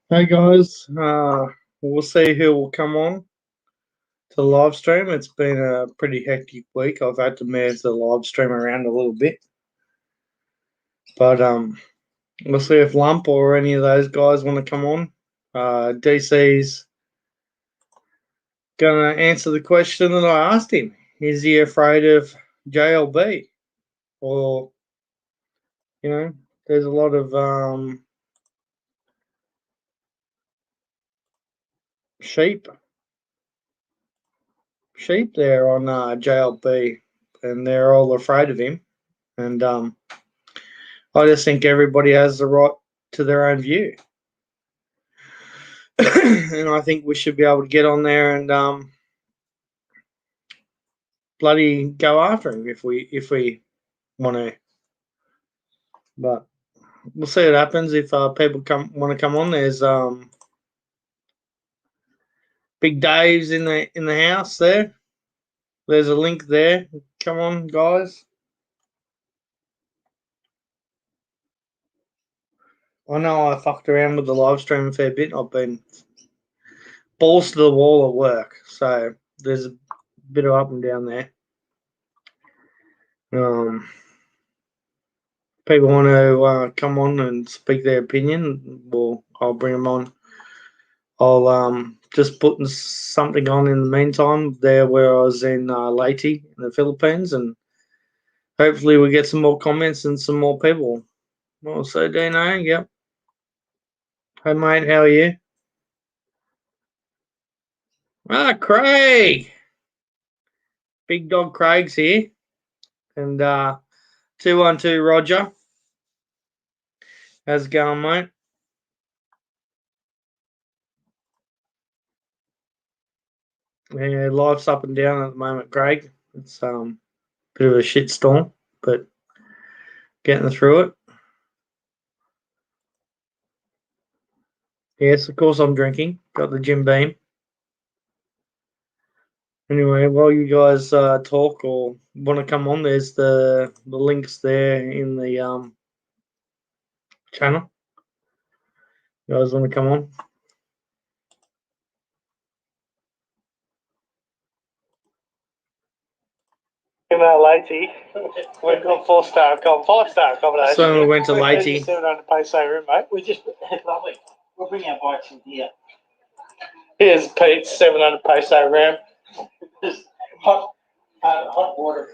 Hey guys, we'll see who will come on to the live stream. It's been a pretty hectic week. I've had to move the live stream around a little bit, but we'll see if Lump or any of those guys want to come on. DC's gonna answer the question that I asked him. Is he afraid of JLB? Or there's a lot of sheep there on JLB, and they're all afraid of him. And I just think everybody has the right to their own view. And I think we should be able to get on there and bloody go after him if we want to. But we'll see what happens if people want to come on. There's Big Dave's in the house there. There's a link there. Come on, guys. I know I fucked around with the live stream a fair bit. I've been balls to the wall at work, so there's a bit of up and down there. People want to come on and speak their opinion, well, I'll bring them on. I'll just put something on in the meantime there where I was in Leyte in the Philippines, and hopefully we get some more comments and some more people. Well, so Dino, yep. Hey mate, how are you? Craig! Big Dog Craig's here. And 212 Roger. How's it going, mate? Yeah, life's up and down at the moment, Craig. It's bit of a shitstorm, but getting through it. Yes, of course I'm drinking. Got the Jim Beam. Anyway, while you guys talk or want to come on, there's the links there in the channel. You guys want to come on? In Leyte, we've got 4-star, 5-star accommodation. So we went to Leyte. 700 peso room, mate. Lovely. We'll bring our bikes in here. Here's Pete's 700 peso room. Hot water.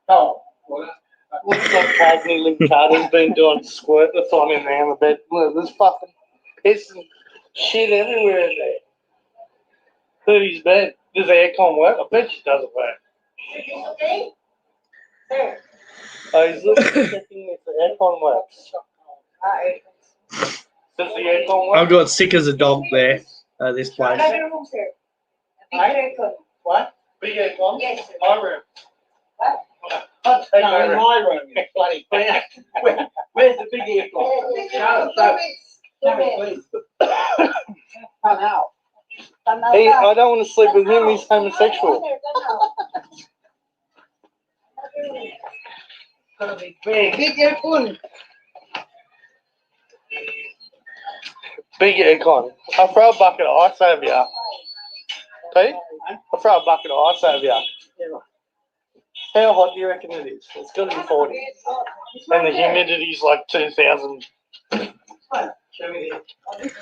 Cold water. Looks like Cagney Limcardo's been doing squirt-a-thon in there on the bed. Look, there's fucking piss and shit everywhere in there. Look at his bed. Does the aircon work? I bet it doesn't work. Okay? There. Oh, he's looking checking if the aircon works. Does the aircon work? I got sick as a dog there at this place. How many rooms here? A big aircon. What? Big aircon? Yes. My room. What? I'll take No, in my room. You bloody Where's the big aircon? Show me, please. Come out. I don't want to sleep with him. He's homosexual. Gotta be big. Big aircon. Big aircon. I'll throw a bucket of ice over you. Pete? I'll throw a bucket of ice over you. How hot do you reckon it is? It's got to be 40. And the humidity's like 2,000. Show me big.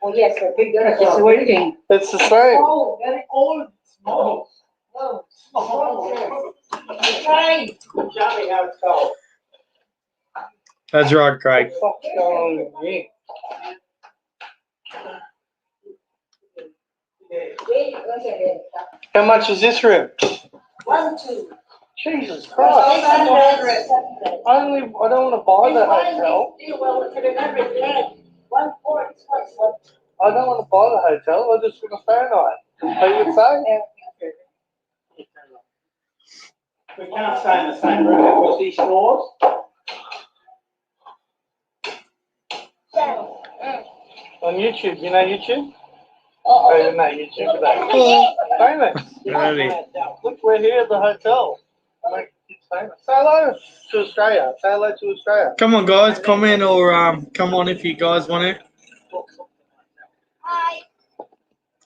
Oh, yes, a big aircon. It's working. It's the same. Oh, very old. Small. No. Small. Try. Show me how it's called. That's right, Craig. What's going on with me? How much is this room? 1, 2. Jesus Christ. I don't want to buy the hotel. I don't want to buy the hotel. I just want to stay a night. Are you saying? We can't stay in the same room because these floors. On YouTube, you know YouTube? Oh, you know YouTube today. Famous. Look, we're here at the hotel. Say hello to Australia. Say hello to Australia. Come on, guys. Comment or come on if you guys want to.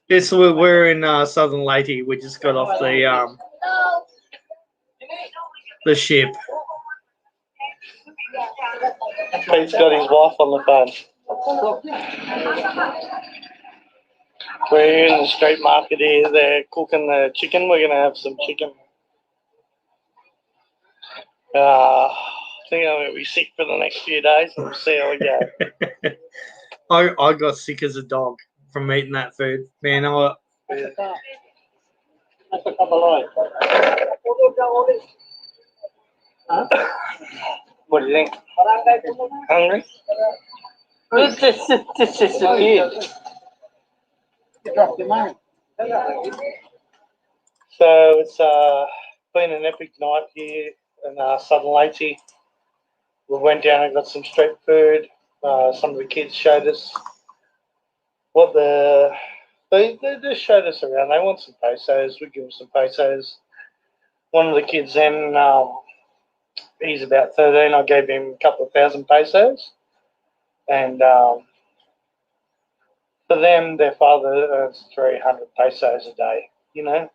Yes, we're in Southern Leyte. We just got off the ship. Pete's got his wife on the phone. We're in the street market here. They're cooking the chicken. We're going to have some chicken. I think I'm going to be sick for the next few days. We'll see how we go. I got sick as a dog from eating that food. Man, That's a couple of huh? What do you think? Hungry? This is a kid. You dropped your money. So it's been an epic night here in Southern Leyte. We went down and got some street food. Some of the kids showed us what they just showed us around. They want some pesos. We give them some pesos. One of the kids then, he's about 13. I gave him a couple of thousand pesos. And for them, their father earns 300 pesos a day. You know,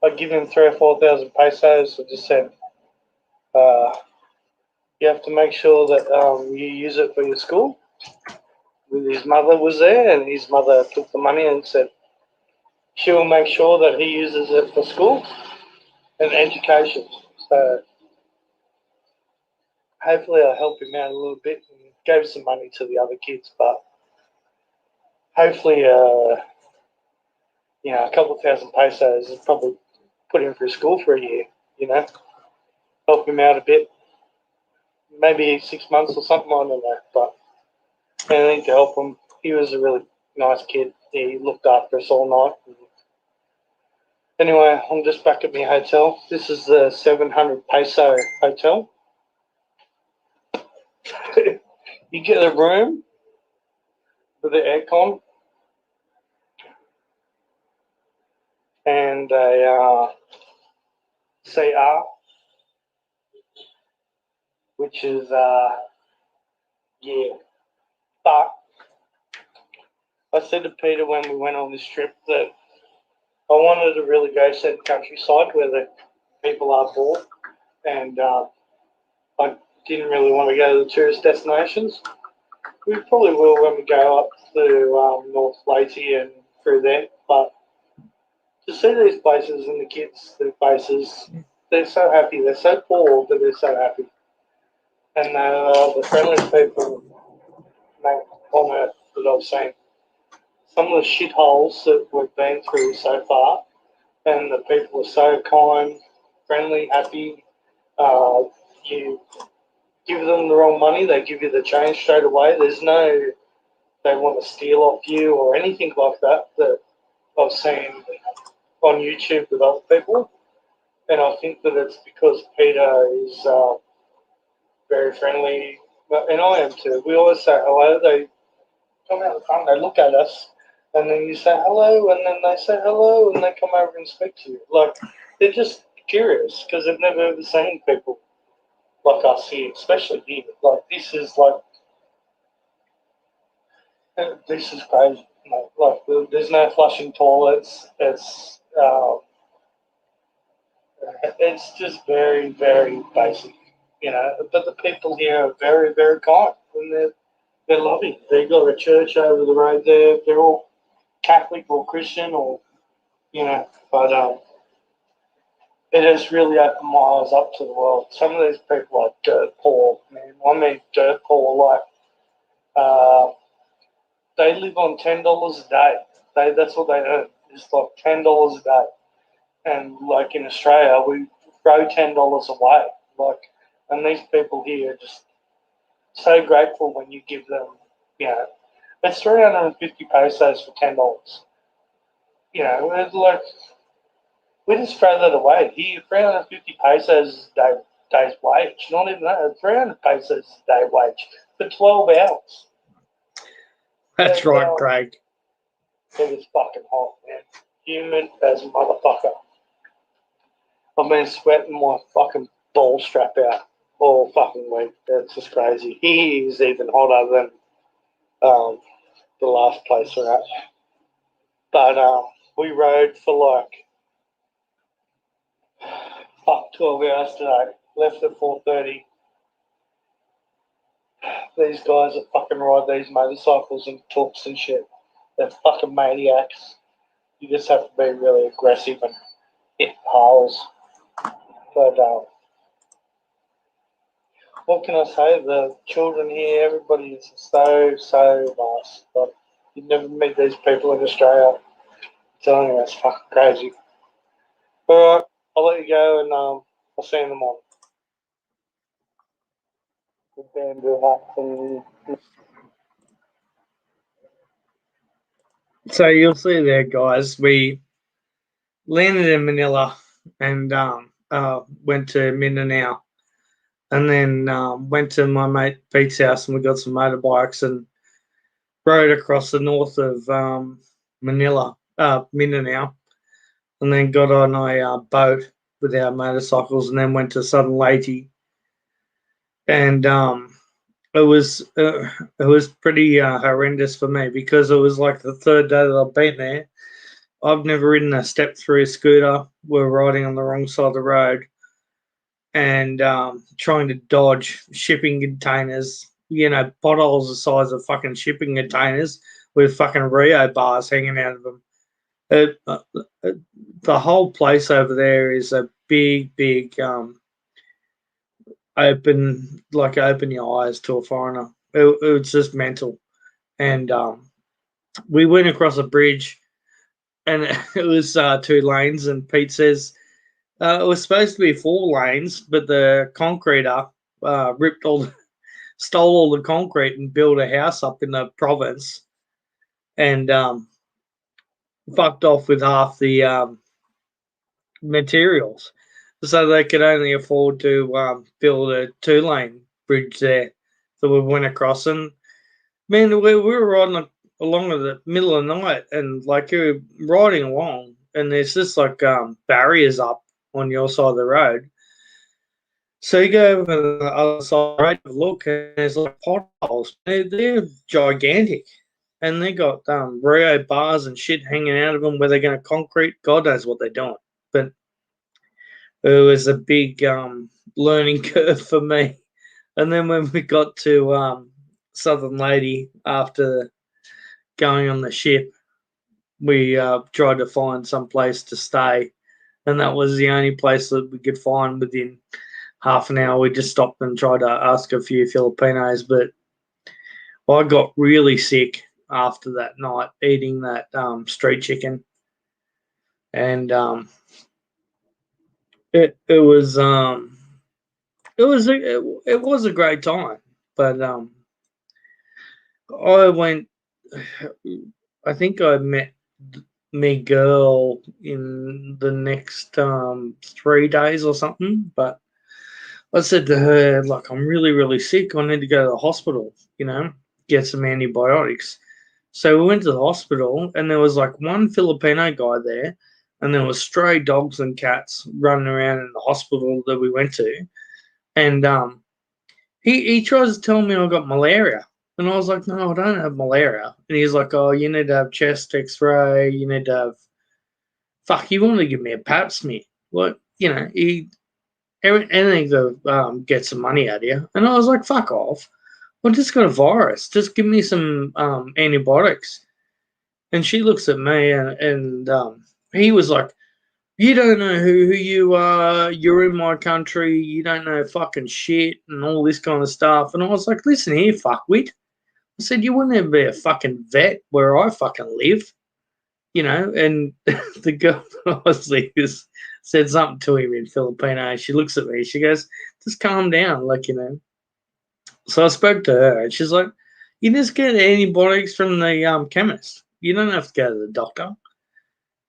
I give him 3,000 or 4,000 pesos. I just said, you have to make sure that you use it for your school. His mother was there, and his mother took the money and said she will make sure that he uses it for school and education. So hopefully I help him out a little bit and gave some money to the other kids, but hopefully, a couple of thousand pesos is probably put him through school for a year, help him out a bit, maybe 6 months or something, I don't know, but anything to help him. He was a really nice kid. He looked after us all night. Anyway, I'm just back at my hotel. This is the 700 peso hotel. You get a room with the aircon and a CR, which is, But I said to Peter when we went on this trip that I wanted to really go to the countryside where the people are poor, and I didn't really want to go to the tourist destinations. We probably will when we go up to North Leyte and through there, but to see these places and the kids, their faces, they're so happy. They're so poor, but they're so happy. And the friendliest people on earth that I've seen. Some of the shitholes that we've been through so far, and the people are so kind, friendly, happy. You give them the wrong money, they give you the change straight away. There's no, they want to steal off you or anything like that I've seen on YouTube with other people. And I think that it's because Peter is very friendly, and I am too. We always say hello. They come out the front, they look at us, and then you say hello, and then they say hello, and they come over and speak to you. Like, they're just curious because they've never ever seen people like us here, especially here. Like, this is crazy. Like, there's no flushing toilets. It's just very, very basic, But the people here are very, very kind, and they're loving. They've got a church over the road there. They're all Catholic or Christian or, but it has really opened my eyes up to the world. Some of these people are dirt poor, man. I mean dirt poor, like they live on $10 a day. That's what they earn. It's like $10 a day. And like in Australia, we throw $10 away. Like, and these people here are just so grateful when you give them, it's 350 pesos for $10. It's like, we just throw that away. Here, 350 pesos is a day's wage. Not even that. 300 pesos is a day wage for 12 hours. That's right, Craig. It is fucking hot, man. Humid as a motherfucker. I've been sweating my fucking ball strap out all fucking week. That's just crazy. He is even hotter than the last place we're at. But We rode for like 12 hours today. Left at 4:30. These guys that fucking ride these motorcycles and talks and shit, they're fucking maniacs. You just have to be really aggressive and hit holes. But what can I say? The children here, everybody is so nice. But you'd never meet these people in Australia. I'm telling you, that's fucking crazy. Alright, I'll let you go and I'll see you in the morning. The bamboo hut and So you'll see there, guys. We landed in Manila and went to Mindanao, and then went to my mate Pete's house, and we got some motorbikes and rode across the north of Mindanao, and then got on a boat with our motorcycles, and then went to Southern Leyte, and it was pretty horrendous for me because it was like the third day that I've been there. I've never ridden a step-through scooter. We're riding on the wrong side of the road and trying to dodge shipping containers, potholes the size of fucking shipping containers with fucking Rio bars hanging out of them. The whole place over there is a big open your eyes to a foreigner. It was just mental. And we went across a bridge, and it was 2 lanes, and Pete says it was supposed to be 4 lanes, but the concreter stole all the concrete and built a house up in the province, and fucked off with half the materials, so they could only afford to build a 2-lane bridge there. So we went across, and man, we were riding along in the middle of the night, and like you're riding along, and there's just like barriers up on your side of the road. So you go over to the other side of the road to look, and there's like potholes. They're gigantic, and they got Rio bars and shit hanging out of them where they're going to concrete. God knows what they're doing. But it was a big learning curve for me. And then when we got to Southern Leyte after going on the ship, we tried to find some place to stay, and that was the only place that we could find within half an hour. We just stopped and tried to ask a few Filipinos, but I got really sick after that night eating that street chicken, and it was a great time. But I think I met me girl in the next 3 days or something, but I said to her, like, I'm really sick. I need to go to the hospital, get some antibiotics. So we went to the hospital, and there was like one Filipino guy there, and there was stray dogs and cats running around in the hospital that we went to. And he tries to tell me I got malaria. And I was like, no, I don't have malaria. And he's like, oh, you need to have chest x-ray. You need to have... Fuck, he wanted to give me a pap smear. What? Anything to get some money out of you. And I was like, fuck off. I just got a virus. Just give me some antibiotics. And she looks at me, and he was like, you don't know who you are. You're in my country. You don't know fucking shit and all this kind of stuff. And I was like, listen here, fuckwit. I said, you wouldn't even be a fucking vet where I fucking live. And the girl that I was with said something to him in Filipino. She looks at me. She goes, just calm down, So I spoke to her, and she's like, you just get antibiotics from the chemist. You don't have to go to the doctor.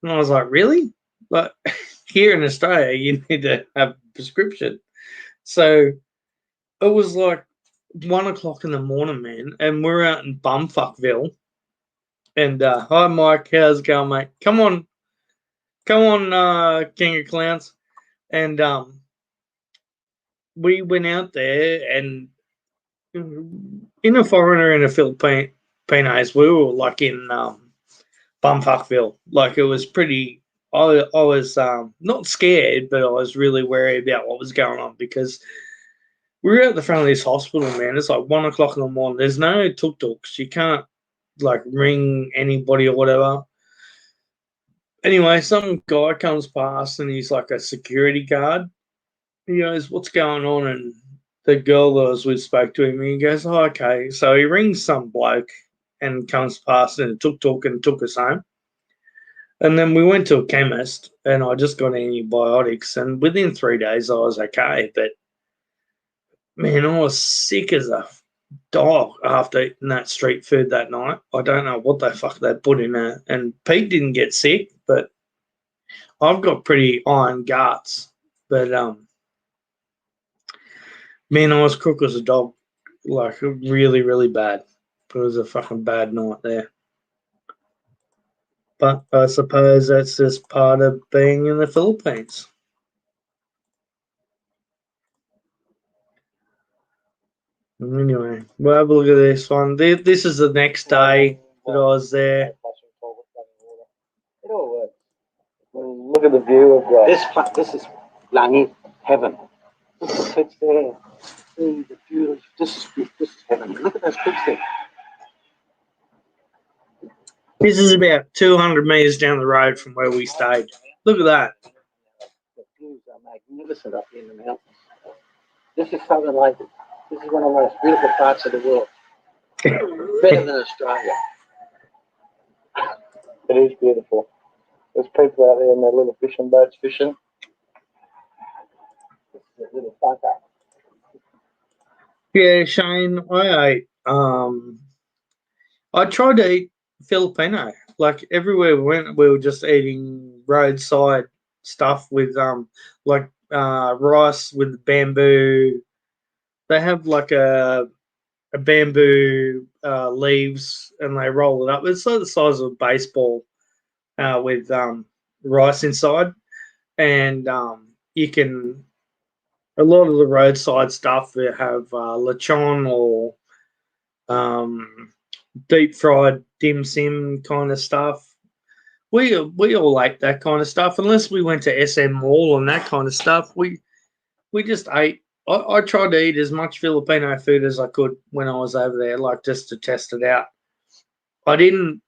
And I was like, really? But here in Australia, you need to have a prescription. So it was like 1 o'clock in the morning, man, and we're out in Bumfuckville. And hi, Mike, how's it going, mate? Come on, King of Clowns. And we went out there, and in a foreigner and a Filipinos, we were like in bumfuckville. Like it was pretty. I was not scared, but I was really wary about what was going on because we were at the front of this hospital, man. It's like 1 o'clock in the morning. There's no tuk-tuks. You can't like ring anybody or whatever. Anyway, some guy comes past and he's like a security guard. He goes, "What's going on?" And the girl that was with spoke to him. And he goes, "Oh, okay." So he rings some bloke and comes past in a tuk-tuk and took us home. And then we went to a chemist and I just got antibiotics. And within 3 days, I was okay. But man, I was sick as a dog after eating that street food that night. I don't know what the fuck they put in it. And Pete didn't get sick, but I've got pretty iron guts. But man, I was crook as a dog, like really, really bad. It was a fucking bad night there. But I suppose that's just part of being in the Philippines. Anyway, we'll have a look at this one. This is the next day that I was there. It all works. Well, look at the view of the... This is Langi, heaven. Look at the cliffs there. See the view. This is heaven. Look at those cliffs there. This is about 200 metres down the road from where we stayed. Look at that. The views are magnificent up here in the mountains. This is Southern Lake. This is one of the most beautiful parts of the world. Better than Australia. It is beautiful. There's people out there in their little fishing boats fishing. This is a little fucker. Yeah, Shane, I tried to eat Filipino. Like everywhere we went, we were just eating roadside stuff with rice with bamboo. They have like a bamboo leaves and they roll it up. It's like the size of a baseball with rice inside, and you can. A lot of the roadside stuff they have lechon or deep fried dim sim kind of stuff. We all ate that kind of stuff unless we went to SM Mall and that kind of stuff. We just ate. I tried to eat as much Filipino food as I could when I was over there, like just to test it out. I didn't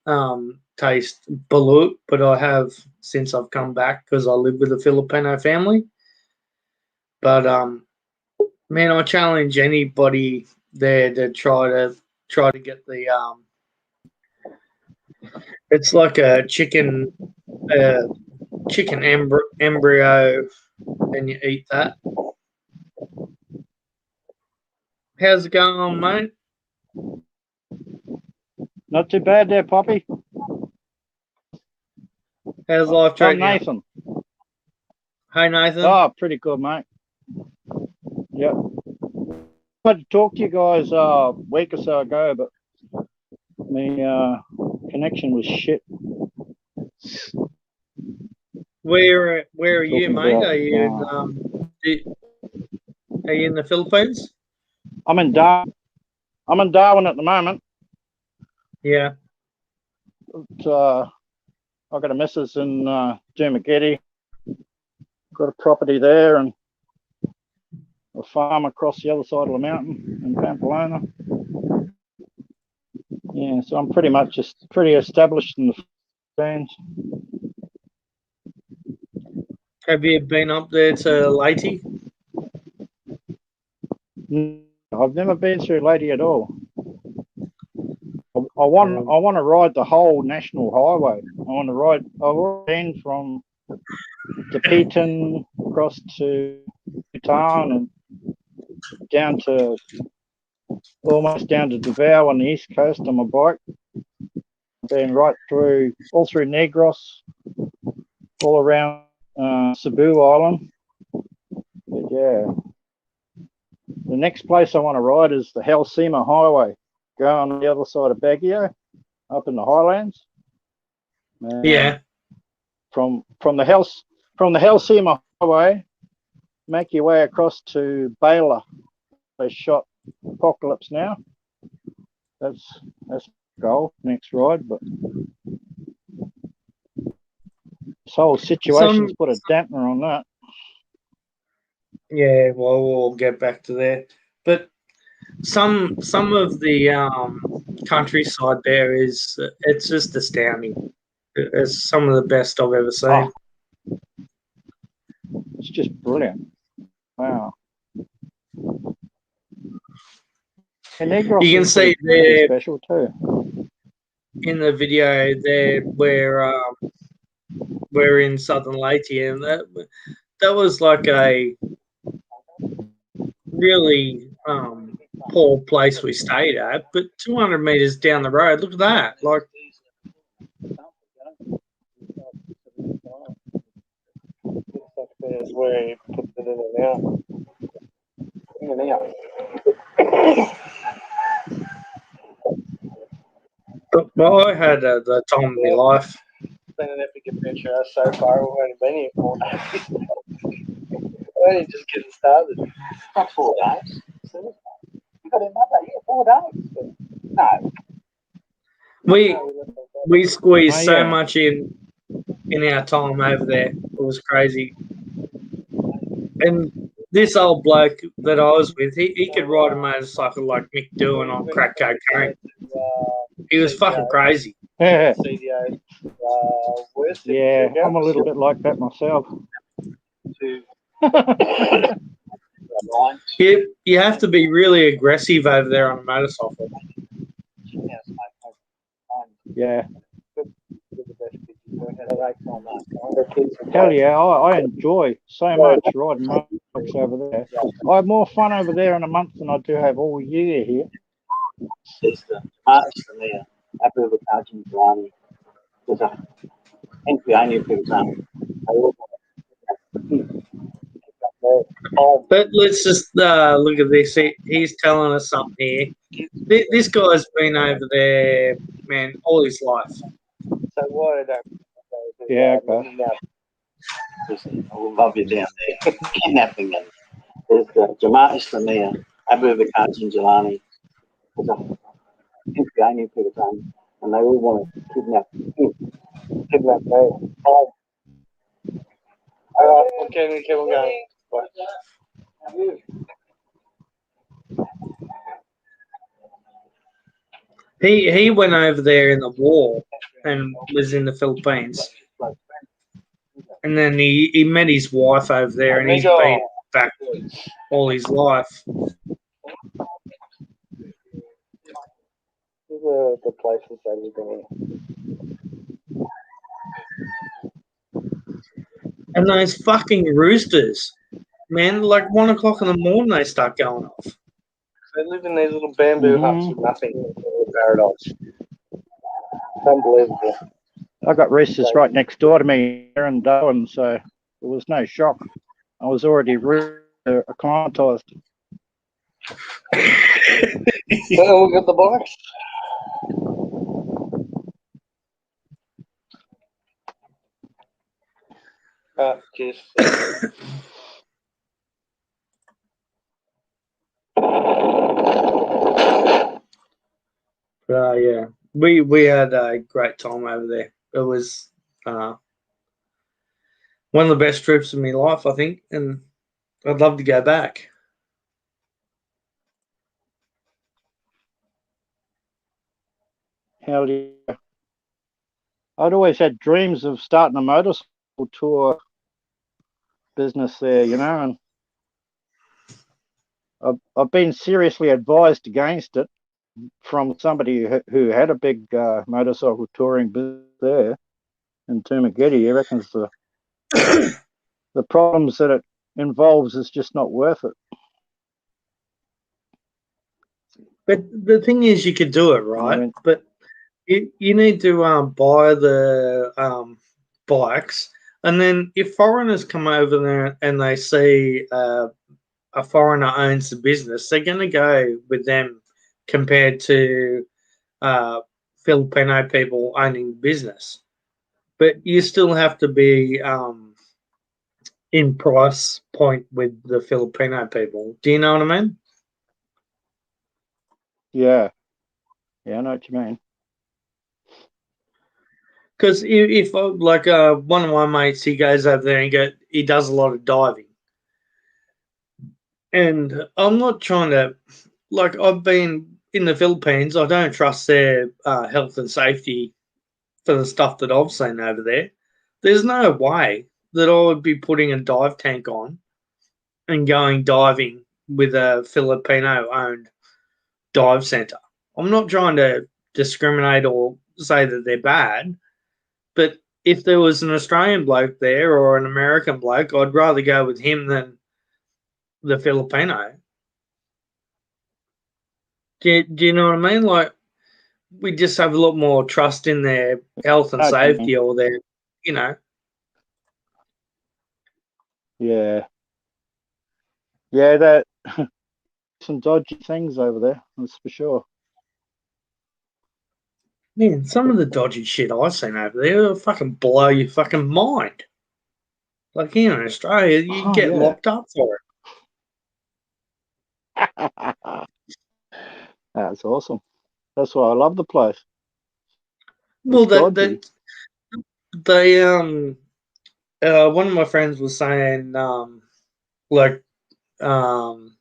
taste balut, but I have since I've come back because I live with a Filipino family. But man, I challenge anybody there to try to get the it's like a chicken embryo, and you eat that. How's it going, mate? Not too bad there, Poppy. How's life I'm treating you? Nathan. Hey, Nathan. Oh, pretty good, mate. Yep. I had to talk to you guys a week or so ago, but my connection was shit. Where are you, Talking mate? about, Are you in the Philippines? I'm in Darwin at the moment. Yeah. But, I've got a missus in Dumaguete. Got a property there and a farm across the other side of the mountain in Pamplona. Yeah, so I'm pretty established in the Philippines. Have you been up there to Leyte? I've never been through Leyte at all. I want to ride the whole national highway. I've already been from Dapitan across to Bhutan and almost down to Davao on the east coast on my bike. Been right through Negros, all around Cebu Island. But yeah, the next place I want to ride is the Halsema Highway, going on the other side of Baguio, up in the highlands. Yeah. From the Halsema Highway, make your way across to Baylor. They shot Apocalypse Now. That's the goal, next ride. But This whole situation's put a dampener on that. Yeah, well, we'll get back to there. But some of the countryside there is it's just astounding. It's some of the best I've ever seen. Oh, it's just brilliant. Wow. And Negros You can is see pretty there special too. in the video there where we're in Southern Leyte, and that was like a really poor place we stayed at, but 200 meters down the road, look at that. Like, There's where he puts it in and out. In and out. but well, I had the time of my life. It's been an epic adventure so far. We've only been here 4 days. We're only just getting started. Not 4 days. You got another 4 days. No. We squeezed Oh, so yeah. much in our time over there. It was crazy. And this old bloke that I was with, he could ride a motorcycle like Mick doing on crack cocaine. He was fucking crazy. Yeah, CDO. Worst yeah, I'm a little bit like that myself. You have to be really aggressive over there on a motorcycle. Yeah. Hell yeah, I enjoy so much riding motorbikes over there. I have more fun over there in a month than I do have all year here. There's the artist from there, Apple of Argent Rani. There's a NPA people saying, But let's just look at this. He's telling us something here. This guy's been over there, man, all his life. So why don't Yeah, okay. listen, I will love you down there. Kidnapping them. There's the Jamaat Islamiyah, Abu Bakr Jalani. There's a NPA people saying, and they all want to kidnap him. Kidnap me. All right, okay, we keep on going. Bye. He went over there in the war and was in the Philippines. And then he met his wife over there, and he's been back all his life. The places that we've been And those fucking roosters, man, like 1 o'clock in the morning they start going off. They live in these little bamboo huts with nothing in paradise. Unbelievable. I got roosters right next door to me here in Darwin, so there was no shock. I was already acclimatized. So look at the box. Cheers. Yeah, we had a great time over there. It was one of the best trips of my life, I think, and I'd love to go back. Hell yeah. I'd always had dreams of starting a motorcycle tour business there, you know, and I've been seriously advised against it from somebody who had a big motorcycle touring business there in Tumagetti. He reckons the problems that it involves is just not worth it. But the thing is, you could do it, right? But you need to buy the bikes, and then if foreigners come over there and they see a foreigner owns the business, they're going to go with them compared to Filipino people owning business. But you still have to be in price point with the Filipino people. Do you know what I mean? Yeah, I know what you mean. Because if like one of my mates, he goes over there and he does a lot of diving, and I'm not trying to, like, I've been in the Philippines. I don't trust their health and safety for the stuff that I've seen over there. There's no way that I would be putting a dive tank on and going diving with a Filipino-owned dive center. I'm not trying to discriminate or say that they're bad, but if there was an Australian bloke there or an American bloke, I'd rather go with him than the Filipino. Do you know what I mean? Like, we just have a lot more trust in their health and safety or their, you know. Yeah. Yeah, that some dodgy things over there, that's for sure. Man, some of the dodgy shit I've seen over there will fucking blow your fucking mind. Like here in Australia, you Oh, get yeah. locked up for it. That's awesome. That's why I love the place. Well, It's dodgy. they one of my friends was saying like um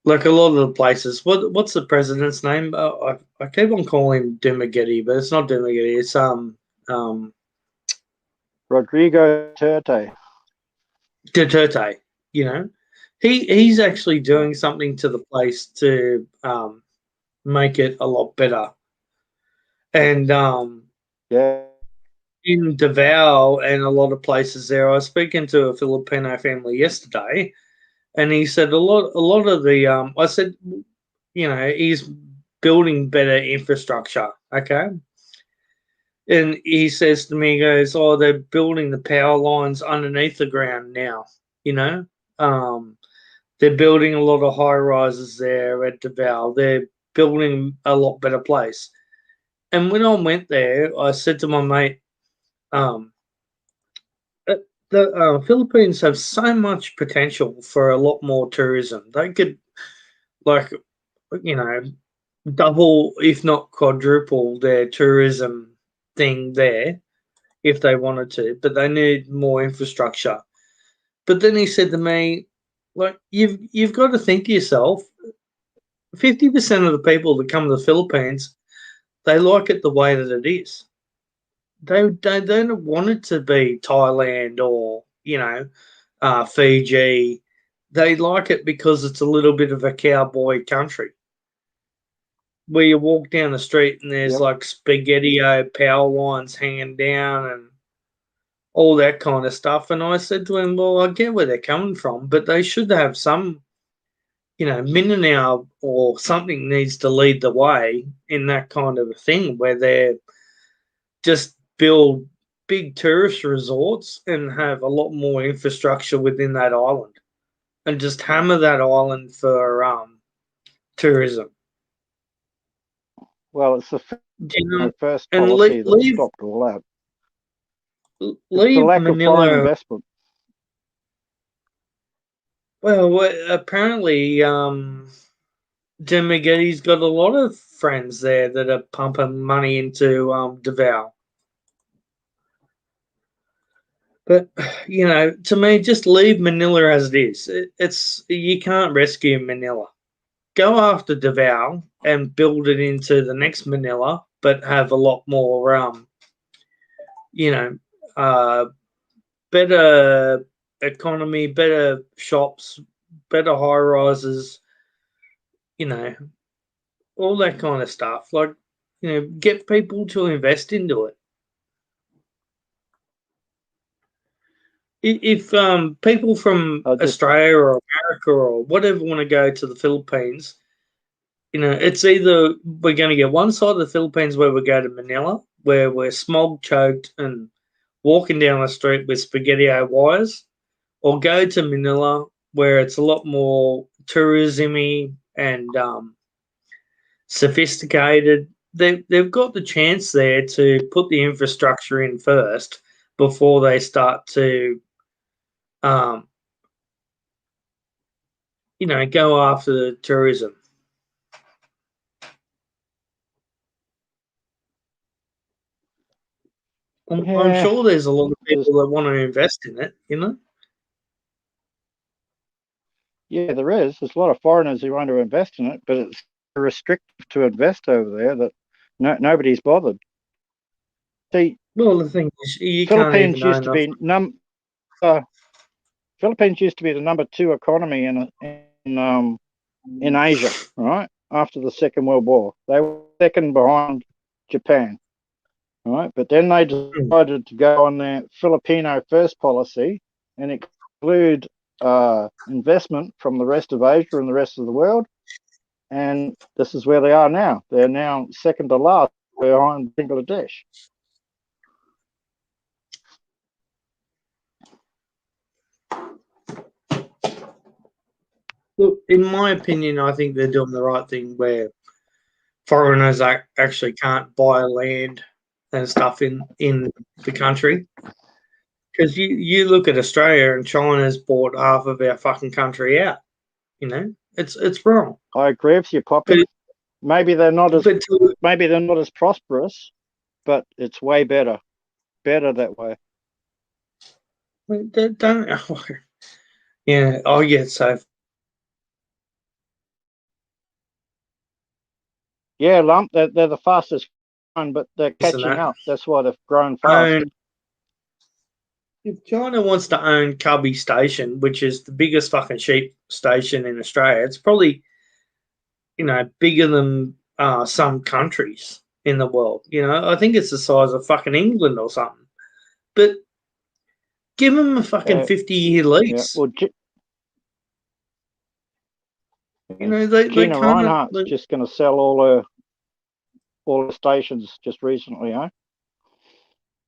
like a lot of the places. What's the president's name? I keep on calling him Dumagetti, but it's not Dumagetti. It's um Rodrigo Duterte. Duterte. You know, he's actually doing something to the place to make it a lot better. And Yeah. in Davao and a lot of places there, I was speaking to a Filipino family yesterday, and he said a lot of the I said, you know, he's building better infrastructure, okay. And he says to me, he goes, "Oh, they're building the power lines underneath the ground now. You know, um, they're building a lot of high rises there at Davao. They're building a lot better place." And when I went there, I said to my mate, um, the Philippines have so much potential for a lot more tourism. They could, like, you know, double, if not quadruple, their tourism thing there if they wanted to, but they need more infrastructure. But then he said to me, like, you've got to think to yourself, 50% of the people that come to the Philippines, they like it the way that it is. They don't want it to be Thailand or, you know, Fiji. They like it because it's a little bit of a cowboy country where you walk down the street and there's Yep. like spaghetti power lines hanging down and all that kind of stuff. And I said to him, well, I get where they're coming from, but they should have some, you know, Mindanao or something needs to lead the way in that kind of a thing where they're just build big tourist resorts and have a lot more infrastructure within that island and just hammer that island for tourism. Well, it's the You know, first and policy that stopped all that. It's the leave lack of foreign Manila. investment. Well, apparently, Dumagetti's got a lot of friends there that are pumping money into Davao. But you know, to me, just leave Manila as it is. It's you can't rescue Manila. Go after Davao and build it into the next Manila, but have a lot more, you know, uh, better economy, better shops, better high rises, you know, all that kind of stuff. Like, you know, get people to invest into it. If people from Australia or America or whatever want to go to the Philippines, you know, it's either we're going to get one side of the Philippines where we go to Manila, where we're smog choked and walking down the street with spaghetti wires, or go to Manila where it's a lot more tourismy and sophisticated. They've got the chance there to put the infrastructure in first before they start to, um, you know, go after the tourism. I'm Yeah. sure there's a lot of There's- people that want to invest in it, you know? Yeah, there is. There's a lot of foreigners who want to invest in it, but it's restrictive to invest over there that nobody's bothered. See, Well, the thing is, you can't Philippines even used to be Philippines used to be the number 2 economy in Asia, right? After the Second World War, they were second behind Japan, right? But then they decided to go on their Filipino first policy and exclude investment from the rest of Asia and the rest of the world. And this is where they are now. They're now second to last behind Bangladesh. Look, in my opinion, I think they're doing the right thing where foreigners actually can't buy land and stuff in the country. Because you look at Australia and China's bought half of our fucking country out. You know, it's wrong. I agree with you, Poppy. But, maybe they're not as but prosperous, but it's way better that way. don't yeah, I get so. Yeah, lump. They're the fastest one, but they're catching up. That's why they've grown fast. If China wants to own Cubby Station, which is the biggest fucking sheep station in Australia, it's probably, you know, bigger than some countries in the world. You know, I think it's the size of fucking England or something. But give them a fucking 50-year lease. Yeah, well, you know, they Gina can't. Reinhardt's just going to sell all her stations just recently, eh?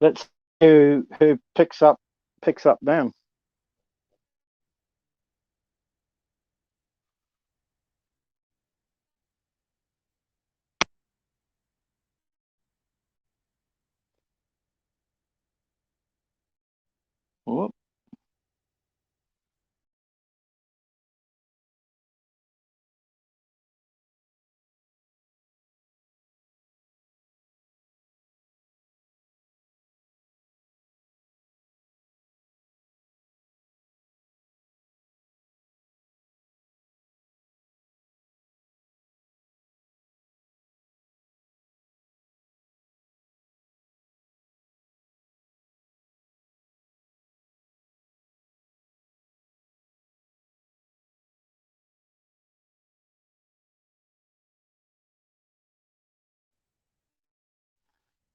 Let's see who picks up them. Whoop.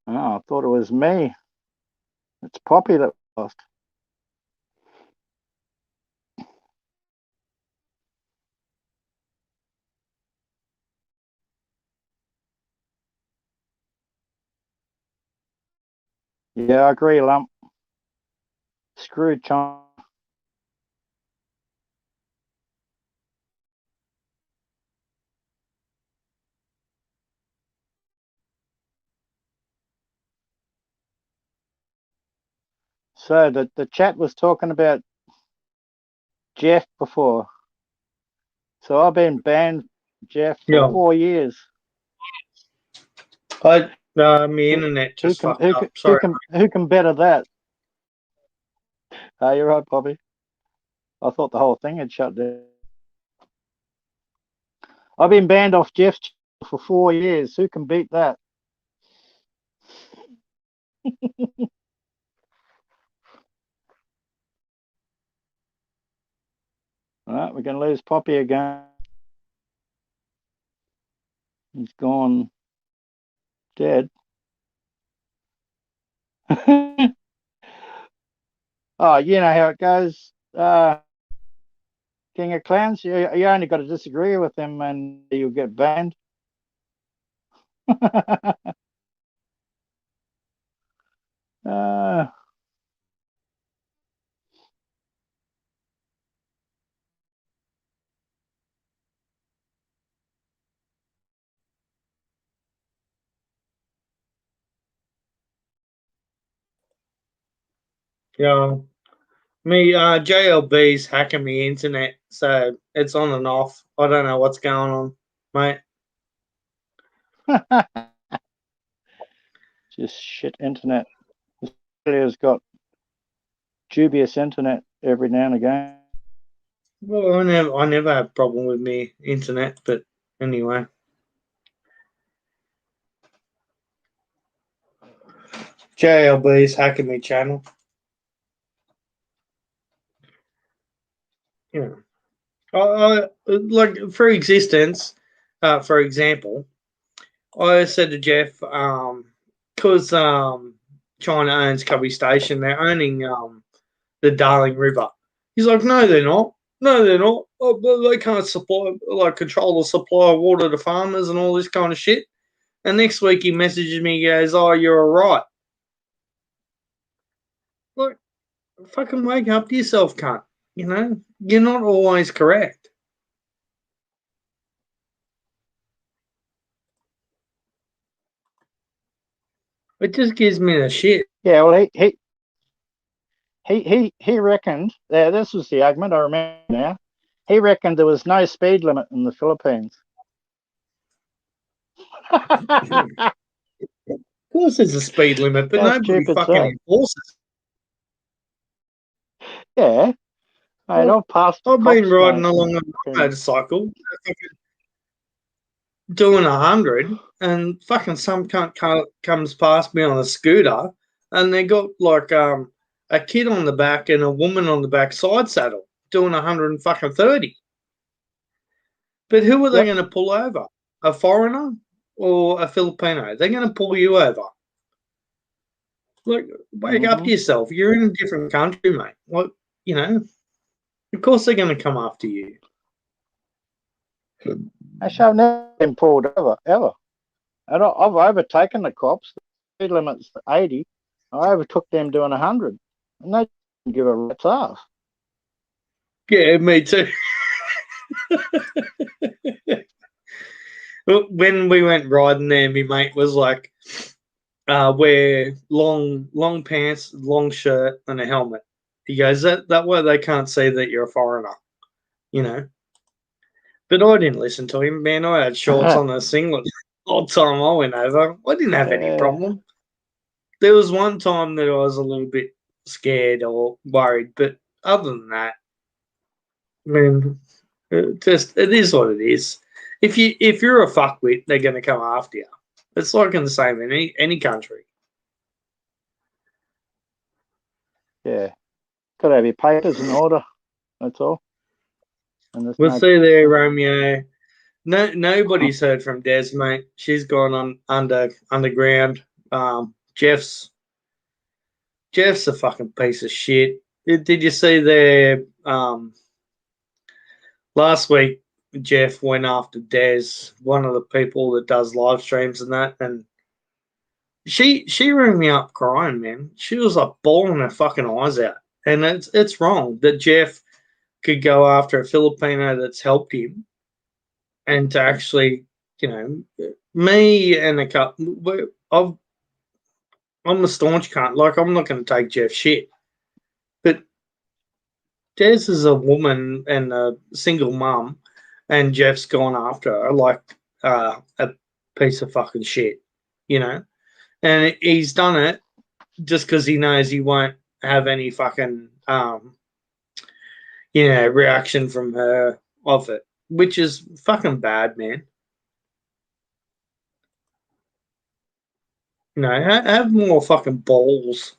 Oh, I thought it was me. It's Poppy that lost. Yeah, I agree, lump. Screw China. So the chat was talking about Jeff before. So I've been banned, Jeff, for 4 years. My internet just fucked up. Sorry. Who can better that? You're right, Bobby. I thought the whole thing had shut down. I've been banned off Jeff's for 4 years. Who can beat that? All right, we're going to lose Poppy again. He's gone dead. Oh, you know how it goes. King of Clowns, you only got to disagree with him and you'll get banned. Yeah. JLB's hacking the internet, so it's on and off. I don't know what's going on, mate. Just shit internet. Australia's got dubious internet every now and again. Well, I never have a problem with me internet, but anyway. JLB's hacking me channel. You know, I like for existence. For example, I said to Jeff, because China owns Cubby Station, they're owning the Darling River. He's like, no, they're not. No, they're not. Oh, but they can't control the supply of water to farmers and all this kind of shit. And next week he messages me, he goes, oh, you're all right. Look, fucking wake up to yourself, cunt. You know, you're not always correct. It just gives me the shit. Yeah, well, he reckoned. This was the argument. I remember now. He reckoned there was no speed limit in the Philippines. Of course, there's a speed limit, but How nobody stupid's fucking that? enforces. Yeah, mate, Well, I've passed. I've been riding mates, along a motorcycle, doing 100, and fucking some cunt comes past me on a scooter, and they got like a kid on the back and a woman on the back side saddle doing 130. But who are they going to pull over? A foreigner or a Filipino? They're going to pull you over. Look, wake up to yourself. You're in a different country, mate. Like, you know, of course they're going to come after you. Actually, I've never been pulled over, ever. And I've overtaken the cops. The speed limit's 80. I overtook them doing 100. And they didn't give a rat's ass. Yeah, me too. When we went riding there, my mate was like, wear long pants, long shirt, and a helmet. He goes, that way they can't see that you're a foreigner, you know. But I didn't listen to him, man. I had shorts on a singlet all the time I went over. I didn't have any problem. There was one time that I was a little bit scared or worried, but other than that, man, it is what it is. If you're a fuckwit, they're going to come after you. It's like in the same in any country. Yeah. Got to have your papers in order. That's all. And We'll see there, Romeo. Nobody's heard from Des, mate. She's gone on underground. Jeff's a fucking piece of shit. Did you see there? Last week, Jeff went after Des, one of the people that does live streams and that, and she rang me up crying, man. She was like bawling her fucking eyes out, and it's wrong that Jeff could go after a Filipino that's helped him, and to actually, you know, me and a couple, I'm a staunch cunt. Like, I'm not going to take Jeff's shit, but Des is a woman and a single mum, and Jeff's gone after her like a piece of fucking shit, you know. And he's done it just because he knows he won't have any fucking, reaction from her of it, which is fucking bad, man. You know, have more fucking balls.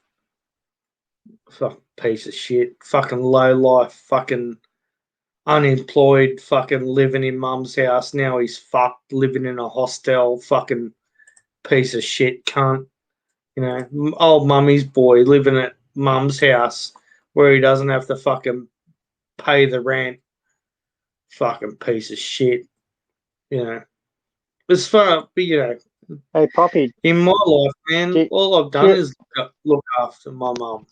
Fucking piece of shit. Fucking low life. Fucking unemployed. Fucking living in mum's house. Now he's fucked living in a hostel. Fucking piece of shit cunt. You know, old mummy's boy living at mum's house where he doesn't have to fucking pay the rent. Fucking piece of shit. You know, as far, you know, hey, Poppy. In my life, man, all I've done is look after my mum.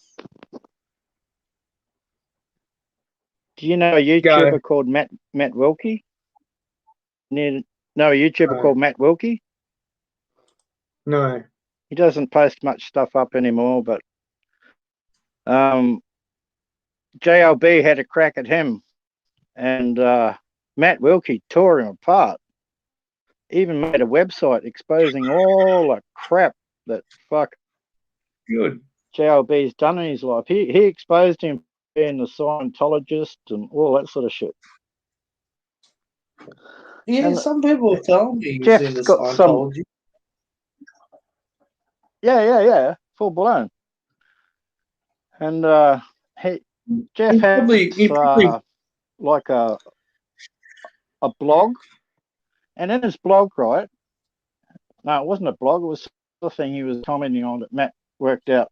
Do you know a YouTuber called Matt Wilkie? No, a YouTuber called Matt Wilkie? No. He doesn't post much stuff up anymore, but JLB had a crack at him, and Matt Wilkie tore him apart. Even made a website exposing all the crap that fuck. Good. JLB's done in his life. He exposed him being a Scientologist and all that sort of shit. Yeah, And some people have told me he's Jeff's into got some. Scientology. Yeah, full blown. And Jeff He has probably like a blog, and in his blog, right? No, it wasn't a blog. It was the thing he was commenting on that Matt worked out.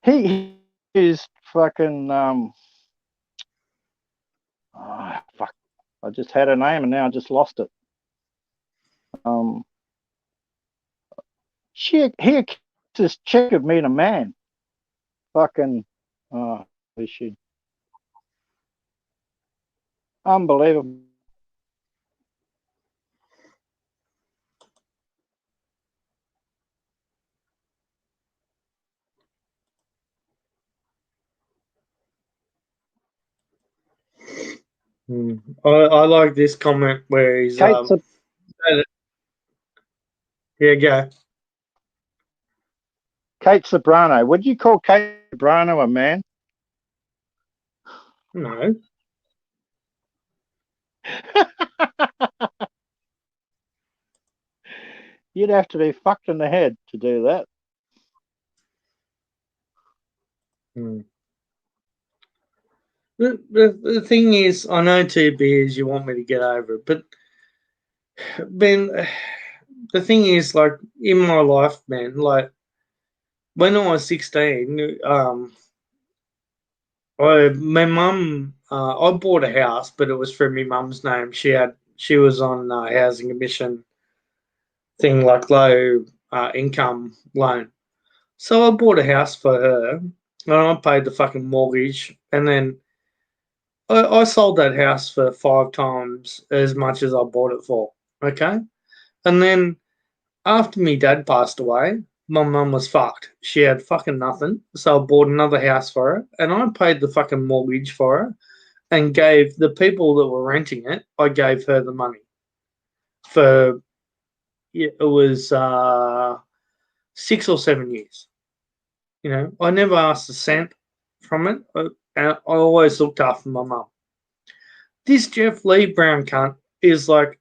He is fucking fuck. I just had a name and now I just lost it. He accused this chick of being a man. Fucking is she unbelievable. I like this comment where he's Kate go. Kate Sobrano. Would you call Kate Sobrano a man? No. You'd have to be fucked in the head to do that. The thing is, I know 2 beers you want me to get over it, but Ben, the thing is, like, in my life, man, like, when I was 16, my mum, I bought a house, but it was for my mum's name. She was on housing commission thing, like low income loan. So I bought a house for her, and I paid the fucking mortgage, and then I sold that house for 5 times as much as I bought it for. Okay, and then after me dad passed away, my mum was fucked. She had fucking nothing, so I bought another house for her, and I paid the fucking mortgage for her, and gave the people that were renting it. I gave her the money for it was 6 or 7 years. You know, I never asked a cent from it. I always looked after my mum. This Jeff Lee Brown cunt is like,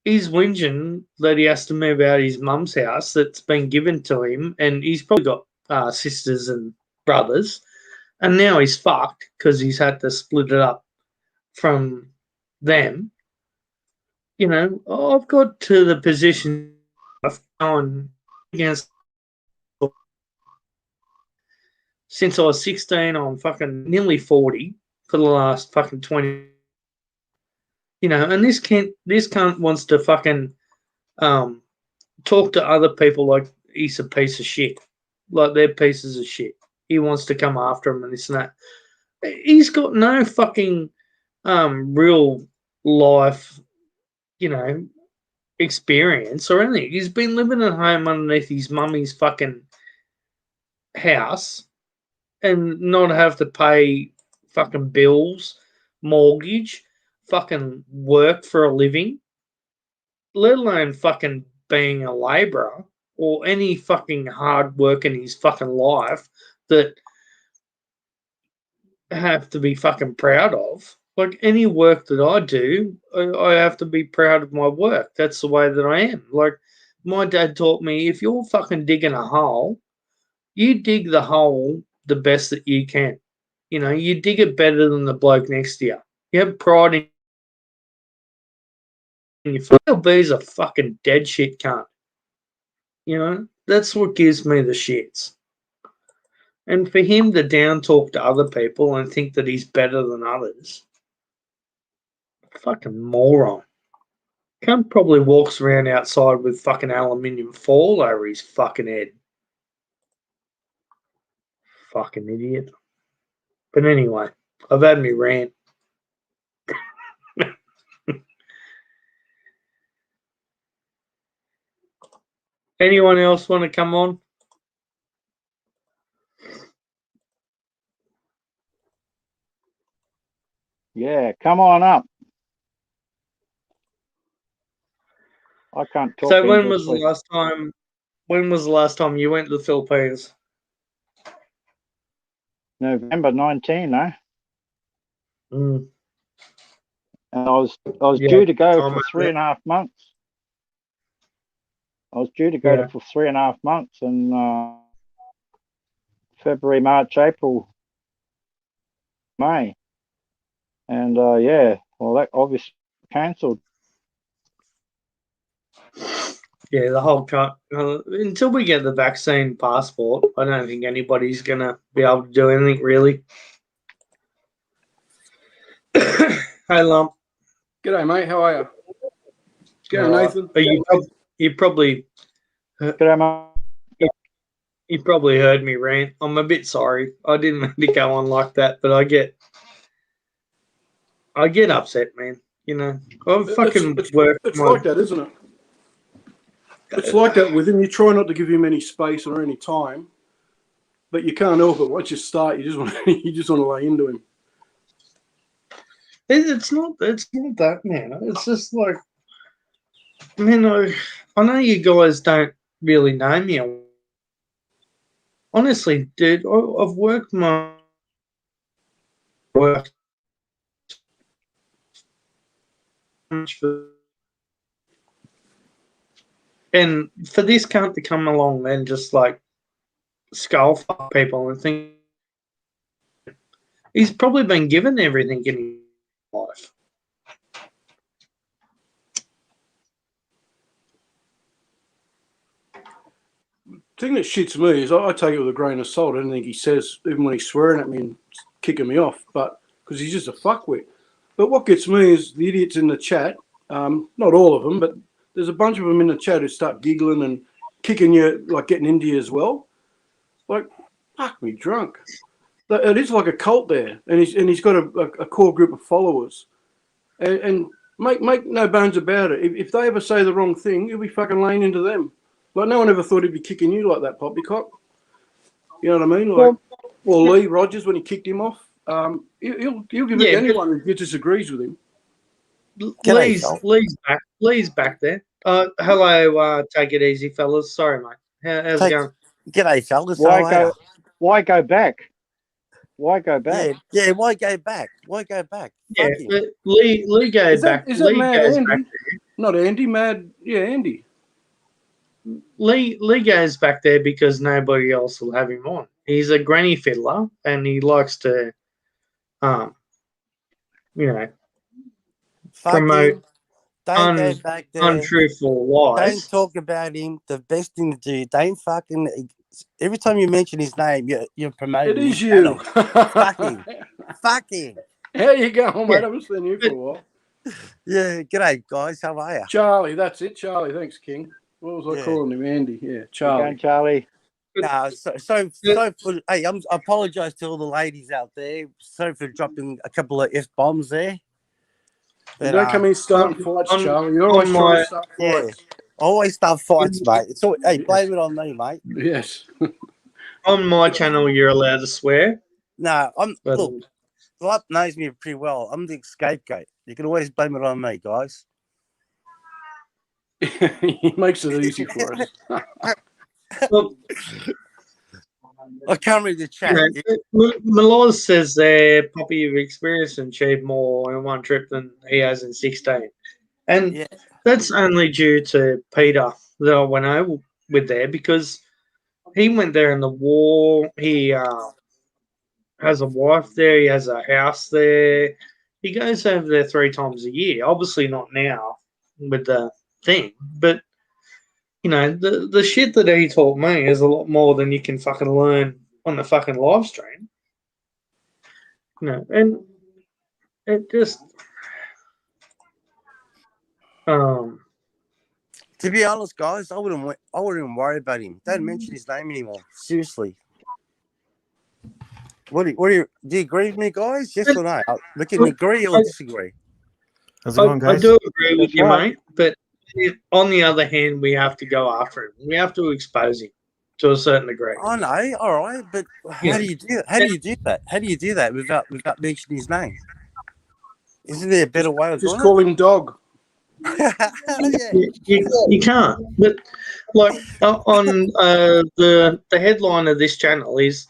he's whinging that he has to move out of his mum's house that's been given to him, and he's probably got sisters and brothers, and now he's fucked because he's had to split it up from them. You know, I've got to the position of going against. Since I was 16, I'm fucking nearly 40 for the last fucking 20. You know, and this cunt wants to fucking talk to other people like he's a piece of shit, like they're pieces of shit. He wants to come after him and this and that. He's got no fucking real life, you know, experience or anything. He's been living at home underneath his mummy's fucking house and not have to pay fucking bills, mortgage, fucking work for a living, let alone fucking being a labourer or any fucking hard work in his fucking life that have to be fucking proud of. Like any work that I do, I have to be proud of my work. That's the way that I am. Like my dad taught me, if you're fucking digging a hole, you dig the hole the best that you can. You know, you dig it better than the bloke next to you. You have pride in your LB's a fucking dead shit cunt. You know, that's what gives me the shits. And for him to down talk to other people and think that he's better than others, fucking moron. Cunt probably walks around outside with fucking aluminium foil over his fucking head. Fucking idiot. But anyway, I've had me rant. Anyone else want to come on? Yeah, come on up. I can't talk. So when was the last time you went to the Philippines? November 19, eh? Mm. And I was Yeah, due to go I'm for over 3.5 months. I was due to go Yeah. for 3.5 months in February, March, April, May. And yeah, well, that obviously cancelled. Yeah, the whole until we get the vaccine passport, I don't think anybody's gonna be able to do anything really. Hey, Lump. G'day, mate. How are you? G'day, Alright. Nathan. But you probably G'day, mate. you probably heard me rant. I'm a bit sorry. I didn't mean to go on like that, but I get upset, man. You know, I've fucking worked. It's like that, isn't it? It's like that with him. You try not to give him any space or any time, but you can't help it. Once you start, you just want to lay into him. It's not that, man. It's just like, man, I know you guys don't really know me. Honestly, dude, I've worked my work and for this cunt to come along and just like skull fuck people and think he's probably been given everything in his life. The thing that shits me is I take it with a grain of salt. Anything he says, even when he's swearing at me and kicking me off, but because he's just a fuckwit. But what gets me is the idiots in the chat. Not all of them, but there's a bunch of them in the chat who start giggling and kicking you, like getting into you as well. Like, fuck me drunk. It is like a cult there, and he's got a core group of followers. And make no bones about it. If they ever say the wrong thing, you'll be fucking laying into them. Like, no one ever thought he'd be kicking you like that, Poppycock. You know what I mean? Like, or Lee Rogers when he kicked him off. He'll give it to anyone who disagrees with him. Lee's back there. Hello, take it easy, fellas. Sorry, mate. How's it going? G'day, fellas. Why go back? Why go back? Yeah, why go back? Why go back? Yeah, Fuck him. but Lee goes back. Is that Lee Mad goes Andy? back. Not Andy, Mad. Yeah, Andy. Lee goes back there because nobody else will have him on. He's a granny fiddler, and he likes to, Fuck promote him. Don't go back there. untruthful lies. Don't talk about him. The best thing to do, don't fucking. Every time you mention his name, you're promoting. It is you. Fuck him. Fuck him. How you going, mate? I haven't seen you for a while. Yeah, g'day, guys. How are you? Charlie, that's it. Charlie, thanks, King. What was I calling him? Andy. Yeah, Charlie. Going, Charlie. No, so for, hey, I apologise to all the ladies out there. Sorry for dropping a couple of F-bombs there. But, don't come in starting fights, Charlie. You're always trying to start fights. I always start fights, mate. It's all, hey, blame it on me, mate. Yes. On my channel, you're allowed to swear. No, look, Lop knows me pretty well. I'm the scapegoat. You can always blame it on me, guys. He makes it easy for us. Look, I can't read the chat. Maloz says there, Poppy, you've experienced and achieved more in one trip than he has in 16. And that's only due to Peter that I went over with there because he went there in the war. He has a wife there. He has a house there. He goes over there 3 times a year. Obviously not now with the thing, but you know, the shit that he taught me is a lot more than you can fucking learn on the fucking live stream. You know, and it just to be honest, guys, I wouldn't worry about him. Don't mention his name anymore. Seriously. Do you agree with me, guys? Yes or no? We can agree or disagree. How's it going, guys? I do agree with you, mate, but on the other hand, we have to go after him. We have to expose him to a certain degree. I know, all right, but how do you do that? How do you do that? How do you do that without mentioning his name? Isn't there a better way of doing it? Just call him Dog. You can't. But like on the headline of this channel is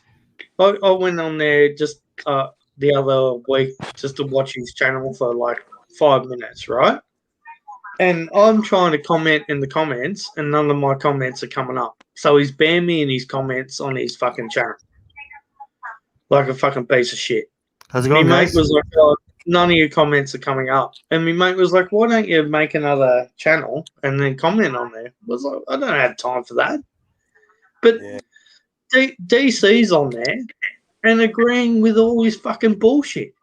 I went on there just the other week just to watch his channel for like 5 minutes, right? And I'm trying to comment in the comments, and none of my comments are coming up. So he's banned me in his comments on his fucking channel, like a fucking piece of shit. How's it My going, mate guys? was like, oh, none of your comments are coming up. And my mate was like, why don't you make another channel and then comment on there? I was like, I don't have time for that. But Yeah. DC's on there and agreeing with all his fucking bullshit.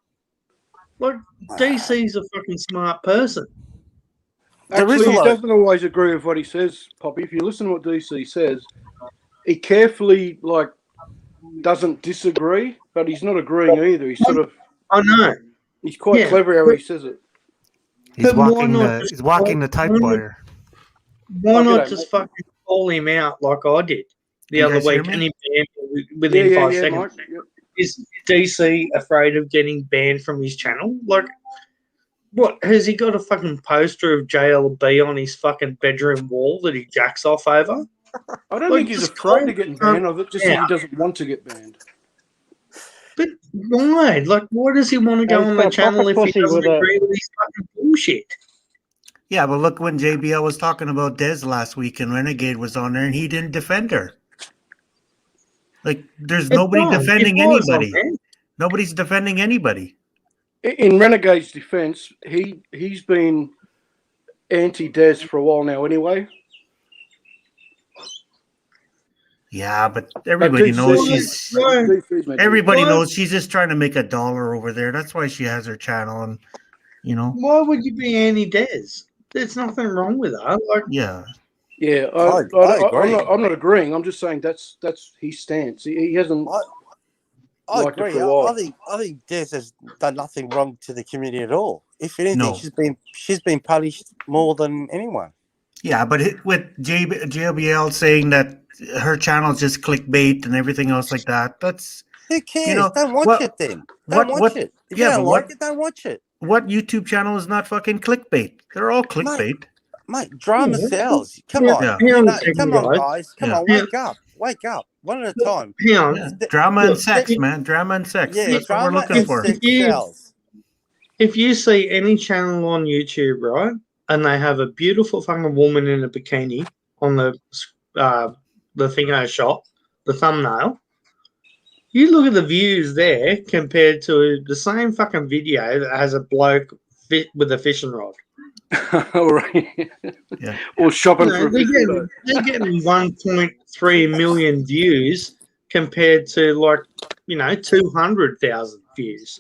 Like, DC's a fucking smart person. There is Actually, a he lot. doesn't always agree with what he says, Poppy. If you listen to what DC says, he carefully doesn't disagree, but he's not agreeing either. He's I know. he's quite clever how he says it. He's But why walking not the just- he's walking the typewriter. Why Oh, not g'day, just mate. fucking call him out like I did the You other guys hear week me? and he banned me within 5 seconds? Mike. Yep. Is DC afraid of getting banned from his channel? Like, what? Has he got a fucking poster of JLB on his fucking bedroom wall that he jacks off over? I don't Like, think he's just afraid call- of getting banned of it, just that yeah. he doesn't want to get banned. But why? Like, why does he want to go He's on got the a channel pocket if he pussy doesn't with a- agree with his fucking bullshit? Yeah, but look when JBL was talking about Dez last week and Renegade was on there and he didn't defend her. Like, there's nobody It's fine. defending It was on anybody. there. Nobody's defending anybody. In Renegade's defense, he's been anti-Dez for a while now anyway. Yeah, but everybody DC knows is- Why? DC's meant to be- everybody What? knows she's just trying to make $1 over there. That's why she has her channel, and you know, Why would you be anti-Des? There's nothing wrong with her. Like, yeah. Yeah, I agree. I'm not agreeing. I'm just saying that's his stance. He hasn't. I liked it agree. for a while. I think Des has done nothing wrong to the community at all. If anything, No. she's been punished more than anyone. Yeah, but with JBL saying that her channel's just clickbait and everything else like that, that's Who cares? You know, don't watch what- it then. what- Don't watch what- it. If yeah, you don't but like what- it, don't watch it. what YouTube channel is not fucking clickbait? They're all clickbait. Mate, drama Yeah. sells. Come Yeah. on. Yeah. Hang on a No, second, come on, guys. guys. Come Yeah. on, wake up. Wake up. One at a time. Hang on. Yeah. The- Drama and look, sex, it- man. Drama and sex. Yeah, That's what we're drama looking and for. sex Yeah. sells. If you see any channel on YouTube, right, and they have a beautiful fucking woman in a bikini on the thing I shot, the thumbnail, you look at the views there compared to the same fucking video that has a bloke with a fishing rod. All right. Yeah. Or shopping You for know, a they're fishing getting, boat. they're getting 1.3 million views compared to, like, 200,000 views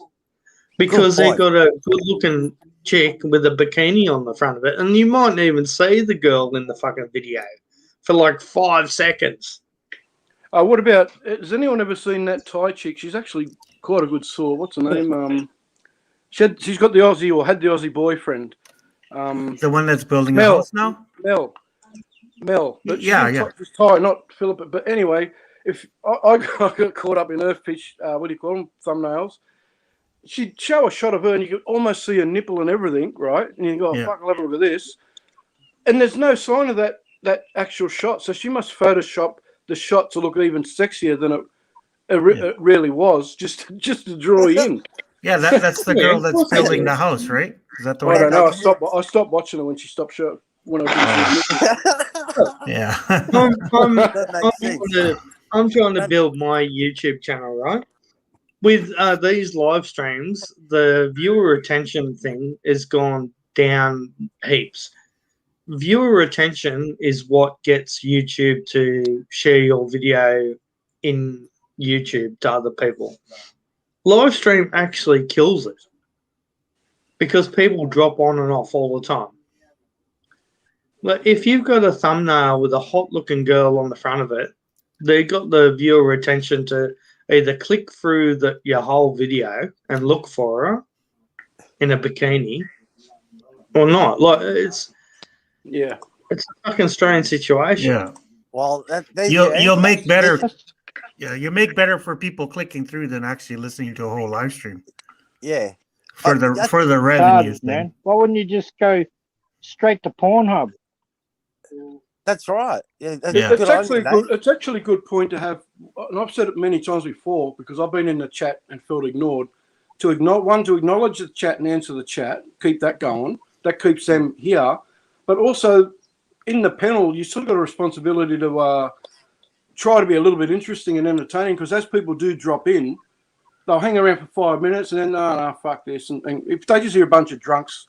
because Good they've point. got a good looking chick with a bikini on the front of it, and you might not even see the girl in the fucking video for like 5 seconds. What about? Has anyone ever seen that Thai chick? She's actually quite a good sort. What's her name? She's got the Aussie or had the Aussie boyfriend. The one that's building a Mel. house now? Mel. But Yeah, she's Thai, not Philip. But anyway, if I got caught up in her fish, what do you call them? Thumbnails. She'd show a shot of her, and you could almost see a nipple and everything, right? And you go, oh, Yeah. fuck, I'll have a look at this. And there's no sign of that actual shot. So she must Photoshop the shot to look even sexier than it really was, just to draw you in. Yeah, that's the Yeah, girl of that's course it building is. the house, right? Is that the I one? don't know. I stopped watching her when she stopped showing. When I Yeah. I'm trying to build my YouTube channel, right? With these live streams, the viewer retention thing has gone down heaps. Viewer retention is what gets YouTube to share your video in YouTube to other people. Live stream actually kills it because people drop on and off all the time. But if you've got a thumbnail with a hot looking girl on the front of it, they got the viewer retention to either click through your whole video and look for her in a bikini or not. Like, it's yeah. a fucking strange situation. Yeah. Well, You'll make better. Yeah, you make better for people clicking through than actually listening to a whole live stream Yeah. for the revenues Garbage, thing. man. Why wouldn't you just go straight to Pornhub? That's right. Yeah, that's Yeah. good It's on actually you, a Nate. good. It's actually a good point to have, and I've said it many times before because I've been in the chat and felt ignored. To acknowledge the chat and answer the chat, keep that going. That keeps them here, but also in the panel, you still got a responsibility to try to be a little bit interesting and entertaining. Because as people do drop in, they'll hang around for 5 minutes and then no, fuck this, and if they just hear a bunch of drunks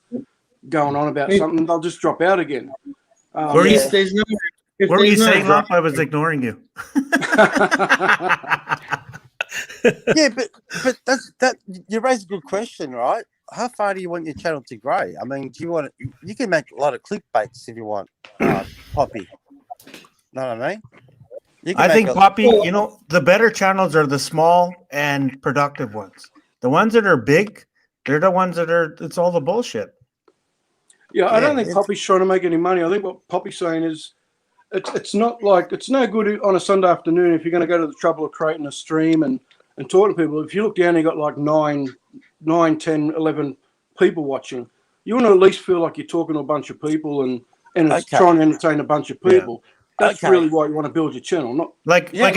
going on about something, they'll just drop out again. What were you, If there's no, if what were you there's no saying, drunk, Hop? I was ignoring you. Yeah, but that you raise a good question, right? How far do you want your channel to grow? I mean, do you want to, you can make a lot of clickbaits if you want, Poppy. Know what I mean? You can I make think, a, Poppy, you know, the better channels are the small and productive ones. The ones that are big, they're the ones that are, it's all the bullshit. Yeah, I don't think it's- Poppy's trying to make any money. I think what Poppy's saying is it's not like it's no good on a Sunday afternoon if you're going to go to the trouble of creating a stream and talking to people. If you look down, you got like 9, 10, 11 people watching. You want to at least feel like you're talking to a bunch of people and it's Okay. trying to entertain a bunch of people. That's Okay. really why you want to build your channel, not Like Yeah,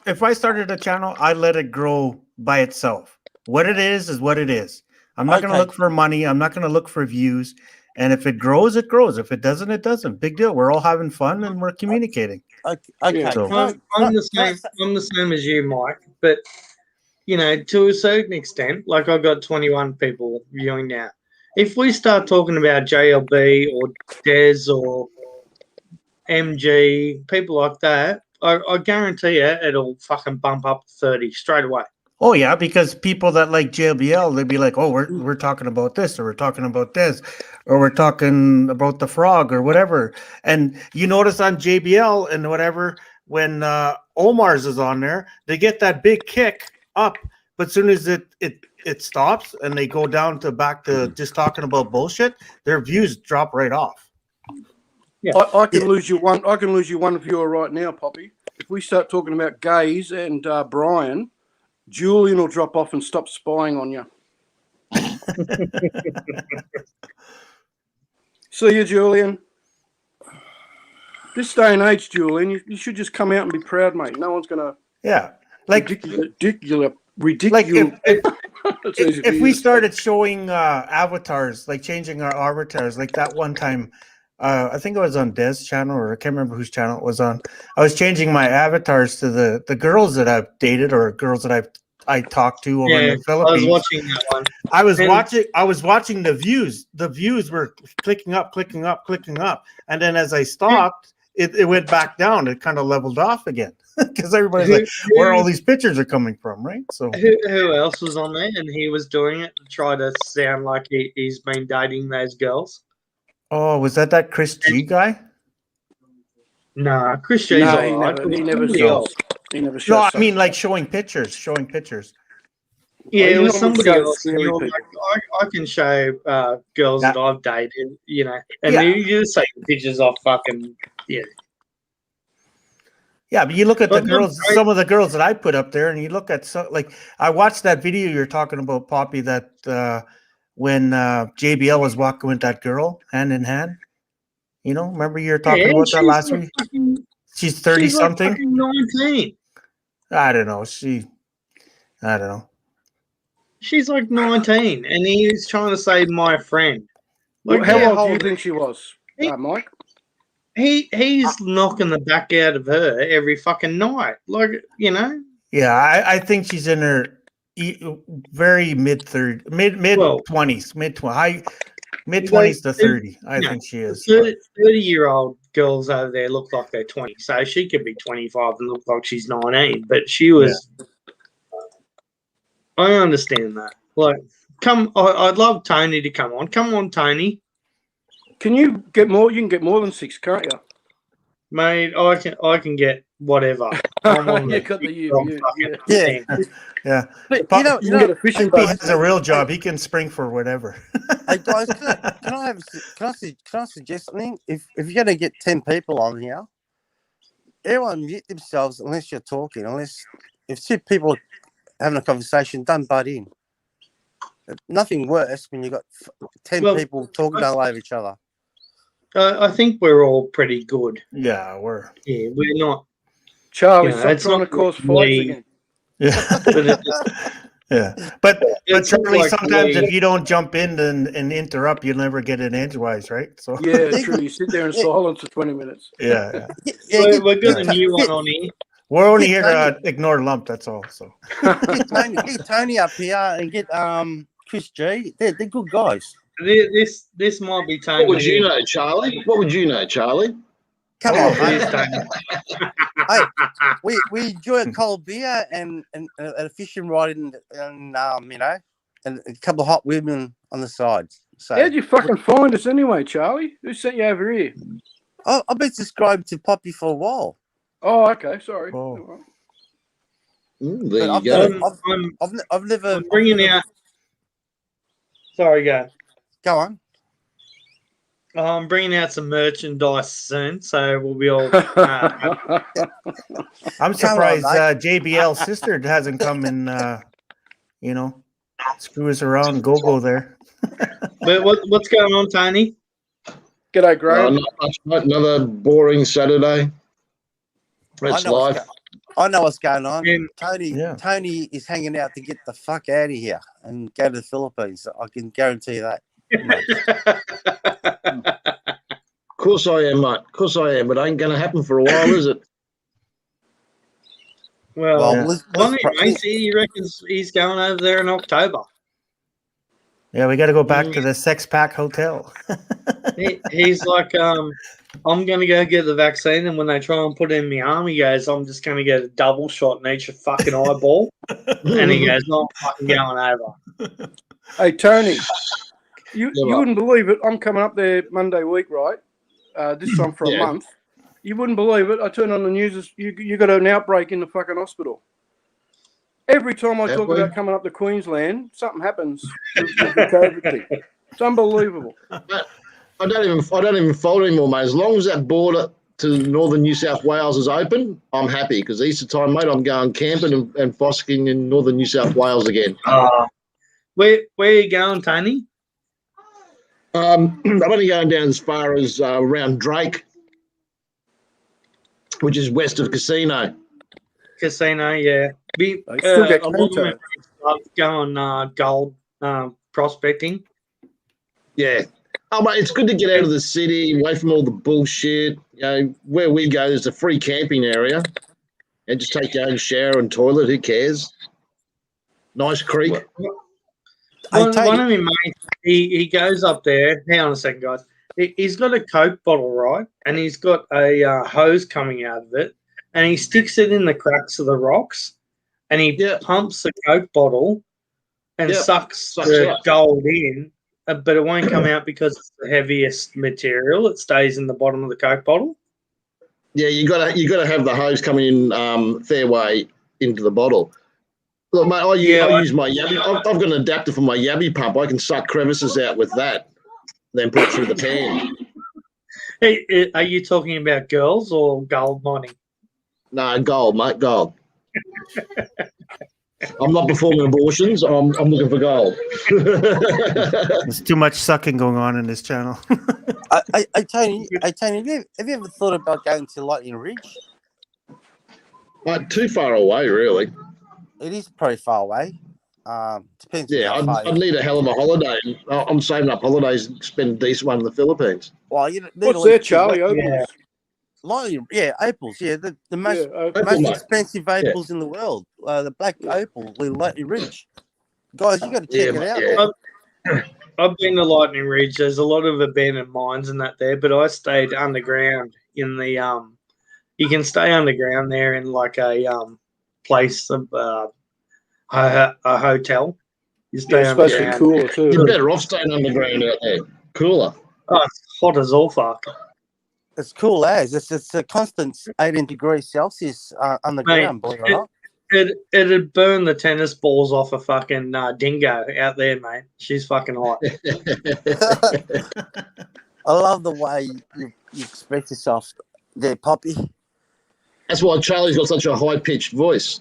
if I started a channel, I let it grow by itself. What it is what it is. I'm not going to Okay. look for money. I'm not going to look for views. And if it grows, it grows. If it doesn't, it doesn't. Big deal. We're all having fun and we're communicating. Okay. Yeah. So- I'm the same. I'm the same as you, Mike. But you know, to a certain extent, like I've got 21 people viewing now. If we start talking about JLB or Des or MG, people like that, I guarantee you it'll fucking bump up to 30 straight away. Oh yeah, because people that like JBL, they'd be like, "Oh, we're talking about this, or we're talking about this, or we're talking about the frog, or whatever." And you notice on JBL and whatever, when Omar's is on there, they get that big kick up, but as soon as it stops and they go down to back to just talking about bullshit, their views drop right off. I can lose you one. I can lose you one viewer right now, Poppy. If we start talking about gays and Brian, Julian will drop off and stop spying on you. See you, Julian. This day and age, Julian, you should just come out and be proud, mate. No one's gonna Yeah, like ridiculous. like if we started. started showing avatars, like changing our avatars, like that one time, I think it was on Des channel, or I can't remember whose channel it was on. I was changing my avatars to the girls that I've dated or girls that I talked to over in the Philippines. I was watching that one. I was And- watching the views. The views were clicking up, and then as I stopped, it went back down. It kind of leveled off again because everybody's like, "Where all these pictures are coming from?" Right? So who else was on there and he was doing it to try to sound like he's been dating those girls? oh, was that Chris G guy? Nah, Chris G's No, all right. he never Somebody shows. else. He never shows. No, I something. mean like showing pictures. Yeah, you it was normally somebody show else. scary You're people. like, I can show girls Yeah. that I've dated, you know, and Yeah. you just take pictures off fucking Yeah, but you look at the But no, girls, some of the girls that I put up there, and you look at like I watched that video you're talking about, Poppy, that when JBL was walking with that girl hand in hand. You know, remember you were talking about that last week? She's 30 She's like something. fucking 19. I don't know. I don't know. She's like 19, and he's trying to say my friend. Like, How yeah, old do you hold think she was, Mike? he's knocking the back out of her every fucking night. Like, you know. Yeah, I think she's in her very mid 20s, mid 20s to 30. I think she is. 30-year-old girls over there look like they're 20, so she could be 25 and look like she's 19. But she was. Yeah. I understand that. Like, I'd love Tony to come on. Come on, Tony. Can you get more? You can get more than 6, can't you? Mate, I can get whatever. I'm on You got the Yeah. But you can get a fishing He boat. has a real job. He can spring for whatever. Hey guys, can I suggest something? If you're going to get 10 people on here, everyone mute themselves unless you're talking. If 2 people having a conversation, don't butt in. Nothing worse when you've got 10 people talking all over each other. I think we're all pretty good. Yeah, we're. Yeah, we're not. Charlie, Yeah, stop it's trying to not cause fights me. again. Yeah. But Yeah, but It's not Charlie, like sometimes we- if you don't jump in and interrupt, you'll never get an edgewise, right? So Yeah, true. You sit there in silence for 20 minutes. yeah. we've got a new one on here. We're only Get here to ignore Lump. That's all. So Get Tony up here and get Chris G. They're good guys. This might be What Tony. would you know, Charlie? What would you know, Charlie? Come Oh, on, mate. here's Tony. We enjoy a cold beer and a fishing rod and you know, and a couple of hot women on the sides. So How'd you fucking find us anyway, Charlie? Who sent you over here? I've been subscribed to Poppy for a while. Oh, okay. Sorry. Oh. There But you go. I've never. I'm bringing out. Sorry, go. Go on. I'm bringing out some merchandise soon, so we'll be all. I'm surprised mate. JBL's sister hasn't come and screw us around. Go there. But what's going on, Tony? G'day, Graham. Not much, mate. Another boring Saturday. That's life. I know what's going on. And- Tony is hanging out to get the fuck out of here and go to the Philippines. I can guarantee that. Of course I am, mate. Of course I am. But it ain't going to happen for a while, is it? Well, Yeah. one of your mates, he reckons he's going over there in October. Yeah, we got to go back to the Sex Pack Hotel. He's like, I'm going to go get the vaccine, and when they try and put it in my arm, he goes, I'm just going to get a double shot in each fucking eyeball. And he goes, no, I'm fucking going over. Hey, Tony, you Yeah, wouldn't believe it. I'm coming up there Monday week, right? This time for a Yeah. month. You wouldn't believe it. I turn on the news. You got an outbreak in the fucking hospital. Every time I Have talk we? about coming up to Queensland, something happens with the COVID thing. It's unbelievable. I don't even fold anymore, mate. As long as that border to northern New South Wales is open, I'm happy. Because Easter time, mate, I'm going camping and fossicking in northern New South Wales again. Where are you going, Tony? I'm only going down as far as around Drake, which is west of Casino. Casino, yeah. They still get a lot of contact. my friends love going gold prospecting. Yeah. Oh, mate, it's good to get out of the city, away from all the bullshit. You know, where we go, there's a free camping area. And just take your own shower and toilet. Who cares? Nice creek. One Tony- of my mates, he goes up there. Hang on a second, guys. He's got a Coke bottle, right? And he's got a hose coming out of it. And he sticks it in the cracks of the rocks. And he Yeah. pumps the Coke bottle and Yeah. sucks Sucks the up. gold in. But it won't come out because it's the heaviest material. It stays in the bottom of the Coke bottle. Yeah, you gotta have the hose coming in fair way into the bottle. Look, mate, I use my Yabby. I've got an adapter for my Yabby pump. I can suck crevices out with that, then put it through the pan. Hey, are you talking about girls or gold mining? No, gold, mate, gold. I'm not performing abortions. I'm looking for gold. There's too much sucking going on in this channel. Tony, have you ever thought about going to Lightning Ridge? Mate, too far away, really. It is pretty far away. Depends. Yeah, on how far I'd need a hell of a holiday. I'm saving up holidays and spend a decent one in the Philippines. Well, you need What's at there, least Charlie? two- Opals? Yeah. Lightning, opals. Yeah, the Yeah, most opals. Opal, most mate. expensive opals in the world. The black opal in Lightning Ridge. Guys, you got to check Yeah, it out. yeah. I've been to Lightning Ridge. There's a lot of abandoned mines and that there, but I stayed underground in the You can stay underground there in like a place of a hotel. You stay Yeah, it's supposed to be underground. cooler You're too. better off staying underground out there. Cooler. Oh, it's hot as all fuck. It's cool as it's a constant 18 degrees Celsius underground, believe it or not. It'd burn the tennis balls off a fucking dingo out there, mate. She's fucking hot. I love the way you express yourself there, Poppy. That's why Charlie's got such a high-pitched voice.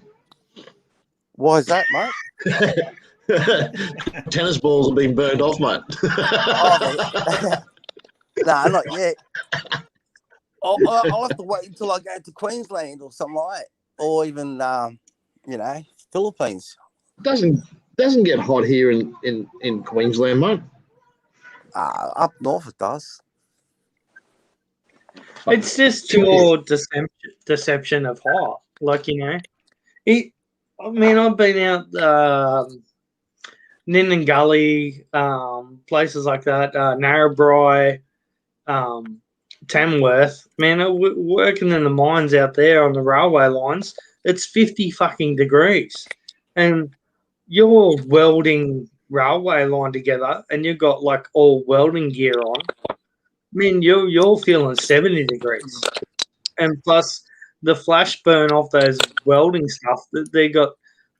Why is that, mate? Tennis balls have been burned off, mate. Oh, Nah, not yet. I'll have to wait until I go to Queensland or something like that, or even Philippines. Doesn't get hot here in Queensland, mate. Up north it does. It's just your deception of hot. Like, you know, I've been out Ninden Gully, places like that, Narrabri, Tamworth. Man, working in the mines out there on the railway lines, it's 50 fucking degrees. And you're welding railway line together and you've got like all welding gear on. I mean, you're feeling 70 degrees. And plus the flash burn off those welding stuff, they got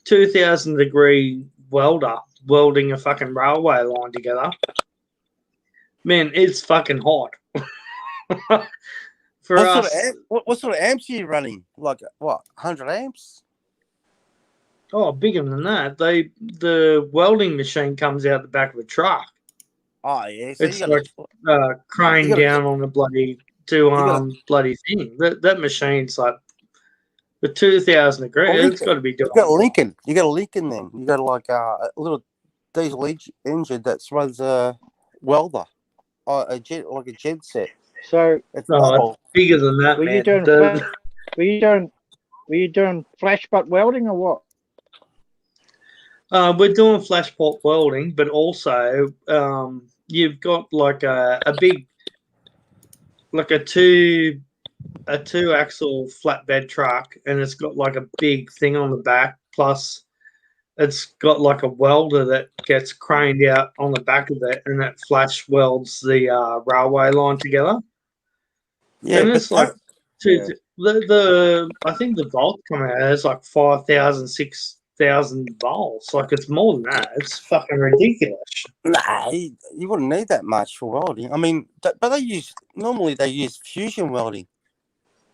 2,000 degree welder welding a fucking railway line together. Man, it's fucking hot. For What us, sort of amps are you running? Like what? 100 amps? oh, bigger than that. The welding machine comes out the back of a truck. Oh yeah. So It's like crane you gotta- down on the bloody bloody thing. That machine's like the 2,000 degrees. It's got to be doing. You got a Lincoln. You got a Lincoln then. You got like a little diesel engine that runs a welder, a jet like a jet set. So It's It's bigger than that, were man. you doing The- were you doing flash butt welding or what? we're doing flash pot welding, but also you've got like a big, like a two axle flatbed truck, and it's got like a big thing on the back. Plus, it's got like a welder that gets craned out on the back of it, and that flash welds the railway line together. yeah. And But it's like the I think the volt coming out is like 5,000, 6,000 volts. Like it's more than that. It's fucking ridiculous. nah, you wouldn't need that much for welding. I mean, but they use fusion welding.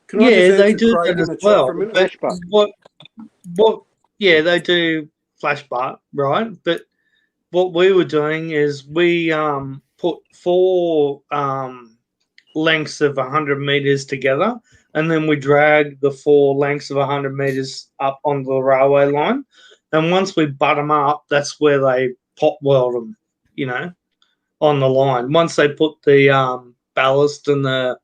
Can I Yeah, just they answer do Craig that in as the chat well. for a minute? But Flash what? Yeah, they do flash bar, right? But what we were doing is we put 4 lengths of 100 meters together, and then we drag the 4 lengths of 100 meters up onto the railway line. And once we butt them up, that's where they pop weld them, you know, on the line. Once they put the ballast and the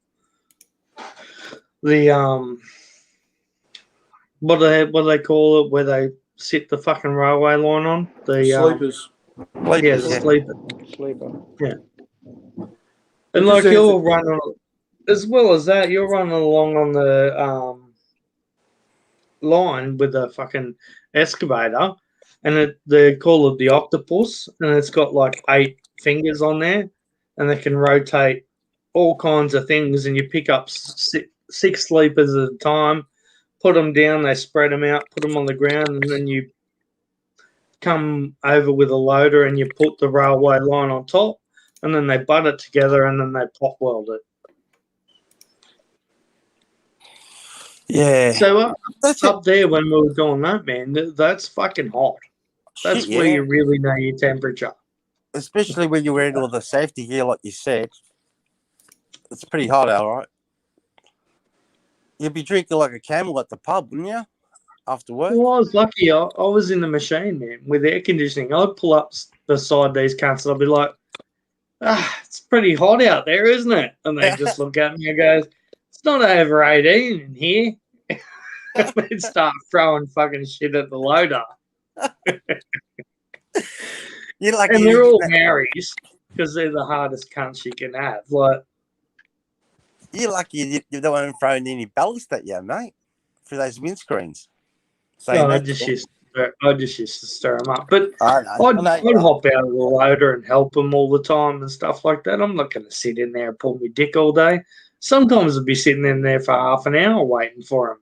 what do they call it, where they sit the fucking railway line on? The Sleepers. yeah, the sleeper. Sleeper. And Just like answer- you're running, as well as that, you're running along on the line with a fucking excavator, and they call it the octopus, and it's got like 8 fingers on there, and they can rotate all kinds of things, and you pick up 6 sleepers at a time, put them down, they spread them out, put them on the ground, and then you come over with a loader and you put the railway line on top, and then they butt it together, and then they pop weld it. Yeah. So That's up there when we were doing that, man, that's fucking hot. That's Shit, where yeah. you really know your temperature. Especially when you're wearing all the safety gear, like you said. It's pretty hot, all right. You'd be drinking like a camel at the pub, wouldn't you? After work. Well, I was lucky. I was in the machine, man, with air conditioning. I'd pull up beside these cunts and I'd be like, it's pretty hot out there, isn't it? And they just look at me and go, it's not over 18 in here. And they'd start throwing fucking shit at the loader. You're like, And they're all Marys because they're the hardest cunts you can have. Like, you're lucky you don't want to throw any ballast at you, mate, for those windscreens. no, I just used to stir them up. But I know. I'd hop out of the loader and help them all the time and stuff like that. I'm not going to sit in there and pull my dick all day. Sometimes I'd be sitting in there for half an hour waiting for them.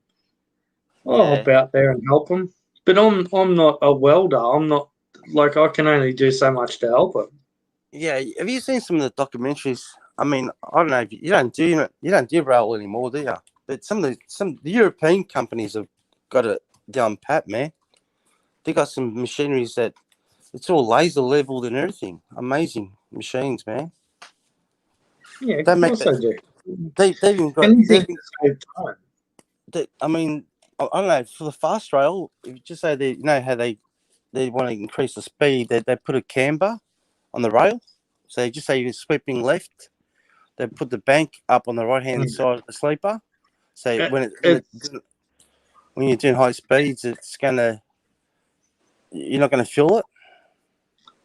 I'll hop out there and help them. But I'm not a welder. I'm not, like, I can only do so much to help them. Yeah, have you seen some of the documentaries? I mean, I don't know if you don't do rail anymore, do you? But some of the European companies have got it down pat, man. They got some machineries that it's all laser leveled and everything. Amazing machines, man. Yeah, of They make course they do. they've even got. Anything to save time. I mean, I don't know. For the fast rail, if you just say they, you know how they want to increase the speed, they put a camber on the rail. So you just say you're sweeping left, they put the bank up on the right hand side of the sleeper. So It- when you're doing high speeds, you're not gonna feel it.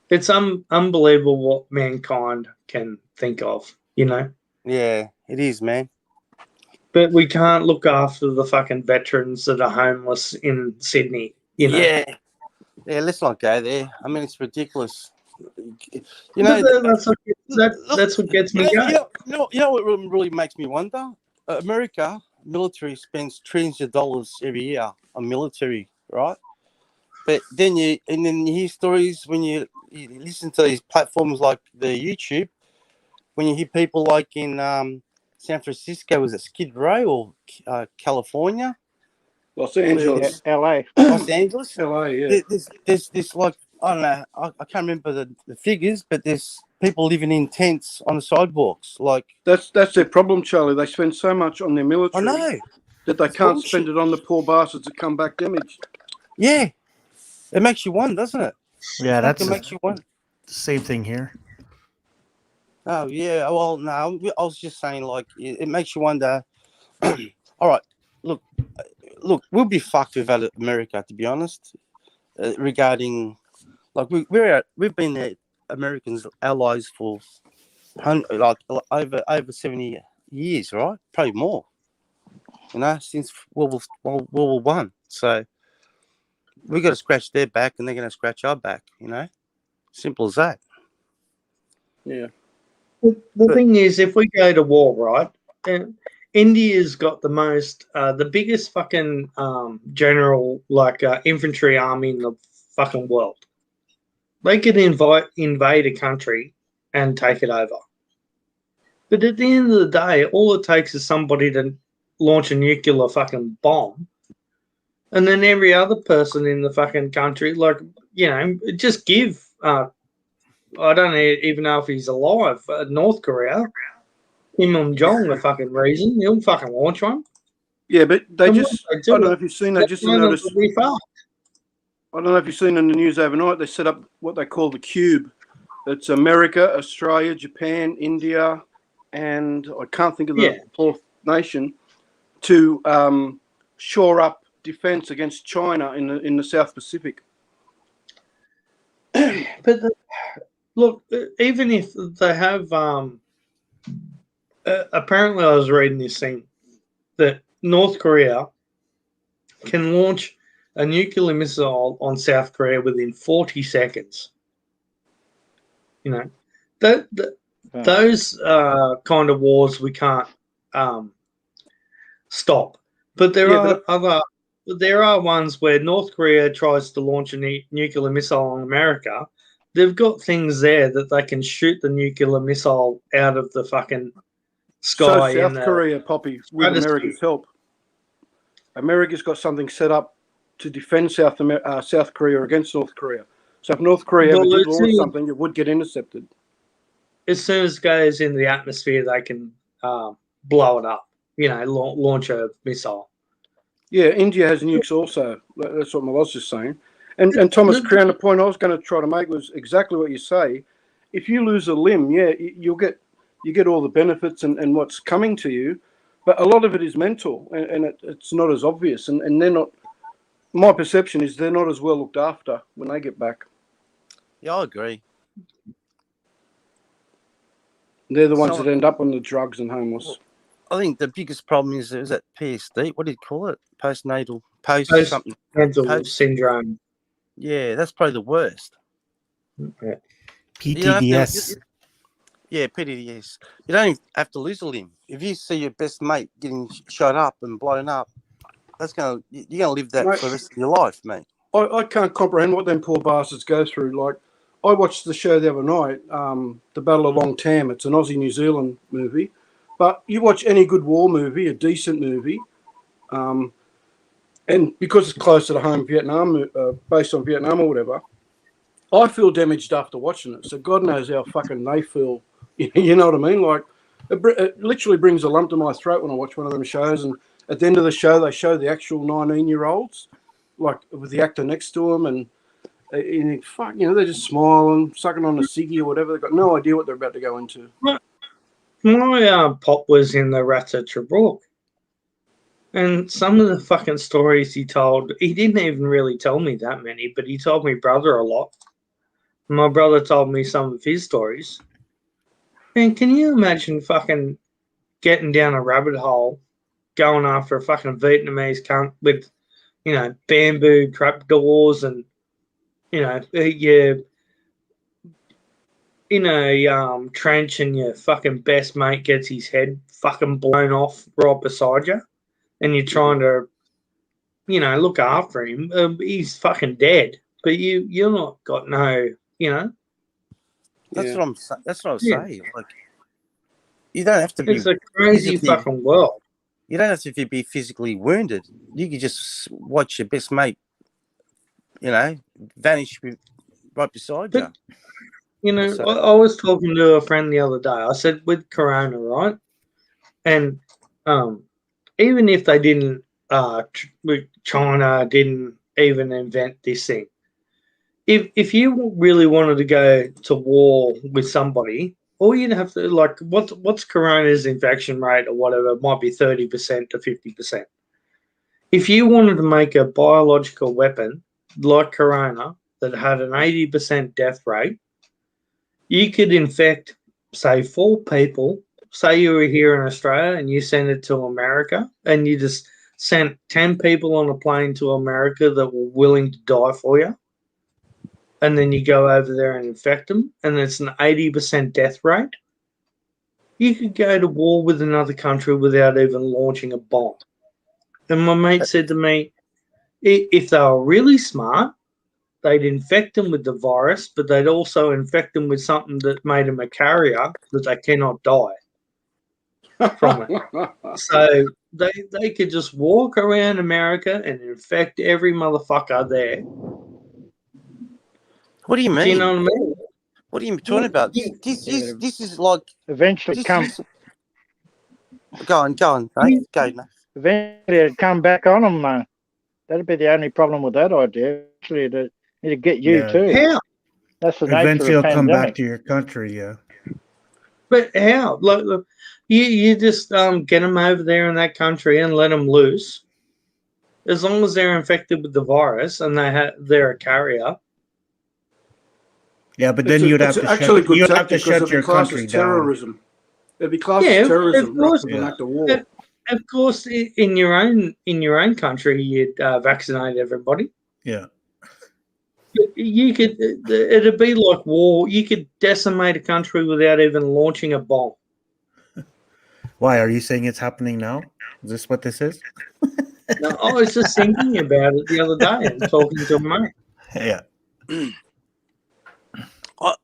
It's unbelievable what mankind can think of, you know. Yeah, it is, man. But we can't look after the fucking veterans that are homeless in Sydney, you know. Yeah. Let's not go there. I mean, it's ridiculous. You But know, that's what gets me going. You know what really makes me wonder? America military spends trillions of dollars every year on military, right? But then you hear stories when you listen to these platforms like the YouTube, when you hear people like in San Francisco, was it Skid Row or California? Los Angeles. LA. Los Angeles? LA, yeah. There's this, like, I don't know, I can't remember the figures, but there's people living in tents on the sidewalks. Like, That's their problem, Charlie. They spend so much on their I military know. that they can't bullshit. spend it on the poor bastards that come back damaged. Yeah. It makes you wonder, doesn't it? Yeah, that's It the makes you wonder. same thing here. Oh, yeah. Well, no, I was just saying, like, it makes you wonder. All right. Look, we'll be fucked without America, to be honest, regarding, like, we've been the Americans' allies for over 70 years, right? Probably more, you know, since World War One. So we got to scratch their back, and they're going to scratch our back. You know, simple as that. Yeah. The thing is, if we go to war, right, India's got the biggest fucking general, like, infantry army in the fucking world. They could invade a country and take it over. But at the end of the day, all it takes is somebody to launch a nuclear fucking bomb, and then every other person in the fucking country, like, you know, just give. I don't even know if he's alive. North Korea, Kim Jong, a fucking reason. He'll fucking launch one. Yeah, but they And just, what I don't know if you've seen, they just noticed, will be fucked. I don't know if you've seen in the news overnight, they set up what they call the Cube. It's America, Australia, Japan, India, and I can't think of the fourth nation, to shore up defense against China in the South Pacific. But look, even if they have, apparently I was reading this thing that North Korea can launch a nuclear missile on South Korea within 40 seconds. You know, those kind of wars we can't stop. But there are ones where North Korea tries to launch a nuclear missile on America. They've got things there that they can shoot the nuclear missile out of the fucking sky. So South Korea, Poppy, with America's help, America's got something set up to defend South Korea against North Korea. So if North Korea ever did launch something, it would get intercepted. As soon as it goes in the atmosphere, they can blow it up. You know, launch a missile. Yeah, India has nukes also. That's what I was just saying. And Thomas Crown, the point I was going to try to make was exactly what you say. If you lose a limb, yeah, you get all the benefits and what's coming to you, but a lot of it is mental, and it's not as obvious. And they're not. My perception is they're not as well looked after when they get back. Yeah, I agree. They're the ones that end up on the drugs and homeless. I think the biggest problem is that PSD. What do you call it? Postnatal syndrome. Yeah, that's probably the worst. Yeah. PTDS. Yeah, PTDS. You don't even have to lose a limb. If you see your best mate getting shot up and blown up, you're gonna live that for the rest of your life, mate. I can't comprehend what them poor bastards go through. Like, I watched the show the other night, The Battle of Long Tam. It's an Aussie-New Zealand movie. But you watch any good war movie, a decent movie, and because it's closer to home, Vietnam, based on Vietnam or whatever, I feel damaged after watching it. So God knows how fucking they feel. You know what I mean? Like, It literally brings a lump to my throat when I watch one of them shows. And at the end of the show, they show the actual 19-year-olds, like with the actor next to them, and you think, fuck, they're just smiling, sucking on a ciggy or whatever. They've got no idea what they're about to go into. My pop was in the Rats at Tobruk, and some of the fucking stories he told, he didn't even really tell me that many, but he told me brother a lot. My brother told me some of his stories. And can you imagine fucking getting down a rabbit hole, going after a fucking Vietnamese cunt with, bamboo trapdoors and, you're in a trench and your fucking best mate gets his head fucking blown off right beside you and you're trying to, look after him. He's fucking dead, but you're not got no, That's Yeah. what I'm. That's what I was Yeah. saying. Like, you don't have to be. It's a crazy physically- fucking world. You don't have to be physically wounded. You could just watch your best mate, vanish right beside you. But, So- I was talking to a friend the other day. I said, with Corona, right? And even if they didn't, China didn't even invent this thing. If you really wanted to go to war with somebody, all you'd have to, like, what's Corona's infection rate or whatever, it might be 30% to 50%. If you wanted to make a biological weapon like Corona that had an 80% death rate, you could infect, say, 4 people. Say you were here in Australia and you send it to America and you just sent 10 people on a plane to America that were willing to die for you. And then you go over there and infect them, and it's an 80% death rate. You could go to war with another country without even launching a bomb. And my mate said to me, if they were really smart, they'd infect them with the virus, but they'd also infect them with something that made them a carrier that they cannot die from it. So they could just walk around America and infect every motherfucker there. What do you mean? Do you know what I mean? What are you talking about? This is like. Eventually, Go on, mate. Go, Nate. eventually it'd come back on them. That'd be the only problem with that idea. Actually, it'd get you Yeah. too. How? That's the nature Eventually, of you'll come back pandemic. to your country. Yeah. But how? Look, you just get them over there in that country and let them loose. As long as they're infected with the virus and they're a carrier. Yeah, but then you'd have to actually shut, you'd have to tactic because shut it'd your be classed country as down. terrorism. It'd be classed Yeah, as of terrorism rather course. than an act of war. Yeah. Of course, in your own country, you'd vaccinate everybody. Yeah. You could. It'd be like war. You could decimate a country without even launching a bomb. Why are you saying it's happening now? Is this what this is? No, I was just thinking about it the other day and talking to a mate. Yeah.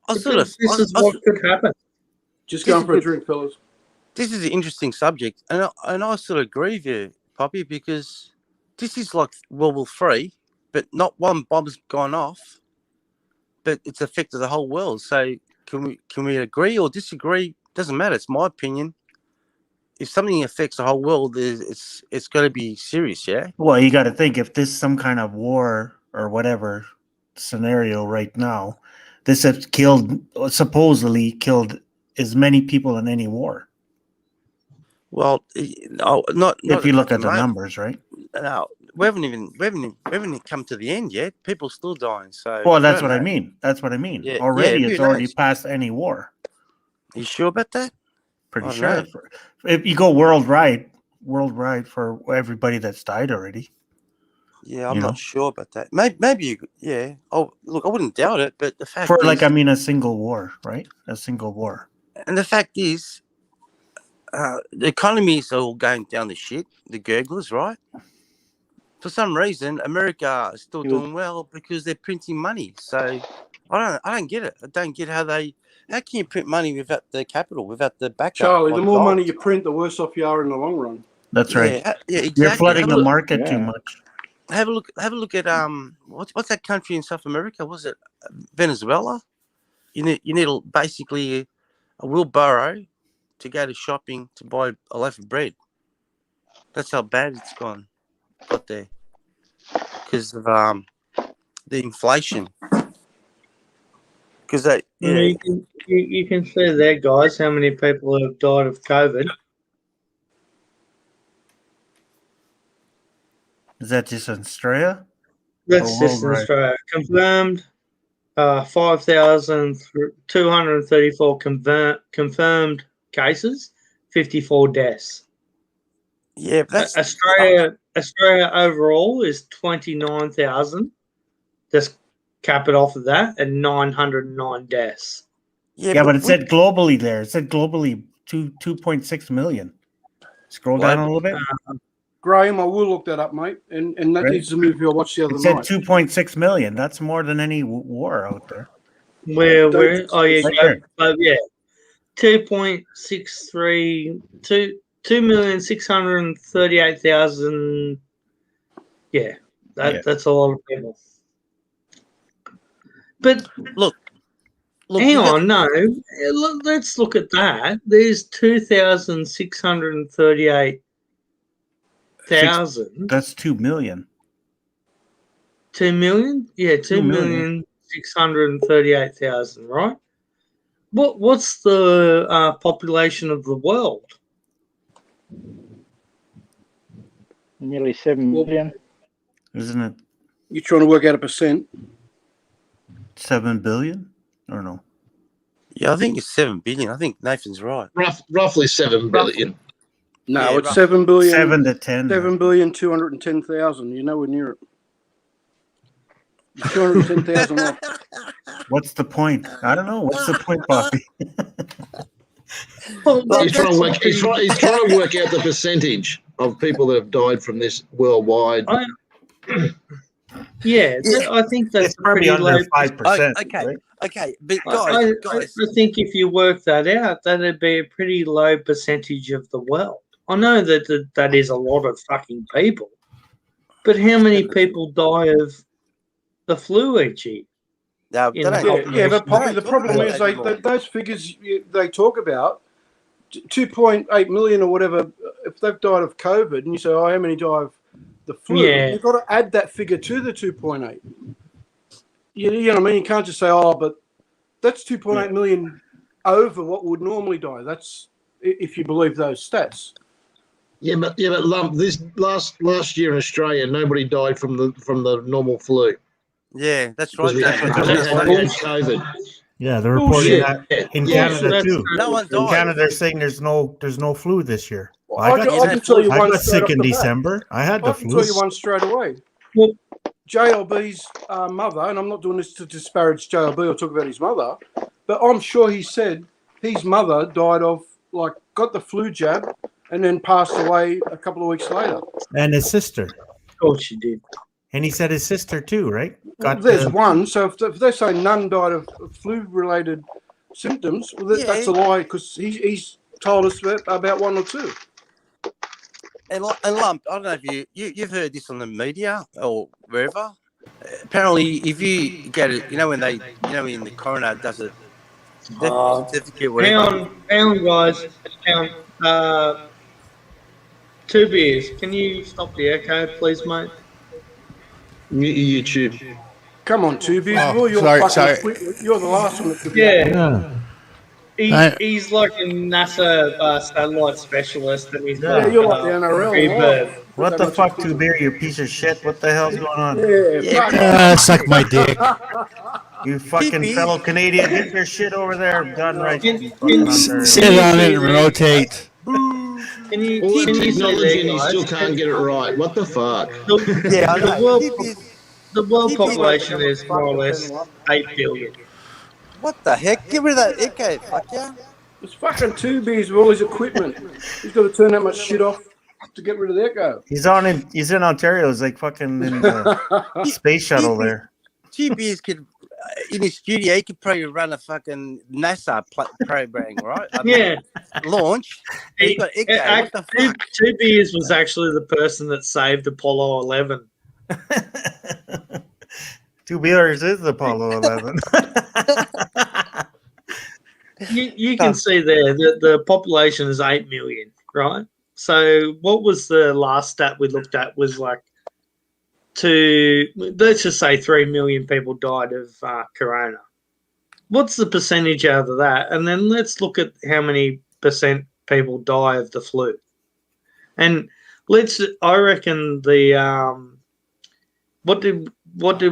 This is what could happen. Just going for a drink, fellas. This is an interesting subject, and I sort of agree with you, Poppy, because this is like World War III, but not one bomb's gone off, but it's affected the whole world. So can we agree or disagree? Doesn't matter. It's my opinion. If something affects the whole world, it's going to be serious, yeah. Well, you got to think if this is some kind of war or whatever scenario right now, this has supposedly killed as many people in any war. Well, no, not If you look at the moment. numbers, right? No, we haven't even come to the end yet. People still dying. So Well, that's don't what I know. mean. That's what I mean. Yeah, Already, yeah, it's who already knows? past any war. You sure about that? Pretty I don't sure. know. If you go worldwide for everybody that's died already. Yeah, I'm You know? not sure about that. Maybe you, yeah. Oh, look, I wouldn't doubt it, but the fact For is, a single war, right? A single war. and the fact is, the economy is all going down the shit. The gurglers, right? For some reason, America is still doing well because they're printing money. So I don't get it. I don't get how can you print money without the capital, without the backup? Charlie, the like more gold? money you print, the worse off you are in the long run. That's right. Yeah, exactly. You're flooding Have a the look- market too Yeah. much. Have a look at what's that country in South America? Was it Venezuela? You need basically a wheelbarrow to go to shopping to buy a loaf of bread. That's how bad it's got there because of the inflation. Because You can see there, guys, how many people have died of COVID. Is that just in Australia? That's Oh, just in right. Australia. Confirmed 5,234 confirmed cases, 54 deaths. yeah, but that's Australia overall is 29,000. Just cap it off of that, and 909 deaths. Yeah, but it said globally there. It said globally 2.6 million. Scroll down a little bit. Graham, I will look that up, mate. And that Right. is the movie I watched the other It said night. 2.6 million. That's more than any war out there. Where? Oh, yeah, Right there. yeah. 2.632 2,638,000. Yeah, that's a lot of people. But look. Hang on, no. Let's look at that. There's 2,638,000. That's 2 million. 2 million? Yeah, 2 million. 2,638,000, right? What's the population of the world? Nearly 7 million. Isn't it You're trying to work out a percent. 7 billion? Or no? Yeah, I think it's 7 billion. I think Nathan's right. Roughly 7 billion. No, Yeah, it's right. 7 billion. 7 to 10. 7,210,000. You're nowhere near it. 210,000 off. What's the point? I don't know. What's the point, Bobby? He's trying to work out the percentage of people that have died from this worldwide. Yeah, I think that's It's probably pretty under low. 5%. Okay, right? okay, but I guys, think if you work that out, that'd be a pretty low percentage of the world. I know that is a lot of fucking people, but how many people die of the flu each year? no, in they the don't- Yeah, but Poppy, Don't the talk problem about is that anymore. those figures they talk about, 2.8 million or whatever, if they've died of COVID, and you say, oh, how many die of the flu? Yeah. You've got to add that figure to the 2.8. You know what I mean? You can't just say, oh, but that's 2.8 million over what would normally die. That's if you believe those stats. Yeah, but lump this last year in Australia, nobody died from the normal flu Yeah, that's right. because we James. had COVID. Yeah, they're reporting Bullshit. that in Yeah, Canada that's too. No one In died. Canada, they're saying there's no flu this year. I can tell you I one got straight sick off in the bat. December. I had the I can flu. tell you one straight away. Well- JLB's mother, and I'm not doing this to disparage JLB or talk about his mother, but I'm sure he said his mother died of, got the flu jab and then passed away a couple of weeks later. And his sister. Of course you did. And he said his sister too, right? Well, there's one, so if they say none died of flu-related symptoms, well, that's a lie because he's told us about one or two. And Lump, I don't know if you've heard this on the media or wherever. Apparently, if you get it, when when the coroner does a death certificate, Hang whatever. on, guys. Hang on. 2 beers. Can you stop the echo, please, mate? YouTube. Come on, Tubi. Oh, You're sorry. You're the last one that could be. Yeah. Hey. He's like a NASA satellite specialist, and he's Yeah, got you're like the NRL. rebirth. What the fuck, Two Beer, you piece of shit? What the hell's going on? Yeah, Suck my dick. You fucking Pee-pee. fellow Canadian, get your shit over there. Done right. Sit on it and rotate. Can you All the see technology and there, he guys? still can't get it right. What the fuck? Yeah, I know. The world Pee-pee. population is more or less 8 billion. What the heck? Get rid of that echo, fuck yeah. It's fucking Tubi's with all his equipment. He's got to turn that much shit off to get rid of the echo. He's in Ontario. He's like fucking in the space shuttle there. TBS could, in his studio, he could probably run a fucking NASA program, right? I mean, Yeah. launch. And you got echo. What the fuck? Two Beers was actually the person that saved Apollo 11. Two Beers is Apollo 11. you can see there that the population is 8 million, right? So what was the last stat we looked at was like let's just say 3 million people died of corona. What's the percentage out of that? And then let's look at how many percent people die of the flu. And I reckon what did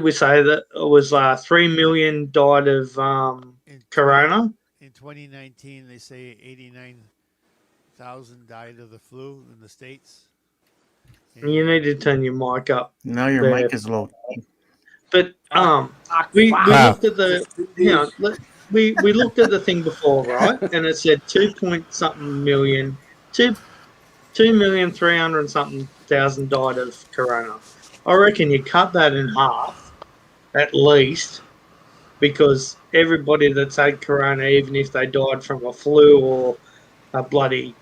we say that it was 3 million died of corona? In 2019, they say 89,000 died of the flu in the States. You need to turn your mic up. Now your there. mic is low. But we looked at the we looked at the thing before, right? And it said 2.something million, 2,300,000 something died of corona. I reckon you cut that in half, at least, because everybody that's had corona, even if they died from a flu or a bloody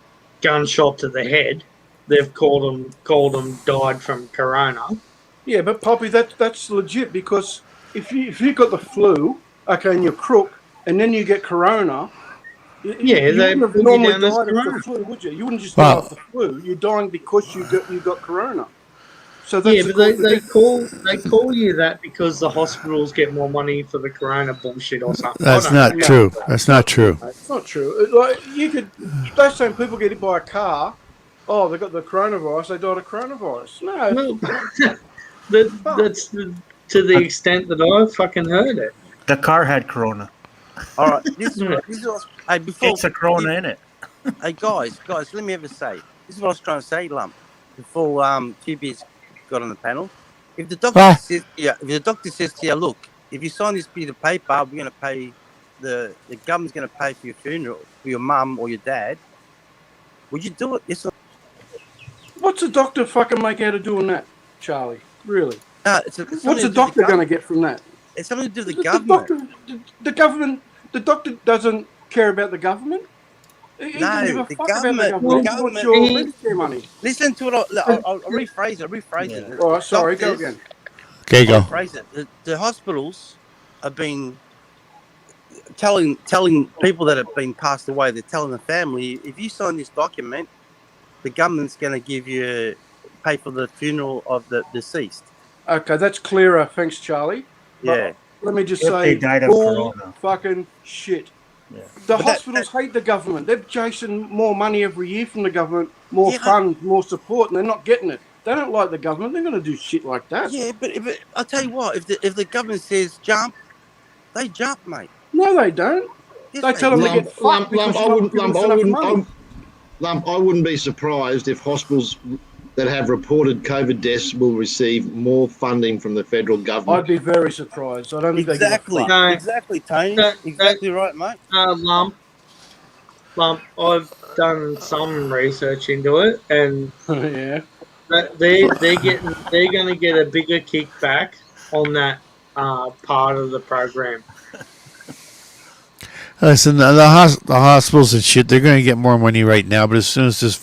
gunshot to the head, they've called them died from corona. Yeah, but Poppy, that's legit, because if you got the flu, okay, and you're crook, and then you get corona, you they wouldn't have put you normally down as died of corona. the flu, would you? You wouldn't just die of the flu. You're dying because you got corona. So that's but they call you that because the hospitals get more money for the corona bullshit or something. That's not true. That's not true. It's not true. Like those same people get hit by a car. Oh, they got the coronavirus. They died of coronavirus. No, that's to the extent that I fucking heard it. The car had corona. All right, this is what hey, before It's a corona in it. Hey guys, let me ever say. This is what I was trying to say, Lump. Before QB's got on the panel. If the doctor says to you, look, if you sign this piece of paper, we're gonna pay the government's gonna pay for your funeral for your mum or your dad, would you do it? Yes or what's a doctor fucking make out of doing that, Charlie? Really? it's What's a doctor going to get from that? It's something to do with the government. The doctor doesn't care about the government. He doesn't give a fuck about the government. He wants your Medicare money. Listen to it. I'll rephrase it. All right, sorry, go again. Okay, go. Rephrase it. The hospitals have been telling people that have been passed away, they're telling the family, if you sign this document, the government's going to pay for the funeral of the deceased. Okay, that's clearer. Thanks, Charlie. Yeah. Let me just If say, they died of all corona. fucking shit. Yeah. The hospitals hate the government. They're chasing more money every year from the government, more funds, more support, and they're not getting it. They don't like the government. They're going to do shit like that. Yeah, but I'll tell you what, if the government says jump, they jump, mate. No, they don't. Yes, They tell them to get fucked because you're not giving us enough money. I wouldn't be surprised if hospitals that have reported COVID deaths will receive more funding from the federal government. I'd be very surprised. I don't think Exactly. they give a fuck. Exactly, Tony. Exactly right, mate. Lump, I've done some research into it, and Yeah. they're going to get a bigger kickback on that part of the program. Listen, the hospitals and shit, they're going to get more money right now, but as soon as this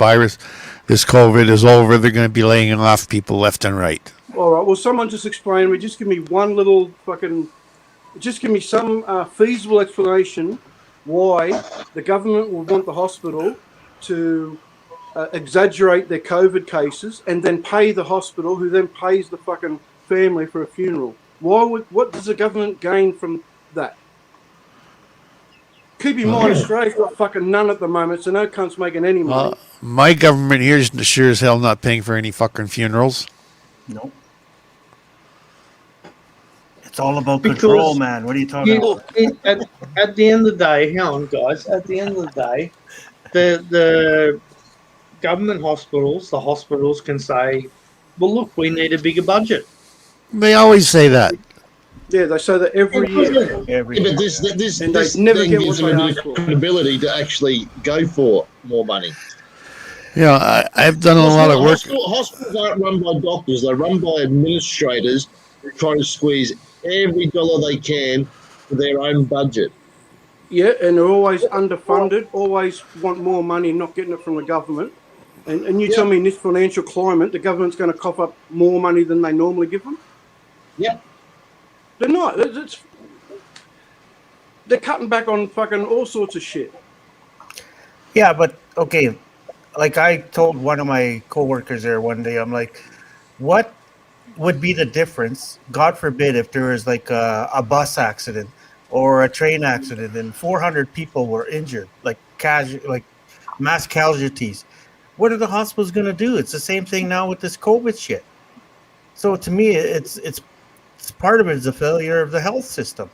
COVID is over, they're going to be laying off people left and right. All right. Well, someone just explain me. Just give me one little just give me some feasible explanation why the government will want the hospital to exaggerate their COVID cases and then pay the hospital, who then pays the fucking family for a funeral. What does the government gain from that? Keep in mind, Australia's got fucking none at the moment, so no cunt's making any money. My government here is sure as hell not paying for any fucking funerals. Nope. It's all about control, man. What are you talking about? At the end of the day, hang on, guys. At the end of the day, the government hospitals, the hospitals can say, well, look, we need a bigger budget. They always say that. Yeah, they say that every year. But this And they never thing get gives what them they a ask for. ability to actually go for more money. Yeah, I've done a lot of work. Hospitals aren't run by doctors; they're run by administrators who try to squeeze every dollar they can for their own budget. Yeah, and they're always underfunded, always want more money, not getting it from the government. And you tell me in this financial climate, the government's going to cough up more money than they normally give them? Yep. They're not. they're cutting back on fucking all sorts of shit. Yeah, but okay, like I told one of my coworkers there one day, I'm like, what would be the difference, God forbid, if there was like a bus accident or a train accident and 400 people were injured, like mass casualties? What are the hospitals going to do? It's the same thing now with this COVID shit. So to me, it's part of it is a failure of the health system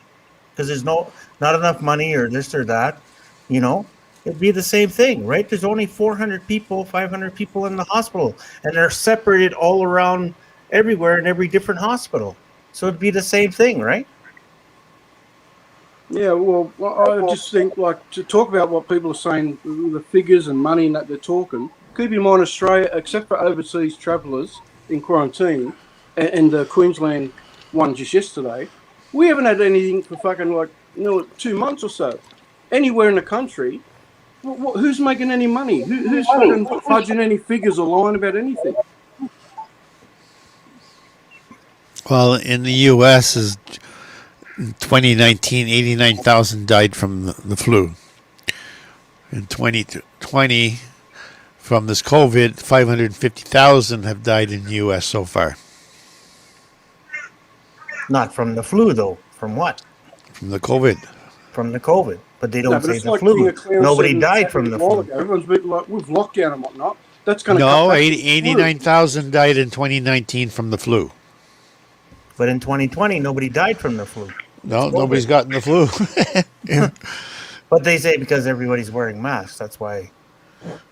because there's not enough money or this or that, you know. It'd be the same thing, right? There's only 400 people, 500 people in the hospital, and they're separated all around everywhere in every different hospital. So it'd be the same thing, right? Yeah, well, I just think, like, to talk about what people are saying, the figures and money and that they're talking, keep in mind Australia, except for overseas travellers in quarantine, and the Queensland one just yesterday, we haven't had anything for fucking, like, 2 months or so. Anywhere in the country, who's making any money? Who's fucking fudging any figures or lying about anything? Well, in the U.S., is 2019, 89,000 died from the flu. In 2020, from this COVID, 550,000 have died in the U.S. so far. Not from the flu, though. From what? From the COVID. From the COVID. But they don't say it's the like flu. King of Clowns Nobody said died from the flu. Everyone's been like, with lockdown and whatnot. That's going to No, cut back 89,000 died in 2019 from the flu. But in 2020, nobody died from the flu. No, nobody's gotten the flu. But they say because everybody's wearing masks, that's why.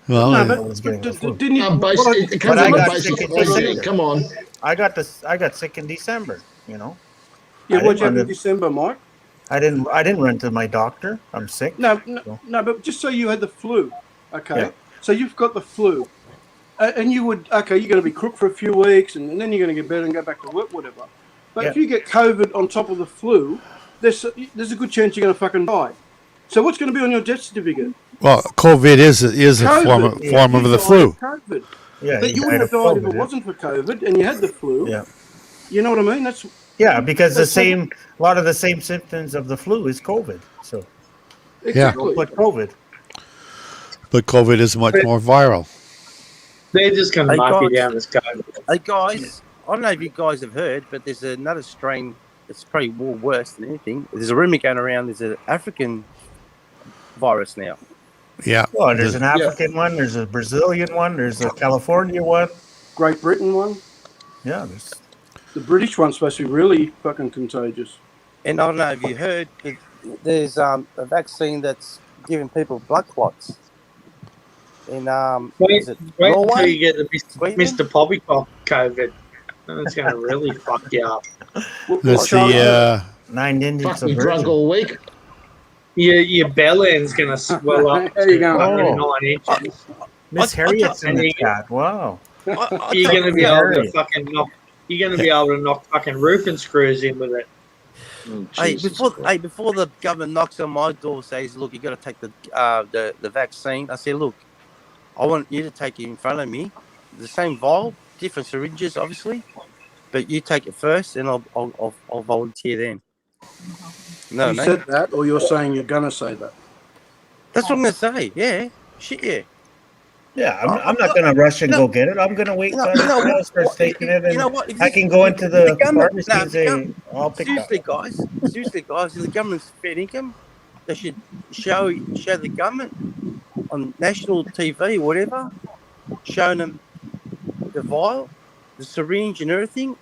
Well, no one's getting the flu. Didn't you? It comes I on got the basic sick in idea. December. Come on. I got sick in December. You know. Yeah, I what'd you didn't have in run to- December, Mike? I didn't run to my doctor. I'm sick. No, but just so you had the flu, okay? Yeah. So you've got the flu, and you're going to be crook for a few weeks, and then you're going to get better and go back to work, whatever. But if you get COVID on top of the flu, there's a good chance you're going to fucking die. So what's going to be on your death certificate? well, COVID is a form of You the died flu. of COVID. Yeah, But he you wouldn't died have of died if COVID, it wasn't for COVID, and you had the flu. Yeah. You know what I mean? That's Because That's a lot of the same symptoms of the flu is COVID. So exactly. but COVID. But COVID is much more viral. They're just going to Hey, mark you guys. down as COVID. Hey guys, I don't know if you guys have heard, but there's another strain that's probably more worse than anything. There's a rumor going around. There's an African virus now. Yeah. Oh, there's an African one. There's a Brazilian one. There's a California one. Great Britain one. Yeah, there's. The British one's supposed to be really fucking contagious. And I don't know if you heard, but there's a vaccine that's giving people blood clots. In Wait is it until Norway? you get the Sweden? Mr. Poppycock COVID. It's going to really fuck you up. That's the 9 digits Fuck of me drunk virgin. all week. Your belly end's going to swell up There you to go. fucking 9 inches. Miss I- I Harriet's in and the you- chat. Wow. You're going to be able to Harriet. fucking knock. You're going to be able to knock fucking roofing screws in with it. Hey, before the government knocks on my door, says, "Look, you got to take the vaccine." I say, "Look, I want you to take it in front of me, the same vial, different syringes, obviously, but you take it first, and I'll volunteer then." No, You mate. said that, or you're saying you're going to say that? That's what I'm gonna say. Yeah, shit, yeah. Yeah, I'm not going to rush and go get it. I'm going to wait No, till you know everyone what? else starts taking it, and You know what? If I this- can go into the government- pharmacy no, and the say, government- I'll pick up. Seriously, guys, if the government's fair income, they should show the government on national TV or whatever, showing them the vial, the syringe, and everything,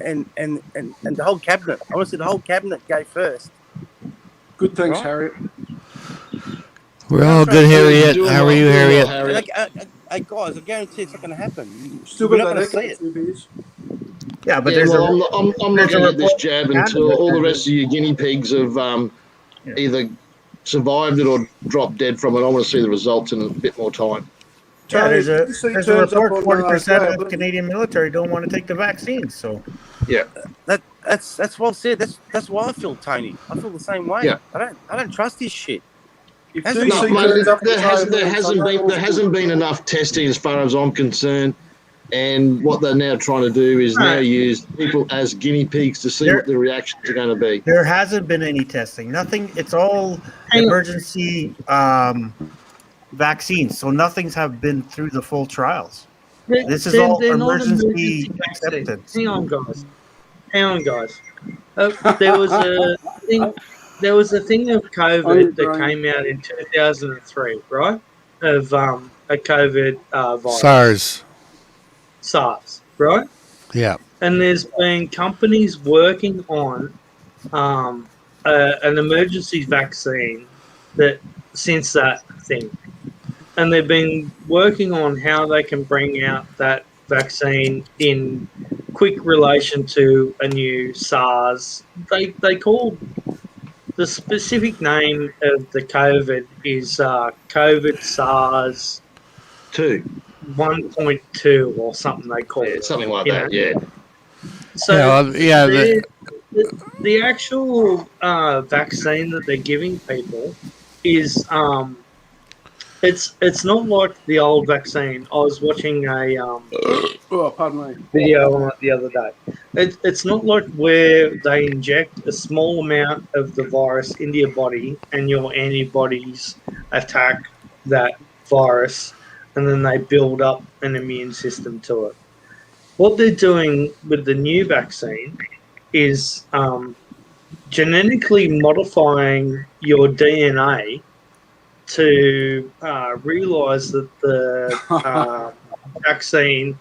and the whole cabinet. I want to see the whole cabinet go first. Good, thanks, Right. Harriet. We're all good, Harriet. Doing How are well, you, doing well, Harriet? Harriet. Hey, guys, I guarantee it's not going to happen. Still We're got not that going to see echo, it. 2 beers. Yeah, but Yeah, there's well, a. I'm not going there's to a get this report jab in until Canada all the that- rest of you guinea pigs have either survived it or dropped dead from it. I want to see the results in a bit more time. Yeah, Tony, there's a you see there's a turns up report. on, 40% Gale, of Canadian military don't want to take the vaccine. So That's well said. That's why I feel, Tony. I feel the same way. Yeah. I don't trust this shit. If Hasn't DC been- No, mate, turns up there on hasn't Sunday, been enough testing as far as I'm concerned. And what they're now trying to do is now use people as guinea pigs to see what the reactions are going to be. There hasn't been any testing. Nothing. It's all emergency vaccines. So nothing's have been through the full trials. This is all They're not emergency vaccines. acceptance. Hang on, guys. There was a thing. There was a thing of COVID that came out in 2003, right? Of a COVID virus. SARS, right? Yeah. And there's been companies working on an emergency vaccine that since that thing, and they've been working on how they can bring out that vaccine in quick relation to a new SARS. They called the specific name of the COVID is COVID SARS 1.2 or something they call it. Something like that, yeah. So the actual vaccine that they're giving people is it's not like the old vaccine. I was watching a pardon me. video on it the other day. It's not like where they inject a small amount of the virus into your body and your antibodies attack that virus and then they build up an immune system to it. What they're doing with the new vaccine is genetically modifying your DNA to realize that the vaccine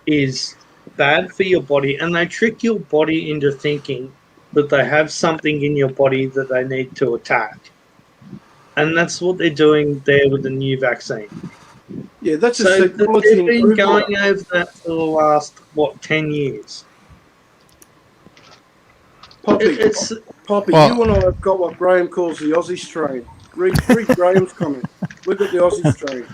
is bad for your body, and they trick your body into thinking that they have something in your body that they need to attack. And that's what they're doing there with the new vaccine. Yeah, that's a So psychology they've been improvement. going over that for the last, 10 years? Poppy, Well- you and I have got what Graham calls the Aussie strain. Read Graham's comment. We've got the Aussie strain.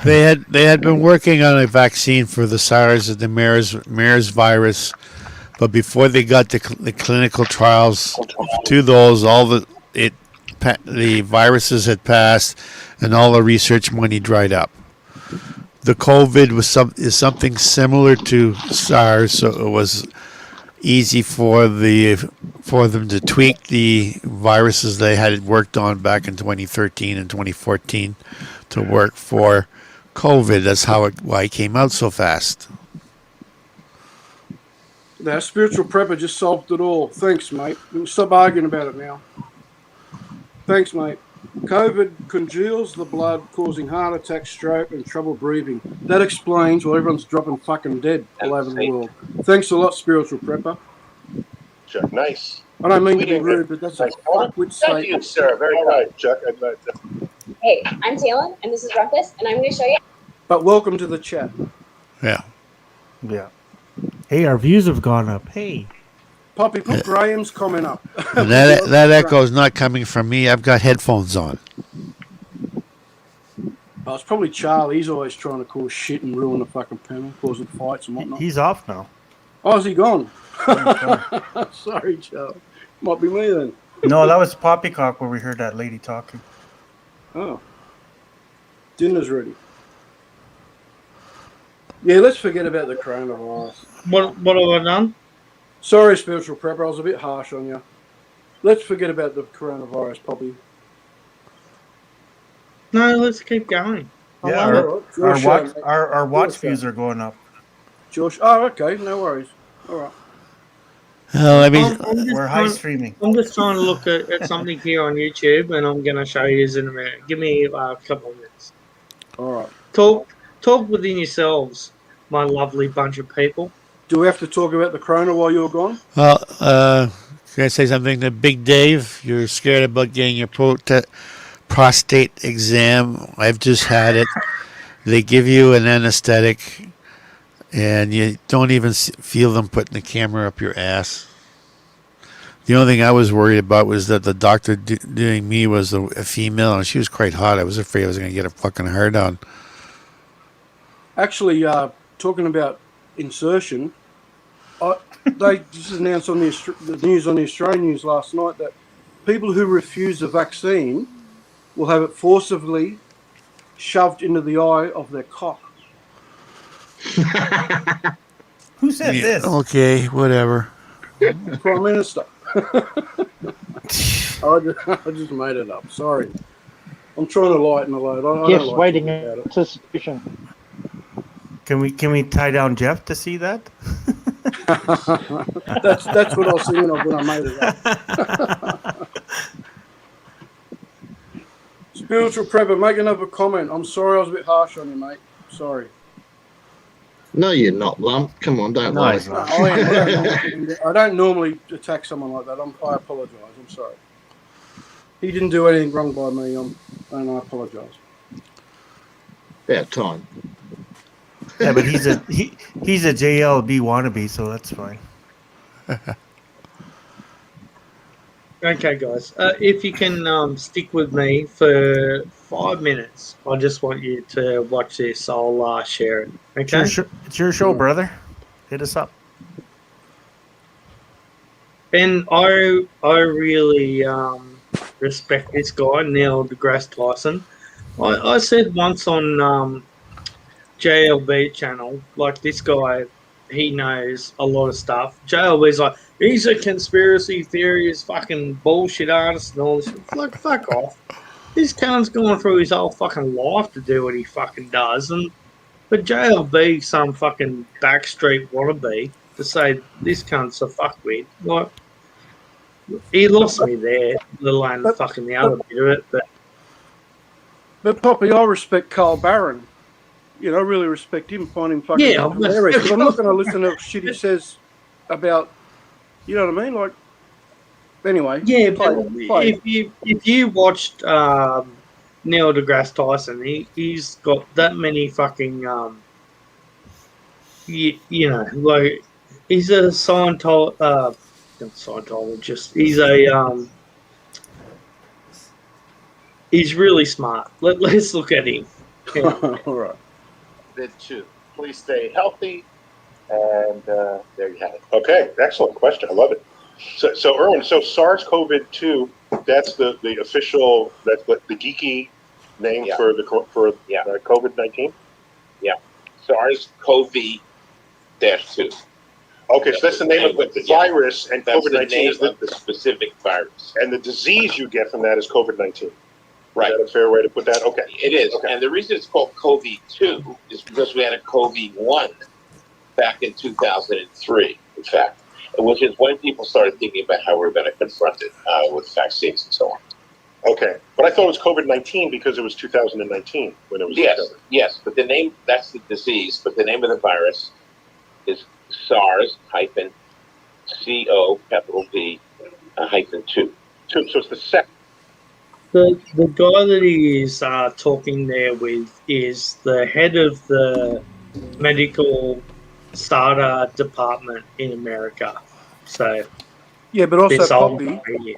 They had been working on a vaccine for the SARS and the MERS virus, but before they got the clinical trials to those, the viruses had passed, and all the research money dried up. The COVID is something similar to SARS, so it was easy for them to tweak the viruses they had worked on back in 2013 and 2014 to work for COVID. That's why it came out so fast. Our spiritual prepper just solved it all. Thanks, mate. We'll stop arguing about it now. Thanks, mate. COVID congeals the blood, causing heart attack, stroke, and trouble breathing. That explains why everyone's dropping fucking dead all over the world. Thanks a lot, spiritual prepper. Chuck, nice. I don't mean to be rude, but that's a fuckwit Thank you, statement. sir. Very kind, Chuck. Hey, I'm Talon, and this is Rumpus, and I'm going to show you. But welcome to the chat. Yeah. Yeah. Hey, our views have gone up. Hey. Poppy, put Graham's comment up. And that echo is not coming from me. I've got headphones on. Oh, it's probably Charlie. He's always trying to cause shit and ruin the fucking panel, causing fights and whatnot. He's off now. Oh, is he gone? Sorry, Charlie. Might be me then. No, that was Poppycock where we heard that lady talking. Oh. Dinner's ready. Yeah, let's forget about the coronavirus. What have I done? Sorry, spiritual prepper. I was a bit harsh on you. Let's forget about the coronavirus, Poppy. No, let's keep going. Yeah, our watch views are going up. Josh. Oh, okay. No worries. All right. We're high streaming. I'm just trying to look at something here on YouTube, and I'm going to show you in a minute. Give me a couple of minutes. All right. Talk within yourselves, my lovely bunch of people. Do we have to talk about the corona while you're gone? Well, can I say something to Big Dave? You're scared about getting your prostate exam. I've just had it. They give you an anesthetic, and you don't even feel them putting the camera up your ass. The only thing I was worried about was that the doctor doing me was a female, and she was quite hot. I was afraid I was going to get a fucking hard on. Actually, talking about insertion, they just announced on the news on the Australian news last night that people who refuse the vaccine will have it forcibly shoved into the eye of their cock. Who said this? Okay, whatever. Prime Minister. I just made it up. Sorry. I'm trying to lighten the load. I Jeff's don't like waiting talking in about it. anticipation. Can we tie down Jeff to see that? That's what I was thinking of when I made it up. Spiritual Prepper, make another comment. I'm sorry I was a bit harsh on you, mate. Sorry. No, you're not, Lump. Come on, don't No, lie. he's not. I don't normally attack someone like that. I apologise. I'm sorry. He didn't do anything wrong by me, and I apologise. About time. Yeah, but he's a JLB wannabe, so that's fine. Okay, guys. If you can stick with me for 5 minutes, I just want you to watch this. I'll share it. Okay. It's your show, brother. Hit us up. And I really respect this guy, Neil deGrasse Tyson. I said once on JLB channel, like, this guy, he knows a lot of stuff. JLB's like, he's a conspiracy theorist, fucking bullshit artist and all this. Like, fuck off. This cunt's going through his whole fucking life to do what he fucking does. But JLB, some fucking backstreet wannabe, to say this cunt's a fuckwit. Like, he lost me there, let alone fucking the other bit of it. But Poppy, I respect Carl Barron. You know, I really respect him, find him fucking Yeah, hilarious. Because I'm not going to listen to shit he says about, you know what I mean? Like, anyway. Yeah, but if you watched Neil deGrasse Tyson, he's got that many fucking you know, like, he's a Scientologist. He's a he's really smart. Let's look at him. Yeah. All right. Bit too. Please stay healthy. And there you have it. Okay, excellent question. I love it. So Erwin, so SARS-CoV-2, that's the official, that's the geeky name for COVID-19? Yeah. SARS-CoV-2. Okay, so that's the name of the virus, and That's the COVID-19 name is of the specific virus. and the disease you get from that is COVID-19. Right. Is that a fair way to put that? Okay. It is. Okay. And the reason it's called COVID-2 is because we had a COVID-1 back in 2003, in fact, which is when people started thinking about how we're going to confront it with vaccines and so on. Okay. But I thought it was COVID-19 because it was 2019 when it was discovered. Yes. But the name, that's the disease, but the name of the virus is SARS-CoV-2. So it's the second. The guy that he is talking there with is the head of the medical starter department in America. So Yeah, but also, this old Poppy, guy here.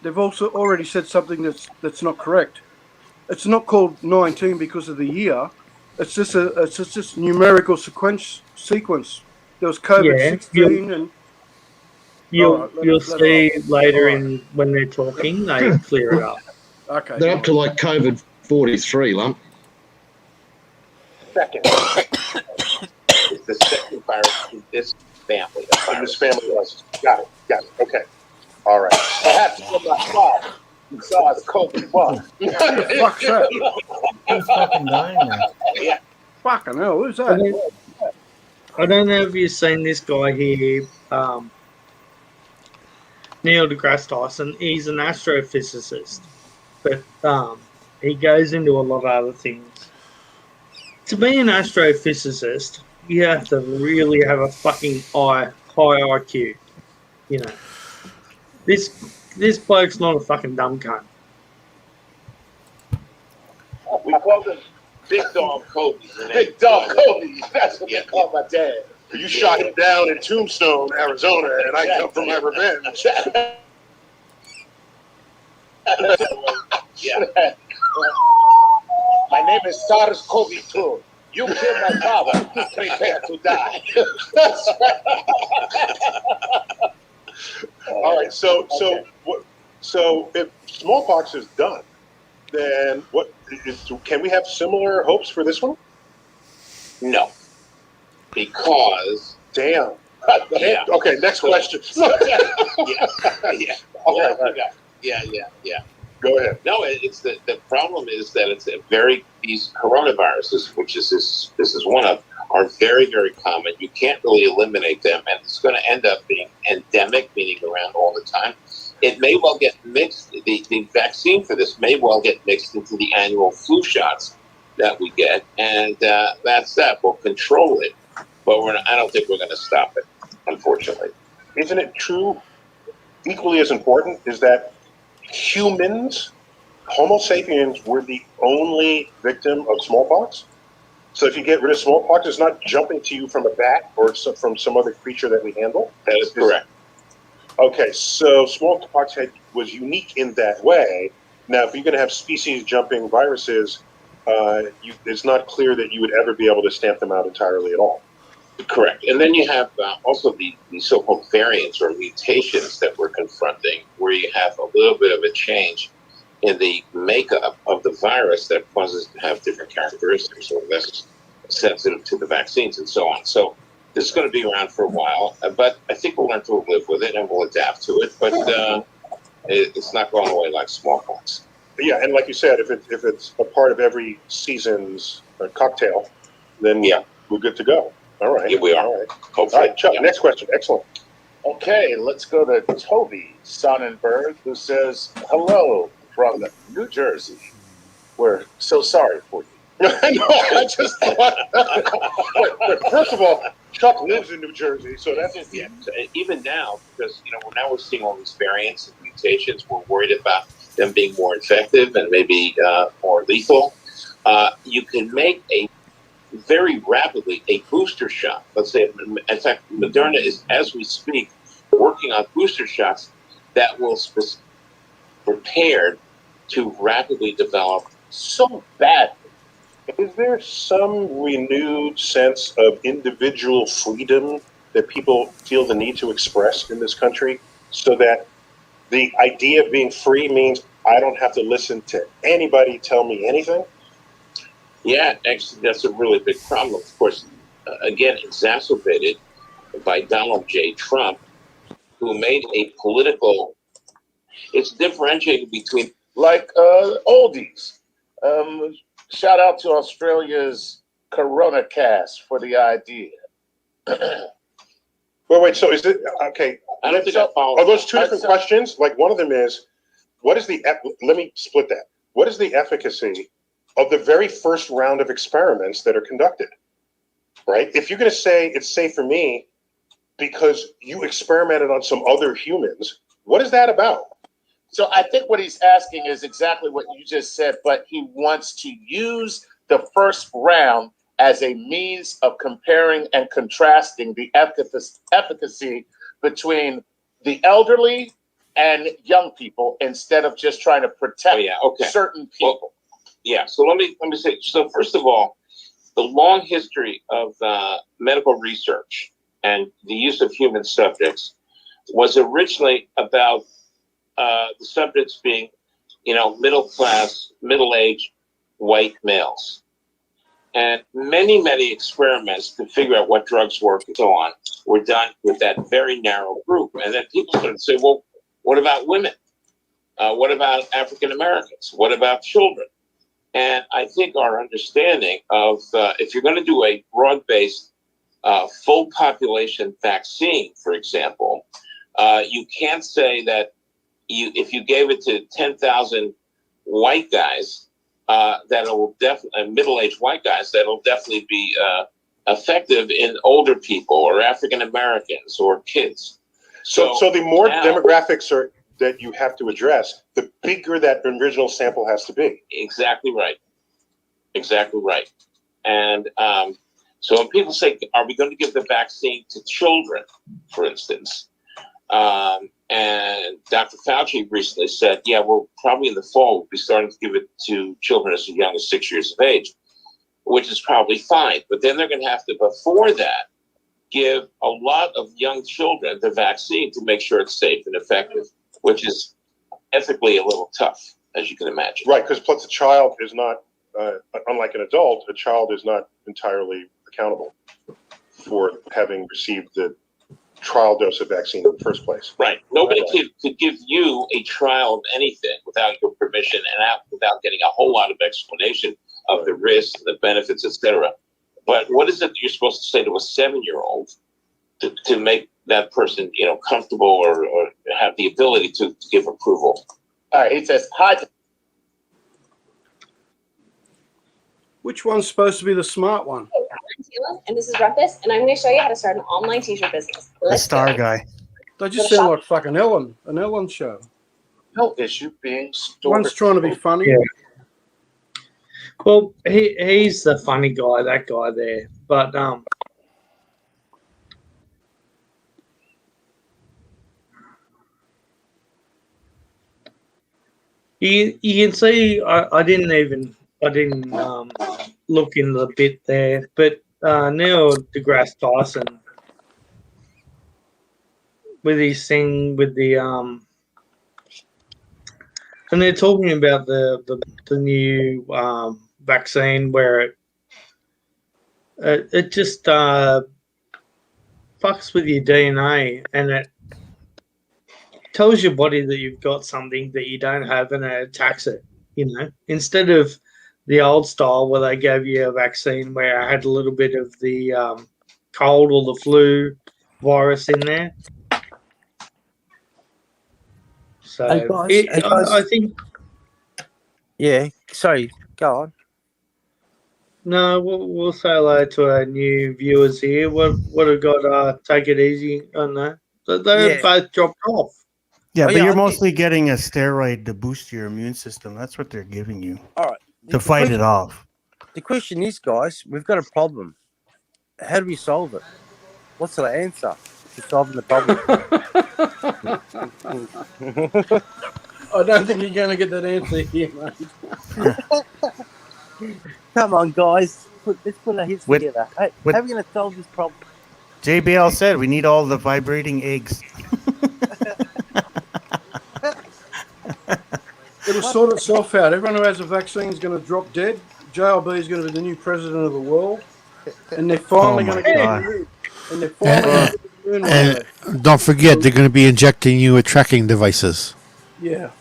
they've also already said something that's not correct. It's not called 19 because of the year. It's just numerical sequence. There was COVID-16 and You'll see later in when they're talking, they clear it up. Okay. They're up to like COVID-43, Lump. Second. It's the second virus in this family of In this viruses. family was. Got it. Okay. All right. Perhaps from my father, SARS-CoV-1. Fuck's that? Who's fucking dying now? Yeah. Fucking hell, who's I that? don't know if you've seen this guy here, Neil deGrasse Tyson. He's an astrophysicist, but he goes into a lot of other things. To be an astrophysicist, you have to really have a fucking high IQ. You know, this bloke's not a fucking dumb cunt. We call them Big Dog Kobe's. Big Dog Kobe. That's what Yeah. they call my dad. You shot him down in Tombstone, Arizona, and I come for my revenge. Yeah. My name is SARS-CoV-2. You killed my father. Prepare to die. All right. So if smallpox is done, then what? Can we have similar hopes for this one? No. because Damn. Yeah. Okay, next question. yeah. Okay. Yeah. Go ahead. No, it's the problem is that it's a very these coronaviruses, which is this is one of, are very, very common. You can't really eliminate them, and it's going to end up being endemic, meaning around all the time. It may well get mixed. The vaccine for this may well get mixed into the annual flu shots that we get, and that's that. We'll control it, but I don't think we're going to stop it, unfortunately. Isn't it true? Equally as important is that humans, Homo sapiens, were the only victim of smallpox. So if you get rid of smallpox, it's not jumping to you from a bat or from some other creature that we handle. That is correct. Okay, so smallpox was unique in that way. Now, if you're going to have species-jumping viruses, it's not clear that you would ever be able to stamp them out entirely at all. Correct. And then you have also the so-called variants or mutations that we're confronting, where you have a little bit of a change in the makeup of the virus that causes to have different characteristics or less sensitive to the vaccines and so on. So this is going to be around for a while, but I think we'll learn to live with it and we'll adapt to it. But it's not going away like smallpox. Yeah, and like you said, if it's a part of every season's cocktail, then we're good to go. All right. Yeah, we are. All right. Hopefully. All right, Chuck, next question. Excellent. Okay, let's go to Toby Sonnenberg, who says, hello from New Jersey. We're so sorry for you. No, I just thought. But first of all, Chuck lives in New Jersey, so that's So even now, because now we're seeing all these variants and mutations, we're worried about them being more effective and maybe more lethal. You can make very rapidly a booster shot. Let's say, in fact, Moderna is, as we speak, working on booster shots that will prepared to rapidly develop so bad. Is there some renewed sense of individual freedom that people feel the need to express in this country, so that the idea of being free means I don't have to listen to anybody tell me anything? Yeah, actually, that's a really big problem. Of course, again, exacerbated by Donald J. Trump, who made a political. It's differentiated between like oldies. Shout out to Australia's Corona Cast for the idea. Wait. So is it okay? I don't think I follow. Are those two different questions? Like, one of them is, what is the? Let me split that. What is the efficacy of the very first round of experiments that are conducted? Right. If you're going to say it's safe for me because you experimented on some other humans, what is that about? So I think what he's asking is exactly what you just said, but he wants to use the first round as a means of comparing and contrasting the efficacy between the elderly and young people, instead of just trying to protect certain people. Well, so let me say. So first of all, the long history of medical research and the use of human subjects was originally about the subjects being, middle class, middle-aged white males. And many, many experiments to figure out what drugs work and so on were done with that very narrow group. And then people started to say, well, what about women? What about African Americans? What about children? And I think our understanding of if you're going to do a broad-based full population vaccine, for example, you can't say that if you gave it to 10,000 white guys, that'll definitely middle-aged white guys, that'll definitely be effective in older people or African Americans or kids. So the more demographics that you have to address, the bigger that original sample has to be. Exactly right. Exactly right. And so when people say, are we going to give the vaccine to children, for instance? And Dr. Fauci recently said, we'll probably in the fall, we'll be starting to give it to children as young as 6 years of age, which is probably fine. But then they're going to have to, before that, give a lot of young children the vaccine to make sure it's safe and effective, which is ethically a little tough, as you can imagine. Right, because plus a child is not, unlike an adult, a child is not entirely accountable. for having received the trial dose of vaccine in the first place. Right. Nobody could give you a trial of anything without your permission and without getting a whole lot of explanation of the risks, the benefits, etc. But what is it that you're supposed to say to a 7-year-old to make that person, comfortable or have the ability to give approval? All right, he says, hi. Which one's supposed to be the smart one? I'm Taylor, and this is Rumpus, and I'm going to show you how to start an online t-shirt business. The Let's star go. guy. They just sound like fucking an Ellen show. No issue being stored. One's trying to be funny. Yeah. Well, he's the funny guy, that guy there. But you can see I didn't look in the bit there, but Neil deGrasse Tyson with his thing with the and they're talking about the new vaccine where it just fucks with your DNA and it tells your body that you've got something that you don't have and it attacks it, instead of the old style where they gave you a vaccine where I had a little bit of the cold or the flu virus in there. So I think. Yeah, sorry, go on. No, we'll say hello to our new viewers here. What have got? Take it easy on that. They've both dropped off. Yeah, Oh, but yeah, you're I mostly getting a steroid to boost your immune system. That's what they're giving you All right. to fight it off. The question is, guys, we've got a problem. How do we solve it? What's the answer to solving the problem? I don't think you're going to get that answer here, mate. Come on, guys. Let's put our heads together. How are we going to solve this problem? JBL said we need all the vibrating eggs. It'll sort itself out. Everyone who has a vaccine is going to drop dead. JLB is going to be the new president of the world. And they're finally going to get rid. And they're finally going to And don't forget, they're going to be injecting you with tracking devices. Yeah.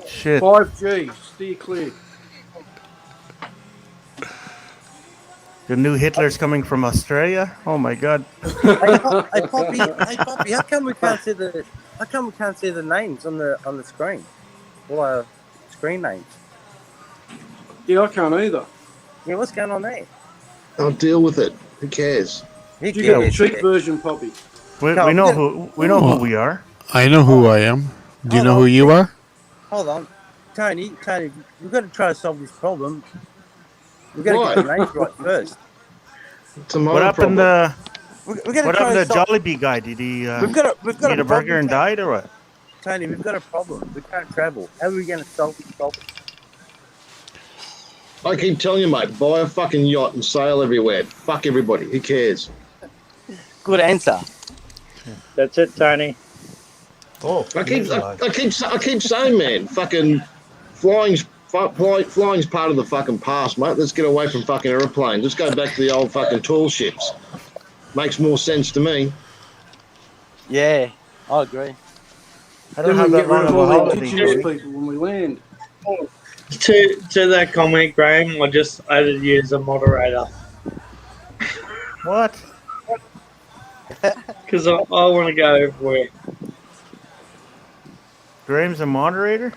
Shit. 5G, steer clear. The new Hitler's coming from Australia. Oh my God. Hey, Poppy, how come we can't see the names on the screen? All our screen names. Yeah, I can't either. Yeah, what's going on there? I'll deal with it. Who cares? You get the cheap version, Poppy. We know who we are. I know who I am. Do you know who you are? Hold on. Tony, we've got to try to solve this problem. We've got to get the names right first. What happened to We're Jollibee guy? Did he we've got eat a burger and died or what? Tony, we've got a problem. We can't travel. How are we going to solve this problem? I keep telling you, mate, buy a fucking yacht and sail everywhere. Fuck everybody. Who cares? Good answer. That's it, Tony. Oh, I keep saying, man, fucking flying's part of the fucking past, mate. Let's get away from fucking aeroplanes. Let's go back to the old fucking tall ships. Makes more sense to me. Yeah, I agree. I don't have that long of a holiday. Indigenous people when we land. To that comment, Graham, I just added you as a moderator What? because I want to go everywhere. Graham's a moderator?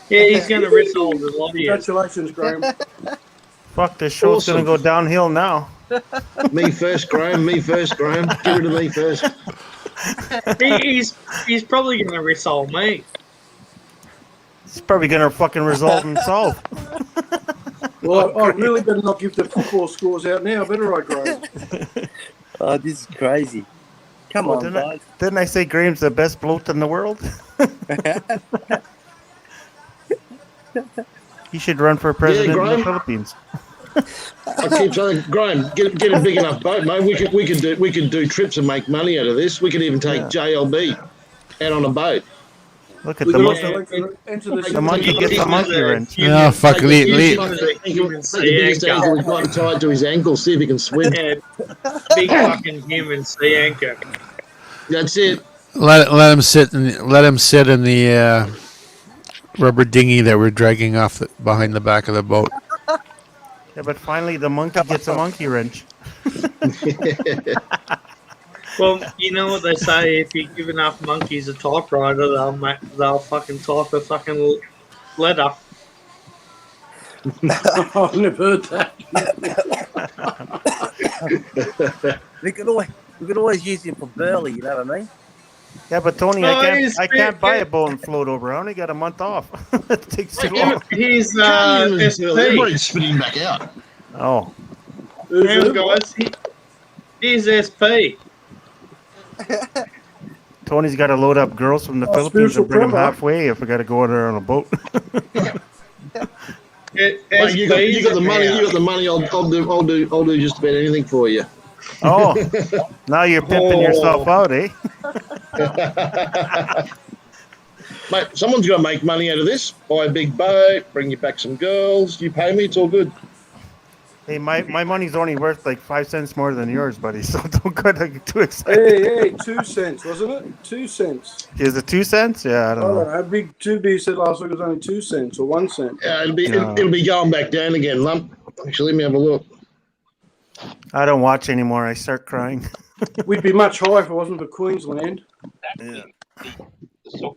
Yeah, he's going to wrestle the lot of you. Congratulations, Graham. Fuck, this show's Awesome. gonna go downhill now. Me first, Graham. Me first, Graham. Get rid of me first. He's probably going to wrestle me. It's probably gonna fucking result in solve. Well, I really better not give the football scores out now, better I, Graham? Oh, this is crazy. Come on, guys. Didn't I say Graham's the best bloke in the world? He should run for president of the Philippines. I keep telling Graham, get a big enough boat, mate. We could do trips and make money out of this. We could even take JLB out on a boat. Look at We the can monkey. also enter the The monkey gets a monkey wrench. No, fuck, Take leave. the biggest anchor we've got tied to his ankle, see if he can swim. Yeah, big fucking human sea anchor. That's it. Let him sit in the rubber dinghy that we're dragging off behind the back of the boat. Yeah, but finally the monkey gets a monkey wrench. Well, you know what they say: if you give enough monkeys a typewriter, they'll fucking type a fucking letter. I've never heard that. We could always use him for Burley, you know what I mean? Yeah, but Tony, Oh, I can't buy a boat and float over. I only got a month off. It takes too long. He's Everybody's SP. spitting back out. Oh, Hang on, guys. He's SP. Tony's got to load up girls from the Philippines spiritual and bring them brother. halfway if we got to go there on a boat. Mate, you got the money. You got the money. I'll do just about anything for you. Oh, now you're pimping yourself out, eh? Mate, someone's got to make money out of this. Buy a big boat, bring you back some girls. You pay me, it's all good. Hey, my money's only worth like 5 cents more than yours, buddy. So don't get too excited. Hey, 2 cents, wasn't it? 2 cents. Is it 2 cents? Yeah, I I don't don't know. know. How big 2B said last week was only 2 cents or 1 cent. Yeah, it'll be going back down again, lump. Actually, let me have a look. I don't watch anymore. I start crying. We'd be much higher if it wasn't for Queensland. Yeah.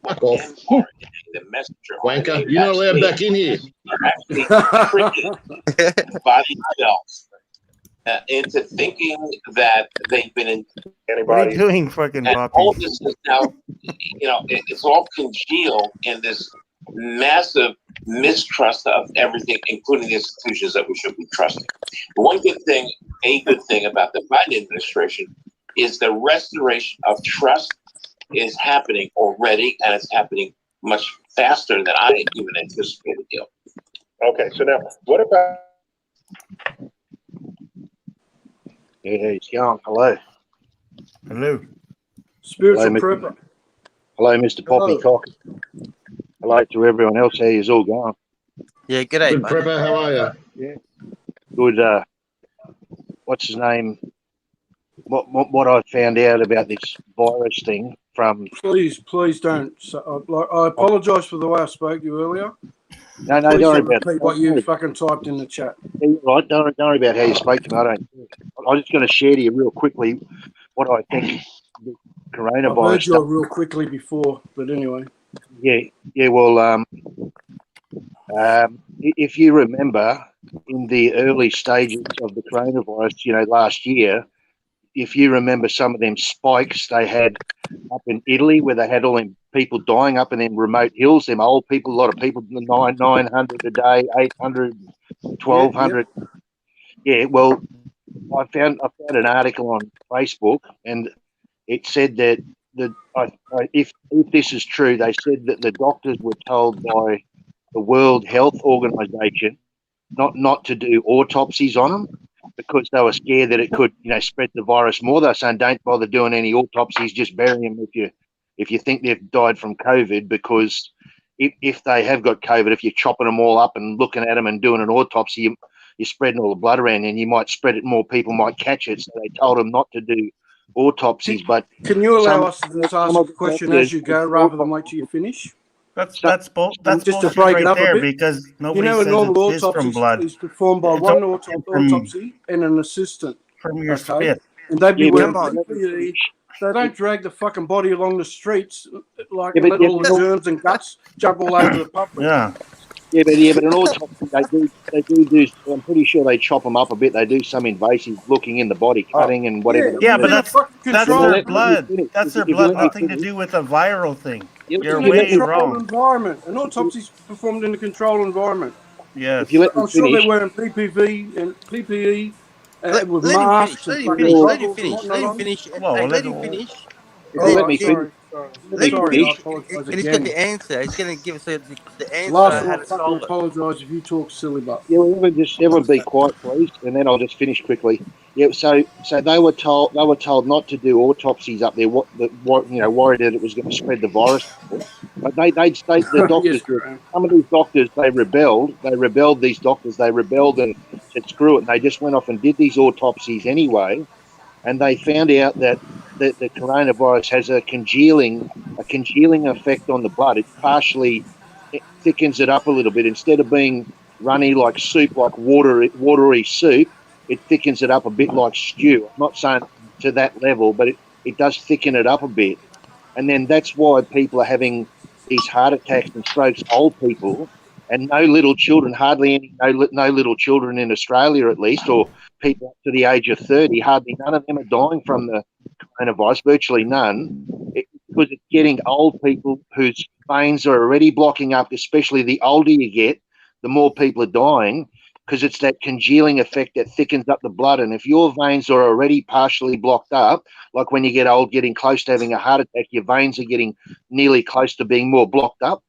Fuck off. The messenger Wanker, you're not allowed back in here. are actually tricking by themselves into thinking that they've been in What are you antibodies. doing, fucking And all Poppy? this is now, it's all congealed in this massive mistrust of everything, including the institutions that we should be trusting. The one good thing about the Biden administration is the restoration of trust is happening already, and it's happening much faster than I even anticipated. Okay, so now what about? Yeah, he's going. Hello. Hello. Spiritual Hello, prepper. Hello, Mr. Poppycock. Hello to everyone else. How you all going? Yeah, g'day, Good mate. prepper, how are you? Good. What's his name? What I found out about this virus thing from? Please don't. I apologise for the way I spoke to you earlier. No, Please don't worry don't about repeat what you fucking typed in the chat. Right, don't worry about how you spoke to me. I'm just going to share to you real quickly what I think the I've heard coronavirus. you real quickly before, but anyway. Yeah. Well, if you remember, in the early stages of the coronavirus, last year, if you remember some of them spikes they had up in Italy, where they had all them people dying up in them remote hills, them old people, a lot of people, 900 a day, 800, 1,200. Yeah, well, I found an article on Facebook, and it said that if this is true, they said that the doctors were told by the World Health Organization not to do autopsies on them because they were scared that it could, spread the virus more. They're saying don't bother doing any autopsies, just bury them if you think they've died from COVID, because if they have got COVID, if you're chopping them all up and looking at them and doing an autopsy, you're spreading all the blood around and you might spread it, more people might catch it. So they told them not to do autopsies. But can you allow us to just ask a question as you go rather than wait till you finish? That's just bullshit to break it right up there a bit, because nobody a says normal it is from blood. is performed by It's one all from- autopsy and an assistant. From your Okay? spit. And they'd be Yeah, wearing but- PPE. They don't drag the fucking body along the streets like Yeah, but- let all the germs and guts jump all over the public. Yeah. Yeah, but an autopsy they do. I'm pretty sure they chop them up a bit. They do some invasive looking in the body, cutting and whatever. Yeah, but that's Control. their Let me blood. finish. That's their If you blood. let me Nothing to finish. do with a viral thing. You're if you let way me- Controlled wrong. environment. An autopsy is performed in a controlled environment. Yes. If you let me I'm sure finish, they're wearing PPE and PPE with Let him masks finish. and Let him fucking finish. Let him goggles and finish. whatnot Let him on. finish. Well, Let him let me finish. finish. Let him Sorry, I finish, apologise and he's got again. the answer. He's going to give us the answer. Last how one, to fucking solve it. apologise if you talk silly butt. Yeah, well, everyone be quiet, please, and then I'll just finish quickly. Yeah, so they were told not to do autopsies up there. Worried that it was going to spread the virus. But they'd state the doctors. Yes, Graham. Some of these doctors they rebelled. These doctors they rebelled and said screw it. And they just went off and did these autopsies anyway, and they found out that the coronavirus has a congealing effect on the blood. It thickens it up a little bit instead of being runny like soup, like watery soup. It thickens it up a bit like stew. I'm not saying to that level, but it does thicken it up a bit. And then that's why people are having these heart attacks and strokes, old people, and no little children, no little children in Australia at least, or people up to the age of 30, hardly none of them are dying from the coronavirus, virtually none, because it's getting old people whose veins are already blocking up, especially the older you get, the more people are dying, because it's that congealing effect that thickens up the blood. And if your veins are already partially blocked up, like when you get old, getting close to having a heart attack, your veins are getting nearly close to being more blocked up.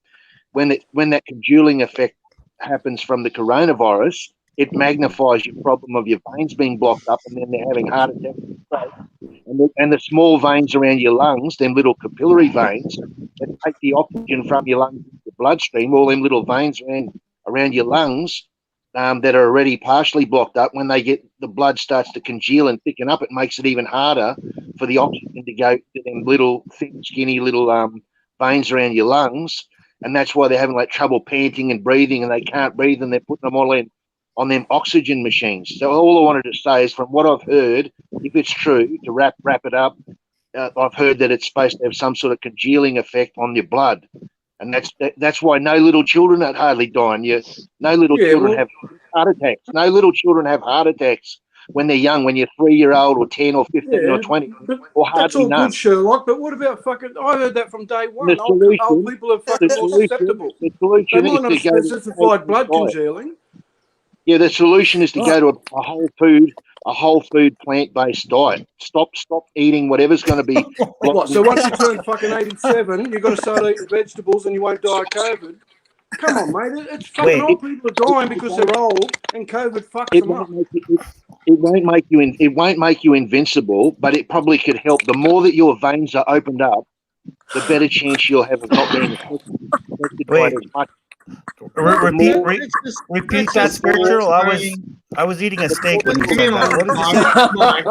When that congealing effect happens from the coronavirus, it magnifies your problem of your veins being blocked up, and then they're having heart attacks. And the small veins around your lungs, them little capillary veins that take the oxygen from your lungs into the bloodstream, all them little veins around your lungs that are already partially blocked up, when the blood starts to congeal and thicken up, it makes it even harder for the oxygen to go to them little thin, skinny little veins around your lungs. And that's why they're having like trouble panting and breathing, and they can't breathe, and they're putting them all in on them oxygen machines. So all I wanted to say is, from what I've heard, if it's true, to wrap it up, I've heard that it's supposed to have some sort of congealing effect on your blood, and that's why no little children are hardly dying. No little children have heart attacks. No little children have heart attacks when they're young, when you're 3-year-old or 10 or 15 or 20, or hardly That's all none. good, Sherlock, but what about fucking... I heard that from day one. The Old people are fucking more susceptible. The solution They is might to not go have to specified blood diet. congealing. Yeah, the solution is to go to a whole food plant-based diet. Stop eating whatever's going to be. What, so once you turn fucking 87, you've got to start eating vegetables and you won't die of COVID? Come on, mate. It's fucking old people are dying because they're old and COVID fucks them up. It won't make you invincible, but it probably could help. The more that your veins are opened up, the better chance you'll have of not being affected by it as much. Repeat that, Spiritual. I was eating a steak when you said that. Mike,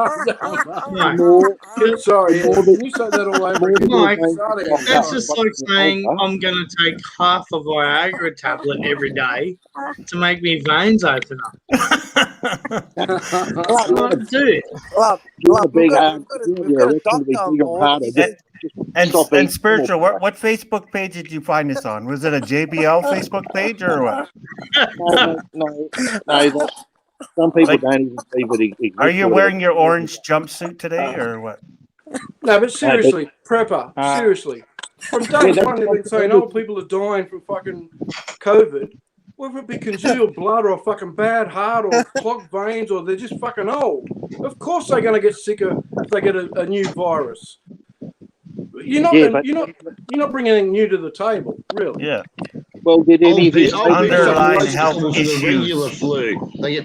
Sorry, can you say that all over again? Mike, Start again. that's just like saying I'm going to take half a Viagra tablet every day to make me veins open up. That's not to do. And Spiritual, what Facebook page did you find this on? Was it a JBL Facebook page or what? No. Some people don't even see what it exists. Are you wearing your orange jumpsuit today or what? No, but seriously, Prepper, seriously. From day one, they've been saying old people are dying from fucking COVID. Whether it be congealed blood or a fucking bad heart or clogged veins or they're just fucking old. Of course they're going to get sicker if they get a new virus. You're not bringing anything new to the table, really. Yeah. Well, did any of these underlying health issues? Regular flu.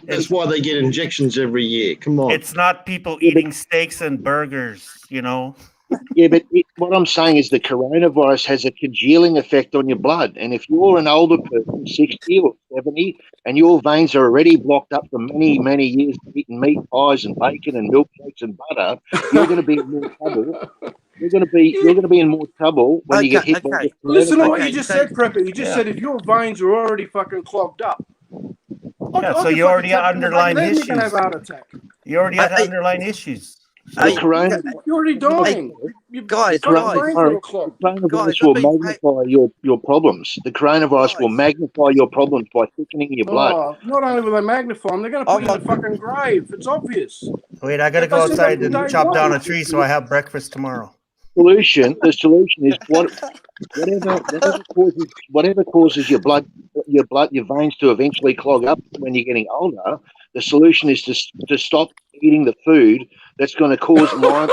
That's why they get injections every year. Come on. It's not people eating steaks and burgers, you know. Yeah, but what I'm saying is the coronavirus has a congealing effect on your blood. And if you're an older person, 60 or 70, and your veins are already blocked up from many, many years of eating meat pies and bacon and milkshakes and butter, you're going to be in more trouble. You're going to be in more trouble when you get hit by the Listen to coronavirus. what you just said, Prepper. You just said if your veins are already fucking clogged up. So you already have underlying then issues. You can have a heart attack. You already had underlying issues. Corona, You're already dying. Guys, coronavirus will magnify your problems. The coronavirus will magnify your problems by thickening your blood. Oh, not only will they magnify them, they're going to put you in a fucking grave. It's obvious. Wait, I got to go outside and chop down a tree so I have breakfast tomorrow. The solution is whatever causes your veins to eventually clog up when you're getting older. The solution is to stop eating the food that's going to cause mind.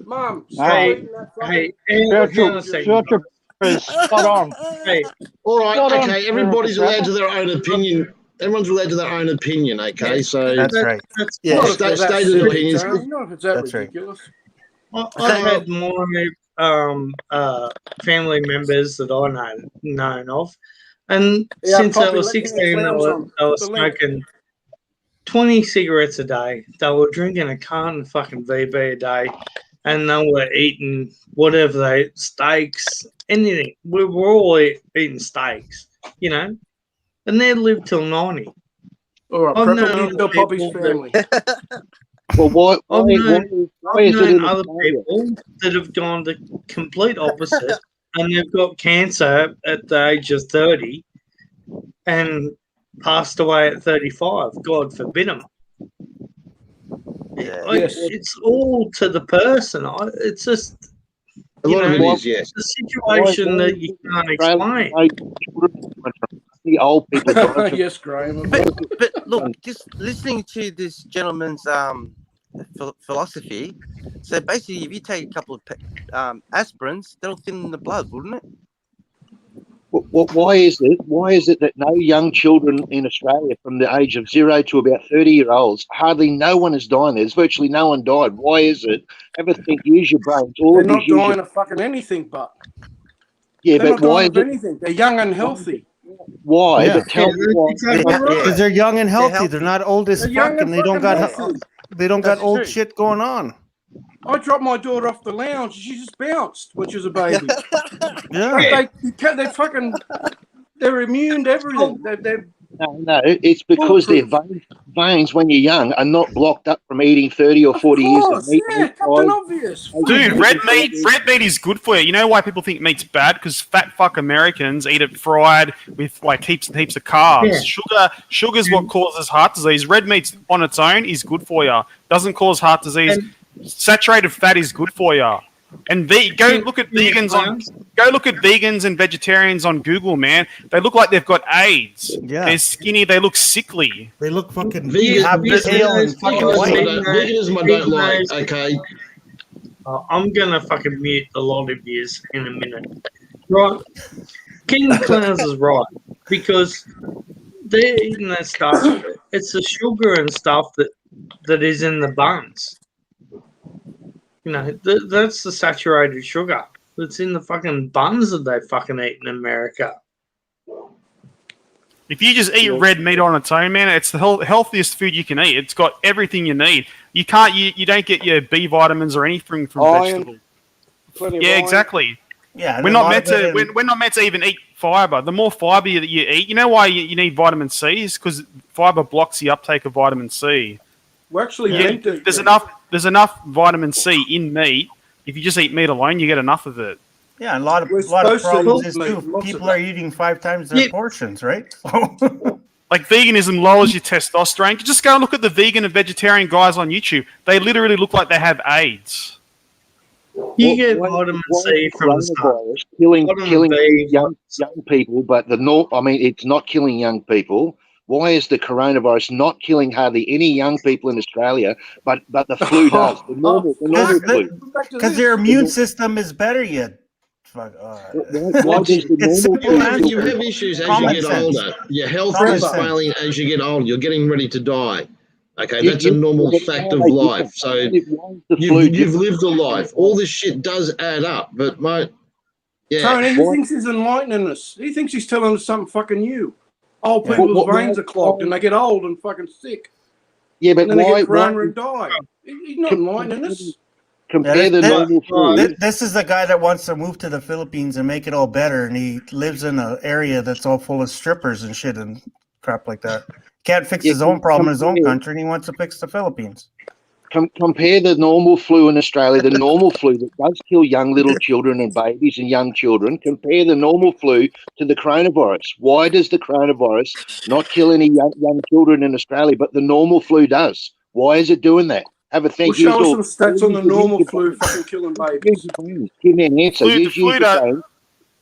Mom, Hey, hang on a second. Spot on. Hey, All right, Spot on, okay. Everybody's Mr. allowed to their own opinion. Everyone's allowed to their own opinion. Okay, so That's right. that's Yeah. Not if it's that stated silly, opinions. Tony, not if it's that That's right. ridiculous. I've had more family members that I known of, and Yeah, since I Poppy, was let me 16, they clowns were, on. they were Put the link. smoking 20 cigarettes a day. They were drinking a carton of fucking VB a day, and they were eating whatever steaks, anything. We were all eating steaks, you know, and they lived till 90. All right, I've prep known them other to Poppy's people family. Well, why I've known is it in other Australia? people that have gone the complete opposite, and they've got cancer at the age of 30 and passed away at 35. God forbid them. Yeah. Yes. It's all to the person. It's just, A you lot of know, it is, yes. it's a situation that you can't explain. The old people. die from- Yes, Graham. But look, just listening to this gentleman's philosophy. So basically, if you take a couple of aspirins, that'll thin the blood, wouldn't it? Why is it? Why is it that no young children in Australia from the age of 0 to about 30-year-olds, hardly no one is dying? There's virtually no one died. Why is it? Have a think. Use your brains. All They're of not these. Use dying your, of fucking anything, but yeah, they're but not why dying is of it? anything. They're young and healthy. Why? Yeah. But tell me why. Exactly right. Because they're young and healthy. healthy. They're not old as They're young fuck, and and they don't fucking got healthy. they don't got That's old true. shit going on. I dropped my daughter off the lounge. She just bounced when she was a baby. Yeah. They're immune to everything. They're No, it's because their veins, when you're young, are not blocked up from eating 30 or 40 years of course, meat. yeah, Captain Obvious. Dude, red meat is good for you. You know why people think meat's bad? Because fat fuck Americans eat it fried with like heaps and heaps of carbs. Yeah. Sugar's what causes heart disease. Red meat on its own is good for you. Doesn't cause heart disease. Saturated fat is good for you. And go look at vegans and vegetarians on Google, man. They look like they've got AIDS. Yeah. They're skinny. They look sickly. They look fucking Veganism white. I don't like. Okay. I'm gonna fucking mute a lot of yous in a minute. Right. King Clowns is right, because they're eating that stuff. It's the sugar and stuff that is in the buns. You know, that's the saturated sugar that's in the fucking buns that they fucking eat in America. If you just eat red meat on its own, man, it's the healthiest food you can eat. It's got everything you need. You don't get your B vitamins or anything from vegetables. Yeah, exactly. Yeah, we're not meant to even eat fiber. The more fiber that you eat, you know why you need vitamin C? Is because fiber blocks the uptake of vitamin C. We're actually there's enough vitamin C in meat. If you just eat meat alone, you get enough of it. Yeah, a lot of problems is too. People are eating 5 times their portions, right? Like veganism lowers your testosterone. Just go and look at the vegan and vegetarian guys on YouTube. They literally look like they have AIDS. You get vitamin C from the sun. Killing young people, but it's not killing young people. Why is the coronavirus not killing hardly any young people in Australia, but the flu does? The normal flu. Because their immune system is better yet. Why does the normal You have issues as you get older. Your health is failing as you get older. You're getting ready to die. Okay, that's a normal fact of life. So you've lived a life. All this shit does add up, but Tony, he thinks he's enlightening us. He thinks he's telling us something fucking new. Old people's brains are clogged and they get old and fucking sick. Yeah, but and then they get corona and die. He's not enlightening us. Compare the normal food. This is the guy that wants to move to the Philippines and make it all better, and he lives in an area that's all full of strippers and shit and crap like that. Can't fix his own problem in his own country, and he wants to fix the Philippines. Compare the normal flu in Australia, the normal flu that does kill young little children and babies and young children. Compare the normal flu to the coronavirus. Why does the coronavirus not kill any young children in Australia, but the normal flu does? Why is it doing that? Have a think. Well, show us some stats on the normal flu fucking killing babies. Give me an answer.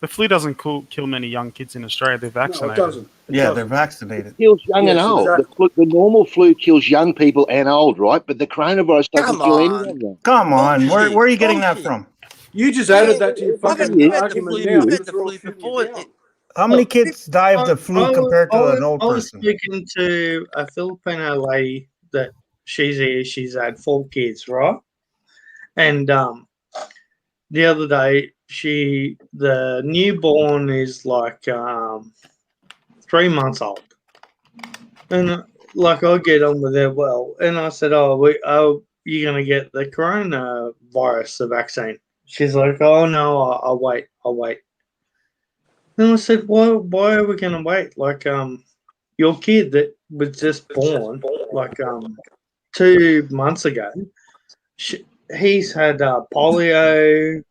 The flu doesn't kill many young kids in Australia. They're No, vaccinated. it doesn't. It Yeah, doesn't. they're vaccinated. Kills young and Yes, old. exactly. The normal flu kills young people and old, right? But the coronavirus doesn't Come kill on. anyone. Young. Come on, Bullshit. where are you getting that Bullshit. from? You just added that to your I've had, fucking I've had the argument flu. now I've had because the we're all flu shooting before. you down. How many Look, kids die of the flu compared to an old I was person? speaking to a Filipino lady that she's had 4 kids, right? And the other day the newborn is like 3 months old, and like I get on with her well, and I said, "Oh, you're gonna get the coronavirus, the vaccine." She's like, "Oh no, I'll wait. And I said, why are we gonna wait? Like, your kid that was just born, like 2 months ago, he's had polio,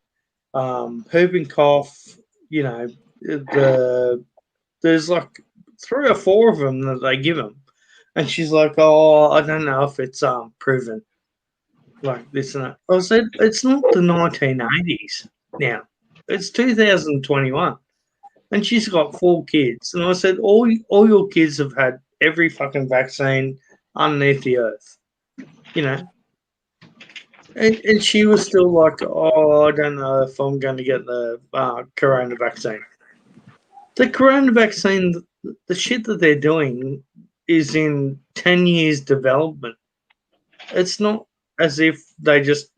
whooping cough. You know, there's like 3 or 4 of them that they give him, and she's like, "Oh, I don't know if it's proven." Like this and that. I said, "It's not the 1980s now. It's 2021." And she's got 4 kids. And I said, all your kids have had every fucking vaccine underneath the earth, you know. And she was still like, "Oh, I don't know if I'm going to get the corona vaccine." The corona vaccine, the shit that they're doing is in 10 years development. It's not as if they just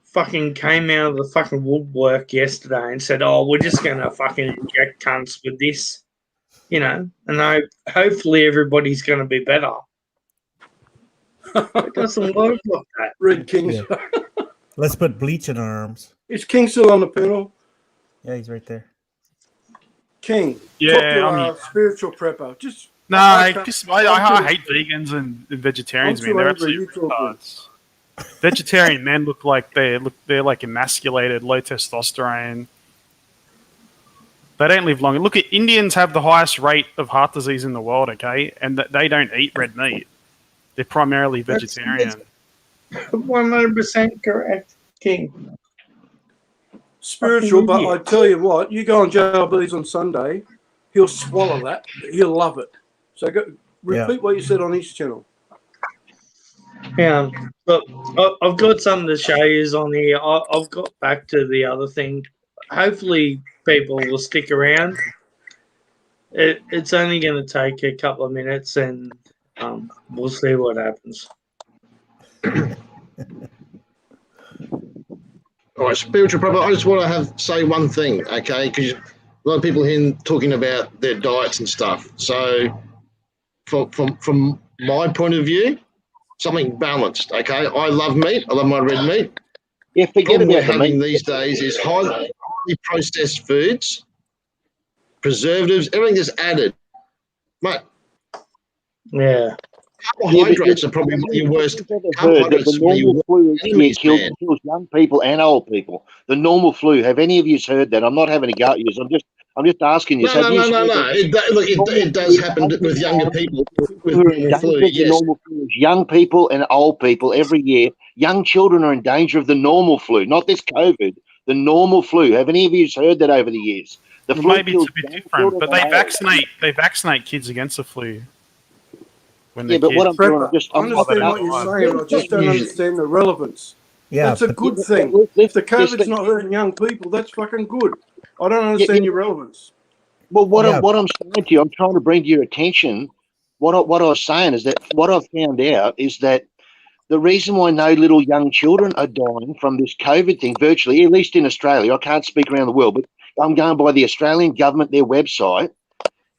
fucking came out of the fucking woodwork yesterday and said, "Oh, we're just going to fucking inject cunts with this," you know, and hopefully everybody's going to be better. It doesn't work like that. Red King. Yeah. Let's put bleach in our arms. Is King still on the panel? Yeah, he's right there. King. Yeah, talk to I'm here. spiritual prepper. Just I can't- hate vegans and vegetarians, I'm man. too They're angry. absolute You talk to him. retards. Vegetarian men look like they're like emasculated, low testosterone. They don't live long. Look at Indians have the highest rate of heart disease in the world, okay, and they don't eat red meat. They're primarily vegetarian. 100% correct, King. Spiritual, but idiot. I tell you what, you go on JLB's on Sunday, he'll swallow that. He'll love it. So repeat what you said on his channel. Yeah, but I've got something to show you on here. I've got back to the other thing. Hopefully, people will stick around. It's only going to take a couple of minutes, and we'll see what happens. All right, spiritual prophet. I just want to say one thing, okay? Because a lot of people here talking about their diets and stuff. So, from my point of view, something balanced, okay? I love meat. I love my red meat. Yeah, forget Problem we're about the having meat. these days is highly processed foods, preservatives, everything is added. Mate, Yeah. carbohydrates are probably one of your worst. Carbohydrates The are one of your normal flu worst enemies, man. kills young people and old people. The normal flu. Have any of you heard that? I'm not having a go at you. I'm just asking you. No. Have you heard Look, that? it does happen with younger people with Who are in normal flu. danger of the Yes. normal flu is young people and old people every year. Young children are in danger of the normal flu, not this COVID. The normal flu. Have any of you heard that over the years? The Well, flu maybe kills it's a bit young different, children but and they vaccinate kids against the flu. When Yeah, they're but what kids. I'm doing, Prepper, I I'm understand what you're saying. I just don't understand the relevance. That's a good thing. If the COVID's not hurting young people, that's fucking good. I don't understand your relevance. Well, what I'm saying to you, I'm trying to bring to your attention. What I was saying is that what I've found out is that the reason why no little young children are dying from this COVID thing, virtually, at least in Australia, I can't speak around the world, but I'm going by the Australian government, their website.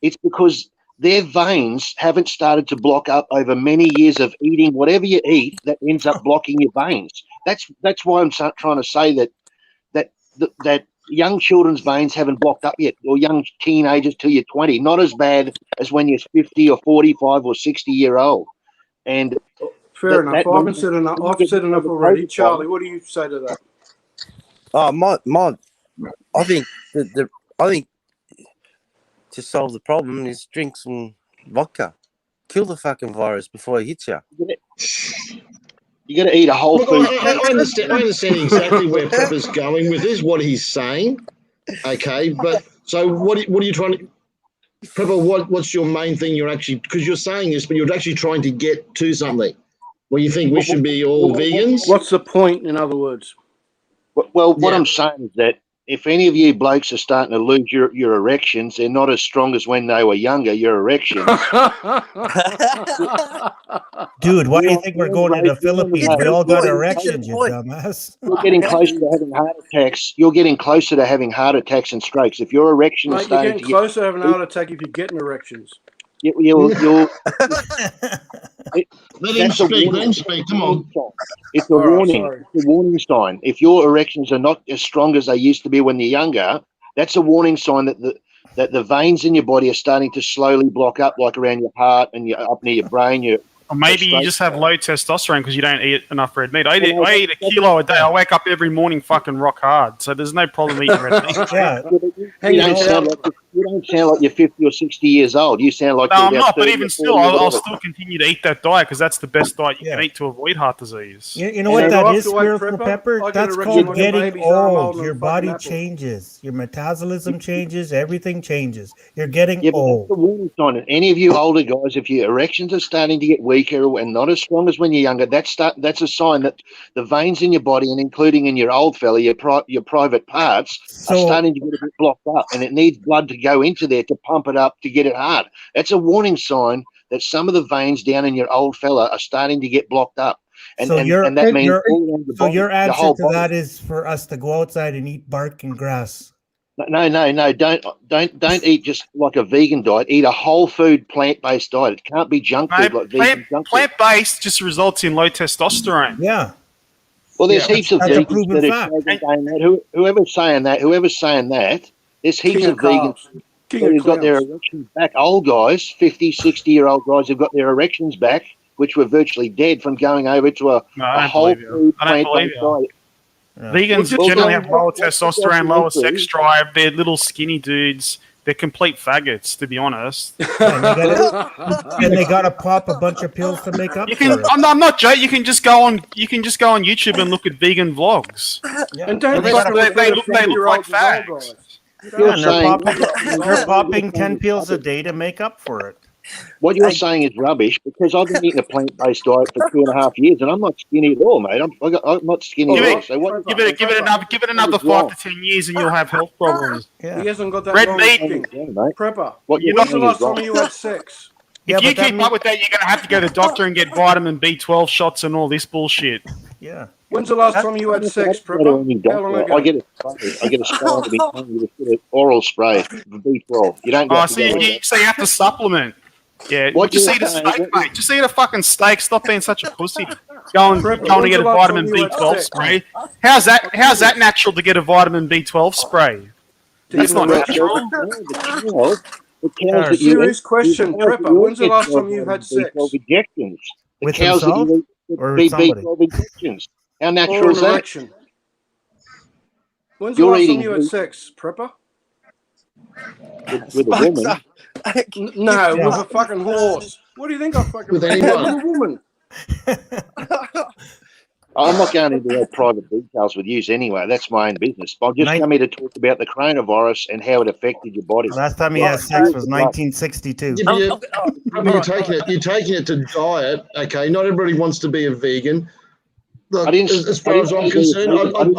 It's because their veins haven't started to block up over many years of eating whatever you eat that ends up blocking your veins. That's why I'm trying to say that young children's veins haven't blocked up yet, or young teenagers till you're 20. Not as bad as when you're 50 or 45 or 60-year-old. And Fair enough. I've said enough already. Charlie, what do you say to that? I think I think to solve the problem is drink some vodka. Kill the fucking virus before it hits you. You got to eat a whole Look, food. I understand exactly where Pepper's going with this, what he's saying. Okay, but so what are you trying to, Prepper, what's your main thing you're actually, because you're saying this, but you're actually trying to get to something. Well, you think we should be all vegans? What's the point, in other words? Well, what I'm saying is that if any of you blokes are starting to lose your erections, they're not as strong as when they were younger, your erections. Dude, why do you think we're going to the Philippines? We all got erections, you dumbass. You're getting closer to having heart attacks. You're getting closer to having heart attacks and strokes. If your erection is Mate, you're starting getting to closer to having a heart attack if you're getting erections. you'll Let him speak. Let him speak. Come on. It's a All right, warning. sorry. It's a warning sign. If your erections are not as strong as they used to be when you're younger, that's a warning sign that the veins in your body are starting to slowly block up, like around your heart and up near your brain. Or maybe you just have low testosterone because you don't eat enough red meat. I eat a kilo a day. I wake up every morning fucking rock hard, so there's no problem eating red meat. Yeah. You don't sound like you're 50 or 60 years old. You sound like No, you're I'm about not. But 30 even or still, 40 or I'll whatever. still continue to eat that diet because that's the best diet you can eat to avoid heart disease. You know what that is, spiritual pepper? I get That's erection called like a getting baby's arm old. holding Your a fucking body apple. changes. Your metabolism changes. Everything changes. You're getting Yeah, but old. that's a warning sign. And any of you older guys, if your erections are starting to get weaker and not as strong as when you're younger, that's a sign that the veins in your body, and including in your old fella, your private parts, are starting to get a bit blocked up, and it needs blood to go into there to pump it up to get it hard. That's a warning sign that some of the veins down in your old fella are starting to get blocked up. And that means all around the body, your the answer whole to body. that is for us to go outside and eat bark and grass. No. Don't eat just like a vegan diet. Eat a whole food, plant-based diet. It can't be junk food like vegan junk food. Plant-based just results in low testosterone. Yeah. Well, there's heaps of that's a vegans proven that are fact. saying that. Whoever's saying that, there's heaps King of of vegans carbs. King of who've got their clowns. erections back. Old guys, 50, 60-year-old guys who've got their erections back, which were virtually dead from going over to a whole food, I don't believe plant-based you. diet. Vegans Well, generally well, have lower well, testosterone, well, lower sex drive. They're little skinny dudes. They're complete faggots, to be honest. And they gotta pop a bunch of pills to make up You for can. it. I'm not joking. You can just go on. You can just go on YouTube and look at vegan vlogs. And don't They fucking refer to look 50-year-olds like as old guys. Yeah, and they're popping 10 pills a day to make up for it. What you're saying is rubbish, because I've been eating a plant-based diet for 2.5 years, and I'm not skinny at all, mate. I'm not skinny Give at all. it, So what? give it another 5 to 10 years, and you'll have health problems. He hasn't got that Red wrong, meat. King. Mate. Prepper. What you're When's the saying last is wrong. time you had sex? If you keep up with that, you're going to have to go to the doctor and get vitamin B12 shots and all this bullshit. Yeah. When's the last time you had sex, Prepper? How long ago? I get a spray to be telling you to get an oral spray for B12. You don't Oh, get so you have to supplement. Yeah, What just you're eat a saying- steak, mate. Just eat a fucking steak. Stop being such a pussy. Going to get a when's the last vitamin time you had B12 sex? spray. How's that natural to get a vitamin B12 spray? That's not natural. The cows that you Serious eat, question, the cows that Prepper. you When's the eat last get time you've had sex? B12 injections. The With cows that himself you eat or get with somebody? B12 injections. How natural Or is an that? erection. When's the You're last time eating you had meat. sex, Prepper? With a woman. No, Yeah. with a fucking horse. What do you think I fucking With with anyone. a woman? I'm not going into their private details with you anyway. That's my own business. I'm just Nin- coming here to talk about the coronavirus and how it affected your body. Last time he had sex was 1962. Yeah, but you're taking it to diet. Okay, not everybody wants to be a vegan. Look, I didn't- as far I as didn't I'm say you concerned, were vegan.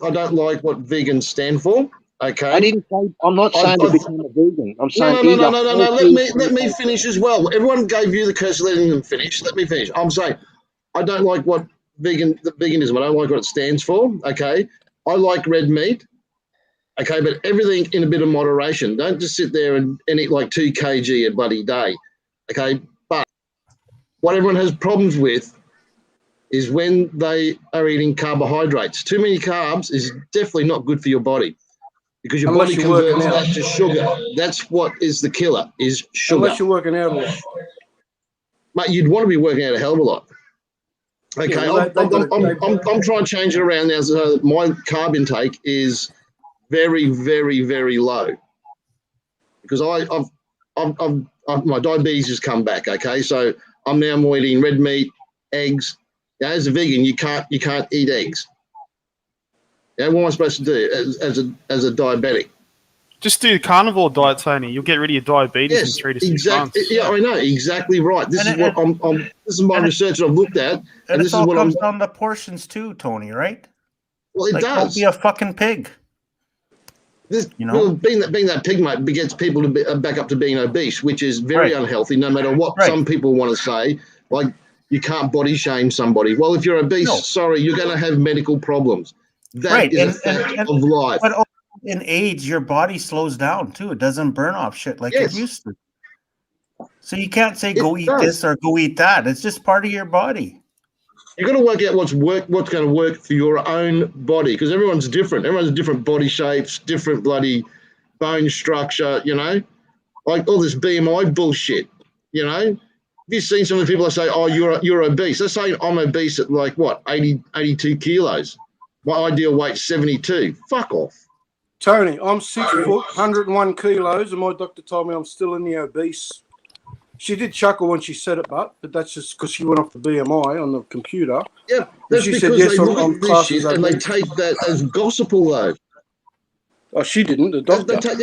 I don't like what vegans stand for. Okay. I didn't say. I'm not saying to become a vegan. I'm saying No. Let me finish as well. Everyone gave you the curse, letting them finish. Let me finish. I'm saying I don't like what veganism. I don't like what it stands for. Okay. I like red meat. Okay, but everything in a bit of moderation. Don't just sit there and eat like 2 kg a bloody day. Okay. But what everyone has problems with is when they are eating carbohydrates. Too many carbs is definitely not good for your body. Because your Unless body you're working converts out. that to sugar. That's what is the killer, is sugar. Unless you're working out a lot. Mate, you'd want to be working out a hell of a lot. Okay, Yeah, well, I'm trying to change it around now so my carb intake is very, very, very low. Because my diabetes has come back, okay? So I'm now more eating red meat, eggs. Now, as a vegan, you can't eat eggs. Yeah, what am I supposed to do as a diabetic? Just do the carnivore diet, Tony. You'll get rid of your diabetes in Yes, 3 to 6 exactly. months. Yeah, I know exactly right. This And is what I'm. This is my research that I've looked at, And this it is all what comes I'm. down to portions too, Tony, right? Well, it Like, don't does. be a fucking pig. This, You know? well, being that pig mate begets people to be, back up to being obese, which is very Right. unhealthy. No matter what Right. some people want to say, like you can't body shame somebody. Well, if you're obese, No. sorry, you're going to have medical problems. That Right, is a and- fact and- of life. But also in age, your body slows down too. It doesn't burn off shit like Yes. it used to. So you can't say It go eat does. this or go eat that. It's just part of your body. You've got to work out what's going to work for your own body, because everyone's different. Everyone's different body shapes, different bloody bone structure, you know, like all this BMI bullshit, you know. Have you seen some of the people that say, oh, you're obese? They're saying I'm obese at like, what, 82 kilos. My ideal weight's 72. Fuck off. Tony, I'm 6 foot, 101 kilos, and my doctor told me I'm still in the obese. She did chuckle when she said it, but that's just because she went off the BMI on the computer. Yeah, that's she because said, yes, they look I'm at this classed shit as and they obese. take that as gospel, though. Oh, she didn't, the doctor. They take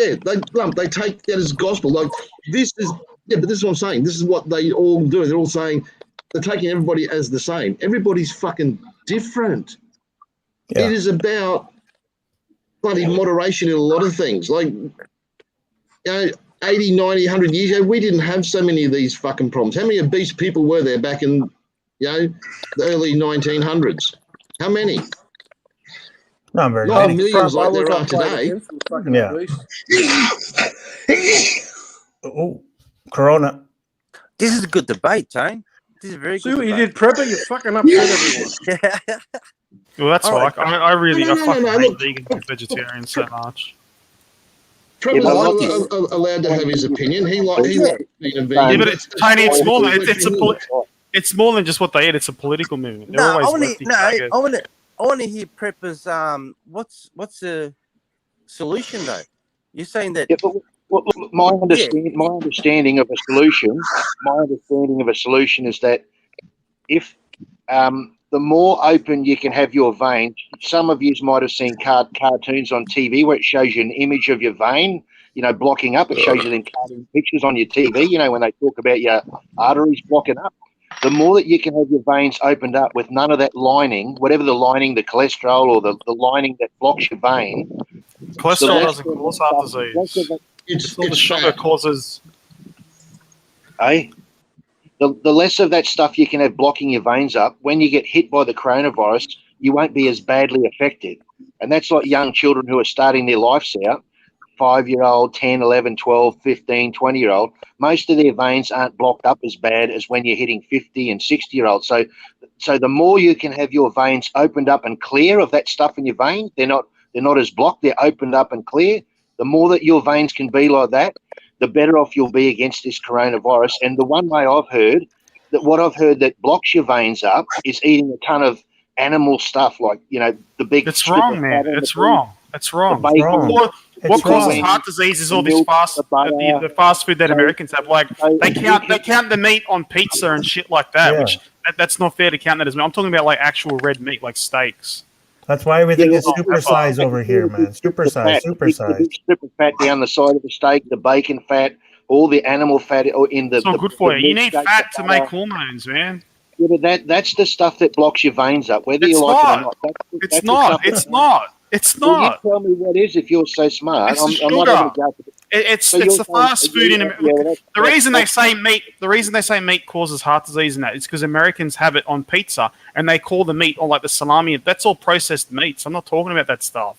that as gospel. Like, this is, yeah, but this is what I'm saying. This is what they all do. They're all saying they're taking everybody as the same. Everybody's fucking different. Yeah. It is about bloody moderation in a lot of things. Like, you know, 80, 90, 100 years ago, we didn't have so many of these fucking problems. How many obese people were there back in, you know, the early 1900s? How many? Not very Not many. millions like there are today. Yeah. Oh, Corona. This is a good debate, Tane. This is a very See good what you debate. did, Prepper? You fucking upset everyone. Well, that's All like right. I really No, I no, fucking no, hate look. vegans and vegetarians so much. Trevor's but look, allowed to have his opinion. He likes being a vegan. Yeah, but it's, Tony, it's more than That's it's more than just what they eat. It's a political movement. They're No, I always want to. lefty No, I faggos. want to hear Prepper's. What's the solution though? You're saying that. Yeah, but look, my understanding of a solution is that if the more open you can have your vein, some of you might have seen cartoons on TV where it shows you an image of your vein, you know, blocking up. It shows you then cartoon pictures on your TV, you know, when they talk about your arteries blocking up. The more that you can have your veins opened up with none of that lining, whatever the lining, the cholesterol or the lining that blocks your vein. Cholesterol that's doesn't cause heart disease. It's All the sugar fat. causes. Eh? The less of that stuff you can have blocking your veins up, when you get hit by the coronavirus, you won't be as badly affected. And that's like young children who are starting their lives out, 5-year-old, 10, 11, 12, 15, 20-year-old. Most of their veins aren't blocked up as bad as when you're hitting 50 and 60-year-olds. So the more you can have your veins opened up and clear of that stuff in your vein, they're not as blocked, they're opened up and clear. The more that your veins can be like that, the better off you'll be against this coronavirus. And the one way I've heard that blocks your veins up is eating a ton of animal stuff, like, you know, the big. It's strip wrong, of man. fat on It's the wrong. beef, It's wrong. the bacon, wrong. What It's causes wrong. heart disease is all The this milk, fast the butter. the fast food that So- Americans have. Like so they count the meat on pizza and shit like that, Yeah. which that's not fair to count that as meat. I'm talking about like actual red meat, like steaks. That's why everything Yeah, is well, supersized over here, man. The Supersized, the supersized. big strip of fat down the side of the steak, the bacon fat, all the animal fat or in the. It's not the, good for the you. You milk need shake, fat the to make butter. hormones, man. Yeah, but that's the stuff that blocks your veins up, whether It's you like it not. or not. That's It's the not. stuff that- It's not. It's Well, you not. tell me what is if you're so smart. It's the I'm not sugar. going to go for it. It's So it's you're the saying- fast food in America. The reason they say meat causes heart disease and that is because Americans have it on pizza and they call the meat or like the salami. That's all processed meats. I'm not talking about that stuff.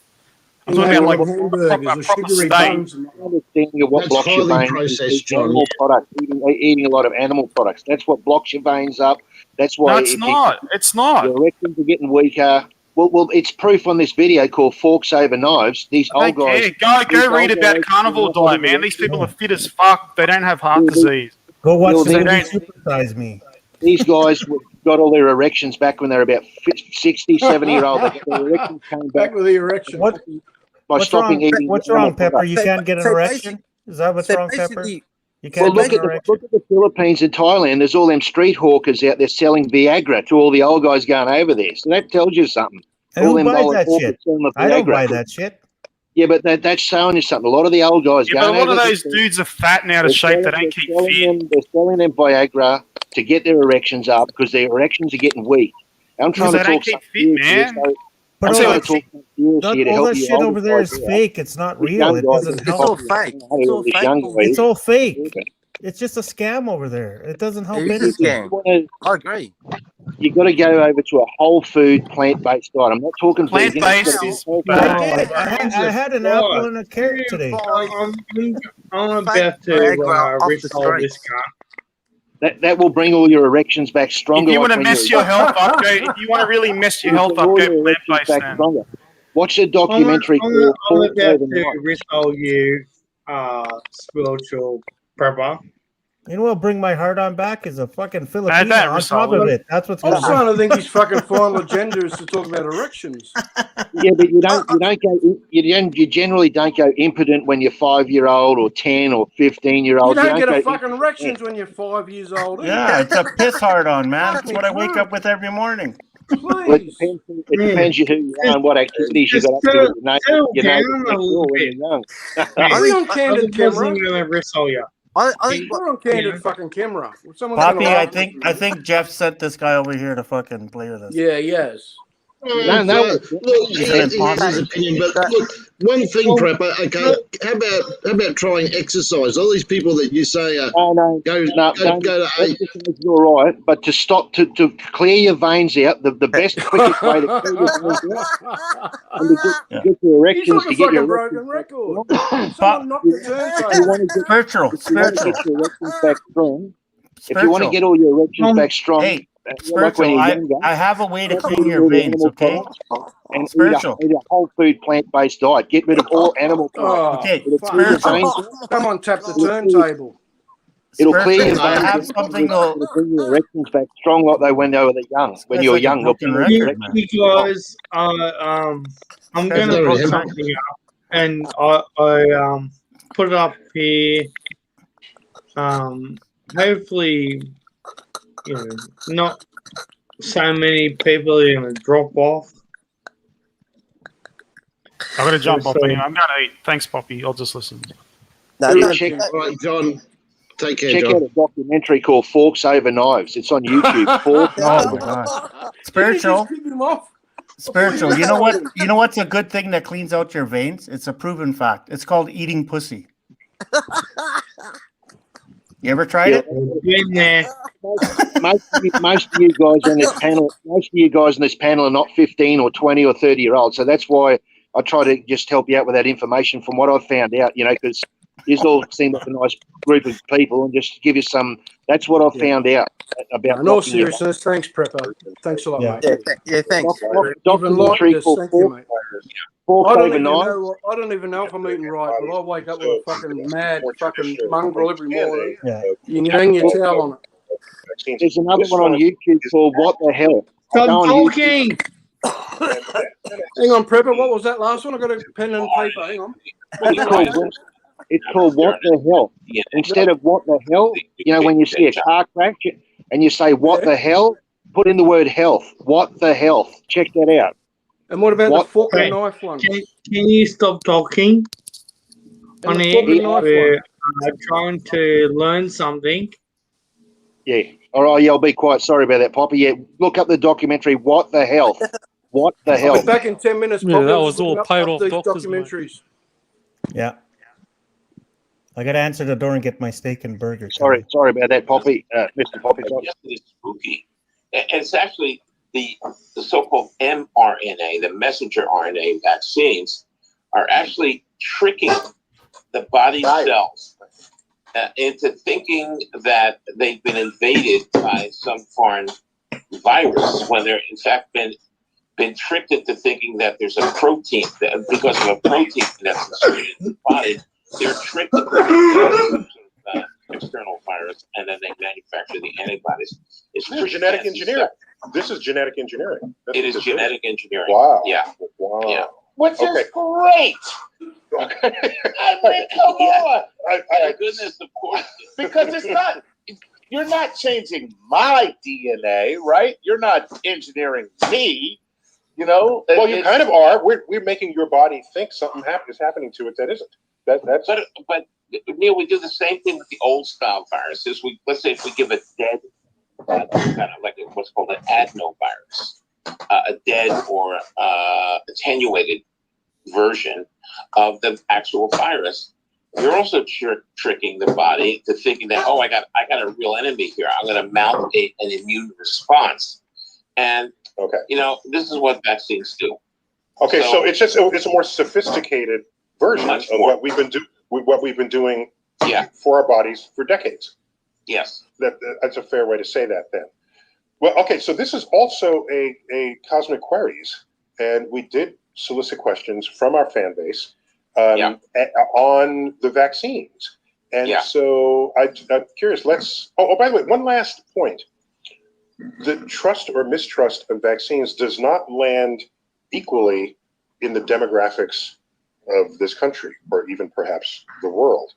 I'm talking about like a proper sugary steak. buns. and- Understanding of what That's blocks your highly veins processed, is John. animal products, eating a lot of animal products. That's what blocks your veins up. That's why No, it's not. It's not. your erections are getting weaker. Well, it's proof on this video called Forks Over Knives. These I old don't guys. care. these Go read old about guys- carnivore diet, man. These people are fit as fuck. They don't have heart disease. Go watch Well, the they movie don't- Supersize Me. These guys got all their erections back when they were about 60, 70-year-old. They got their erections came back Back with the erection. What? by What's stopping wrong? eating. What's animal wrong, Pepper? products. You can't get an So erection? Is that what's So wrong, Pepper? basically, You Well, can't look get at, an erection? look at the Philippines and Thailand. There's all them street hawkers out there selling Viagra to all the old guys going over there. So that tells you something. And All who them buys dollars that all shit? for selling the I don't Viagra. buy that shit. Yeah, but that's showing you something. A lot of the old guys Yeah, but a going lot of over those the- dudes are fat and out of they're shape. They selling- don't keep they're selling fit. them- They're selling them Viagra to get their erections up because their erections are getting weak. I'm trying Because to they don't talk keep something fit, serious here, man. so But I'm all trying that, to talk something serious here to all help that you shit older over there guys is out. fake. It's not This real. young It guy- doesn't It's help. all fake. It's all This fake. young bullshit. It's all fake. guy- It's just a scam over there. It doesn't help It is a anything. scam. I agree. You got to go over to a whole food plant-based diet. I'm not talking vegan. Plant-based It's gotta be is whole bad. I did. I had an apple and a carrot today. I'm about Fake to Viagra off the resolve this streets. cunt. That will bring all your erections back stronger. If you like want to when mess you're- your health up, go. If you want to really mess your health up, all go your erections plant-based back then. stronger. Watch a documentary I'm called Pork about to Overnight. resolve you, spiritual prepper. You know what? Bring my heart on back is a fucking Filipino that on top of resolve it. That's what's I'm going to starting to think his fucking final agenda is to talk about erections. Yeah, but you don't go. You generally don't go impotent when you're 5-year-old or 10 or 15-year-old. You don't get a go fucking erections when you're 5 years old. either. Yeah, it's a piss hard on, man. That's Fucking what I wake cunt. up with every morning. Well, it Please. depends. It depends who you are and what activities you Just got up to. settle- You know, settle you know down next a door little when bit. you're young. Are we on candid I camera? wasn't going to resolve you. I think We're on candid fucking camera. Someone's Poppy, gonna I laugh. think Jeff sent this guy over here to fucking play with us. Yeah, yes. No, Look, He's he an has his imposter. opinion, but look, one thing, Prepper. Okay, how about trying exercise? All these people that you say No, go don't. to Exercise is all right, but to stop to clear your veins out, the best quickest way to clear your veins out and to get your He's erections like a to get your fucking erections broken back record. strong. Someone knocked the If you turntable. want to get Spiritual, if you want to spiritual, get your erections back strong, if you want to spiritual. get all your erections back strong, Hey, like when spiritual. you're I younger, have a way to stop clean eating your all the veins. animal Okay, products and spiritual. eat a whole food plant-based diet. Get rid of all animal products. Oh, Okay, It'll clear your spiritual. veins out. someone tapped the It'll clear, turntable. it'll clear your Spiritual. I veins have out. something. It'll bring your erections back strong like they when they were young. When That's you were like a young, they'll broken bring your record, man. erections. You guys, I'm going to put something up, and I put it up here. Hopefully, not so many people are going to drop off. I've got to jump off So- anyway. I'm going to eat. Thanks, Poppy. I'll just listen. No, Yeah, don't- check All right, John. Take care, check John. out a documentary called Forks Over Knives. It's on YouTube. Forks Oh Over my god, Did you spiritual, just kick him off? spiritual. You know what? You know what's a good thing that cleans out your veins? It's a proven fact. It's called eating pussy. You ever tried Yeah. it? Been there. Most of you guys on this panel are not 15 or 20 or 30-year-olds. So that's why I try to just help you out with that information from what I've found out, because you all seem like a nice group of people and just give you some. That's what I've found out about. In all blocking your- seriousness, thanks, Prepper. Thanks a lot, Yeah. mate. Yeah, thanks. You've documentary enlightened us. called Thank you, mate. Forks I don't Over even Knives. know. I don't even know if I'm eating right, but I wake up with a fucking mad fucking mongrel every morning. Yeah. You can hang your towel on it. There's another one on YouTube called What the Hell. Stop Go on YouTube. talking. Hang on, Prepper. What was that last one? I got a pen and paper. Hang on. It's called What the Hell. Instead of What the Hell, when you see a car crash and you say What the hell, put in the word health. What the health. Check that out. And what about What- the fork Hey, and knife one? Can you stop talking? And On the here, fork and knife we're one. trying to learn something. Yeah. All right, yeah, I'll be quiet. Sorry about that, Poppy. Yeah, look up the documentary What the Health. What the I'll hell? be back in 10 minutes. Yeah, Probably. that I'm was just looking all up paid off these doctors, mate. documentaries. Yeah. I gotta answer the door and get my steak and burger. Sorry about that, Poppy. Mr. Poppy. Sorry. Yes, it is spooky. And it's actually the so-called mRNA, the messenger RNA vaccines, are actually tricking the body cells into thinking that they've been invaded by some foreign virus when they're in fact been tricked into thinking that there's a protein that because of a protein that's inserted in the body, they're tricked into external virus, and then they manufacture the antibodies. It's This is genetic engineering. This is genetic engineering. That's It what is this genetic engineering. Wow. Yeah. Wow. Yeah. Which Okay. is great. Okay. I mean, come on. Thank goodness, of course. Because it's not, you're not changing my DNA, right? You're not engineering me. You know, Well, you kind of are. We're making your body think something is happening to it that isn't. That's. But Neil, we do the same thing with the old style viruses. Let's say if we give a dead, kind of like what's called an adenovirus, a dead or attenuated version of the actual virus, you're also tricking the body to thinking that, oh, I got a real enemy here. I'm going to mount an immune response, and you know, this is what vaccines do. Okay, so it's a more sophisticated version of what we've been doing for our bodies for decades. Yes, that's a fair way to say that. Then, well, okay, so this is also a Cosmic Queries, and we did solicit questions from our fan base on the vaccines, and so I'm curious. Oh, by the way, one last point. The trust or mistrust of vaccines does not land equally in the demographics of this country or even perhaps the world.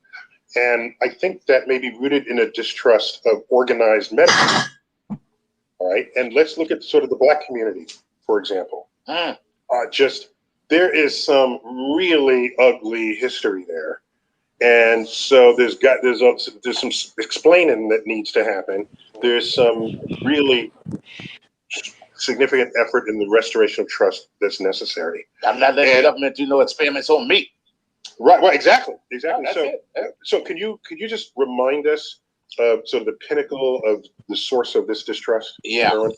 And I think that may be rooted in a distrust of organized medicine. All right. And let's look at sort of the Black community, for example. There is some really ugly history there. And so there's some explaining that needs to happen. There's some really significant effort in the restoration of trust that's necessary. I'm not letting the government do no experiments on me. Right, exactly. Yeah, so can you just remind us of sort of the pinnacle of the source of this distrust? Yeah. Erwin?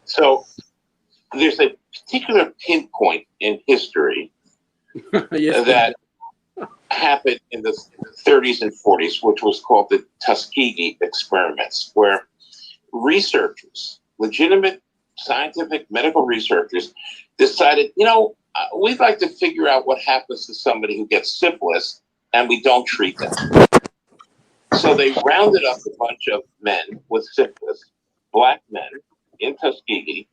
So there's a particular pinpoint in history that happened in the 30s and 40s, which was called the Tuskegee experiments, where researchers, legitimate scientific medical researchers, decided, you know, we'd like to figure out what happens to somebody who gets syphilis and we don't treat them. So they rounded up a bunch of men with syphilis, Black men in Tuskegee,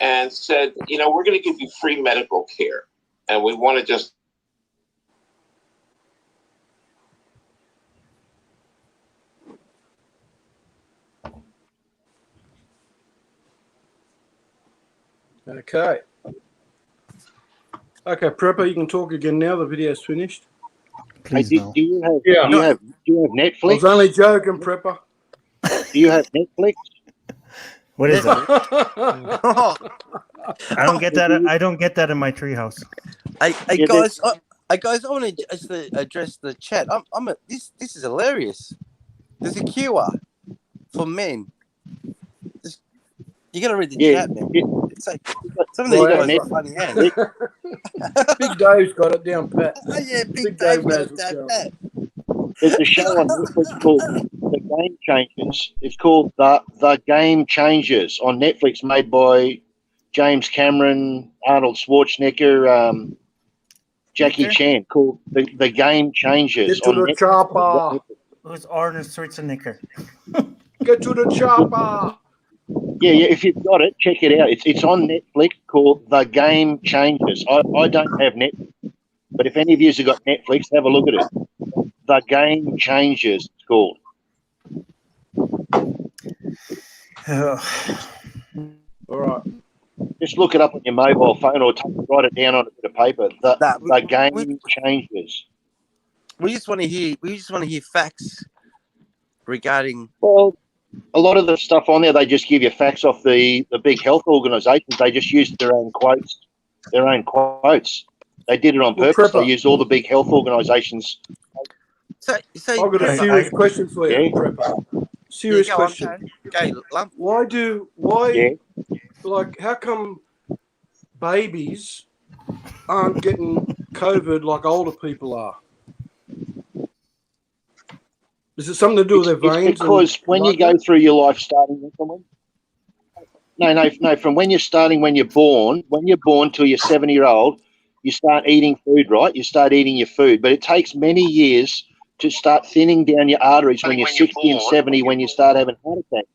and said, you know, we're going to give you free medical care, and we want to just Okay, Prepper, you can talk again now. The video's finished. Hey, do you have Netflix? I was only joking, Prepper. Do you have Netflix? What is that? I don't get that. I don't get that in my treehouse. Hey guys, I want to just address the chat. This is hilarious. There's a cure for men. You got to read the chat, man. It's like some of these guys are funny, man. Big Dave's got it down pat. Oh, yeah, Big Dave got it down pat. There's a show on Netflix called The Game Changers. It's called The Game Changers on Netflix, made by James Cameron, Arnold Schwarzenegger, Jackie Chan, called The Game Changers. Get to the chopper. Who's Arnold Schwarzenegger? Get to the chopper. Yeah, if you've got it, check it out. It's on Netflix, called The Game Changers. I don't have Netflix, but if any of you have got Netflix, have a look at it. The Game Changers, it's called. All right. Just look it up on your mobile phone or write it down on a bit of paper. The Game Changers. We just want to hear facts regarding. Well, a lot of the stuff on there, they just give you facts off the big health organisations. They just used their own quotes. They did it on purpose. They used all the big health organisations. So I've got a serious question for you, Yeah. Prepper. Serious question. Okay, lump. How come babies aren't getting COVID like older people are? Is it something to do with their veins? It's because when you go through your life starting from when you're born till you're 7-year-old, you start eating food, right? You start eating your food, but it takes many years to start thinning down your arteries when you're 60 and 70, when you start having heart attacks.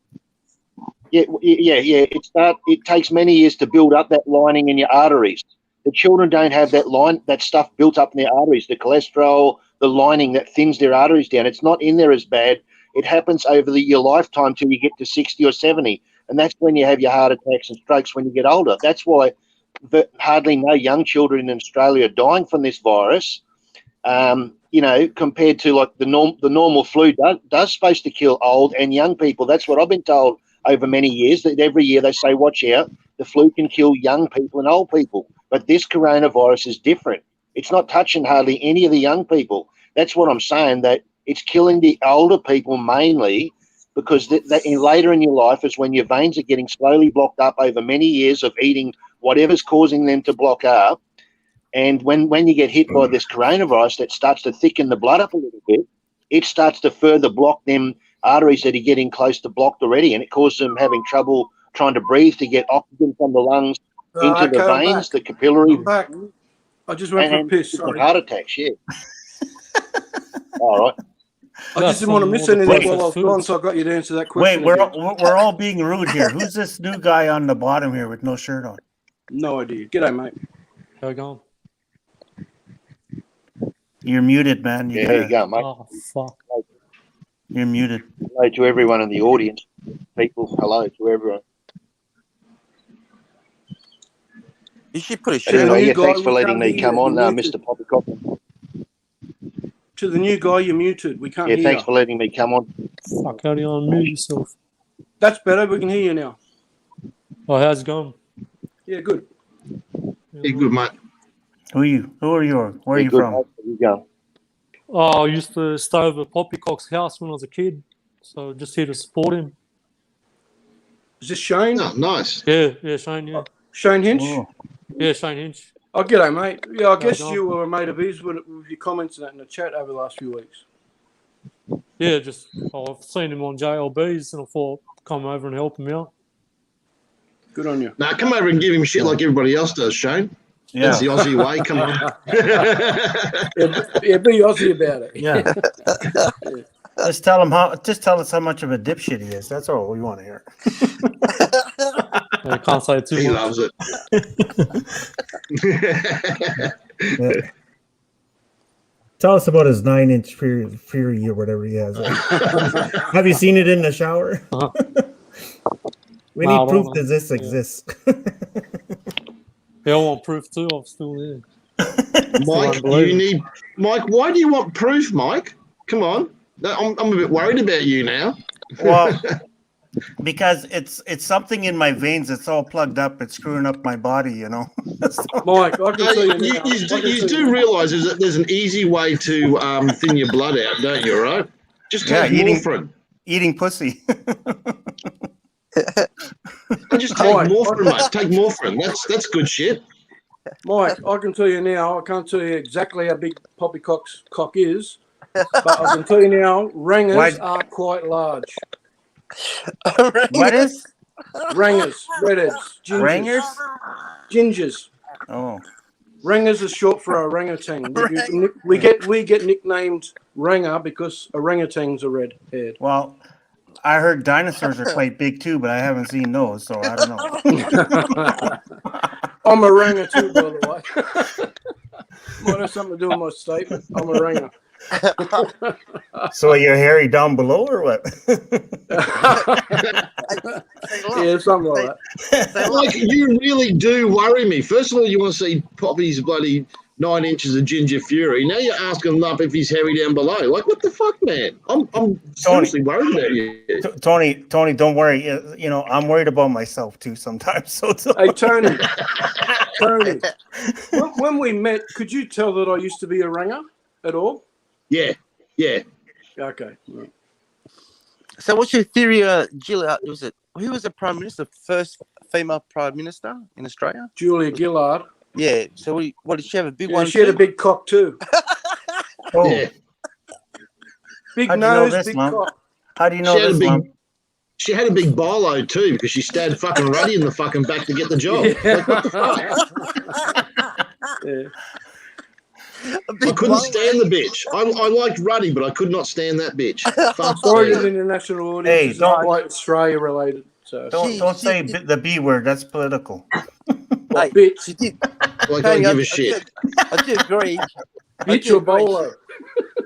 It takes many years to build up that lining in your arteries. The children don't have that stuff built up in their arteries, the cholesterol, the lining that thins their arteries down. It's not in there as bad. It happens over your lifetime till you get to 60 or 70. And that's when you have your heart attacks and strokes when you get older. That's why hardly no young children in Australia are dying from this virus. You know, compared to like the normal flu does supposed to kill old and young people. That's what I've been told over many years, that every year they say, watch out, the flu can kill young people and old people. But this coronavirus is different. It's not touching hardly any of the young people. That's what I'm saying, that it's killing the older people mainly, because later in your life is when your veins are getting slowly blocked up over many years of eating whatever's causing them to block up. And when you get hit by this coronavirus that starts to thicken the blood up a little bit, it starts to further block them arteries that are getting close to blocked already, and it causes them having trouble trying to breathe to get oxygen from the lungs into the veins, the capillary. I'm back. I just went for a piss. Sorry. Heart attacks, yeah. All right. I just didn't want to miss anything while I was gone, so I got you to answer that question. Wait, we're all being rude here. Who's this new guy on the bottom here with no shirt on? No idea. G'day, mate. How you going? You're muted, man. There you go, mate. Oh, fuck. You're muted. Hello to everyone in the audience. People, hello to everyone. You should put a shirt Anyway, on. yeah, thanks for letting me come on, Mr. Poppycock. To the new guy, you're muted. We can't hear thanks you. for letting me come on. Fuck, how do you unmute yourself? That's better. We can hear you now. Oh, how's it going? Yeah, good. Yeah, good, mate. Who are you? Who are you? Where are you good, from? mate. Where you going? Oh, I used to stay over at Poppycock's house when I was a kid, so just here to support him. Is this Shane? Oh, nice. Yeah, Shane, yeah. Shane Hinch? Oh. Yeah, Shane Hinch. Oh, g'day, mate. Yeah, I guess John. you were a mate of his with your comments and that in the chat over the last few weeks. Yeah, just I've seen him on JLBs and I thought come over and help him out. Good on you. Now, come over and give him shit like everybody else does, Shane. Yeah. That's the Aussie way. Come on. Yeah, be Aussie about it. Yeah. Just tell us how much of a dipshit he is. That's all we want to hear. I can't say too He much. loves it. Yeah. Tell us about his 9-inch Fury or whatever he has. Have you seen it in the shower? We Nah, need proof well, that this exists. Yeah, I want proof too. I'm still there. Mike, Mike, why do you want proof, Mike? Come on. I'm a bit worried about you now. Well, because it's something in my veins that's all plugged up. It's screwing up my body, you know. Mike, I can tell you now. You do realise that there's an easy way to thin your blood out, don't you, right? Just take Morphin. Eating pussy. Just take Morphin, mate. Take Morphin. That's good shit. Mike, I can tell you now, I can't tell you exactly how big Poppycock's cock is, but I can tell you now, rangers are quite large. What is? Rangers, redheads, gingers. Rangers? Gingers. Oh. Rangers is short for orangutan. We get nicknamed Ranger because orangutans are red-haired. Well, I heard dinosaurs are quite big too, but I haven't seen those, so I don't know. I'm a ranger too, by the way. Might have something to do with my statement. I'm a ranger. So you're hairy down below or what? Yeah, something like that. Like, you really do worry me. First of all, you want to see Poppy's bloody 9 inches of Ginger Fury. Now you're asking up if he's hairy down below. Like, what the fuck, man? I'm seriously worried about you. Tony, don't worry. You know, I'm worried about myself too sometimes. So Hey, Tony. When we met, could you tell that I used to be a ranger at all? Yeah. Okay. Right. So, what's your theory, Gillard? Who was the prime minister? First female prime minister in Australia? Julia Gillard. Yeah. So, what did she have a big Yeah, one? she had a big cock too. Oh. Yeah. Big How'd you nose, know this, big Mom? cock. How do you know this, Mom? She had a big bolo too because she stabbed fucking Ruddy in the fucking back to get the job. Yeah. Like, what the fuck? Yeah. I couldn't stand the bitch. I liked Ruddy, but I could not stand that bitch. Fuck Sorry her. to the international audience. Hey, It's not don't- quite Australia related. So. Don't say the B word. That's political. Hey, bitch. she did. Like, I don't give a shit. I do agree. Bitch or bolo?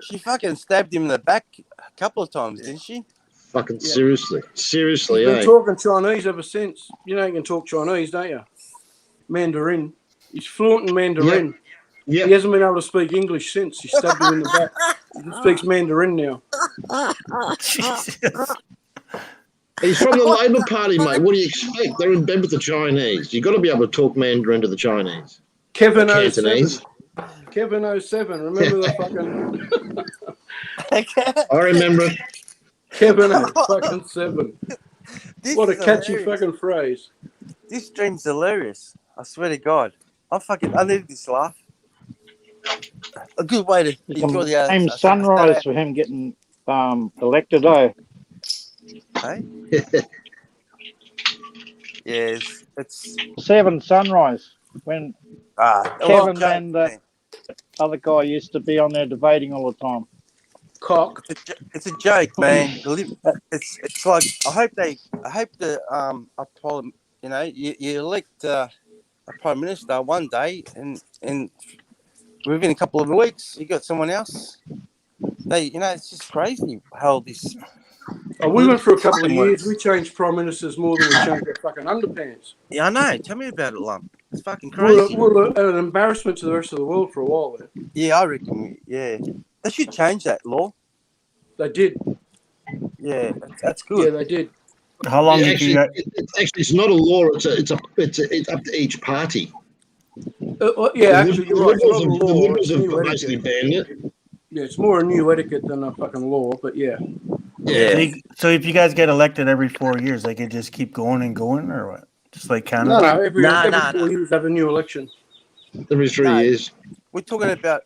She fucking stabbed him in the back a couple of times, didn't she? Fucking Yeah. seriously, You've been eh? talking Chinese ever since. You know you can talk Chinese, don't you? Mandarin. He's fluent in Mandarin. Yep. He hasn't been able to speak English since. He stabbed him in the back. He speaks Mandarin now. Jesus. He's from the Labor Party, mate. What do you expect? They're in bed with the Chinese. You've got to be able to talk Mandarin to the Chinese. Kevin Or 07. Cantonese. Kevin 07. Remember the fucking I remember it. Kevin 07. This What a is catchy hilarious. fucking phrase. This stream's hilarious. I swear to God. I needed this laugh. A good way to enjoy the Same sunrise for him getting elected, eh? Hey? Yes, it's 7 sunrise when Kevin Kevin and the other guy used to be on there debating all the time. Cock. It's a joke, man. It's like I hope the you know you elect a prime minister one day and within a couple of weeks you got someone else. It's just crazy how this. Oh, we went for a couple of years. We changed prime ministers more than we changed our fucking underpants. Yeah, I know. Tell me about it, lump. It's fucking We crazy. were an embarrassment to the rest of the world for a while there. Yeah, I reckon. Yeah, they should change that law. They did. Yeah, that's good. Yeah, they did. How long Yeah, did actually, you? it's not a law. It's up to each party. Yeah, actually, you're right. It's Liberals not a the law. Liberals It's have new basically etiquette. banned it. Yeah, it's more a new etiquette than a fucking law, but yeah. So if you guys get elected every 4 years, they could just keep going and going, or what? Just like Canada. No, every 4 years have a new election. Every 3 years. We're talking about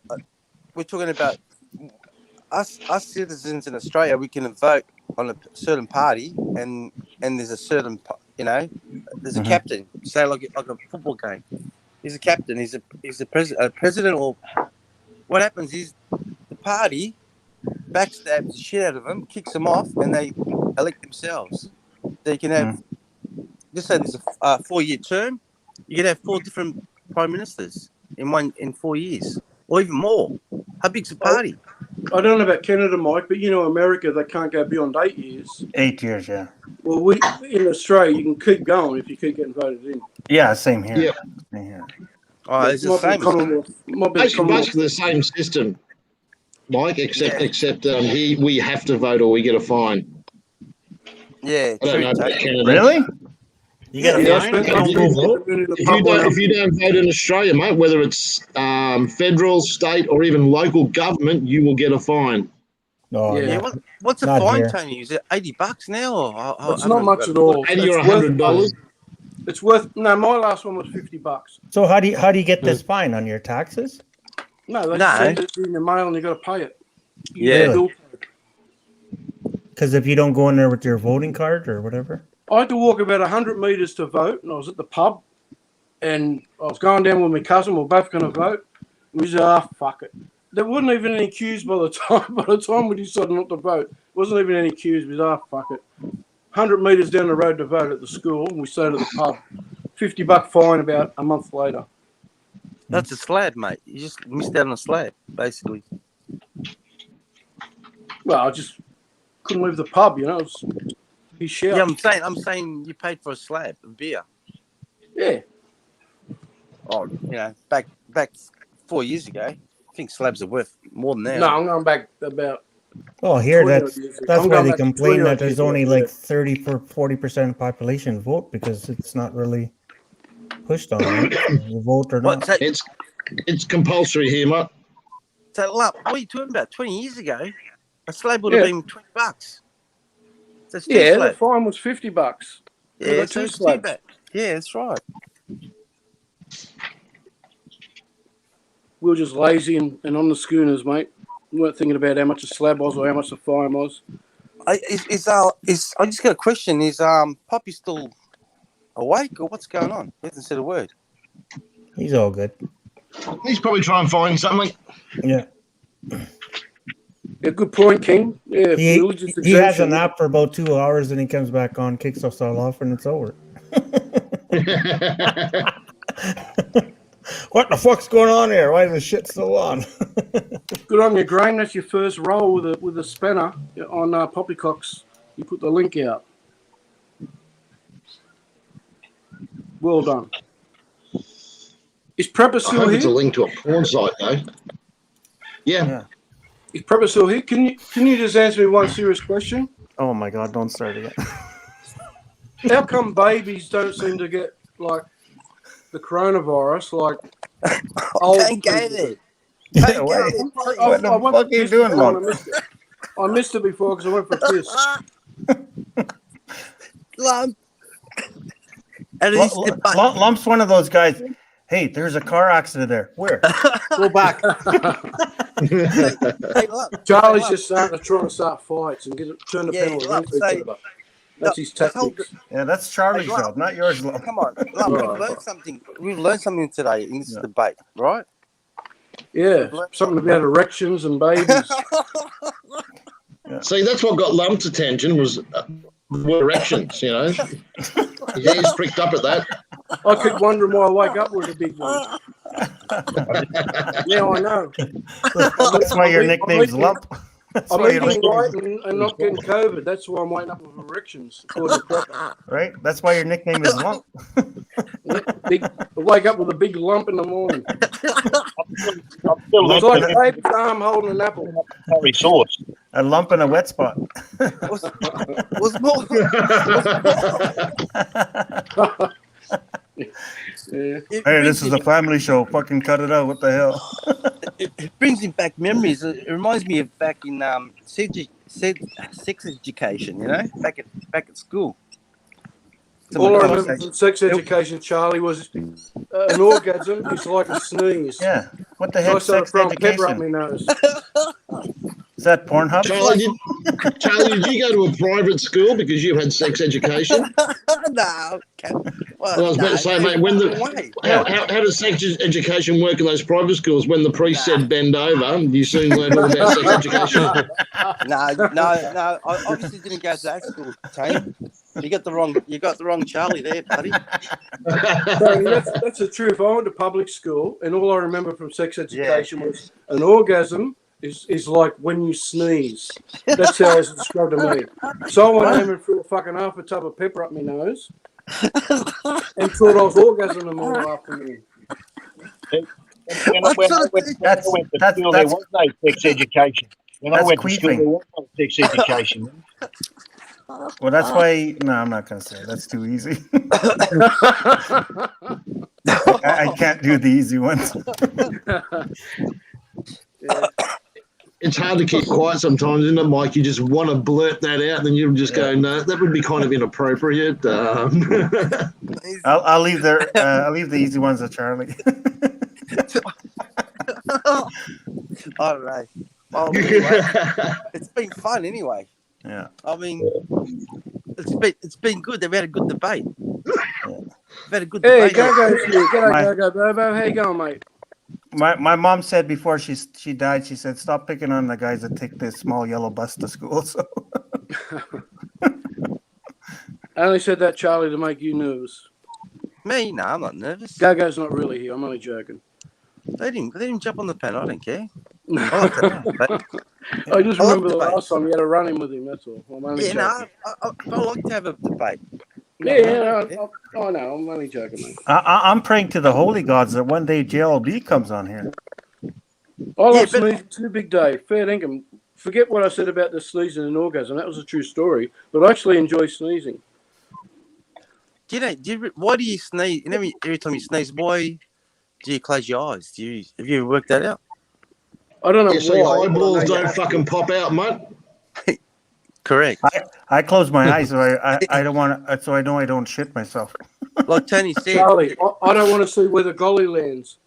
us citizens in Australia. We can vote on a certain party, and there's a certain there's a captain. Say like a football game. He's a captain. He's a president. Or what happens is the party backstabs the shit out of them, kicks them off, and they elect themselves. They can have just say there's a 4-year term. You can have 4 different prime ministers in 4 years, or even more. How big's the party? I don't know about Canada, Mike, but America, they can't go beyond 8 years. 8 years, yeah. Well, we in Australia, you can keep going if you keep getting voted in. Yeah, same here. Yeah. Same here. Oh, it's the Might be same. Commonwealth. Might be Commonwealth. Basically the same system, Mike, except here we have to vote or we get a fine. Yeah, I don't know about Canada. Really? You get a Yeah, fine? if you don't vote in Australia, mate, whether it's federal, state, or even local government, you will get a fine. Oh, Yeah. What's the Not fine, here. Tony? Is it $80 now? Or It's not much at all. $80 or It's worth- $100. It's worth. No, my last one was $50. So how do you get this fine on your taxes? No, they No. send it in the mail and you got to pay it. You Yeah. get a bill. Because if you don't go in there with your voting card or whatever. I had to walk about 100 metres to vote, and I was at the pub, and I was going down with my cousin. We we're both going to vote. We said, fuck it. There wasn't even any queues by the time we decided not to vote. There wasn't even any queues. We said, fuck it. 100 metres down the road to vote at the school, and we stayed at the pub. $50 fine about a month later. That's a slab, mate. You just missed out on a slab, basically. Well, I just couldn't leave the pub, He shouted. Yeah, I'm saying you paid for a slab of beer. Yeah. Oh, back 4 years ago, I think slabs are worth more than that. No, I'm going back about. Oh, here 20 that's years ago. that's I'm why going they back to complain 20 that there's years only ago, like yeah. 40% of population vote because it's not really pushed on it. You vote or not. It's compulsory here, mate. So, what are you talking about? 20 years ago, a slab would have been $20. That's two Yeah, the slabs. fine was $50. Yeah, They got so two it's slabs. $2. Yeah, that's right. We were just lazy and on the schooners, mate. We weren't thinking about how much a slab was or how much the fine was. I just got a question. Is Poppy still awake or what's going on? He hasn't said a word. He's all good. He's probably trying to find something. Yeah. Yeah, good point, King. Yeah, He religious has a exemption. nap for about 2 hours and he comes back on, kicks us all off, and it's over. What the fuck's going on here? Why is the shit still on? Good on you, Graham. That's your first roll with a spanner on Poppycocks. You put the link out. Well done. Is Prepper I still hope it's a here? link to a porn site, though. Yeah. Is Prepper still here? Can you just answer me one serious question? Oh my God! Don't start again. How come babies don't seem to get like the coronavirus like old Don't go people there. do? Yeah, what the fuck are you doing, man? man? I missed it before because I went for a piss. Lump. At least the butt. Lump's one of those guys. Hey, there's a car accident there. Where? Go back. Hey, Lump. Charlie's Lump. just starting to try and start fights and turn the Yeah, panel Lump, against each so- other. That's his tactics. Yeah, that's Charlie's Hey, Lump. job, not yours, Lump. Come on, Lump, we've learned something. We've learned something today in this debate, right? Yeah, something about erections and babies. See, that's what got Lump's attention was were erections, you know. He's pricked up at that. I keep wondering why I wake up with a big one. Now I know. That's why your nickname's Lump. That's I'm why your eating right nickname- and not getting COVID. That's why I'm waking up with erections. According to Prepper. Right? That's why your nickname is Lump. I wake up with a big lump in the morning. Lump It's like in a baby's arm holding an apple. a lump in a wet spot. Was more. Yeah. Hey, this is a family show. Fucking cut it out. What the hell? It brings me back memories. It reminds me of back in sex education. You know, back at school. All I remember from sex education, Charlie, was an orgasm is like a sneeze. Yeah. What the So I heck? started Sex throwing pepper up education. my nose. Is that Pornhub? Charlie, did you go to a private school because you had sex education? No. Well, I was about to say, mate, when how does sex education work in those private schools? When the priest said bend over, you soon learned all about sex education. No. I obviously didn't go to that school, Tony. You got the wrong Charlie there, buddy. That's the truth. I went to public school, and all I remember from sex education was an orgasm is like when you sneeze. That's how it's described to me. So I went home and threw a fucking half a tub of pepper up my nose and thought I was orgasming all afternoon. When I went to school, there was no sex education. When I went to school, there was no sex education. Well, that's why. No, I'm not gonna say it. That's too easy. I can't do the easy ones. It's hard to keep quiet sometimes, isn't it, Mike? You just want to blurt that out, and then you just go, "No, that would be kind of inappropriate." I'll leave the easy ones to Charlie. All right. Well, anyway, it's been fun anyway. Yeah. I mean, it's been good. They've had a good debate. We've had a good Hey, debate. go, Bobo. How you going, mate? My mom said before she died, she said, "Stop picking on the guys that take this small yellow bus to school." So I only said that, Charlie, to make you nervous. Me? No, I'm not nervous. Gago's not really here. I'm only joking. They didn't jump on the pen. I don't care. I just remember the last time you had a run-in with him, that's all. I'm only joking. I like to have a debate. Yeah, I know. I'm only joking, mate. I'm praying to the holy gods that one day JLB comes on here. I like sneezing too, Big Dave. Fair dinkum. Forget what I said about the sneezing and orgasm. That was a true story. But I actually enjoy sneezing. Why do you sneeze? Every time you sneeze, why do you close your eyes? Have you ever worked that out? I don't know Yeah, so your eyeballs don't fucking pop out, mate. Correct. I close my eyes so I don't want to, so I know I don't shit myself. Like Tony said, Charlie, I don't want to see where the golly lands.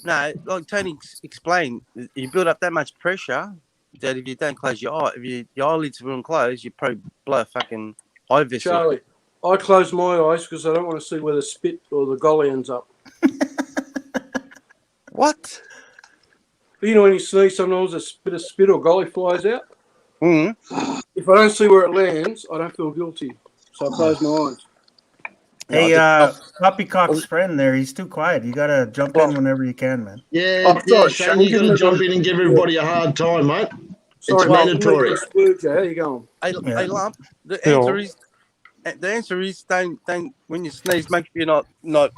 No, like Tony explained, you build up that much pressure that if you don't close your eye, if your eyelids were closed, you probably blow a fucking eye vessel. Charlie, I close my eyes because I don't want to see where the spit or the golly ends up. What? You know when you sneeze, sometimes a bit of spit or golly flies out. Mm-hmm. If I don't see where it lands, I don't feel guilty, so I close my eyes. Hey, Poppycock's friend there, he's too quiet. You gotta jump in whenever you can, man. Yeah, Shane, you got to jump in and give everybody a hard time, mate. Sorry, It's mandatory. How you going? Hey, Lump, the answer is don't when you sneeze, make sure you're not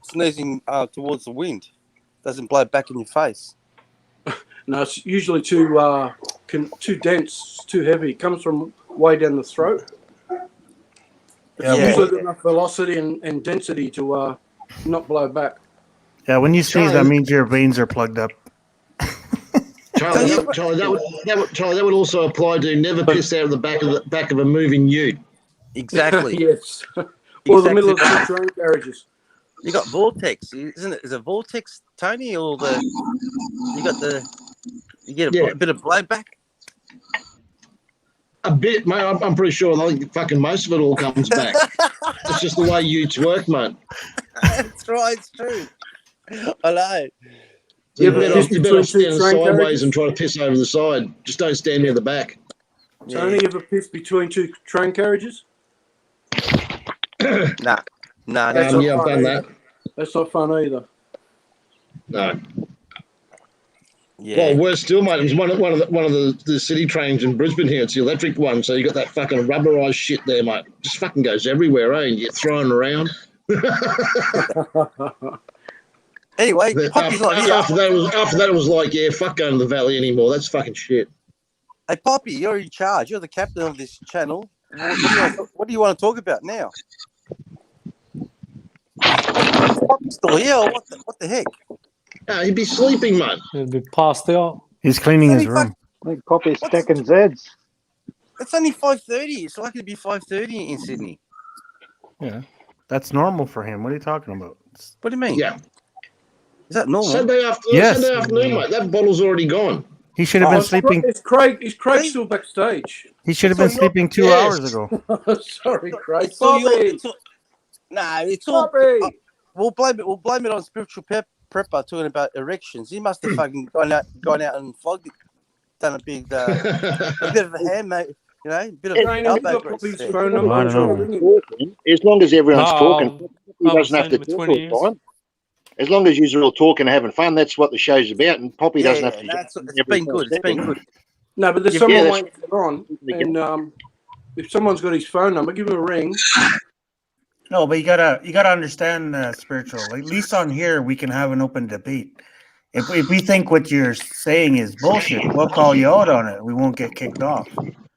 sneezing towards the wind. Doesn't blow back in your face. No, it's usually too dense, too heavy. It comes from way down the throat. It's usually got enough velocity and density to not blow back. Yeah, when you sneeze, that means your veins are plugged up. Charlie, that would also apply to never piss out of the back of a moving ute. Exactly. Yes. Or the middle of the train carriages. You got vortex, isn't it? Is it vortex, Tony, or you get a bit of blowback? A bit, mate. I'm pretty sure. I think fucking most of it all comes back. It's just the way utes work, mate. That's right. It's true. I know. You better stand sideways and try to piss over the side. Just don't stand near the back. Tony, you ever pissed between two train carriages? Nah. I've done that. That's not fun either. No. Yeah. Well, worse still, mate. It was one of the city trains in Brisbane here. It's the electric one, so you got that fucking rubberized shit there, mate. Just fucking goes everywhere, eh? And you get thrown around. Anyway, Poppy's not here. After that, it was like, yeah, fuck going to the valley anymore. That's fucking shit. Hey, Poppy, you're in charge. You're the captain of this channel. What do you want to talk about now? Poppy's still here. Or what the heck? He'd be sleeping, mate. He'd be passed out. He's cleaning his room. I think Poppy's stacking Zeds. It's only 5:30. It's likely to be 5:30 in Sydney. Yeah, that's normal for him. What are you talking about? What do you mean? Yeah. Is that normal? Sunday afternoon, mate. That bottle's already gone. He should have been sleeping. Is Craig still backstage? He should have been sleeping 2 hours ago. Sorry, Craig. It's all. We'll blame it on spiritual prepper talking about erections. He must have fucking gone out and flogged it, done a bit of a hand, mate. You know, a bit of elbow grease. As long as everyone's talking, he doesn't have to talk all the time. As long as you're all talking and having fun, that's what the show's about. And Poppy doesn't have to. It's been good. It's been good. No, but there's someone waiting to get on, and if someone's got his phone number, give him a ring. No, but you gotta understand, spiritual. At least on here, we can have an open debate. If we think what you're saying is bullshit, we'll call you out on it. We won't get kicked off.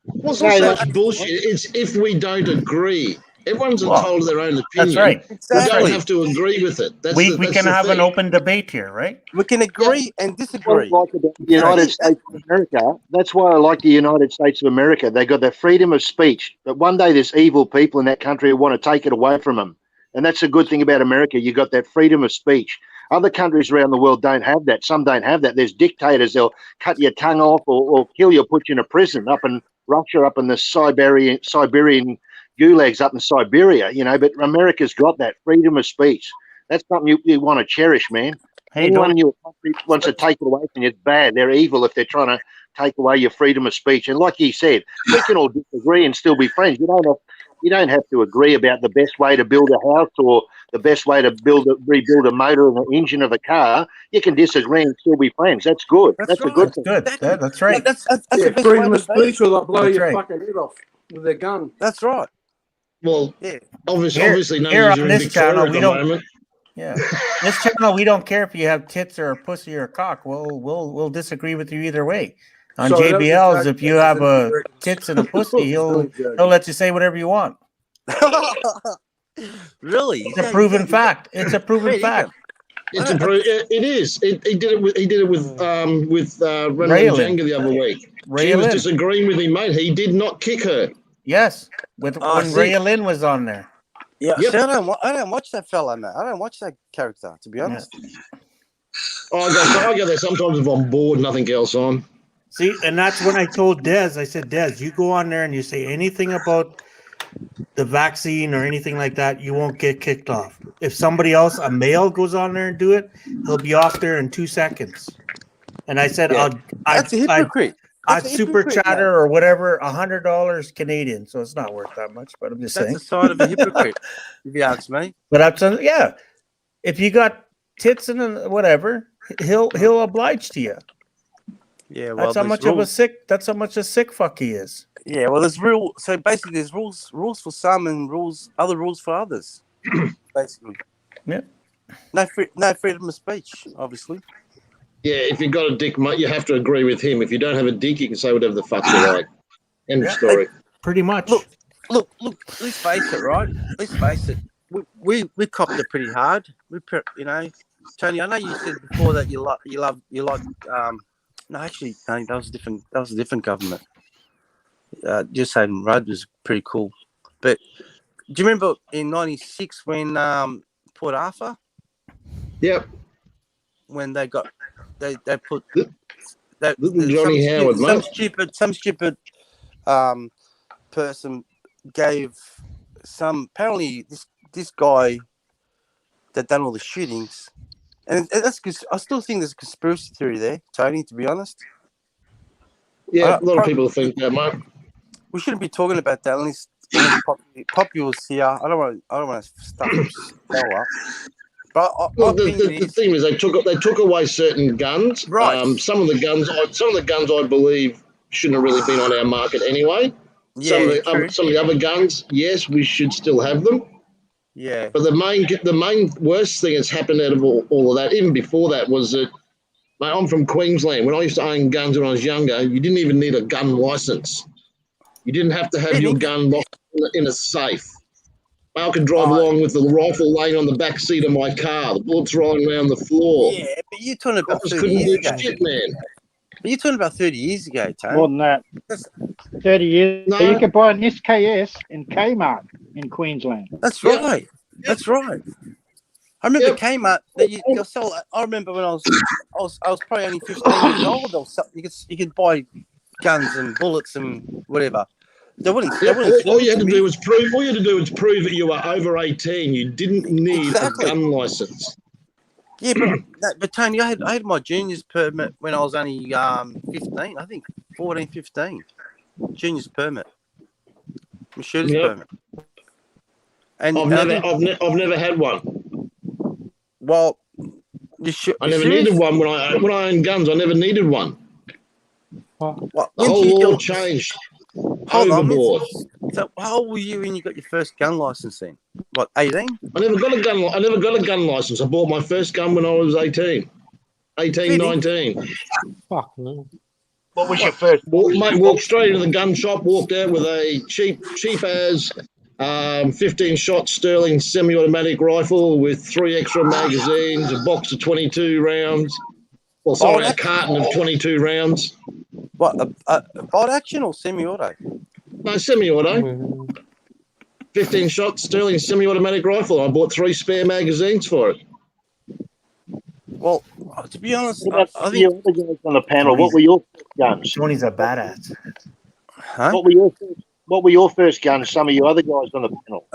Well, it's not so much bullshit. It's if we don't agree. Everyone's entitled to their own opinion. That's right. Exactly. We don't have to agree with it. We can have an open debate here, right? We can agree and disagree. Like the United States of America. That's why I like the United States of America. They got that freedom of speech. But one day there's evil people in that country who want to take it away from them. And that's a good thing about America. You got that freedom of speech. Other countries around the world don't have that. Some don't have that. There's dictators. They'll cut your tongue off or kill you or put you in a prison up in Russia, up in the Siberian gulags up in Siberia, you know, but America's got that freedom of speech. That's something you want to cherish, man. Hey, anyone in your country wants to take it away from you, it's bad. They're evil if they're trying to take away your freedom of speech. And like he said, we can all disagree and still be friends. You don't have to agree about the best way to build a house or the best way to rebuild a motor and an engine of a car. You can disagree and still be friends. That's good. That's a good thing. Good. That's right. That's the best freedom way of speech, or they'll blow That's your right. fucking head off with their gun. That's right. Well, Yeah. obviously, none here of on you are in this Victoria channel, at we the don't- moment. Yeah, this channel we don't care if you have tits or a pussy or a cock. We'll disagree with you either way. On So that was JBL's, exactly if you have a what tits and a pussy, he'll let you say whatever you want. Really? It's a proven fact. It's a proven fact. It's it is. He did it with Renan Raylan. Jenga the other week. She was Raylan. disagreeing with him, mate. He did not kick her. Yes, when see. Rhea Lynn was on there. Yeah. Yep. See, I don't watch that fella, man. I don't watch that character, to be honest. I go there sometimes if I'm bored, nothing else on. See, and that's when I told Dez, I said, Dez, you go on there and you say anything about the vaccine or anything like that, you won't get kicked off. If somebody else, a male, goes on there and do it, he'll be off there in 2 seconds. And I said, That's a hypocrite. I'd That's a super hypocrite, chatter man. or whatever, $100 Canadian, so it's not worth that much. But I'm just That's saying. the sign of a hypocrite, if you ask me. But I'm saying, yeah, if you got tits and whatever, he'll oblige to you. Yeah, well, That's how much of a sick. That's how much a sick fuck he is. Yeah, well, there's so basically there's rules for some and other rules for others. Basically. Yeah. No freedom of speech, obviously. Yeah, if you've got a dick, mate, you have to agree with him. If you don't have a dick, you can say whatever the fuck you like. End of story. Pretty much. Look. Let's face it, right? Let's face it. We copped it pretty hard. Tony. I know you said before that you like. No, actually, no, that was different. That was a different government. Just saying, Rudd was pretty cool. But do you remember in '96 when Port Arthur? Yep. When they put Johnny Howard, mate. some stupid person gave apparently this guy that done all the shootings, and that's because I still think there's a conspiracy theory there, Tony. To be honest, yeah, a lot of people think that, mate. We shouldn't be talking about that unless populace here. I don't want to stuff spell up. But the thing is, they took away certain guns. Right. Some of the guns I believe shouldn't have really been on our market anyway. Yeah, some of the other guns, yes, we should still have them. Yeah. But the main worst thing that's happened out of all of that, even before that, was that, mate, I'm from Queensland. When I used to own guns when I was younger, you didn't even need a gun license. You didn't have to have your gun locked in a safe. I could drive along with the rifle laying on the back seat of my car, the bullets rolling around the floor. Yeah, but you're talking about 30 couldn't years do ago. shit, man. But you're talking about 30 years ago, Tony. More than that. 30 years. No. You could buy an SKS in Kmart in Queensland. That's right. That's right. I remember Kmart that you'll sell. I remember when I was probably only 15 years old. You could buy guns and bullets and whatever. All you had to do was prove. All you had to do was prove that you were over 18. You didn't need a gun license. Yeah, but Tony, I had my junior's permit when I was only 15. I think 14, 15. Junior's permit. My shooter's permit. And I've never had one. Well, I never needed one when I owned guns. I never needed one. What? The whole law changed. Overboard. So how old were you when you got your first gun license then? What, 18? I never got a gun license. I bought my first gun when I was 18. 18, 19. Fuck no. What was your first? Walked straight into the gun shop, walked out with a cheap as 15-shot Sterling semi-automatic rifle with 3 extra magazines, a box of 22 rounds. Well, sorry, a carton of 22 rounds. What, a bolt action or semi-auto? No, semi-auto. 15-shot Sterling semi-automatic rifle. I bought 3 spare magazines for it. Well, to be honest, I think your other guys on the panel. What were your guns? Tony's a badass. Huh? What were your first guns? Some of your other guys on the panel.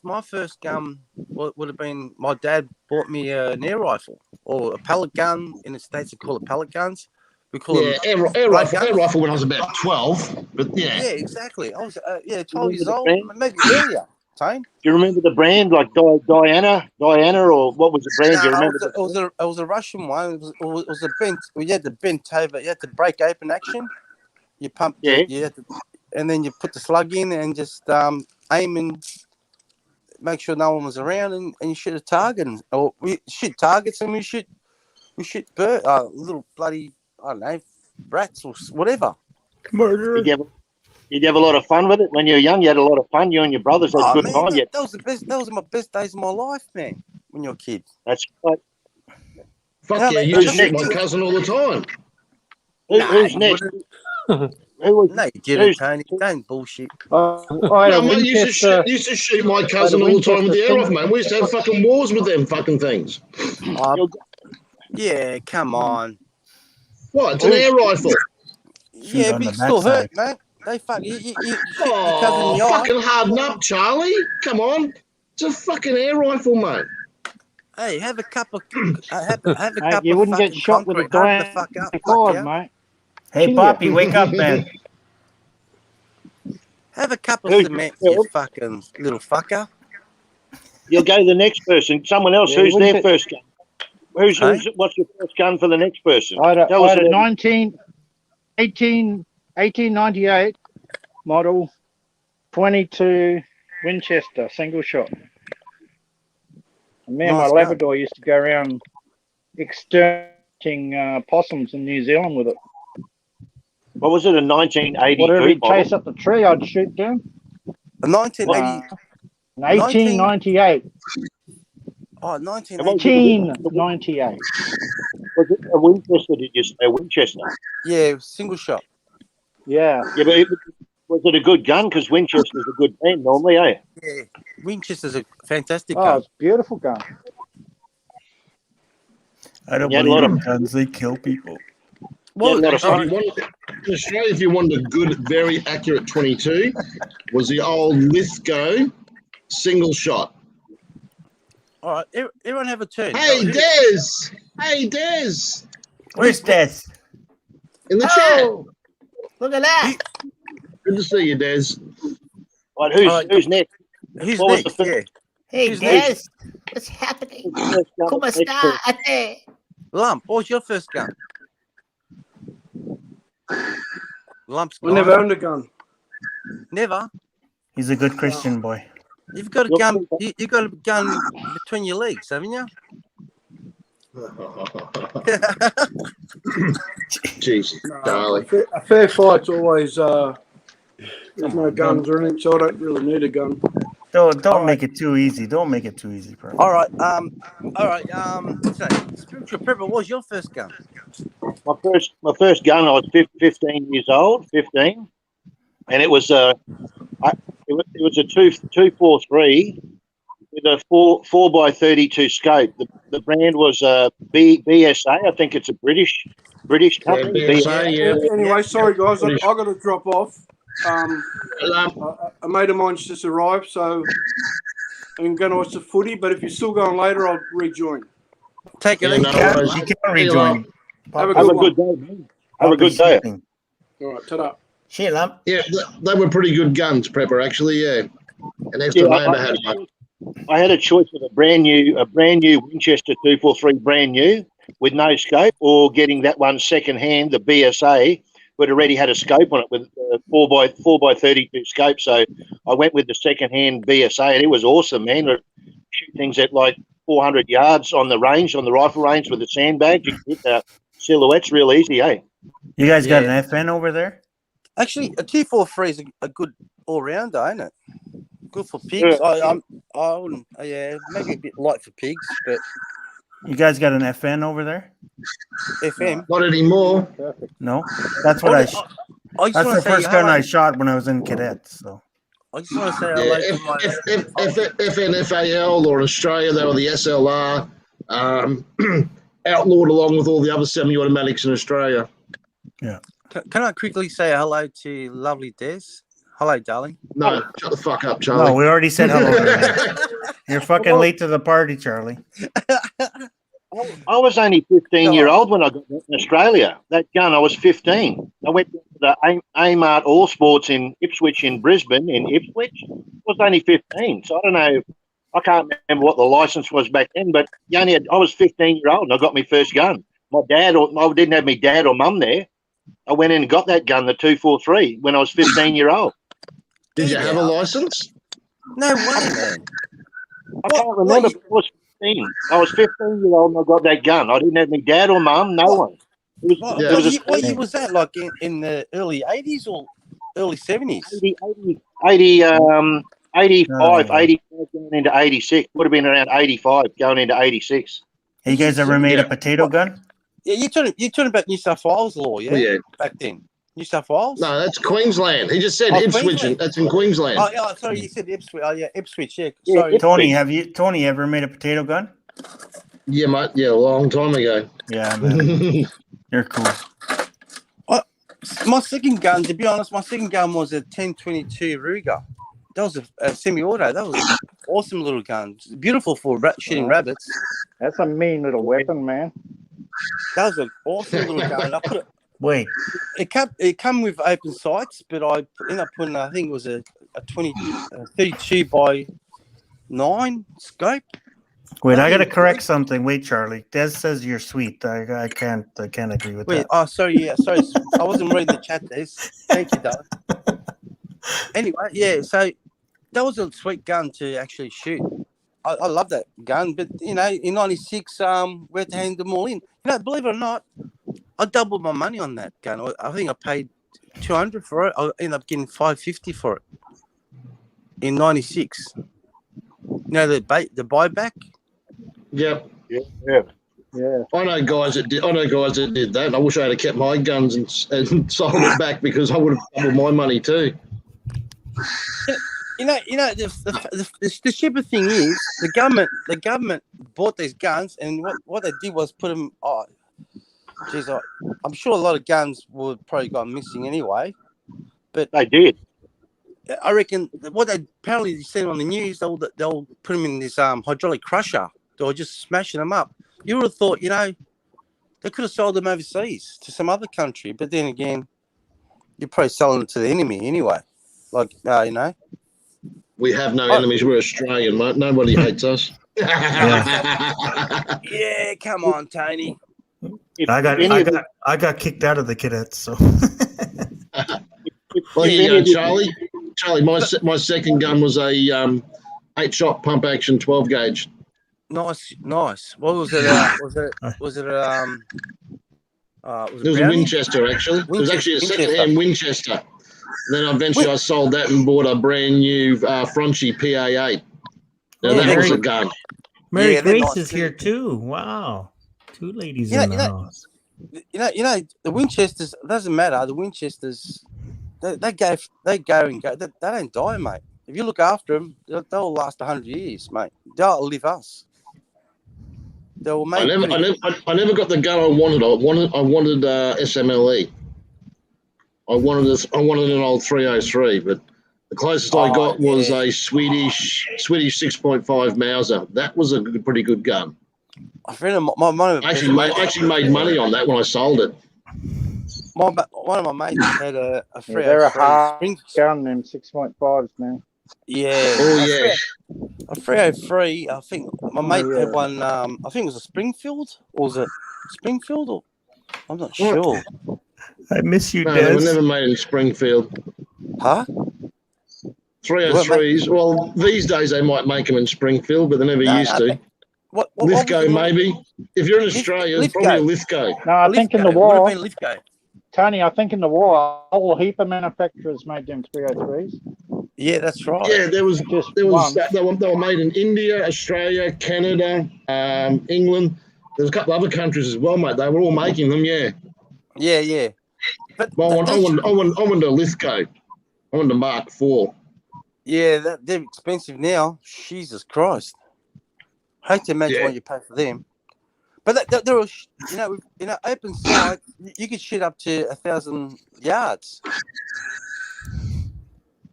My first gun would have been my dad bought me an air rifle or a pellet gun. In the States, they call it pellet guns. We call them air rifle when I was about 12. But yeah. Yeah, exactly. I was 12 years old, maybe earlier. Tone? Do you remember the brand, like Diana, or what was the brand? Do you remember? It was a Russian one. It was a bent. You had to bent over. You had to break open action. You pump. Yeah. You had to, and then you put the slug in and just aim and make sure no one was around, and you shoot a target. Or we shoot targets and we shoot little bloody, I don't know, rats or whatever. Murder. Did you have a lot of fun with it when you were young? You had a lot of fun. You and your brothers had good time. That was the best. That was my best days of my life, man. When you're a kid. That's right. Fuck yeah! You shoot my cousin all the time. Who's next? No, you didn't, Tony. Don't bullshit. Used to shoot my cousin all the time with the air rifle, man. We used to have fucking wars with them fucking things. Yeah, come on. What? It's an air rifle. Yeah, but it still hurt, mate. They fuck you. Fucking harden up, Charlie. Come on. It's a fucking air rifle, mate. Hey, have a cup of have a cup You of wouldn't get fucking shot with a concrete. Harden the fuck up, God, mate. Hey, Poppy, wake up, man. Have a cup of cement, you fucking little fucker. You'll go to the next person. Someone else. Yeah, who's their first gun? What's your first gun for the next person? I had a 1898 model 22 Winchester single shot. And me and my Nice gun. Labrador used to go around exterminating possums in New Zealand with it. What was it, a 1982 Whatever he'd model? chase up the tree, I'd shoot down. 1980. 1898. Oh, 1898. Was it a Winchester, did you say? A Winchester? Yeah, single shot. Yeah. Yeah, but was it a good gun? Because Winchester's a good pen normally, eh? Yeah, Winchester's a fantastic Oh, gun. it's a beautiful gun. I don't Yeah, a believe lot in of- guns. They kill people. Well, In Australia, if you wanted a good, very accurate 22, was the old Lithgow single shot. all right, everyone have a turn. Hey, Who- Des! Hey, Des! Where's Des? In the Oh, look at that. chat. Good to see you, Des. Right, Alright. who's next? Who's What was next? the Yeah. Hey, Who's Des. next? What's happening? First gun, ¿Cómo next está? person. Ate? Lump, what's your first gun? Lump's I never gone. owned a gun. Never. He's a good Christian boy. You've got a gun. You got a gun between your legs, haven't you? Jesus, darling. A fair fight's always. There's no guns or anything, so I don't really need a gun. Don't make it too easy. Don't make it too easy, bro. All right. What's that? Spiritual Prepper, what was your first gun? My first gun, I was 15 years old, 15, and it was a 243 with a 4x32 scope. The brand was BSA. I think it's a British company. BSA, yeah. Anyway, sorry guys, I British. got to drop off. A mate of mine's just arrived, so I'm going to watch the footy. But if you're still going later, I'll rejoin. Take it Yeah, easy. no Yeah, worries. you can See you rejoin. Have a Have good a one. good day, man. Have a good day. All right, ta-da. Shit, lump. Yeah, they were pretty good guns, Prepper, actually, yeah. An extra Yeah, neighbour had one. I had a choice of a brand new Winchester 243, brand new with no scope, or getting that one second hand, the BSA, but already had a scope on it with a 4x32 scope. So I went with the second hand BSA, and it was awesome, man. It shoot things at like 400 yards on the rifle range with the sandbags. You can hit the silhouettes real easy, eh? You guys got Yeah. an FN over there? Actually, a 243 is a good all rounder, ain't it? Good for pigs. Yeah. I wouldn't. Yeah, maybe a bit light for pigs, but You guys got an FN over there? FM. Not anymore. No, that's what I. I just That's want the to say first gun hello. I shot when I was in cadets. So I just want to say Yeah, hello to my. FNFAL or Australia, they were the SLR, outlawed along with all the other semi-automatics in Australia. Can I quickly say hello to lovely Des? Hello, darling. No, shut the fuck up, Charlie. no, we already said hello. already. You're fucking late to the party, Charlie. I was only 15-year-old when I got that in Australia. That gun, I was 15. I went to the Amart All Sports in Ipswich in Brisbane, I was only 15. So I don't know. I can't remember what the license was back then, but I was 15-year-old and I got my first gun. I didn't have my dad or mum there. I went in and got that gun, the 243, when I was 15-year-old. Did you have a license? No way, man. I can't remember. But I was 15. I was 15-year-old and I got that gun. I didn't have my dad or mum, no one. It was, Yeah. it was What year was that? Like in the early 80s or early 70s? 85, 85 going into 86. Would have been around 85 going into 86. Hey, you guys ever made a potato gun? Yeah, you're talking about New South Wales law, yeah? Oh, yeah. Back then. New South Wales? No, that's Queensland. He just said Oh, Ipswich. Queensland. That's in Queensland. Oh, yeah, sorry, you said Ipswich. Oh, yeah, Ipswich, yeah. Yeah, Sorry. Tony, ever made a potato gun? Yeah, mate. Yeah, a long time ago. Yeah, man. You're cool. My second gun, to be honest, was a 1022 Ruger. That was a semi-auto. That was an awesome little gun. It's beautiful for shooting rabbits. That's a mean little weapon, man. That was an awesome little gun. I put it. Wait, It come with open sights, but I ended up putting, I think it was a 32 by 9 scope. wait, I gotta correct something. Wait, Charlie. Des says you're sweet. I can't agree with Wait, that. oh, sorry, I wasn't reading the chat, Des. Thank you, darling. Anyway, yeah, so that was a sweet gun to actually shoot. I love that gun, but you know, in '96, we had to hand them all in. You know, believe it or not, I doubled my money on that gun. I think I paid $200 for it. I ended up getting $550 for it in '96. You know, the buyback. Yep. Yeah. I know guys that did that. I wish I had kept my guns and sold it back because I would have doubled my money too. You know. The stupid thing is the government bought these guns, and what they did was put them. Oh, geez, I'm sure a lot of guns would probably gone missing anyway. But they did. I reckon what they apparently said on the news, they'll put them in this hydraulic crusher. They were just smashing them up. You would have thought, you know, they could have sold them overseas to some other country, but then again, you're probably selling it to the enemy anyway. Like, you know, we have no enemies. We're Australian, mate. Nobody hates us. Yeah, come on, Tony. I got kicked out of the cadets, so. Well, you go, Charlie. Charlie, my second gun was a 8-shot pump action 12 gauge. Nice. What was it? Was it a Winchester, actually. It was actually a second-hand Winchester. Then eventually I sold that and bought a brand new Franchi PA8. Now that was a gun. Mary Grace is here too. Wow, 2 ladies in the house. You know, the Winchesters, doesn't matter. The Winchesters, they go and go. They don't die, mate. If you look after them, they'll last 100 years, mate. They'll outlive us. They will make. I never got the gun I wanted. I wanted SMLE. I wanted an old 303, but the closest I got was a Swedish 6.5 Mauser. That was a pretty good gun. A friend of mine actually made money on that when I sold it. One of my mates had a free. They're a hard gun, them 6.5s now. Yeah. Oh yeah. A 303. I think my mate had one. I think it was a Springfield, or was it Springfield? Or I'm not sure. I miss you, No, Des. they were never made in Springfield. Huh? 303s. Well, these days they might make them in Springfield, but they never used to. What Lithgow, maybe. If you're in Australia, it's probably a Lithgow. No, I think in the war, would have been Lithgow. Tony, I think in the war, a whole heap of manufacturers made them 303s. Yeah, that's right. Yeah, there was they were made in India, Australia, Canada, England. There's a couple other countries as well, mate. They were all making them, yeah. Yeah. But I wanted a Lithgow. I wanted a Mark IV. Yeah, they're expensive now. Jesus Christ. Hate to imagine what you pay for them. But they're all, you know, open side, you could shoot up to 1,000 yards.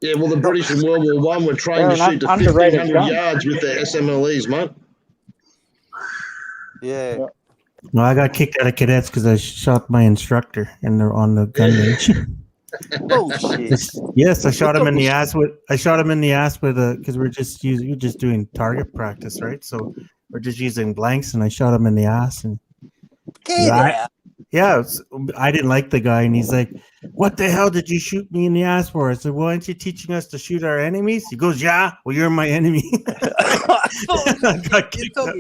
Yeah, well, the British in World War I were trained to shoot to 1,500 yards with their SMLEs, mate. Yeah. No, I got kicked out of cadets because I shot my instructor and they're on the gun range. Bullshit. Yes, I shot him in the ass with because we're just doing target practice, right? So we're just using blanks, and I shot him in the ass, and I didn't like the guy, and he's like, "What the hell did you shoot me in the ass for?" I said, "Well, aren't you teaching us to shoot our enemies?" He goes, "Yeah, well, you're my enemy." I got kicked out.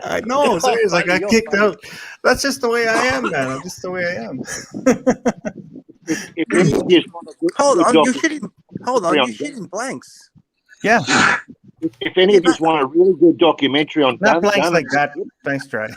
I know, seriously, I got kicked out. That's just the way I am, man. I'm just the way I am. Hold on, you're shooting blanks. Yeah. If any of you want a really good documentary on not blanks like that. Thanks, Trey.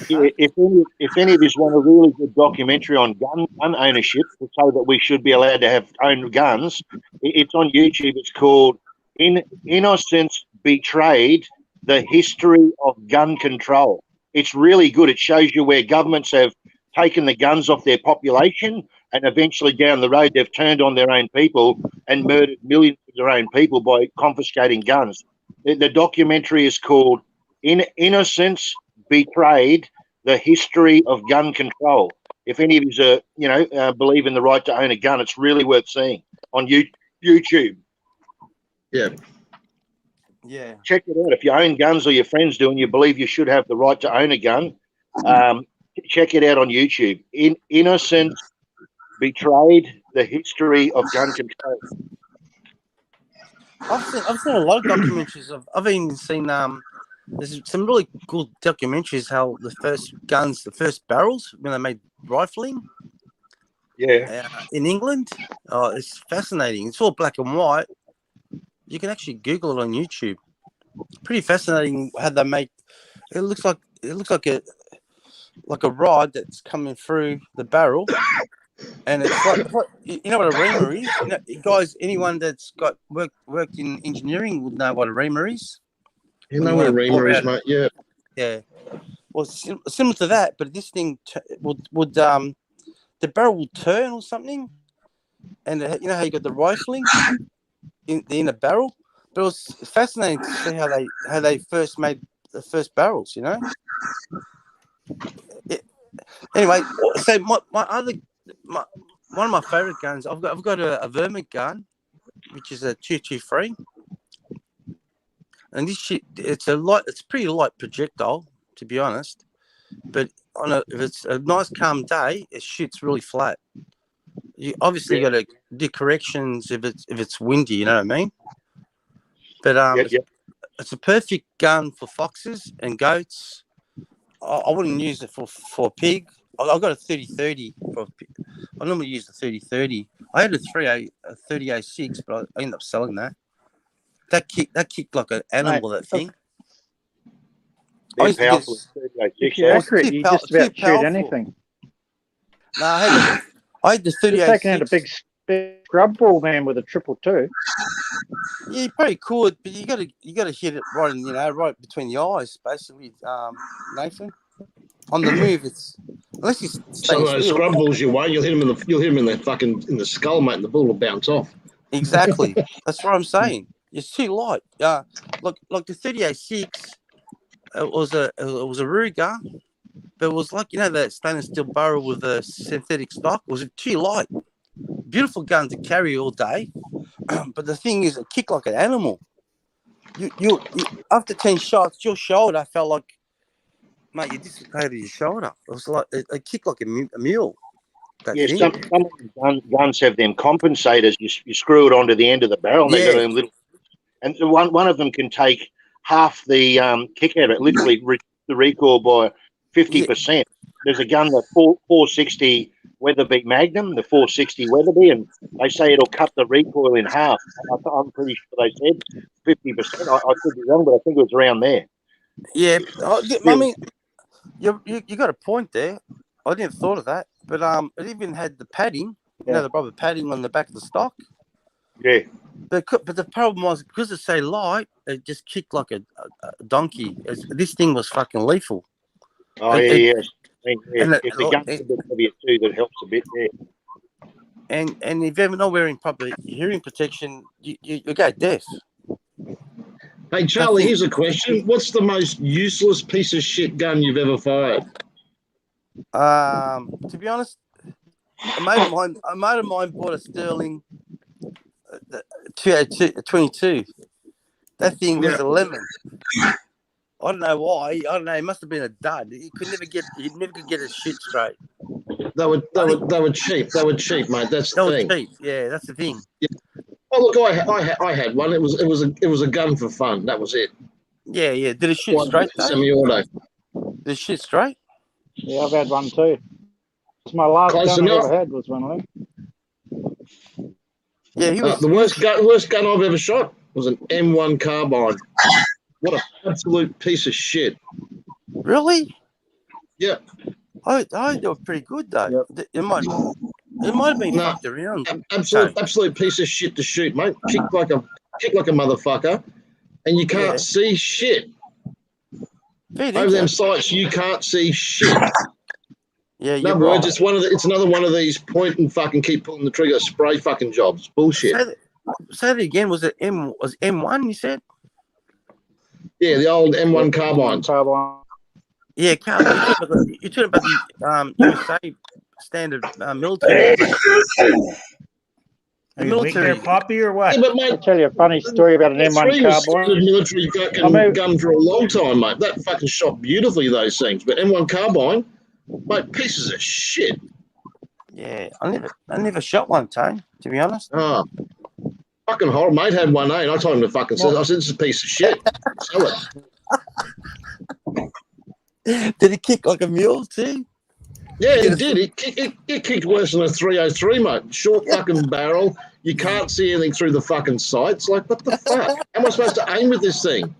If any of you want a really good documentary on gun ownership, so that we should be allowed to own guns, it's on YouTube. It's called "Innocence Betrayed: The History of Gun Control." It's really good. It shows you where governments have taken the guns off their population, and eventually down the road they've turned on their own people and murdered millions of their own people by confiscating guns. The documentary is called "Innocence Betrayed: The History of Gun Control." If any of you believe in the right to own a gun, it's really worth seeing on YouTube. Yeah. Check it out. If you own guns or your friends do and you believe you should have the right to own a gun, check it out on YouTube. Innocence Betrayed: The History of Gun Control. I've seen a lot of documentaries. I've even seen there's some really cool documentaries how the first guns, the first barrels when they made rifling. Yeah. In England, it's fascinating. It's all black and white. You can actually Google it on YouTube. Pretty fascinating how they make. It looks like a rod that's coming through the barrel, and it's like you know what a reamer is. You know, guys, anyone that's got worked in engineering would know what a reamer is. You know what a reamer is, mate? Yeah. Yeah. Well, similar to that, but this thing would the barrel will turn or something, and you know how you got the rifling in a barrel. But it was fascinating to see how they first made the first barrels. You know. Anyway, so one of my favorite guns. I've got a Vermont gun, which is a 223, and this shit it's a pretty light projectile, to be honest. But if it's a nice calm day, it shoots really flat. You obviously got to do corrections if it's windy. You know what I mean? But it's a perfect gun for foxes and goats. I wouldn't use it for a pig. I've got a 30-30 for a pig. I normally use the 30-30. I had a 30-06, but I ended up selling that. That kicked like an animal. That thing. They're powerful. If you're accurate, you just about shoot anything. No, I had the 30. You're taking out a big scrub ball, man, with a 222. Yeah, you probably could, but you got to hit it right between the eyes, basically, Nathan. On the move, it's unless you some of those scrub balls you won't. You'll hit him in the skull, mate, and the ball will bounce off. Exactly. That's what I'm saying. It's too light. Like the 38-6, it was a Ruger, but it was like that stainless steel barrel with a synthetic stock. It was too light. Beautiful gun to carry all day, but the thing is, it kicked like an animal. You after 10 shots, your shoulder felt like, mate, you dislocated your shoulder. It was like it kicked like a mule. Yeah, some guns have them compensators. You screw it onto the end of the barrel, and they got them little. And one of them can take half the kick out of it, literally reduce the recoil by 50%. There's a gun, the 460 Weatherby Magnum, the 460 Weatherby, and they say it'll cut the recoil in half. I'm pretty sure they said 50%. I could be wrong, but I think it was around there. Yeah, I mean, you got a point there. I didn't have thought of that, but it even had the padding, the rubber padding on the back of the stock. Yeah. But the problem was, because it's so light, it just kicked like a donkey. This thing was fucking lethal. Oh, yes. If the gun's a bit heavier too, that helps a bit there. And if you're not wearing proper hearing protection, you go deaf. Hey, Charlie, here's a question. What's the most useless piece of shit gun you've ever fired? To be honest, a mate of mine bought a Sterling 22. That thing was a lemon. I don't know why. I don't know. It must have been a dud. He never could get his shit straight. They were cheap. They were cheap, mate. That's the thing. Cheap. Yeah, that's the thing. Yeah. Oh look, I had one. It was a gun for fun. That was it. Yeah. Did it shoot straight? Semi-auto. Did it shoot straight? Yeah, I've had one too. It's my last Close gun enough. I ever had was one of them. Yeah, he was the worst gun I've ever shot was an M1 carbine. What an absolute piece of shit. Really? Yeah. I thought it was pretty good though. Yep. It might have been fucked around. Absolute piece of shit to shoot, mate. Kick like a motherfucker, and you can't see shit. Over them sights, you can't see shit. Yeah, in other words, it's another one of these point and fucking keep pulling the trigger spray fucking jobs. Bullshit. Say that again. Was M1? You said? Yeah, the old M1 carbines. Yeah, carbine. You're talking about the USA standard military. Are you waiting there, Poppy, or what? Yeah, but mate, I'll tell you a funny story about an M1 carbine. Military gun for a long time, mate. That fucking shot beautifully, those things. But M1 carbine, mate, pieces of shit. Yeah, I never shot one, Tone, to be honest. Oh. Fucking horrible. Mate had one, and I told him to fucking sell it. I said, this is a piece of shit. Sell it. Did he kick like a mule too? Yeah, he did. He kicked worse than a 303, mate. Short fucking barrel. You can't see anything through the fucking sights. Like, what the fuck? How am I supposed to aim with this thing?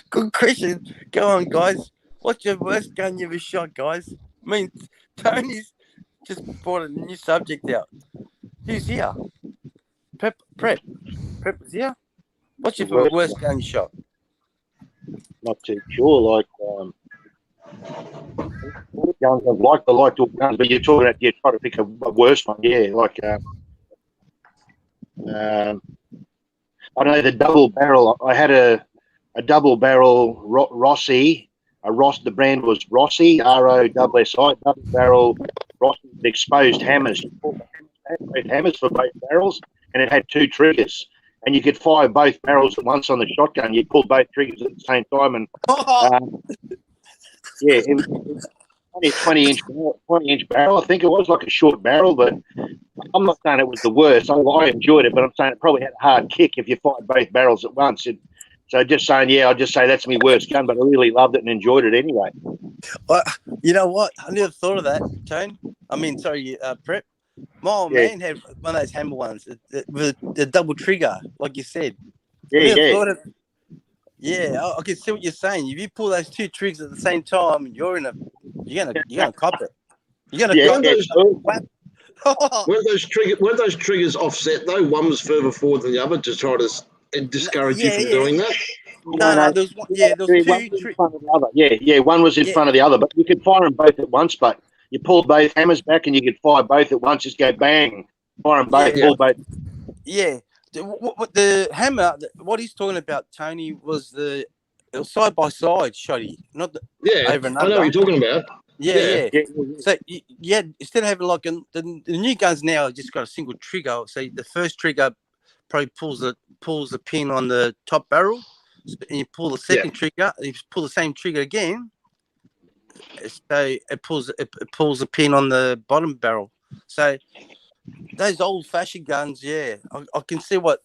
Good question. Go on, guys. What's your worst gun you ever shot, guys? I mean, Tony's just brought a new subject out. Who's here? Prep is here. What's your worst gun you shot? Not too sure. Like, guns I've liked. I liked all guns, but you're talking about you try to pick a worse one. Yeah, like I know the double barrel. I had a double barrel Rossi. The brand was Rossi, ROSSI, double barrel Rossi with exposed hammers. You pulled both hammers for both barrels, and it had two triggers. And you could fire both barrels at once on the shotgun. You pulled both triggers at the same time, and yeah, it was only a 20-inch barrel. I think it was like a short barrel, but I'm not saying it was the worst. I enjoyed it, but I'm saying it probably had a hard kick if you fired both barrels at once. So just saying, yeah, I'll just say that's my worst gun, but I really loved it and enjoyed it anyway. Well, you know what? I never thought of that, Tone. Prep. My old man had one of those hammer ones with the double trigger, like you said. I can see what you're saying. If you pull those two triggers at the same time, you're gonna cop it. You're gonna Weren't those triggers offset though? One was further forward than the other to try to discourage you from doing that. No, there was one. Yeah, there was one was in front of the other. Yeah, one was in front of the other, but you could fire them both at once. But you pulled both hammers back, and you could fire both at once. Just go bang, fire them both, pull both. Yeah, the hammer. What he's talking about, Tony, was the side by side shotty, not the over and I under. know what you're talking about. Yeah. So instead of having like the new guns now, just got a single trigger. So the first trigger probably pulls the pin on the top barrel, and you pull the second trigger. And you pull the same trigger again. So it pulls the pin on the bottom barrel. So those old-fashioned guns, I can see what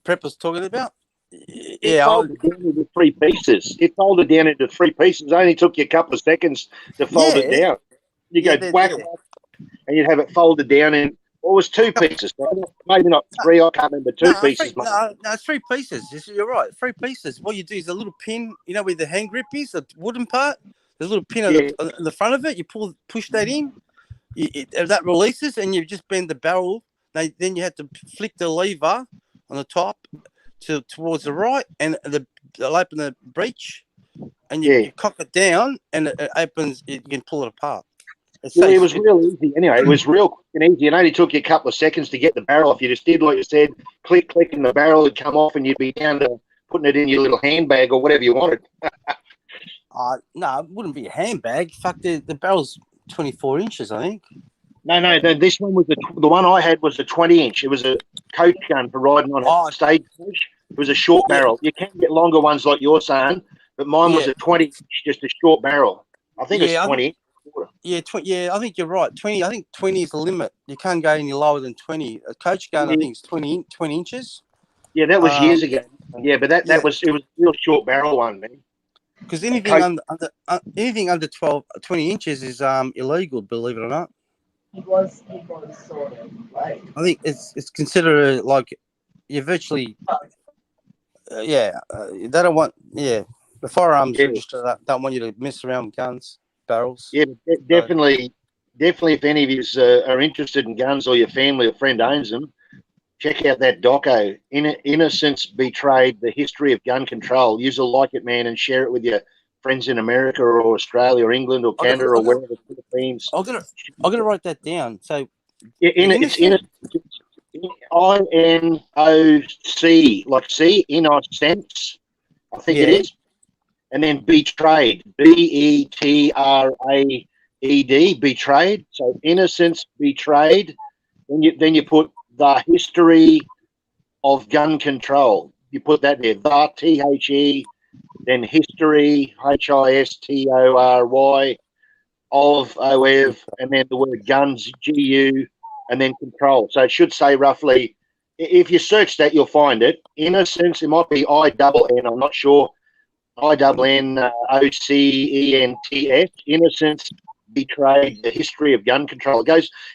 Prep was talking about. It folded down into three pieces. It folded down into three pieces. It only took you a couple of seconds to fold it down. You go whack, and you'd have it folded down in. Well, it was two pieces, maybe not three. I can't remember two pieces. No, it's 3 pieces. You're right, 3 pieces. What you do is a little pin, where the hand grip is, the wooden part. There's a little pin on the front of it. You push that in. That releases, and you just bend the barrel. Then you have to flick the lever on the top towards the right, and it'll open the breech, and you cock it down, and it opens. You can pull it apart. It was real easy. Anyway, it was real quick and easy. It only took you a couple of seconds to get the barrel off. You just did like you said, click, and the barrel would come off, and you'd be down to putting it in your little handbag or whatever you wanted. No, it wouldn't be a handbag. Fuck, the barrel's 24 inches, I think. No. This one was the one I had was a 20-inch. It was a coach gun for riding on a stage coach. It was a short barrel. You can get longer ones like you're saying, but mine was a 20-inch, just a short barrel. I think it's 20. I think you're right. 20. I think 20 is the limit. You can't go any lower than 20. A coach gun, I think, is 20 inches. Yeah, that was years ago. Yeah, but it was a real short barrel one, man. Because anything under 20 inches is illegal, believe it or not. It was sort of like. I think it's considered like you're virtually. They don't want. Yeah, the firearms register don't want you to mess around with guns, barrels. Yeah, definitely. If any of you are interested in guns, or your family or friend owns them, check out that doco, Innocence Betrayed, The History of Gun Control. You'll like it, man, and share it with your friends in America or Australia or England or Canada or wherever, the Philippines. I'm gonna write that down. So it's INOC, like C, Innocence, I think it is. And then Betrayed, BETRAED, Betrayed. So Innocence Betrayed. Then you put The History of Gun Control. You put that there, the THE, then history, HISTORY, of OF, and then the word guns, GU, and then control. So it should say roughly, if you search that, you'll find it. Innocence, it might be INN, I'm not sure. INNOCENTS, innocence betrayed the history of gun control.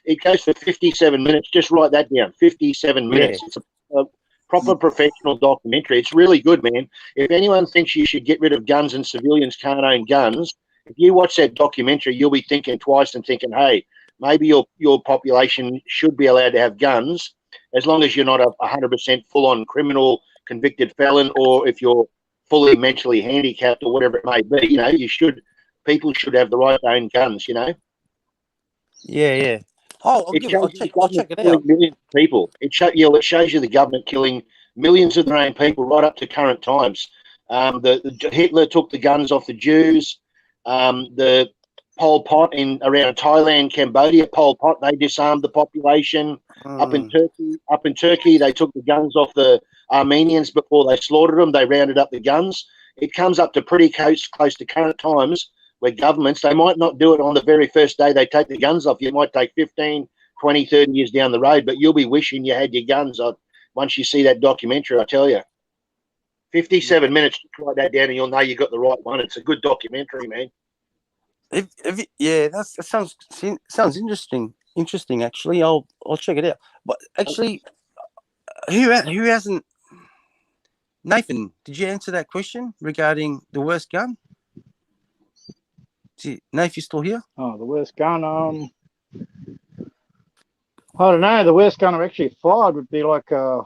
It goes for 57 minutes. Just write that down. 57 minutes. Yeah. It's a proper professional documentary. It's really good, man. If anyone thinks you should get rid of guns and civilians can't own guns, if you watch that documentary, you'll be thinking twice and thinking, hey, maybe your population should be allowed to have guns as long as you're not a 100% full-on criminal convicted felon, or if you're fully mentally handicapped or whatever it may be. You know, people should have the right to own guns, you know. Yeah. Oh, I'll check it out. Millions of people. It shows you the government killing millions of their own people right up to current times. Hitler took the guns off the Jews. The Pol Pot around Thailand, Cambodia, Pol Pot, they disarmed the population. Up in Turkey, they took the guns off the Armenians before they slaughtered them. They rounded up the guns. It comes up to pretty close to current times where governments, they might not do it on the very first day they take the guns off. You might take 15, 20, 30 years down the road, but you'll be wishing you had your guns on once you see that documentary, I tell you. 57 minutes, write that down and you'll know you got the right one. It's a good documentary, man. That sounds interesting. Interesting, actually. I'll check it out. But actually, who hasn't? Nathan, did you answer that question regarding the worst gun? Nathan, you still here? Oh, the worst gun. I don't know. The worst gun I've actually fired would be like a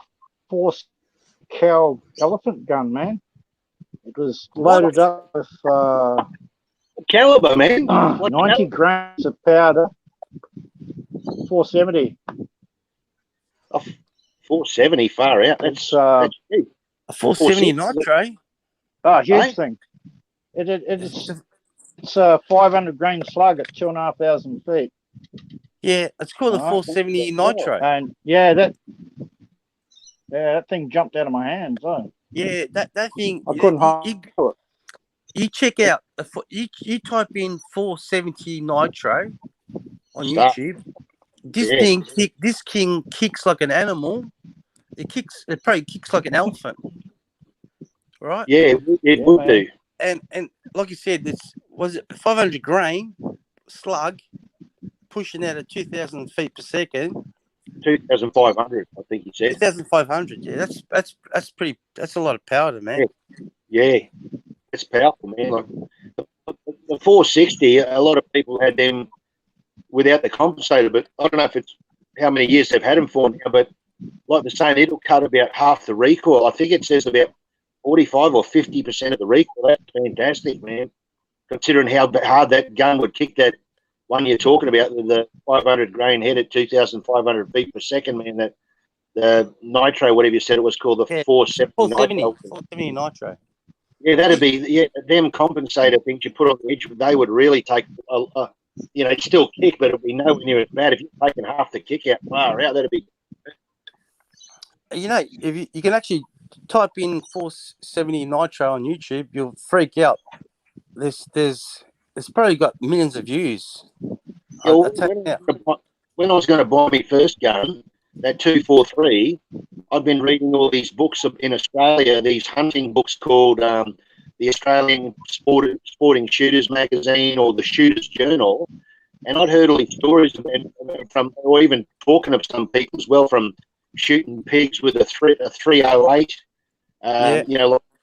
4-cow elephant gun, man. It was loaded up with caliber, man. 90 grams of powder. 470. 470, far out. That's cheap. A 470 nitro. Oh, huge thing. It's a 500 grain slug at 2,500 feet. Yeah, it's called a 470 nitro. And that thing jumped out of my hands. Oh. Yeah, that thing. I couldn't hold it. You check out you type in 470 nitro on YouTube. This thing kicks like an animal. It probably kicks like an elephant. Right? Yeah, it would do. And like you said, was it 500 grain slug pushing out at 2,000 feet per second. 2,500, I think he said. 2,500. Yeah, that's pretty. That's a lot of powder, man. Yeah, it's powerful, man. Like the 460, a lot of people had them without the compensator, but I don't know if it's how many years they've had them for now. But like they're saying, it'll cut about half the recoil. I think it says about 45 or 50% of the recoil. That's fantastic, man. Considering how hard that gun would kick that one you're talking about, the 500 grain head at 2,500 feet per second, man. That the nitro, whatever you said it was called, the 470 nitro. Yeah, that'd be them compensator things you put on the edge. They would really take it'd still kick, but it'd be nowhere near as bad if you're taking half the kick out far out. That'd be. If you can actually type in 470 nitro on YouTube, you'll freak out. It's probably got millions of views. When I was going to buy my first gun, that 243, I've been reading all these books in Australia, these hunting books called the Australian Sporting Shooters Magazine or the Shooters Journal, and I'd heard all these stories or even talking of some people as well, from shooting pigs with a 308,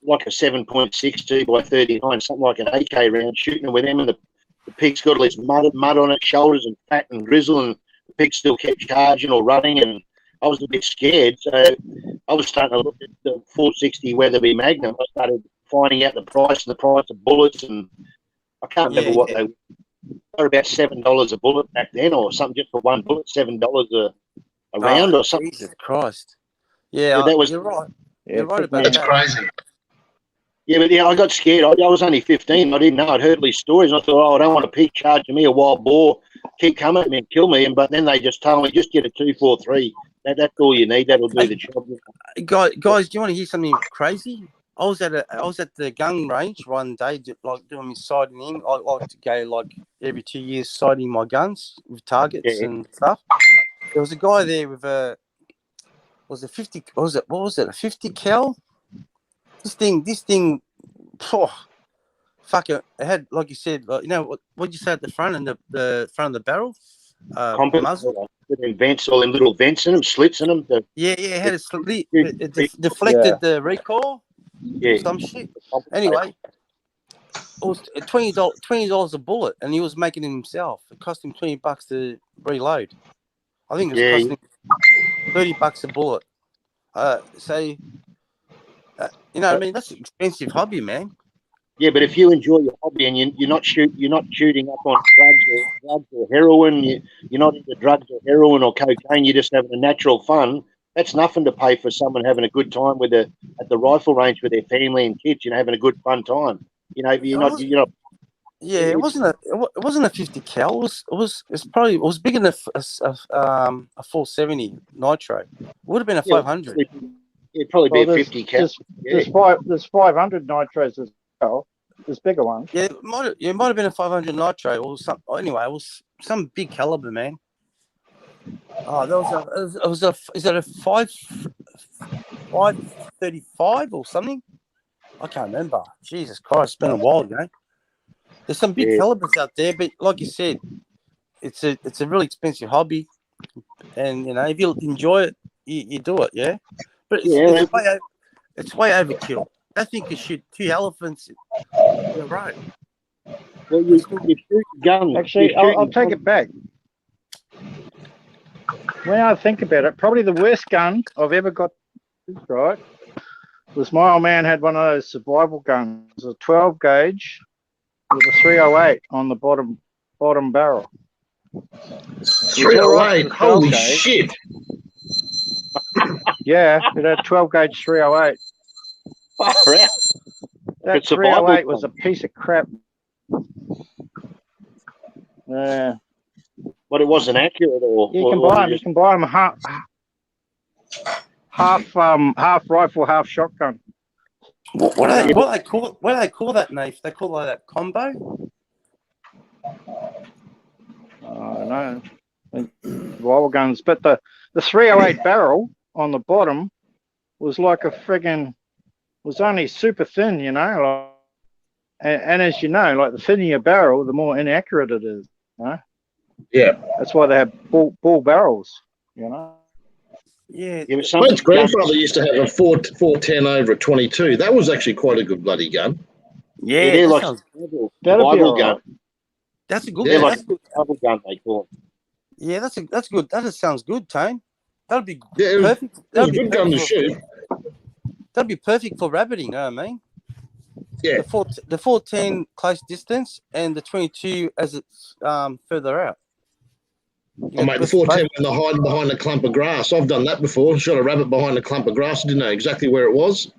like a 7.62 by 39, something like an AK round, shooting them with them, and the pig's got all this mud on its shoulders and fat and grizzle, and the pig still kept charging or running, and I was a bit scared. So I was starting to look at the 460 Weatherby Magnum. I started finding out the price of bullets, and I can't remember what they were, about $7 a bullet back then, or something, just for one bullet, $7 a round or something. Jesus Christ. Yeah, that was, you're right. You're right about that. Crazy. Yeah, but I got scared. I was only 15. I didn't know. I'd heard these stories. And I thought, I don't want a pig charging me, a wild boar, keep coming at me and kill me. But then they just told me, just get a 243. That's all you need. That'll do the job. Guys, do you want to hear something crazy? I was at the gun range one day, like doing my sighting. I like to go like every 2 years sighting my guns with targets and stuff. there was a guy there with a was it 50? What was it? A 50 cal? This thing. Fuck it. It had, like you said, like, you know what you say at the front and the front of the barrel, the muzzle. With vents, all them little vents in them, slits in them. Yeah, it had a slit. It deflected the recoil. Yeah. Some shit. Anyway, it was $20 a bullet, and he was making it himself. It cost him $20 to reload. I think it was costing $30 a bullet. You know what I mean? That's an expensive hobby, man. Yeah, but if you enjoy your hobby and you're not shooting up on drugs or heroin, you're not into drugs or heroin or cocaine, you're just having a natural fun. That's nothing to pay for someone having a good time at the rifle range with their family and kids. Having a good fun time. You're not. Yeah, it wasn't a 50 cal. It was bigger than a 470 nitro. It would have been a 500. It'd probably be a 50 cal. There's 500 nitros as well. There's bigger ones. Yeah, it might have been a 500 nitro or something. Anyway, it was some big caliber, man. Oh, is that a 535 or something? I can't remember. Jesus Christ, it's been a while ago. There's some big calibers out there, but like you said, it's a really expensive hobby, and if you enjoy it, you do it, yeah. But it's way overkill. I think you shoot 2 elephants in a row. Well, you shoot guns. Actually, I'll take it back. When I think about it, probably the worst gun I've ever got, right, was my old man had one of those survival guns, it was a 12 gauge with a 308 on the bottom barrel. 308, holy shit! Yeah, it had 12 gauge 308. That 308 was a piece of crap. Yeah. But it wasn't accurate, or you can buy them half rifle, half shotgun. What do they call that knife? They call that combo. I don't know. Rival guns, but the 308 barrel on the bottom was like a friggin' was only super thin, and as you know, like the thinner your barrel, the more inaccurate it is. Yeah, that's why they have ball barrels. Yeah. Mate's grandfather used to have a 410 over a 22. That was actually quite a good bloody gun. Yeah, they're like Bible gun. That's a good. They're like Bible gun, they call them. Yeah, that's good. That just sounds good, Tone. That'd be perfect. That was a good gun to shoot. That'd be perfect for rabbiting. You know what I mean? Yeah. The 410 close distance and the 22 as it's further out. Oh, mate, the 410 when they're hiding behind a clump of grass. I've done that before. Shot a rabbit behind a clump of grass. I didn't know exactly where it was.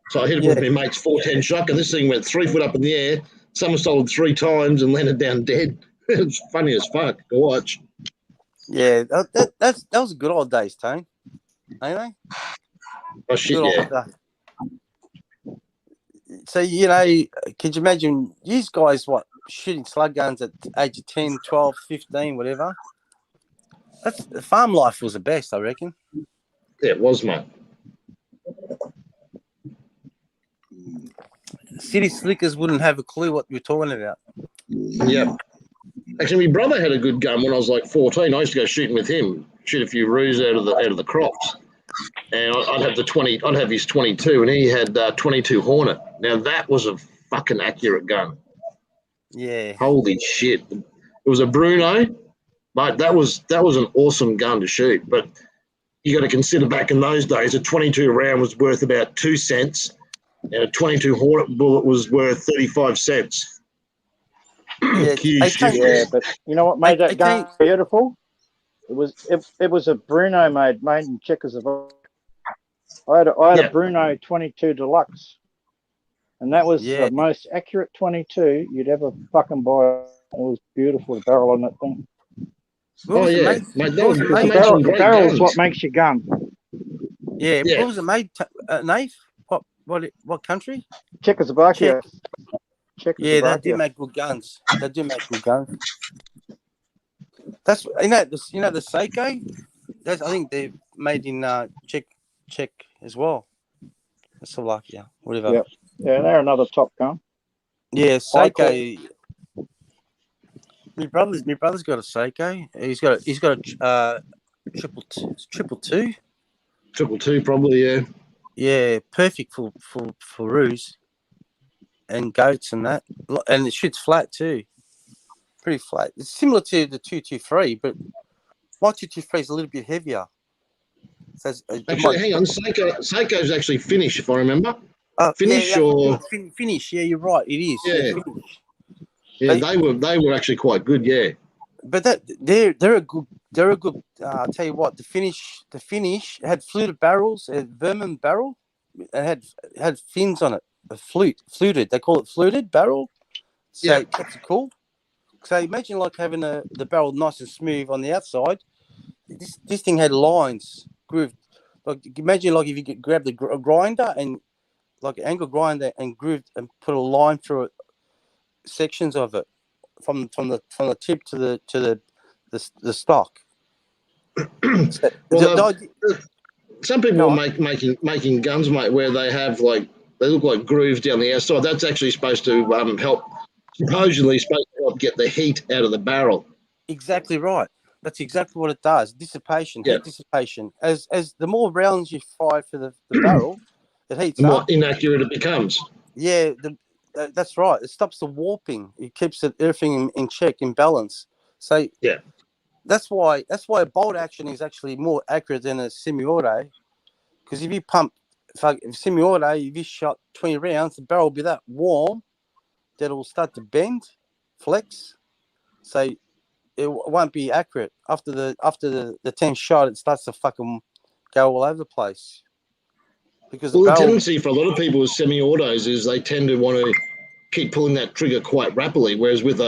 So I hit it with my mate's 410 shotgun. This thing went 3 foot up in the air, somersaulted 3 times and landed down dead. It was funny as fuck to watch. Yeah, that was good old days, Tone. Anyway. Oh, shit, yeah. So, could you imagine these guys, shooting slug guns at age of 10, 12, 15, whatever? Farm life was the best, I reckon. Yeah, it was, mate. City slickers wouldn't have a clue what you're talking about. Yeah. Actually, my brother had a good gun when I was like 14. I used to go shooting with him, shoot a few roos out of the crops. And I'd have his 22, and he had 22 Hornet. Now that was a fucking accurate gun. Yeah. Holy shit! It was a Bruno, but that was an awesome gun to shoot. But you got to consider back in those days, a 22 round was worth about 2 cents, and a 22 Hornet bullet was worth 35 cents. Yeah, but you know what made that gun beautiful? It was a Bruno made in Czechoslovakia. I had a Bruno 22 Deluxe, and that was the most accurate 22 you'd ever fucking buy. It was beautiful, the barrel on that thing. The barrel is what makes your gun. Yeah, what was it made? Naif? What country? Czechoslovakia. Yeah, they do make good guns. That's the Seiko. I think they're made in Czech as well. Slovakia, whatever. Yep. Yeah, they're another top gun. Yeah, I call- Seiko. My brother's got a Seiko. He's got a triple two. 222 probably, yeah. Yeah, perfect for roos and goats and that, and it shoots flat too. Pretty flat. It's similar to the 223, but my 223 is a little bit heavier. So Actually, hang on. Seiko's actually Finnish, if I remember. Finnish or Finnish? Yeah, you're right. It is. Yeah. Finnish. Yeah, they were actually quite good. Yeah. But they're a good. I'll tell you what. The Finnish had fluted barrels, a Vermin barrel, and had fins on it. Fluted. They call it fluted barrel. So Yeah. that's cool. So imagine like having the barrel nice and smooth on the outside. This thing had lines grooved. Like imagine like if you could grab the grinder and like an angle grinder and grooved and put a line through it, sections of it from the tip to the stock. Well, some people are making guns, mate, where they have like they look like grooves down the outside. That's actually supposed to supposedly help get the heat out of the barrel. Exactly right. That's exactly what it does. Dissipation, Yeah. heat dissipation. As the more rounds you fire for the barrel, it heats The more up. inaccurate it becomes. Yeah, that's right. It stops the warping. It keeps everything in check, in balance. So yeah, that's why a bolt action is actually more accurate than a semi-auto. Because if you pump semi-auto, if you shot 20 rounds, the barrel will be that warm that it will start to bend, flex. So it won't be accurate. After the 10th shot, it starts to fucking go all over the place. Because the tendency for a lot of people with semi-autos is they tend to want to keep pulling that trigger quite rapidly, whereas with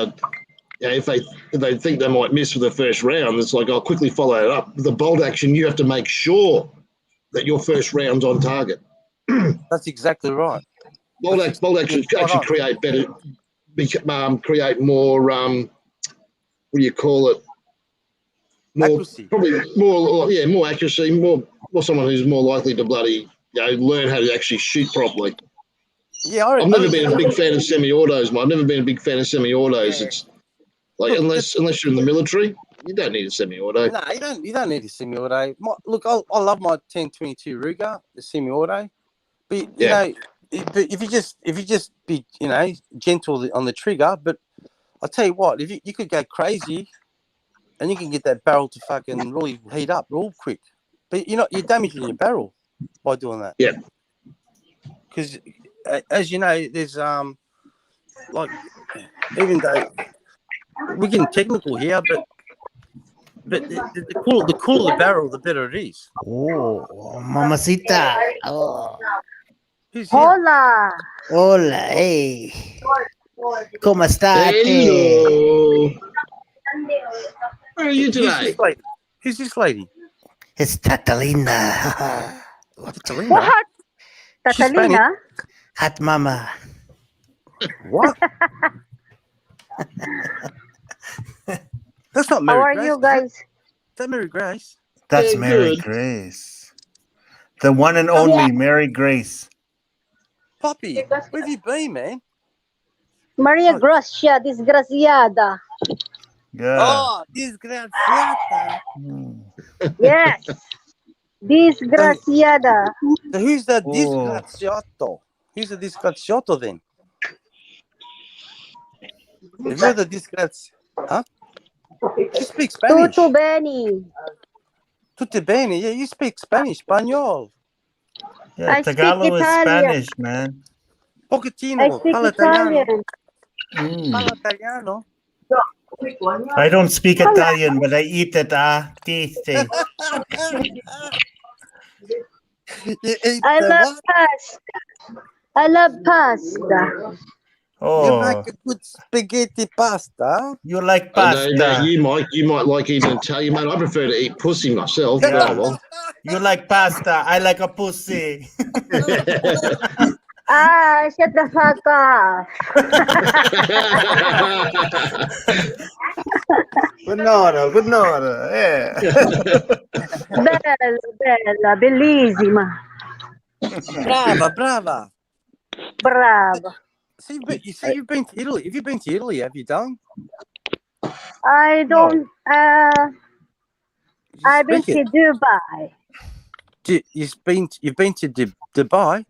if they think they might miss for the first round, it's like I'll quickly follow it up. With the bolt action, you have to make sure that your first round's on target. That's exactly right. Bolt actions actually create better, create more. What do you call it? More accuracy. Probably more accuracy. More someone who's more likely to bloody learn how to actually shoot properly. Yeah, I've never been a big fan of semi-autos, mate. I've never been a big fan of semi-autos. Yeah. It's like unless you're in the military, you don't need a semi-auto. No, you don't need a semi-auto. Look, I love my 1022 Ruger, the semi-auto, but you know, but if you just be gentle on the trigger, but I'll tell you what, if you could go crazy, and you can get that barrel to fucking really heat up real quick, but you're damaging your barrel by doing that. Yeah. Because as you know, there's like even though we're getting technical here, but the cooler the barrel, the better it is. Oh, mamacita. Oh. Hola. Hola, hey. ¿Cómo está? Hello. Where are you today? Who's this lady? It's Tatalina. Tatalina? What? Tatalina? Hot mama. What? That's not Mary How are Grace. you guys? Is that Mary Grace? That's Mary Grace. The one and only Mary Grace. Poppy, where have you been, man? Maria Gracia, disgraciada. Yeah. Oh, disgraciada. Yes. Disgraciada. So who's the disgraciato? Who's the disgraciato then? If you're the disgraciato, huh? You speak Spanish. Tutu Benny. Tutti bene. Yeah, you speak Spanish, Spanish. Yeah, I Tagalog speak is Italian. Spanish, man. Pochettino. I speak Italian. Parla italiano. I don't speak Italian, but I eat it. Tasty. I love pasta. I love pasta. Oh, you like a good spaghetti pasta? You like No, pasta? you might like eating Italian, mate. I prefer to eat pussy myself. Yeah. Oh, well. You like pasta? I like a pussy. Shut the fuck Buonara, buonara. Yeah. Bella, bellissima. Brava, brava. Brava. So you say you've been to Italy. Have you been to Italy? Have you done? I don't. I've been speak to it. Dubai, You've been to Dubai.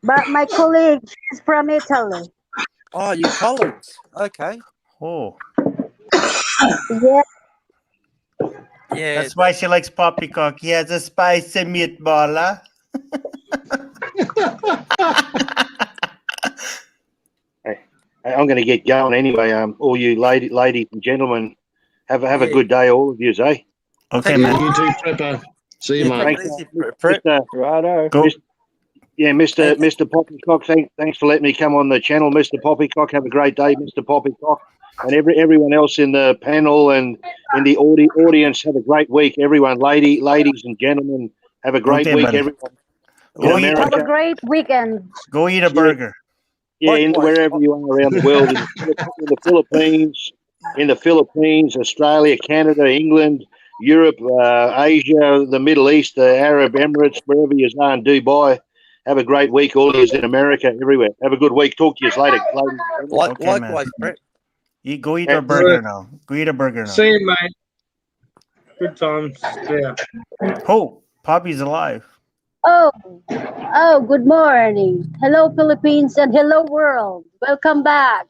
but my colleague is from Italy. Oh, your colleagues. Okay. Oh. Yeah. Yeah. That's why she likes poppycock. He has a spicy meatball, huh? Hey, I'm going to get going anyway. All you ladies and gentlemen, have a good day, all of you, eh? Okay, man. You too, Prepper. See you, mate. Righto. Mr. Poppycock, thanks for letting me come on the channel, Mr. Poppycock. Have a great day, Mr. Poppycock. And everyone else in the panel and in the audience, have a great week. Everyone, ladies and gentlemen, have a great week. buddy. Everyone in America. Have a great weekend. Go eat a burger. Yeah, wherever you are around the world, in the Philippines, Australia, Canada, England, Europe, Asia, the Middle East, the Arab Emirates, wherever you are in Dubai. Have a great week, all of you in America, everywhere. Have a good week. Talk to you later. Likewise, Brett. Go eat a burger now. Go eat a burger now. See you, mate. Good times. Yeah. Oh, Poppy's alive. Oh, good morning. Hello, Philippines, and hello, world. Welcome back.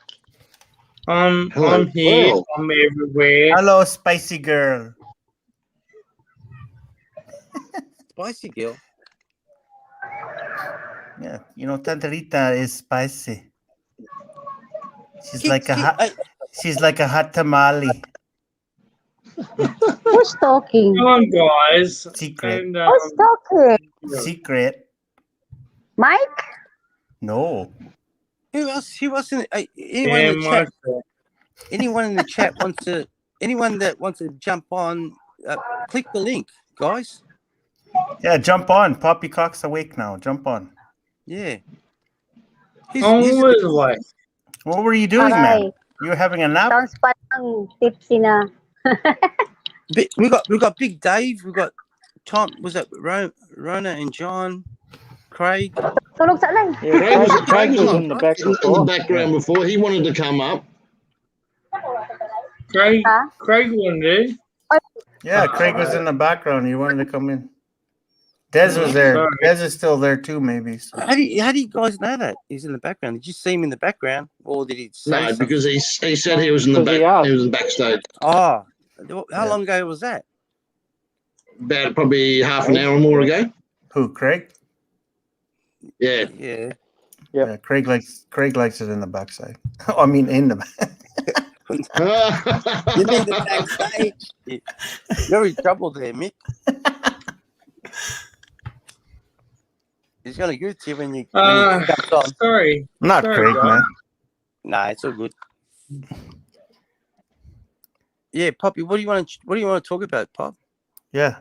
I'm here. Well. I'm everywhere. Hello, spicy girl. Spicy girl. Yeah, you know, Tanta Rita is spicy. She's like a hot tamale. Who's talking? Come on, guys. Secret. And, Who's talking? Secret. Mike? No. Who else? Who else in the, yeah, anyone in the chat? Michael. Anyone in the chat wants to? Anyone that wants to jump on? Click the link, guys. Yeah, jump on. Poppycock's awake now. Jump on. Yeah. Always awake. What were you doing, Aray. man? You were having a nap? Sounds parang tipsy na. We got Big Dave. We got Tom. Was that Rona and John, Craig? Tulog sa alay. Craig was in the background before. He wanted to come up. Craig wanted to. Yeah, Craig was in the background. He wanted to come in. Des was there. Des is still there too, maybe. So. How do you guys know that he's in the background? Did you see him in the background, or did he say No, something? because he said he was in the back. He was in the backstage. Oh, how long ago was that? About probably half an hour or more ago. Who, Craig? Yeah. Yeah. Yeah, Craig likes it in the backside. I mean, in the back. You mean the backstage? You're in trouble there, Mick. He's gonna give it to you when you jump on. Sorry. Not Sorry, Craig, guys. man. Nah, it's all good. Yeah, Poppy, what do you want to talk about, Pop? Yeah.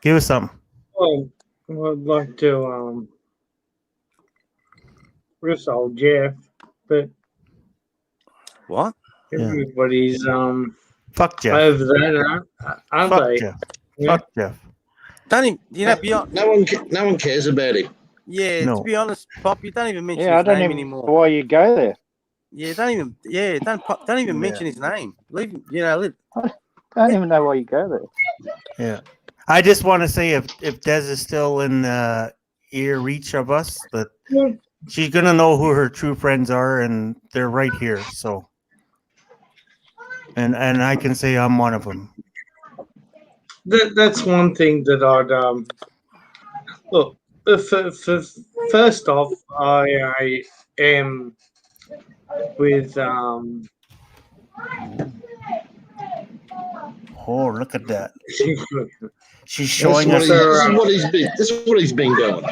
Give us something. Well, I'd like to riff old Jeff, but what? Everybody's fuck Jeff. over that, aren't Fuck they? Jeff. Yeah. Fuck Jeff. Don't even, be honest. No one cares about him. Yeah, No. to be honest, Pop, you don't even mention Yeah, I his don't name even anymore. know why you go there. Yeah, don't even mention his name. Leave him, live. I don't even know why you go there. Yeah. I just want to say if Des is still in ear reach of us, that she's gonna know who her true friends are, and they're right here. So, and I can say I'm one of them. That's one thing that I'd look. First off, I am with Oh, look at that! She's This showing is us. what he's been doing.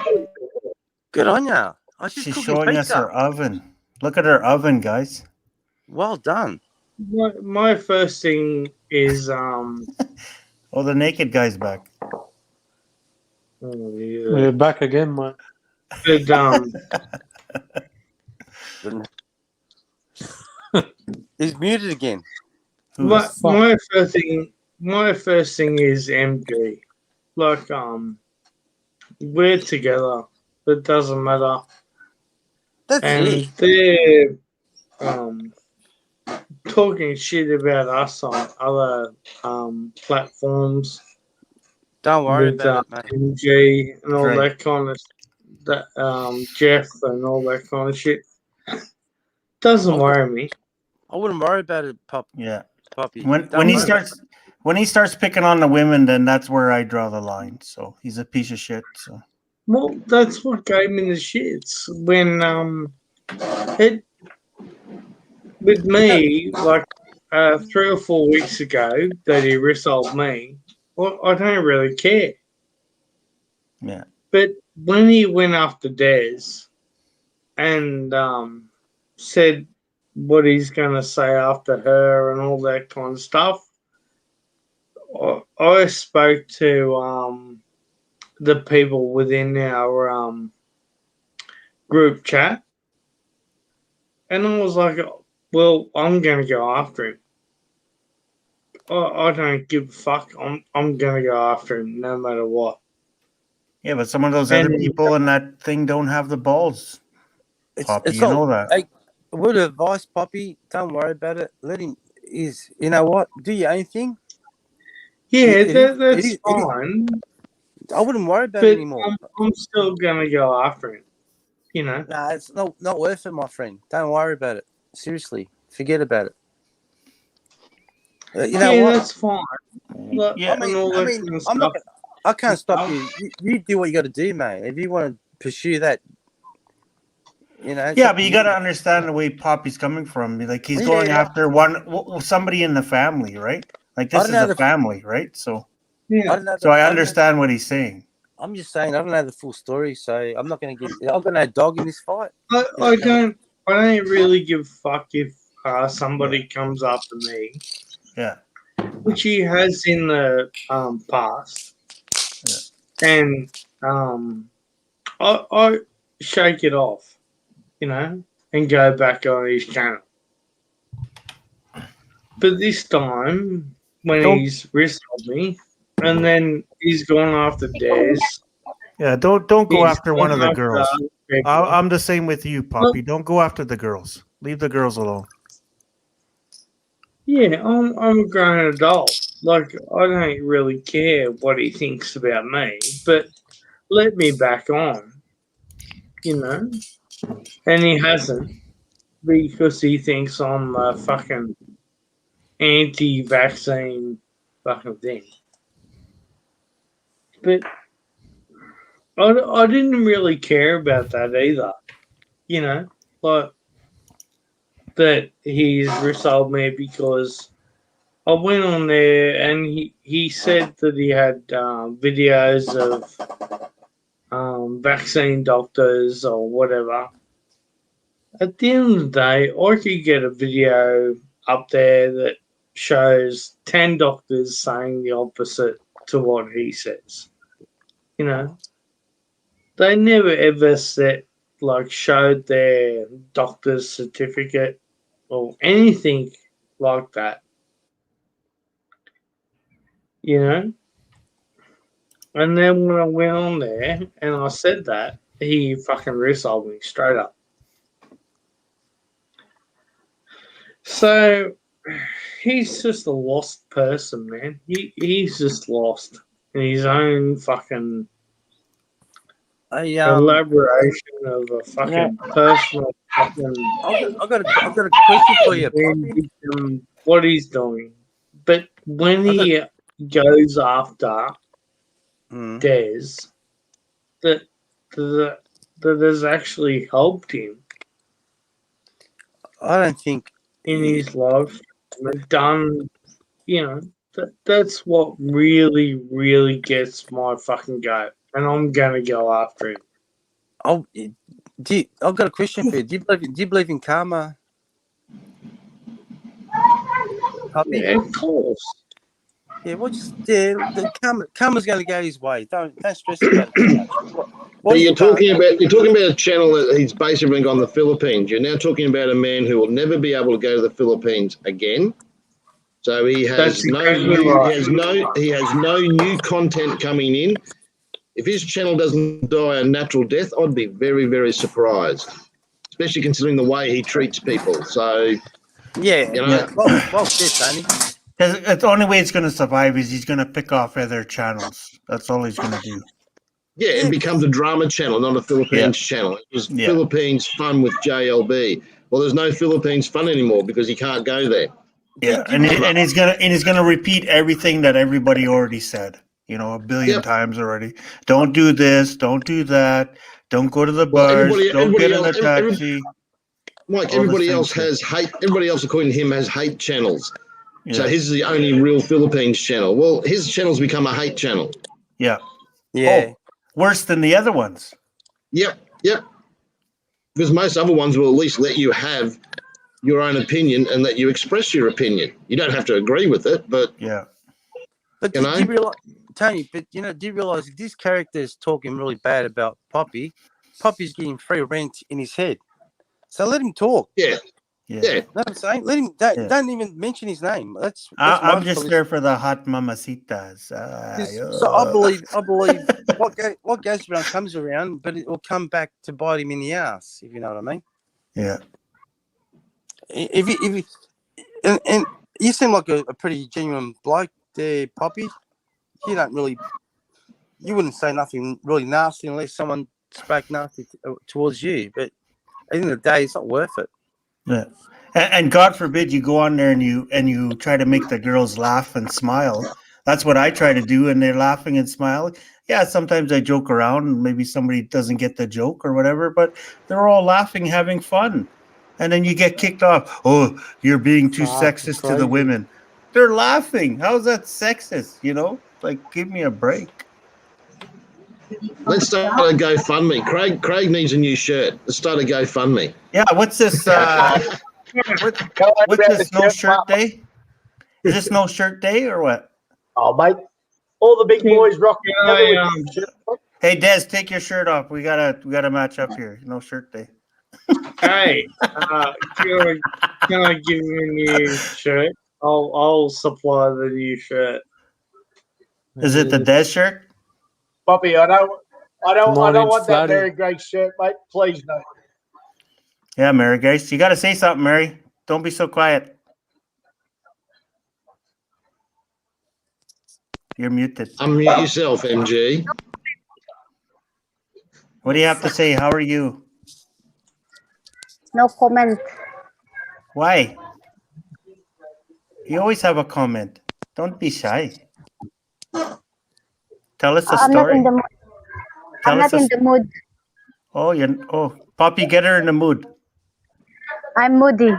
Good on ya. She's showing us her oven. Look at her oven, guys. Well done. My first thing is Oh, the naked guy's back. Oh, We're back again, man. But, He's muted again. My first thing is MG. Like, we're together. It doesn't matter. That's and it. they're talking shit about us on other platforms. Don't worry with about it, mate. MG and all Right. that kind of that Jeff and all that kind of shit. Doesn't worry me. I wouldn't worry about it, Yeah. Puppy. When Don't he worry about starts picking on the women, then that's where I draw the line. So he's a piece of shit. So Well, that's what gave me the shits when it with me like 3 or 4 weeks ago that he resolved me. Well, I don't really care. yeah. But when he went after Des and said what he's going to say after her and all that kind of stuff, I spoke to the people within our group chat, and I was like, well, I'm going to go after him. I don't give a fuck. I'm going to go after him no matter what. Yeah, but some of those other And- people in that thing don't have the balls. Poppy, you all- know that. Hey, word of advice, Poppy, don't worry about it. Let him you know what? Do your own thing. Yeah, It that's is- fine. I wouldn't worry about But it anymore. I'm still going to go after him. You know? Nah, it's not worth it, my friend. Don't worry about it. Seriously, forget about it. You know yeah, what? that's fine. Look, Yeah. and all that kind of I'm not. stuff. I can't stop you. You do what you got to do, mate. If you want to pursue that, you know. it's Yeah, up but to you got to understand the way Poppy's coming from. Like he's Yeah, going yeah. after somebody in the family, right? Like I this don't is know a the- family, right? So, I don't know. so I don't know- understand what he's saying. I'm just saying I don't know the full story, so I'm not going to get. I've got no dog in this fight. I don't really give a fuck if somebody comes after me, Yeah. which he has in the past, and I shake it off, you know, and go back on his channel. But this time, when Don't- he's resolved me, and then he's gone after Des. Yeah, don't go He's after one of the gone after girls. other people. I'm the same with you, Poppy. Don't go after the girls. Leave the girls alone. Yeah, I'm a grown adult. Like, I don't really care what he thinks about me, but let me back on, you know? And he hasn't, because he thinks I'm a fucking anti-vaccine fucking thing. But I didn't really care about that either, you know? Like, that he's resolved me because I went on there and he said that he had videos of vaccine doctors or whatever. At the end of the day, I could get a video up there that shows 10 doctors saying the opposite to what he says. You know, they never ever showed their doctor's certificate or anything like that. You know? And then when I went on there and I said that, he fucking resolved me straight up. So he's just a lost person, man. He's just lost in his own fucking elaboration of a fucking personal fucking I've got a question for you, Poppy. what he's doing. But when he goes after Des, that has actually helped him I don't think in his life and done, you know, that's what really, really gets my fucking goat. And I'm going to go after him. I've got a question for you. Do you believe in karma? Puppy? Yeah, of course. Yeah, the karma's going to go his way. Don't stress about it too much. But you're talking about a channel that he's basically gone to the Philippines. You're now talking about a man who will never be able to go to the Philippines again. So he has That's no exactly new, right. he has no new content coming in. If his channel doesn't die a natural death, I'd be very, very surprised, especially considering the way he treats people. So, Yeah, you know, well said, Tony. Because the only way it's going to survive is he's going to pick off other channels. That's all he's going to do. yeah, it becomes a drama channel, not a Philippines channel. It was Philippines Fun with JLB. Well, there's no Philippines Fun anymore because he can't go there. Yeah, and he's gonna repeat everything that everybody already said. You know, a billion times already. Don't do this. Don't do that. Don't go to the bars. Don't get in a taxi. Mike, All the everybody same else shit. has hate. Everybody else, according to him, has hate channels. So Yeah. his is the only real Philippines channel. Well, his channel's become a hate channel. Yeah. Yeah. Oh, worse than the other ones. Yep. Because most other ones will at least let you have your own opinion and let you express your opinion. You don't have to agree with it, but yeah. But you do you know, realize, Tony? But do you realize if this character is talking really bad about Poppy? Poppy's getting free rent in his head. So let him talk. Yeah. Know what I'm saying? Let him. Don't even mention his name. That's I'm just there for the hot mamacitas. So I believe what goes around comes around, but it will come back to bite him in the ass. If you know what I mean. Yeah. If you and you seem like a pretty genuine bloke there, Poppy. You don't really. You wouldn't say nothing really nasty unless someone spoke nasty towards you. But at the end of the day, it's not worth it. Yeah. And God forbid you go on there and you try to make the girls laugh and smile. That's what I try to do, and they're laughing and smiling. Yeah, sometimes I joke around, and maybe somebody doesn't get the joke or whatever, but they're all laughing, having fun. And then you get kicked off. Oh, you're being too sexist to the women. They're laughing. How's that sexist? You know, like, give me a break. let's start a GoFundMe. Craig needs a new shirt. Let's start a GoFundMe. Yeah, what's this? What's this? No shirt day? Is this no shirt day or what? Oh, mate, all the big boys rocking together. Hey, Des, take your shirt off. We gotta match up here. No shirt day. Hey, can I give you a new shirt? I'll supply the new shirt. Is it the Des shirt? Bobby, I don't want that Flatty. Mary Grace shirt, mate. Please no. Yeah, Mary Grace. You gotta say something, Mary. Don't be so quiet. You're muted. Unmute yourself, MG. What do you have to say? How are you? No comment. Why? You always have a comment. Don't be shy. Tell us a I'm not story. in the mood. I'm not in the mood. Oh, Poppy, get her in the mood. I'm moody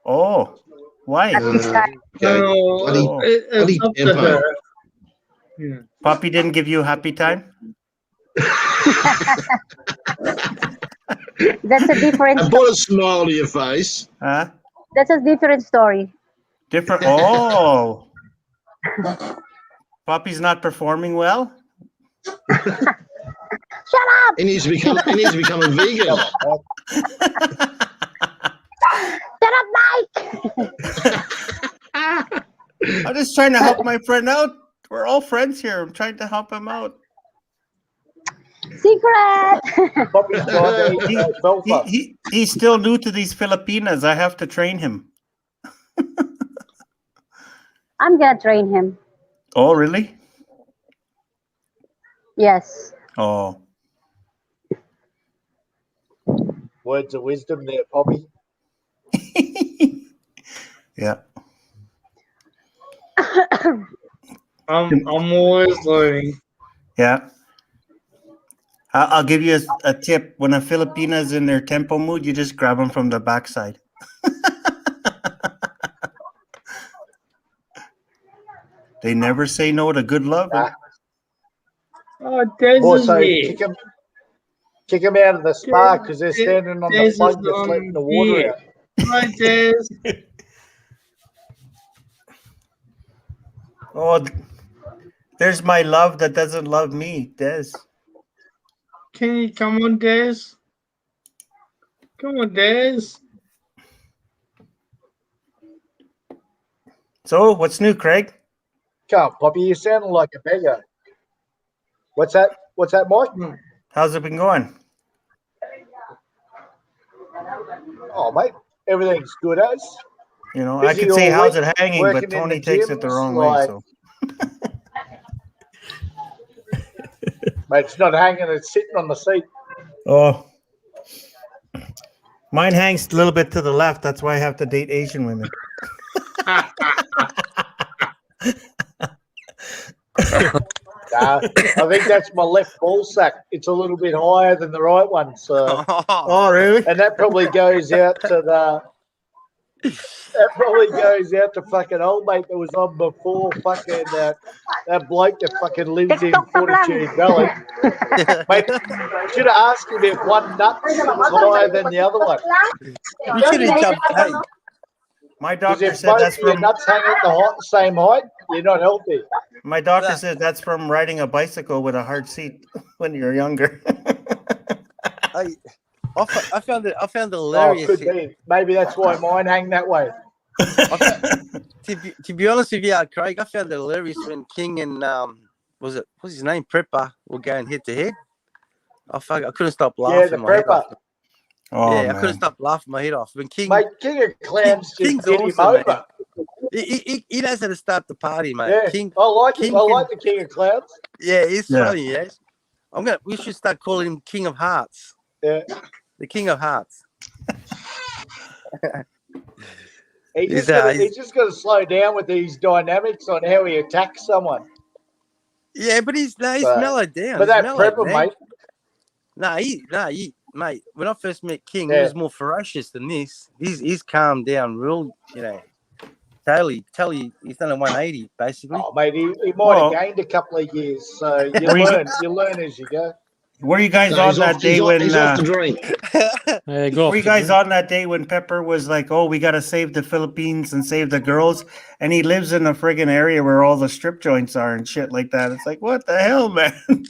Oh, why? at this time. Oh. It's up to her. Yeah. Poppy didn't give you a happy time? That's a different. I brought a smile to your face. Huh? That's a different story. Different. Oh. Poppy's not performing well? Shut up! He needs to become a vegan. Shut up, Mike! I'm just trying to help my friend out. We're all friends here. I'm trying to help him out. Secret! He's still new to these Filipinas. I have to train him. I'm gonna train him. Oh, really? Yes. Oh. Words of wisdom there, Poppy. Yeah. I'm always learning. Yeah. I'll give you a tip. When a Filipina's in their tempo mood, you just grab them from the backside. They never say no to good love. Oh, Des Also, is here. kick them out of the spa because they're standing on Des the plug is that's letting the water here. out. Hi, Des. Oh, there's my love that doesn't love me, Des. Can you come on, Des? Come on, Des. So, what's new, Craig? Come on, Poppy, you sound like a beggar. What's that? What's that, Mike? How's it been going? Oh, mate, everything's good as. You know, I Busy could say all how's week, it hanging, working but in the Tony takes it the gyms, wrong like- way. So, Mate, it's not hanging, it's sitting on the seat. oh, mine hangs a little bit to the left. That's why I have to date Asian women. Nah, I think that's my left ball sack. It's a little bit higher than the right one. So, oh, really? And that probably goes out to the. That probably goes out to fucking old mate that was on before fucking that bloke that fucking lives in Fortitude Valley. Mate, should have asked him if one nut was higher than the other one. You should have jumped tape. My Because doctor if said both that's of your from. nuts hang at the same height, you're not healthy. My doctor said that's from riding a bicycle with a hard seat when you're younger. I found it Oh, hilarious. could be. Maybe that's why mine hang that way. To be honest with you, Craig, I found it hilarious when King and what's his name, Prepper, were going head to head. I couldn't stop laughing. Yeah, the my head off. Prepper. Oh, I man. couldn't stop laughing my head off. When King, Mate, King of Clowns King's just get him awesome, over. He knows how to start the party, mate. Yeah, King, I like him. King I can- like the King of Clowns. Yeah, he's Yeah. funny. Yes, we should start calling him King of Hearts. Yeah. The King of Hearts. He's just got to slow down with these dynamics on how he attacks someone. Yeah, but he's But- mellowed down. But He's that mellowed, Prepper, man. mate. Mate. When I first met King, Yeah. he was more ferocious than this. He's calmed down, real, Totally, he's done a 180 basically. Oh, mate, he might Well- have gained a couple of years. So Were you- you learn as you go. Were you guys So on he's that off, day he's off, when? he's off the drink. Yeah, go Were off you the guys drink. on that day when Pepper was like, "Oh, we got to save the Philippines and save the girls," and he lives in a friggin' area where all the strip joints are and shit like that? It's like, what the hell, man? You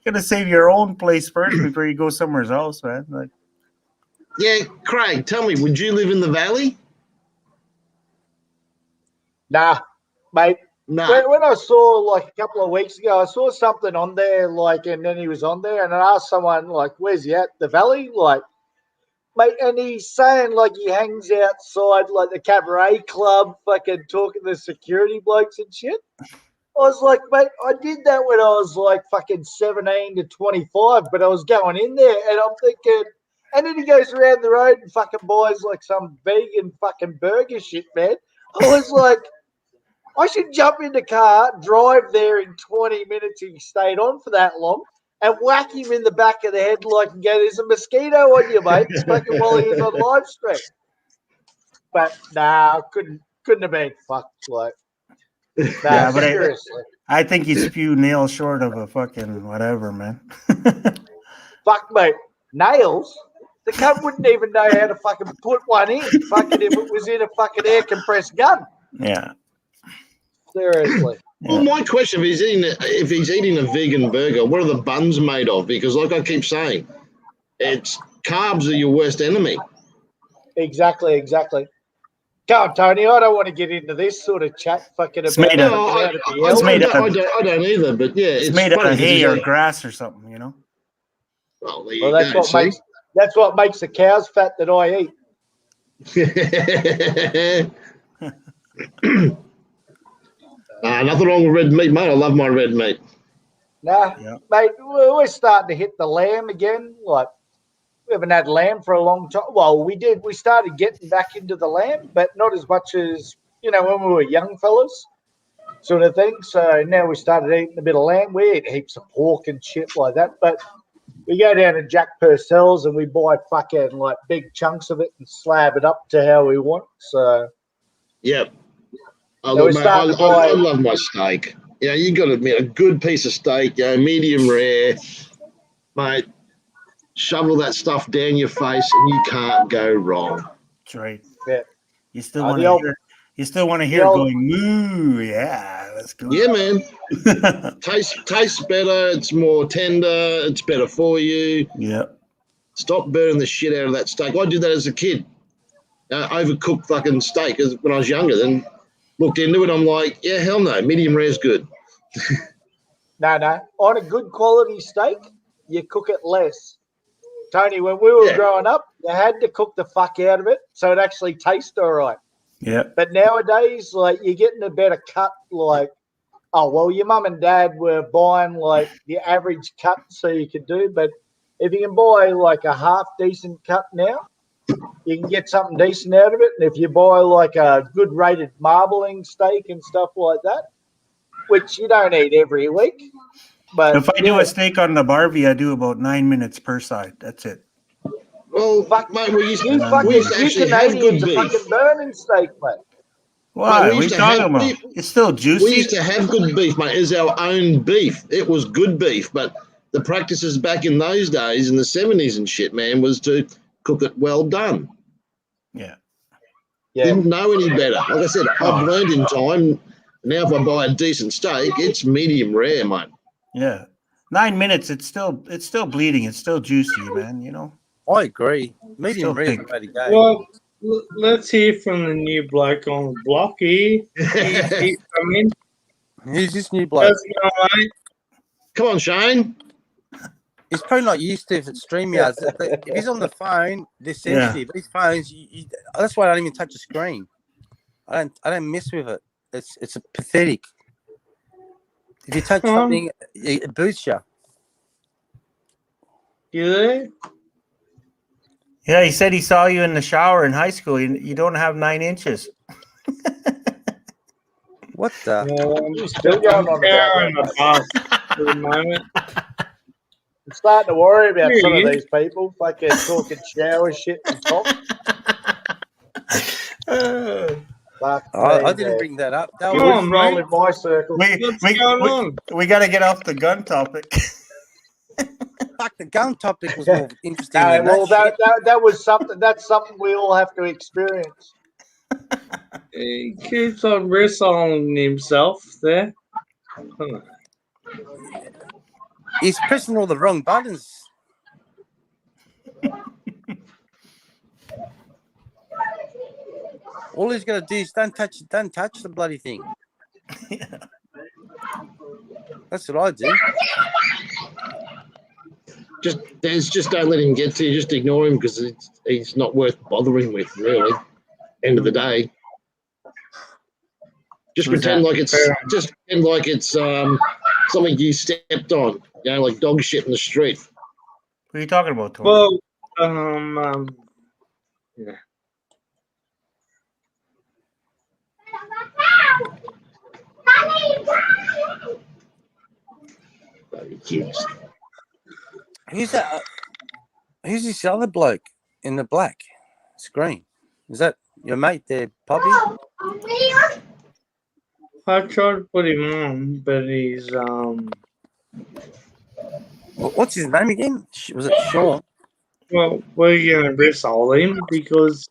gotta save your own place first before you go somewhere else, man. Like, Yeah, Craig, tell me, would you live in the valley? Nah, mate. No. When I saw like a couple of weeks ago, I saw something on there, like, and then he was on there, and I asked someone, like, "Where's he at? The valley?" Like, mate, and he's saying like he hangs outside like the cabaret club, fucking talking to security blokes and shit. I was like, mate, I did that when I was like fucking 17 to 25, but I was going in there, and I'm thinking, and then he goes around the road and fucking buys like some vegan fucking burger shit, man. I was like, I should jump in the car, drive there in 20 minutes. He stayed on for that long, and whack him in the back of the head like and go, "There's a mosquito on you, mate." It's fucking while he was on live stream. But nah, couldn't have been fucked. Like, nah, yeah, but seriously. I think he's a few nails short of a fucking whatever, man. Fuck, mate. Nails? The cunt wouldn't even know how to fucking put one in. Fucking if it was in a fucking air compressed gun. Yeah. Seriously. Well, my question: if he's eating a vegan burger, what are the buns made of? Because, like I keep saying, it's carbs are your worst enemy. Exactly. Go on, Tony. I don't want to get into this sort of chat fucking It's about made how of- to be it's healthy. made of- I don't either, but yeah, It's made out funny of 'cause hay he's or like- grass or something, you know. Well, there you Well, that's go. what makes the cow's fat that I eat. Nothing wrong with red meat, mate. I love my red meat. Nah, mate, we're starting to hit the lamb again. Like, we haven't had lamb for a long time. Well, we did. We started getting back into the lamb, but not as much as, when we were young fellas, sort of thing. So now we started eating a bit of lamb. We eat heaps of pork and shit like that. But we go down to Jack Purcell's and we buy fucking, like, big chunks of it and slab it up to how we want. So, Yep. So we're starting to buy- I love my steak. Yeah, you got to admit, a good piece of steak, medium rare, mate. Shovel that stuff down your face, and you can't go wrong. That's right. Yeah. You still The want to old- hear. You still want to hear the old- going moo. Yeah, let's go. Yeah, man. Tastes better. It's more tender. It's better for you. Yeah. Stop burning the shit out of that steak. I did that as a kid. Overcooked fucking steak when I was younger. Then looked into it. I'm like, yeah, hell no, medium rare is good. No. On a good quality steak, you cook it less. Tony, when we were growing up, you had to cook the fuck out of it so it actually tastes all right. Yeah. But nowadays, like, you're getting a better cut. Like, oh, well, your mum and dad were buying, like, the average cut so you could do. But if you can buy, like, a half-decent cut now, you can get something decent out of it. And if you buy, like, a good rated marbling steak and stuff like that, which you don't eat every week. But if I do a steak on the Barbie, I do about 9 minutes per side. That's it. Well, mate, we used to you Canadians are fucking burning steak, mate. Why? Mate, What are you talking about? It's still juicy. We used to have good beef, mate. It's our own beef. It was good beef, but the practices back in those days, in the 70s and shit, man, was to cook it well done. Yeah. Didn't know any better. Like I said, I've learned in time. Now, if I buy a decent steak, it's medium rare, mate. Yeah. 9 minutes, it's still bleeding. It's still juicy, man, you know? I agree. Medium Still rare is big. the way to go. Well, let's hear from the new bloke on the block here. He's coming. Who's this new bloke? How's it going, mate? Come on, Shane. He's probably not used to it at StreamYard. If he's on the phone, they're sensitive. These phones, that's why I don't even touch the screen. I don't mess with it. It's pathetic. If you touch something, it boosts you. You there? Yeah, he said he saw you in the shower in high school. You don't have 9 inches. What the? You're still going on about that. For the moment. I'm starting to worry about some of these people fucking talking shower shit and top. I didn't bring that up. That Come was on, roll in my circle. We got to get off the gun topic. Fuck, the gun topic was more interesting. No, than well, that shit. that was something. That's something we all have to experience. He keeps on wrestling himself there. He's pressing all the wrong buttons. All he's got to do is don't touch the bloody thing. That's what I do. Just don't let him get to you. Just ignore him because he's not worth bothering with, really. End of the day. Just pretend like it's something you stepped on. You know, like dog shit in the street. What are you talking about, Tony? Well, yeah. Kids. Who's that? Who's this other bloke in the black screen? Is that your mate there, Poppy? I tried to put him on, but he's What's his name again? Was it Sean? Well, we're gonna wrestle him because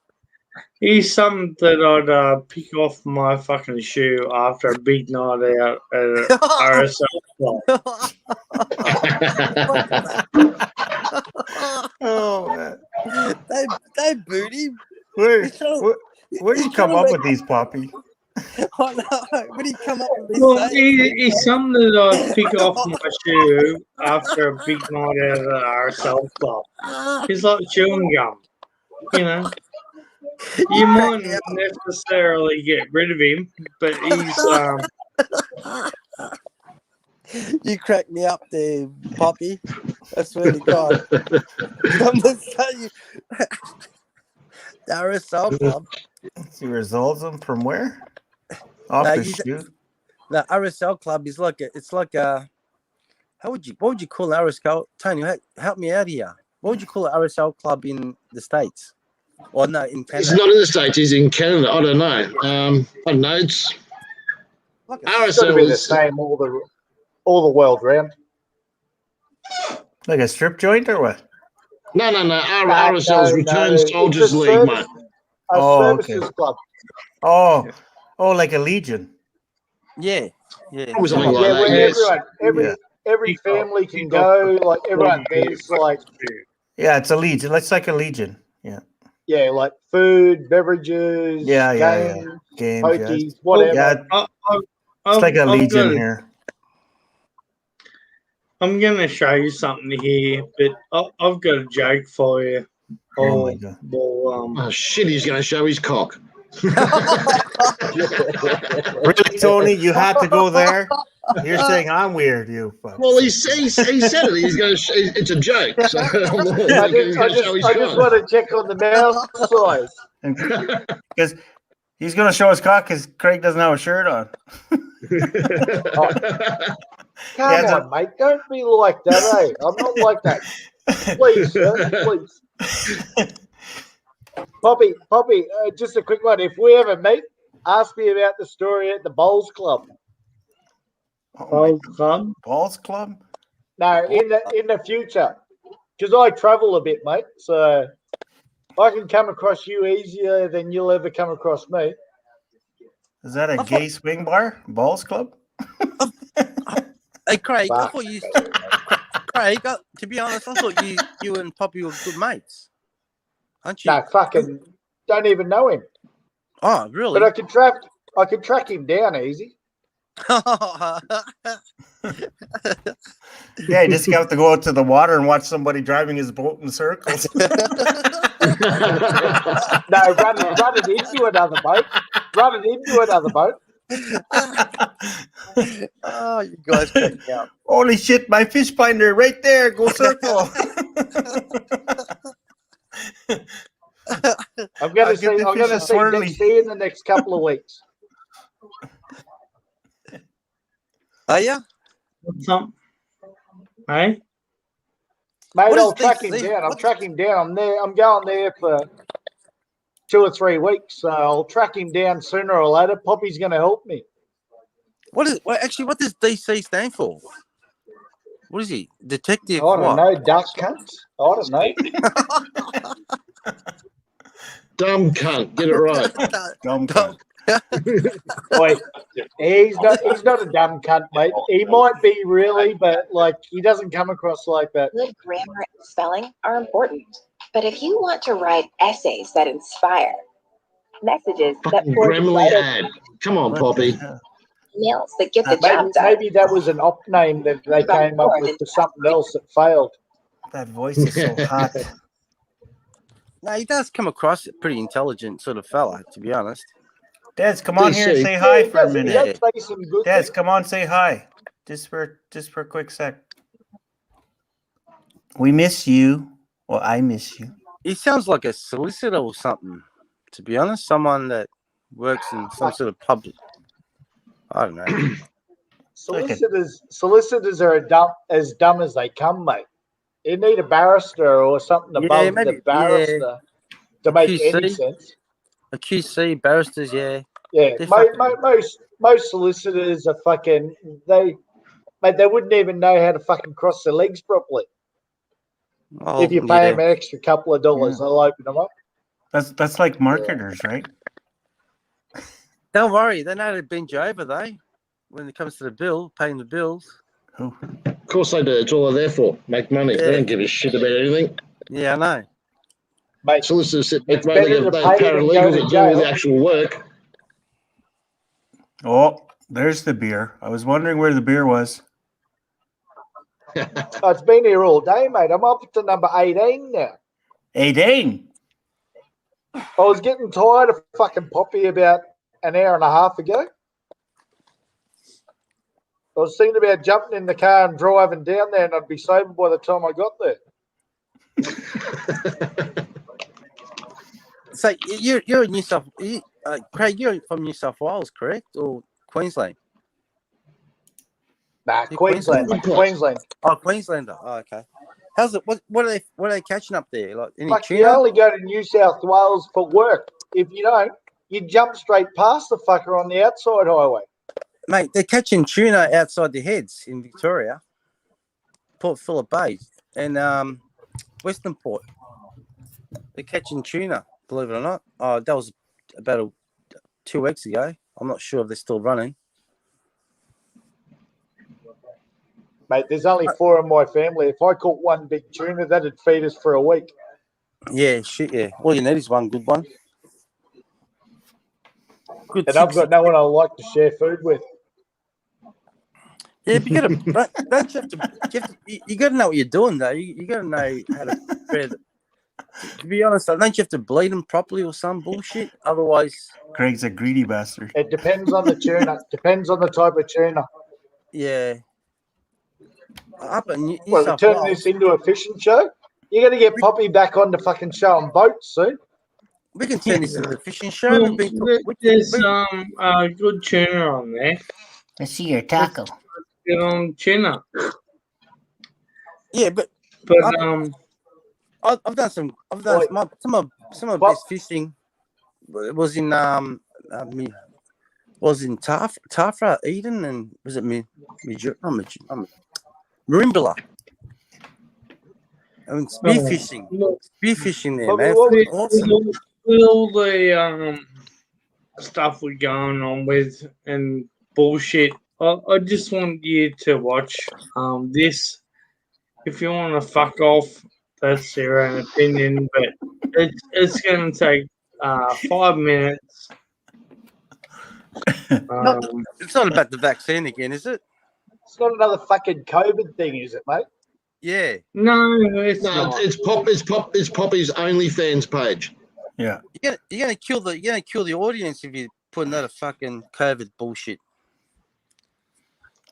he's something that I'd pick off my fucking shoe after a big night out at a RSL club. Oh man, they booed him. Where do you come up with these, Poppy? Oh no! Where do you come up with these? Well, he's something that I'd pick off my shoe after a big night out at the RSL club. He's like chewing gum, you know. You might not necessarily get rid of him, but he's You cracked me up there, Poppy. I swear to God. I'm just telling you. The RSL club. He resolves them from where? Off the shoe. The RSL club is like what would you call the RSL? Tony, help me out here. What would you call the RSL club in the States? Or no, in Canada? He's not in the States. He's in Canada. I don't know. I don't know. It's It's got to be the same all the world round. Like a strip joint or what? No. RSL's Returned Soldiers League, mate. Services club. Oh, like a Legion. Yeah. It was something like Yeah, that. where Yes. every family can go. Like everyone, there's like. Yeah, it's a Legion. It's like a Legion. Yeah. Yeah, like food, beverages, Yeah, games, Games, pokies, whatever. Yeah, I've, it's like a I've legion got- here. I'm gonna show you something here, but I've got a joke for you. Oh my God. Oh shit! He's going to show his cock. Really, Tony? You had to go there? You're saying I'm weird, you fuck. Well, he said it. He's going to. It's a joke. So he's going to show his I just cock. want to check on the mouse size. Because he's going to show his cock because Craig doesn't have a shirt on. Come Yeah, on, mate. Don't be like that, eh? I'm not like that. Please, sir. Please. Poppy, just a quick one. If we ever meet, ask me about the story at the Bowls Club. Bowls Club? Bowls Club? No, in the future. Because I travel a bit, mate. So I can come across you easier than you'll ever come across me. Is that a gay swing bar? Balls Club? Hey, Craig, I thought you. Craig, to be honest, I thought you and Poppy were good mates. Aren't you? No, fucking don't even know him. Oh, really? But I could track him down easy. Yeah, you just have to go out to the water and watch somebody driving his boat in circles. No, run it into another boat. Run it into another boat. Oh, you guys crack me up. Holy shit, my fish finder right there. Go circle. I'm gonna see Nick C in the next couple of weeks. Are you? What's up? Hey? Mate, What I'll is track this him thing? down. I'm tracking down. I'm going there for 2 or 3 weeks. So I'll track him down sooner or later. Poppy's going to help me. What does DC stand for? What is he? Detective? I don't what? know. Duck cunts. I don't know. Dumb cunt. Get it right. Dumb cunt. Wait, he's not a dumb cunt, mate. He might be really, but like he doesn't come across like that. Good grammar and spelling are important, but if you want to write essays that inspire, messages that Fucking forge Grammarly vital ad. Come on, Poppy. emails that get the job done. Maybe that was an op name that they came up with for something else that failed. That voice is so hot. No, he does come across a pretty intelligent sort of fella, to be honest. Des, come on here and say hi for a minute. He does say some good Des, things. come on, say hi. Just for a quick sec. We miss you. Well, I miss you. He sounds like a solicitor or something, to be honest. Someone that works in some sort of public. I don't know. Solicitors are as dumb as they come, mate. You need a barrister or something above the barrister to make any sense. A QC, barristers, yeah. Yeah, most solicitors are fucking they wouldn't even know how to fucking cross their legs properly. Oh, if you pay them an extra couple of dollars, they'll open them up. That's like marketers, right? Don't worry, they know how to bend you over though. When it comes to the bill, paying the bills. Of course they do. It's all they're there for. Make money. They don't give a shit about anything. Yeah, I know. Mate, solicitors sit back, better they to get pay than go paralegals to that do all jail. the actual work. Oh, there's the beer. I was wondering where the beer was. Oh, it's been here all day, mate. I'm up to number 18 now. 18? I was getting tired of fucking Poppy about an hour and a half ago. I was thinking about jumping in the car and driving down there, and I'd be sober by the time I got there. So you're in New South, Craig. You're from New South Wales, correct, or Queensland? Nah, Queensland, mate, Queensland. Oh, Queenslander. Oh, okay. How's it? What are they catching up there? Like any Fuck, you tuna? only go to New South Wales for work. If you don't, you jump straight past the fucker on the outside highway. Mate, they're catching tuna outside the heads in Victoria, Port Phillip Bay, and Western Port. They're catching tuna, believe it or not. Oh, that was about 2 weeks ago. I'm not sure if they're still running. Mate, there's only 4 in my family. If I caught one big tuna, that'd feed us for a week. Yeah, shit, yeah. All you need is one good one. Good And I've tipsy. got no one I like to share food with. Yeah, but you gotta, don't you have to, you gotta know what you're doing, though. You gotta know how to prepare the, to be honest, don't you have to bleed them properly or some bullshit? Otherwise, Greg's a greedy bastard. It depends on the tuna. Depends on the type of tuna. yeah. Up in New Well, South turn Wales, this into a fishing show. You're going to get Poppy back on the fucking show on boats soon. we can turn this into a fishing show. Well, We've been, there's good tuna on there. I see your taco. Get on tuna. yeah, but I've done some. I've done some of my best fishing was in Tafra, Eden, and was it Marimbula? I mean, spearfishing there, man. Awesome. With all the stuff we're going on with and bullshit, I just want you to watch this. If you want to fuck off, that's your own opinion, but it's going to take 5 minutes. It's not about the vaccine again, is it? It's not another fucking COVID thing, is it, mate? Yeah. No, it's No, not. it's Poppy's OnlyFans page. Yeah. You're gonna kill the audience if you put another fucking COVID bullshit.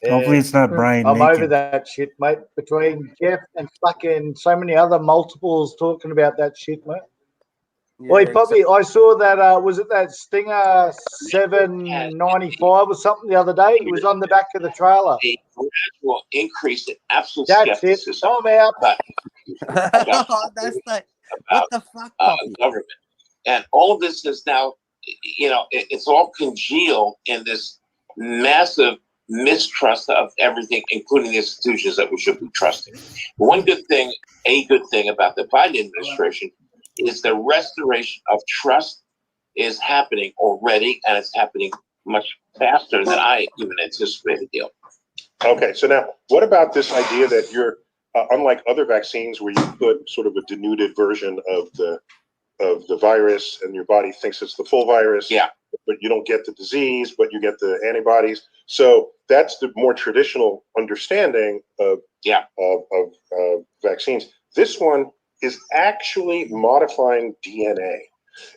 Hopefully it's not Brian I'm naked. over that shit, mate. Between Jeff and fucking so many other multiples talking about that shit, mate. Yeah, Oi, Poppy, I saw that, was it that Stinger 795 or something the other day? It was on the back of the trailer. A gradual increase in absolute That's it. skepticism I'm out. That's like, what the fuck, Poppy? government. And all of this is now, it's all congealed in this massive mistrust of everything, including the institutions that we should be trusting. A good thing about the Biden administration is the restoration of trust is happening already, and it's happening much faster than I even anticipated, Neil. Okay, so now what about this idea that you're, unlike other vaccines where you put sort of a denuded version of the virus and your body thinks it's the full virus, but you don't get the disease, but you get the antibodies. So that's the more traditional understanding of vaccines. This one is actually modifying DNA,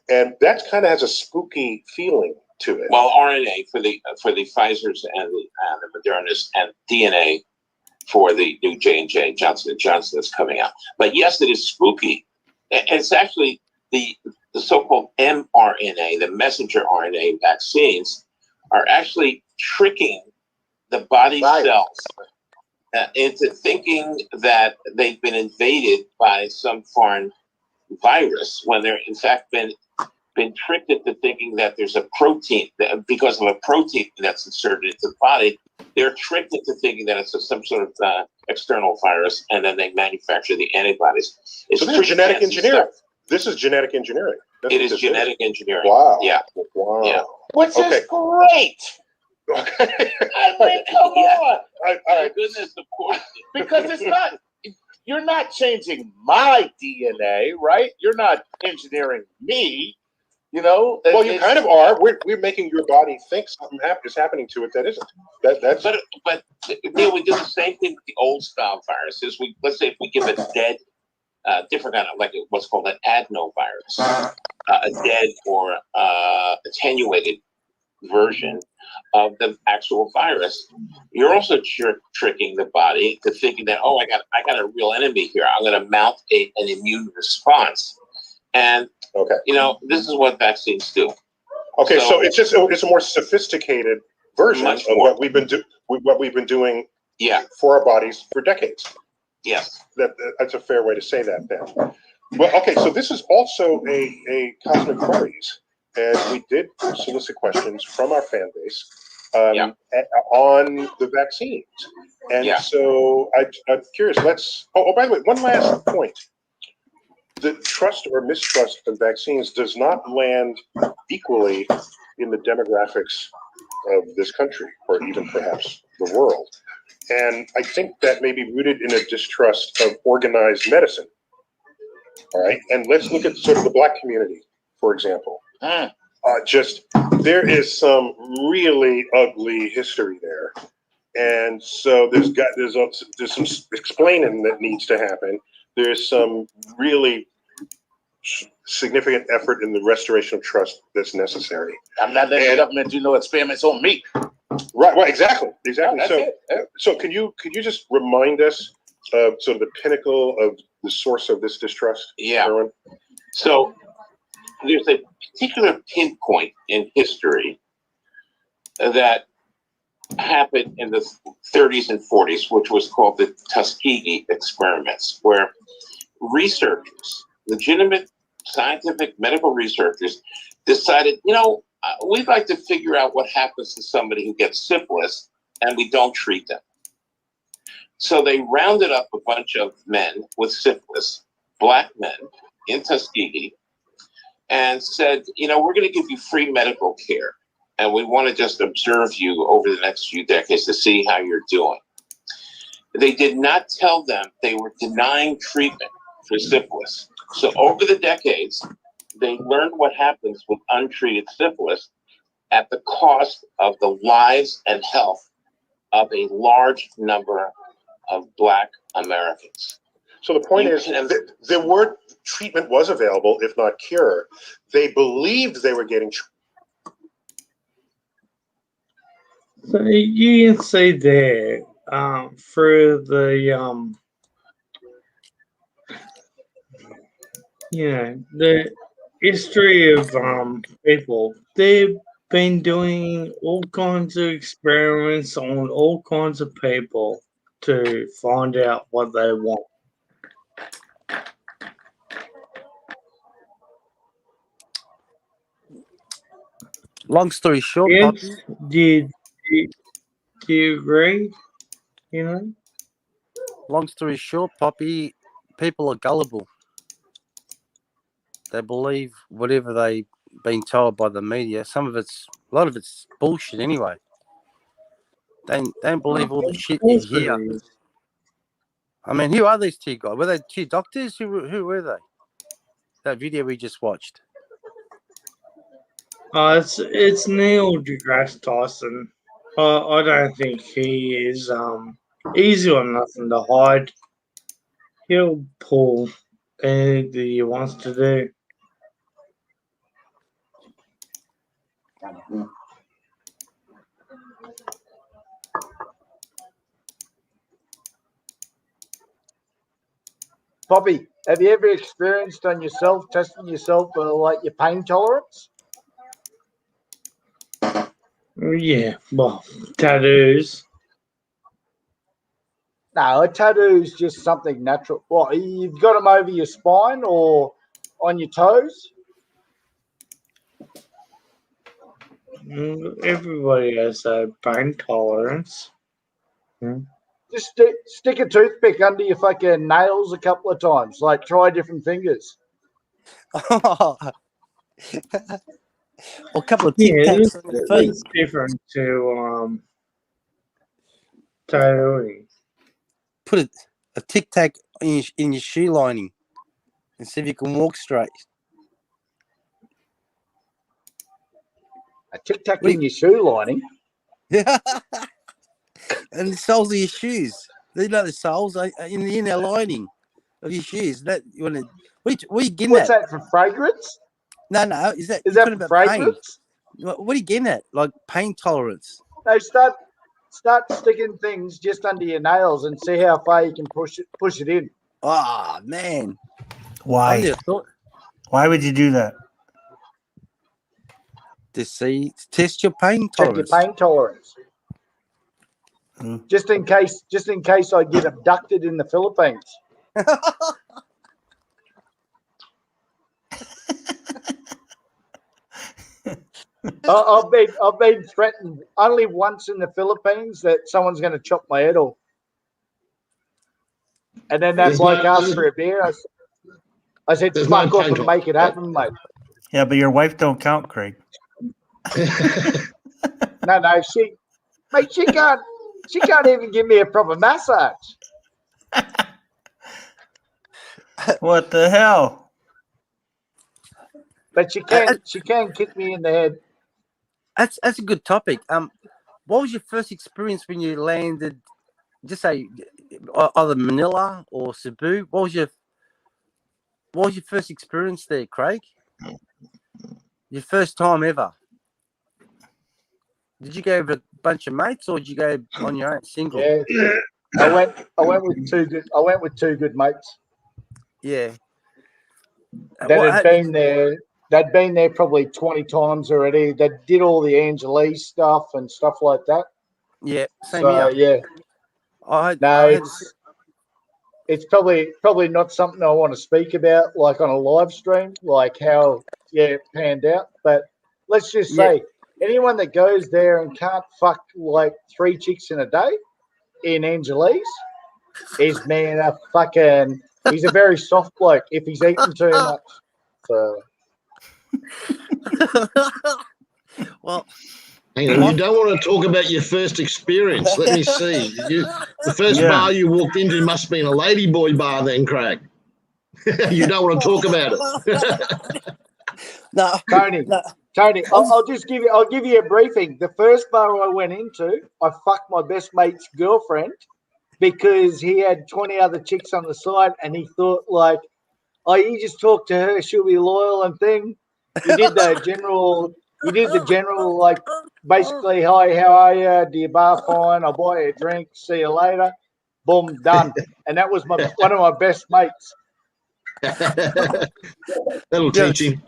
and that kind of has a spooky feeling to it. Well, RNA for the Pfizer's and the Moderna's, and DNA for the new J&J Johnson & Johnson that's coming out. But yes, it is spooky. It's actually the so-called mRNA, the messenger RNA vaccines, are actually tricking the body cells into thinking that they've been invaded by some foreign virus, when they're in fact been tricked into thinking that there's a protein, because of a protein that's inserted into the body. They're tricked into thinking that it's some sort of external virus, and then they manufacture the antibodies. So this is genetic engineering. This is genetic engineering. It is genetic engineering. Wow. Yeah. Wow. Yeah. Which is great. Okay. I mean, come on. My goodness, of course. Because it's not, you're not changing my DNA, right? You're not engineering me, Well, you kind of are. We're making your body think something is happening to it that isn't. That's. But Neil, we do the same thing with the old style viruses. Let's say if we give a dead, different kind of, like what's called an adenovirus, a dead or attenuated version of the actual virus, you're also tricking the body to thinking that, I got a real enemy here. I'm going to mount an immune response, and this is what vaccines do. Okay, so it's a more sophisticated version of what we've been doing for our bodies for decades. Yes, that's a fair way to say that. Then, well, okay, so this is also a Cosmic Queries. And we did solicit questions from our fan base on the vaccines. And so I'm curious, by the way, one last point. The trust or mistrust of vaccines does not land equally in the demographics of this country, or even perhaps the world. And I think that may be rooted in a distrust of organized medicine. All right, and let's look at sort of the black community, for example. There is some really ugly history there, and so there's some explaining that needs to happen. There's some really significant effort in the restoration of trust that's necessary. I'm not letting the government do no experiments on me. Right, exactly. Yeah, that's it. So can you just remind us of sort of the pinnacle of the source of this distrust? Yeah. Erwin? So there's a particular pinpoint in history that happened in the 30s and 40s, which was called the Tuskegee experiments, where researchers, legitimate scientific medical researchers, decided, we'd like to figure out what happens to somebody who gets syphilis and we don't treat them. So they rounded up a bunch of men with syphilis, black men in Tuskegee, and said, we're going to give you free medical care. And we want to just observe you over the next few decades to see how you're doing. They did not tell them they were denying treatment for syphilis. So over the decades, they learned what happens with untreated syphilis at the cost of the lives and health of a large number of Black Americans. So the point is, the word treatment was available, if not cure. They believed they were getting So you can see there through the the history of people. They've been doing all kinds of experiments on all kinds of people to find out what they want. Long story short, Yes, Poppy, do you agree? long story short, Poppy, people are gullible. They believe whatever they've been told by the media. A lot of it's bullshit anyway. They don't believe all the shit you hear. I mean, who are these two guys? Were they two doctors? Who were they? That video we just watched. It's Neil deGrasse Tyson. I don't think he is. He's got nothing to hide. He'll pull anything that he wants to do. Bobby, have you ever experienced on yourself, testing yourself for like your pain tolerance? Yeah, well, tattoos. No, a tattoo is just something natural. What, you've got them over your spine or on your toes? Everybody has a pain tolerance. Just stick a toothpick under your fucking nails a couple of times. Like, try different fingers. Or a couple of Yeah, tic-tacs on your feet. it's different to tattooing. Put a tic-tac in your shoe lining and see if you can walk straight. A tic-tac in your shoe lining? Yeah. And the soles of your shoes. They know the soles in the inner lining of your shoes. That you want to? What are you getting What's at? that, for fragrance? No. Is that for fragrance? Pain? What are you getting at? Like pain tolerance? No, start sticking things just under your nails and see how far you can push it in. Oh man. Why? Why would you do that? To test your pain Check tolerance. your pain tolerance. Just in case I get abducted in the Philippines. I've been threatened only once in the Philippines that someone's going to chop my head off, and then that bloke asked for a beer. I said, "Fuck off and make it happen, mate." Yeah, but your wife don't count, Craig. No, she can't even give me a proper massage. What the hell? But she can kick me in the head. That's a good topic. What was your first experience when you landed? Just say either Manila or Cebu. What was your first experience there, Craig? Your first time ever. Did you go with a bunch of mates, or did you go on your own, single? Yeah, I went with two good mates. Yeah. They'd been there probably 20 times already. They did all the Angeles stuff and stuff like that. Yeah, same So here. yeah. It's probably not something I want to speak about, like on a live stream, like how it panned out. But let's just say anyone that goes there and can't fuck like 3 chicks in a day in Angeles is he's a very soft bloke if he's eating too much. So well, hang on, you don't want to talk about your first experience. Let me see. The first bar you walked into must have been a ladyboy bar then, Craig. You don't want to talk about it. No, Tony, I'll give you a briefing. The first bar I went into, I fucked my best mate's girlfriend because he had 20 other chicks on the side, and he thought like, oh, you just talk to her, she'll be loyal and thing. You did the general like basically, hi, how are you? Do you bar fine? I'll buy you a drink. See you later. Boom, done. And that was one of my best mates. That'll teach him.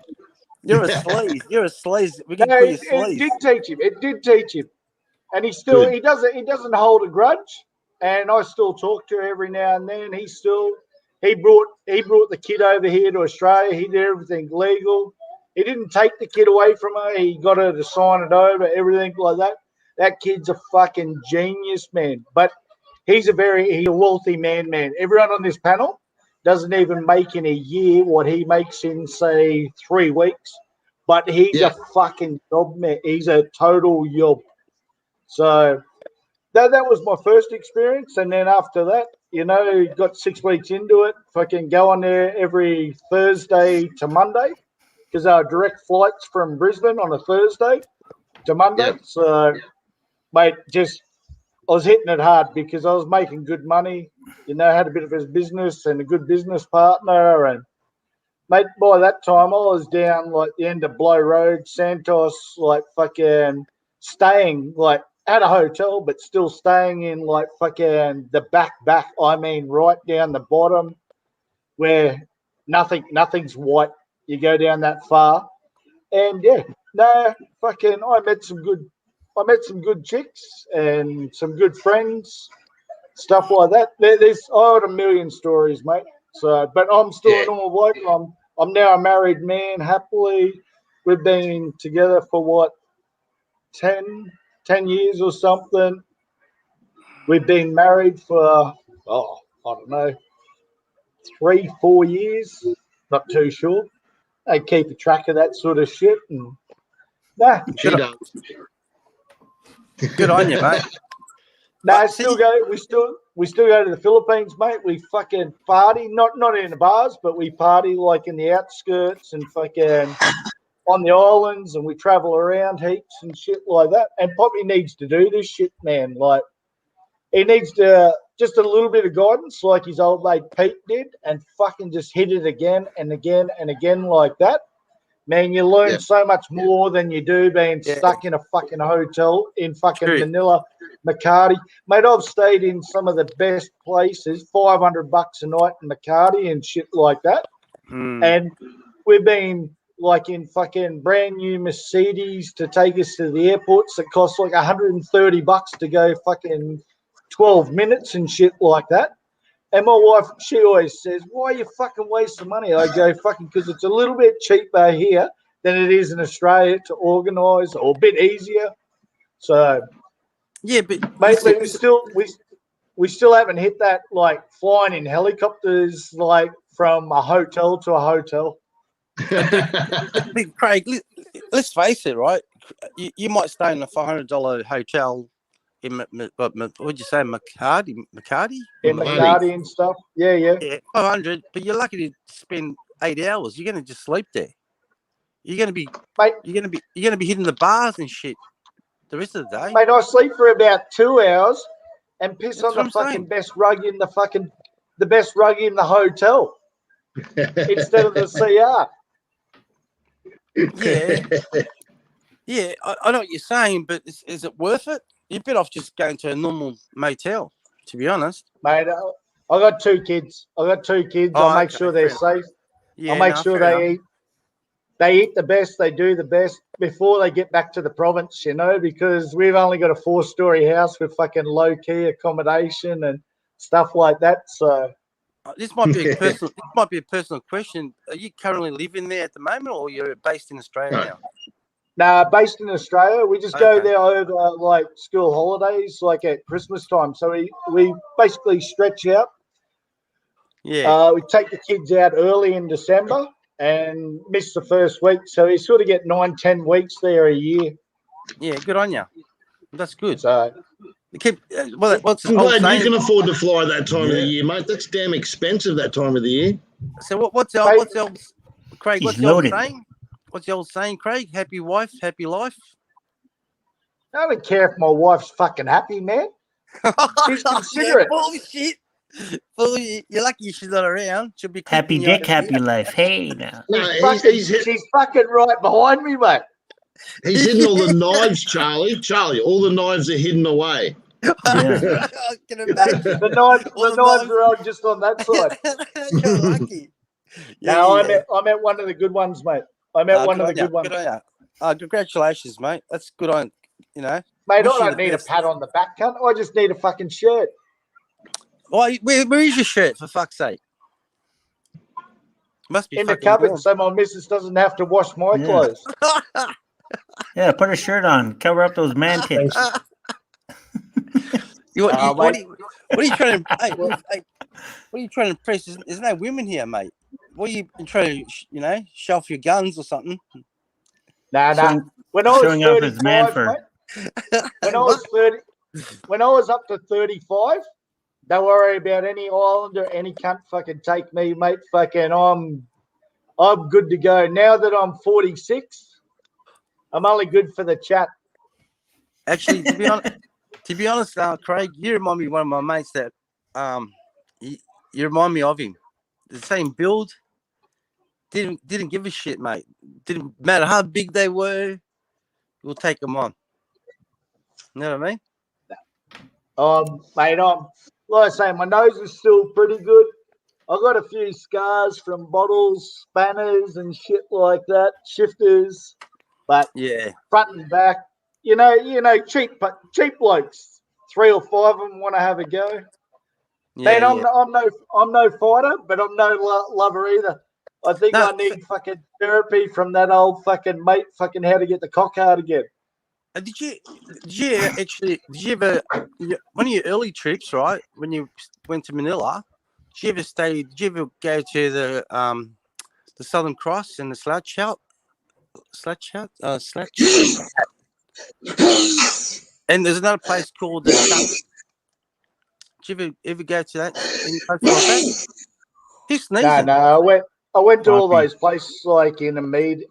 You're a sleaze. You're a sleaze. We can No, call you it sleaze. did teach him. It did teach him, and he doesn't hold a grudge. And I still talk to her every now and then. He brought the kid over here to Australia. He did everything legal. He didn't take the kid away from her. He got her to sign it over, everything like that. That kid's a fucking genius, man. But he's a wealthy man. Everyone on this panel doesn't even make in a year what he makes in, say, 3 weeks. But he's a fucking job man. He's a total yob. So that was my first experience. And then after that, got 6 weeks into it. Fucking go on there every Thursday to Monday because there are direct flights from Brisbane on a Thursday to Monday. Yep. So, mate, I was hitting it hard because I was making good money. Had a bit of a business and a good business partner. And, mate, by that time, I was down, like, the end of Blow Road, Santos, like, fucking staying, like, at a hotel, but still staying in, like, fucking the back, I mean, right down the bottom where nothing's white. You go down that far. And, I met some good chicks and some good friends, stuff like that. I had a million stories, mate. So, but I'm still a normal bloke. I'm now a married man, happily. We've been together for 10 years or something. We've been married for, I don't know, 3-4 years. Not too sure. I keep a track of that sort of shit. And she does. Good on you, mate. We still go to the Philippines, mate. We fucking party, not in the bars, but we party like in the outskirts and fucking on the islands, and we travel around heaps and shit like that. And Poppy needs to do this shit, man. Like, he needs to just a little bit of guidance, like his old mate Pete did, and fucking just hit it again and again and again like that. Man, you learn so much more than you do being stuck in a fucking hotel in fucking Manila, Makati. Mate, I've stayed in some of the best places, $500 a night in Makati and shit like that. And we've been like in fucking brand new Mercedes to take us to the airports that cost like $130 to go fucking 12 minutes and shit like that. And my wife, she always says, why are you fucking wasting money? I go, fucking, because it's a little bit cheaper here than it is in Australia to organise, or a bit easier. So, but mate, we still haven't hit that, like, flying in helicopters, like, from a hotel to a hotel. Craig, let's face it, right? You might stay in a $500 hotel what'd you say, McCarty? Yeah, McCarty and stuff. Yeah, yeah. Yeah, 500. But you're lucky to spend 8 hours. You're gonna just sleep there. You're gonna be, mate. You're gonna be hitting the bars and shit the rest of the day. Mate, I sleep for about 2 hours and piss That's on the what I'm fucking saying. best rug in the best rug in the hotel instead of the CR. Yeah, yeah. I know what you're saying, but is it worth it? You're better off just going to a normal motel, to be honest. Mate, I got 2 kids. I Oh, make okay, sure they're fair safe. Yeah, I make no, sure fair they enough. eat the best, they do the best before they get back to the province, you know, because we've only got a 4-story house with fucking low key accommodation and stuff like that. So This might be a personal. This might be a personal question. Are you currently living there at the moment, or you're based in Australia now? nah, based in Australia, we just go Okay. there over like school holidays, like at Christmas time. So we basically stretch out. Yeah. We take the kids out early in December and miss the first week. So we sort of get 9-10 weeks there a year. Yeah, good on you. That's good. So what's I'm the old glad saying? you can afford to fly that time of the Yeah. year, mate. That's damn expensive that time of the year. So what's the old Craig? He's What's the old loaded. saying? What's the old saying, Craig? Happy wife, happy life. I don't care if my wife's fucking happy, man. She's considerate. Bullshit. You're lucky she's not around. She'll be Happy kicking you dick, out. happy life. Hey now. She's fucking right behind me, mate. He's hidden all the knives, Charlie. Charlie, all the knives are hidden away. The knives are on just on that side. You're lucky. No, I met one of the good ones, mate. I met one of the good ones. Good on you. Congratulations, mate. That's good on, you know. Mate, Wish I you don't the need best. a pat on the back, cunt. I just need a fucking shirt. Why? Where is your shirt, for fuck's sake? Must be In the fucking cupboard warm. so my missus doesn't have to wash my clothes. Yeah, put a shirt on. Cover up those man tits. What are you trying to? Hey, Well, hey, what are you trying to impress? There's no women here, mate. What are you trying to, show off your guns or something? Nah. When I was Showing off his 35, man mate, when I was up to 35, don't worry about any islander, any cunt fucking take me, mate. Fucking I'm good to go. Now that I'm 46, I'm only good for the chat. Actually, to be honest, Craig, you remind me of one of my mates that, you remind me of him. The same build. Didn't give a shit, mate. Didn't matter how big they were. We'll take them on. You know what I mean? Mate, like I say, my nose is still pretty good. I got a few scars from bottles, spanners, and shit like that, shifters, but Yeah. front and back, cheap blokes. 3 or 5 of them want to have a go. Yeah, Man, I'm no fighter, but I'm no lover either. I think I need fucking therapy from that old fucking mate. Fucking how to get the cock hard again. Did you ever, one of your early trips, right, when you went to Manila, did you ever go to the Southern Cross and the Slouch House? And there's another place called did you ever go to that? Any place like that? He's sneezing. No, I went to all those places like in Amidi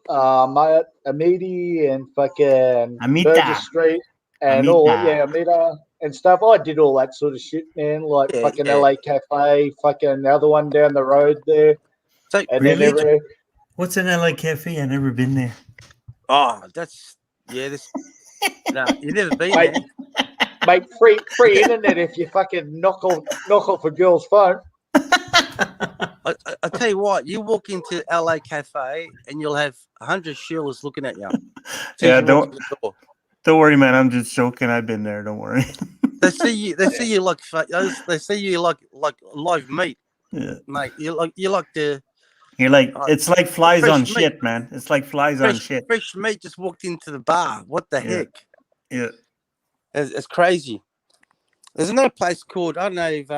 and fucking Amita. Burgess Street and Amida and stuff. I did all that sort of shit, man. Like fucking LA Cafe, fucking the other one down the road there. And Really? then What's an LA Cafe? I've never been there. Oh, this. No, you've never been there. Mate, free internet if you fucking knock off a girl's phone. I tell you what, you walk into LA Cafe and you'll have 100 Sheilas looking at you. Yeah, don't worry, man. I'm just joking. I've been there. Don't worry. They see you like live meat. Yeah. Mate. You're like it's like flies fresh on meat. shit, man. It's like flies on shit. Fresh meat just walked into the bar. What the heck? Yeah. It's crazy. There's another place called, I don't know if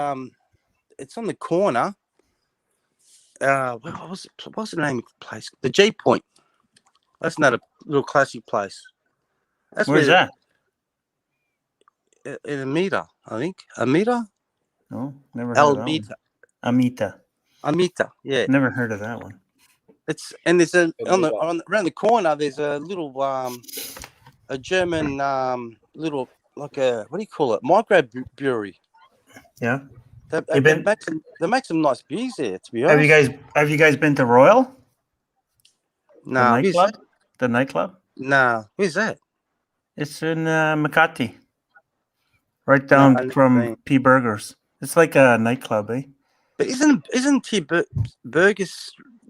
it's on the corner. What was the name of the place? The G Point. That's another little classic place. Where's that? Amita, I think. Amita? No, never heard of that one. Almita. Amita. Amita, yeah. Never heard of that one. There's around the corner. There's a little a German little like a what do you call it? Microbrewery. Yeah. They make some nice beers there. To be honest. Have you guys been to Royal? Nah, the nightclub. The nightclub. Nah, where's that? It's in Makati, right down from P Burgers. It's like a nightclub, eh? But isn't T Burger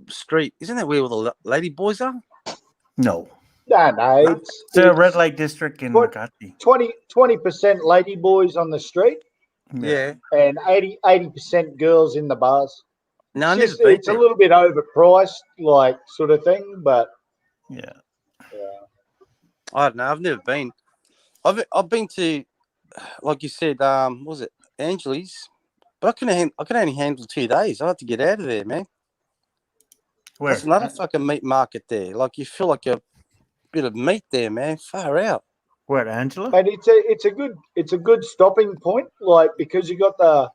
Street? Isn't that where all the lady boys are? No. No, It's a red light district in Makati. 20% lady boys on the street. Yeah. And 80% girls in the bars. No, it's a little bit overpriced, like sort of thing, but yeah. I don't know. I've never been. I've been to, like you said, what was it Angeli's? But I can only handle 2 days. I have to get out of there, man. Where? That's another fucking meat market there. Like you feel like a bit of meat there, man. Far out. Where, Angela? But it's a good stopping point, like because you got the.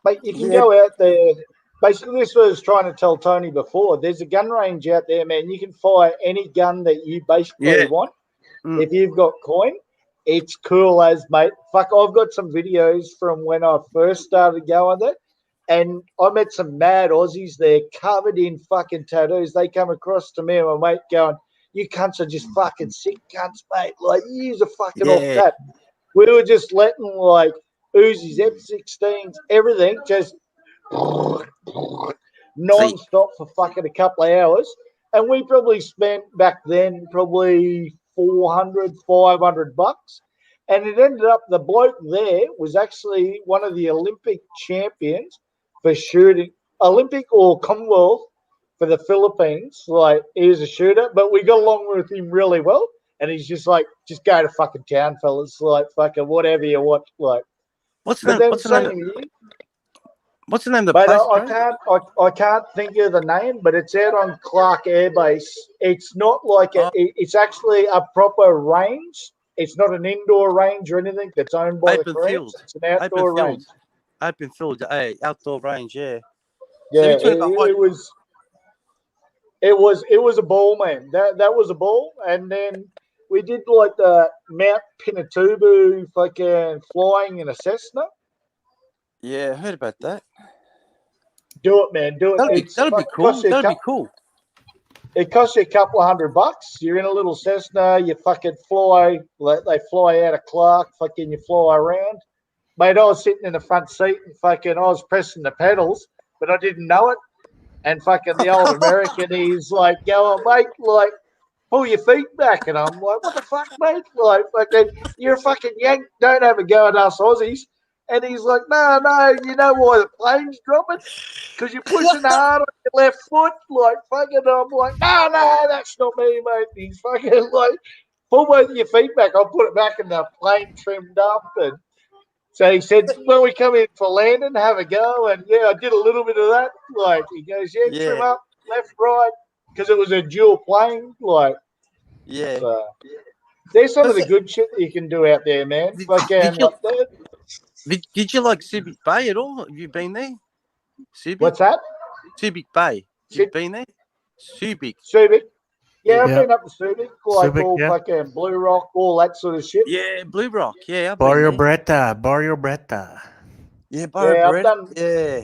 Mate, you can go out there. Basically, this was I was trying to tell Tony before. There's a gun range out there, man. You can fire any gun that you basically want. If you've got coin, it's cool as, mate. Fuck, I've got some videos from when I first started going there, and I met some mad Aussies there covered in fucking tattoos. They come across to me and my mate going, "You cunts are just fucking sick cunts, mate. Like, you are fucking off that." We were just letting, like, Uzis, F-16s, everything, just non-stop for fucking a couple of hours. And we probably spent back then probably $400, $500. And it ended up, the bloke there was actually one of the Olympic champions for shooting, Olympic or Commonwealth for the Philippines. Like, he was a shooter, but we got along with him really well. And he's just like, just go to fucking town, fellas. Like, fucking whatever you want. Like, what's the name of the place? I can't think of the name, but it's out on Clark Air Base. It's not like it's actually a proper range. It's not an indoor range or anything that's owned by the Koreans. It's an outdoor range. Open field, outdoor range, yeah. Yeah, it was a ball, man. That was a ball, and then we did like the Mount Pinatubo fucking flying in a Cessna. Yeah, I heard about that. Do it, man. Do it. That'll be cool. That'll be cool. It costs you a couple of $100. You're in a little Cessna. You fucking fly. They fly out of Clark. Fucking you fly around. Mate, I was sitting in the front seat and fucking I was pressing the pedals, but I didn't know it. And fucking the old American, he's like, going, mate, like, pull your feet back. And I'm like, what the fuck, mate? Like, fucking, you're a fucking yank. Don't have a go at us Aussies. And he's like, no, you know why the plane's dropping? Because you're pushing hard on your left foot. Like, fucking, I'm like, no, that's not me, mate. And he's fucking like, pull both of your feet back. I'll put it back in the plane trimmed up. And so he said, when we come in for landing, have a go. And yeah, I did a little bit of that. Like, he goes, trim up, left, right. Because it was a dual plane. Like, so, there's some of the good shit that you can do out there, man. Did you like Subic Bay at all? Have you been there? Subic? What's that? Subic Bay. Have you been there? Subic. Yeah, I've been up to Subic, like all fucking Blue Rock, all that sort of shit. Yeah, Blue Rock. Yeah, Barrio Bretta. Yeah, Barrio Bretta. Yeah.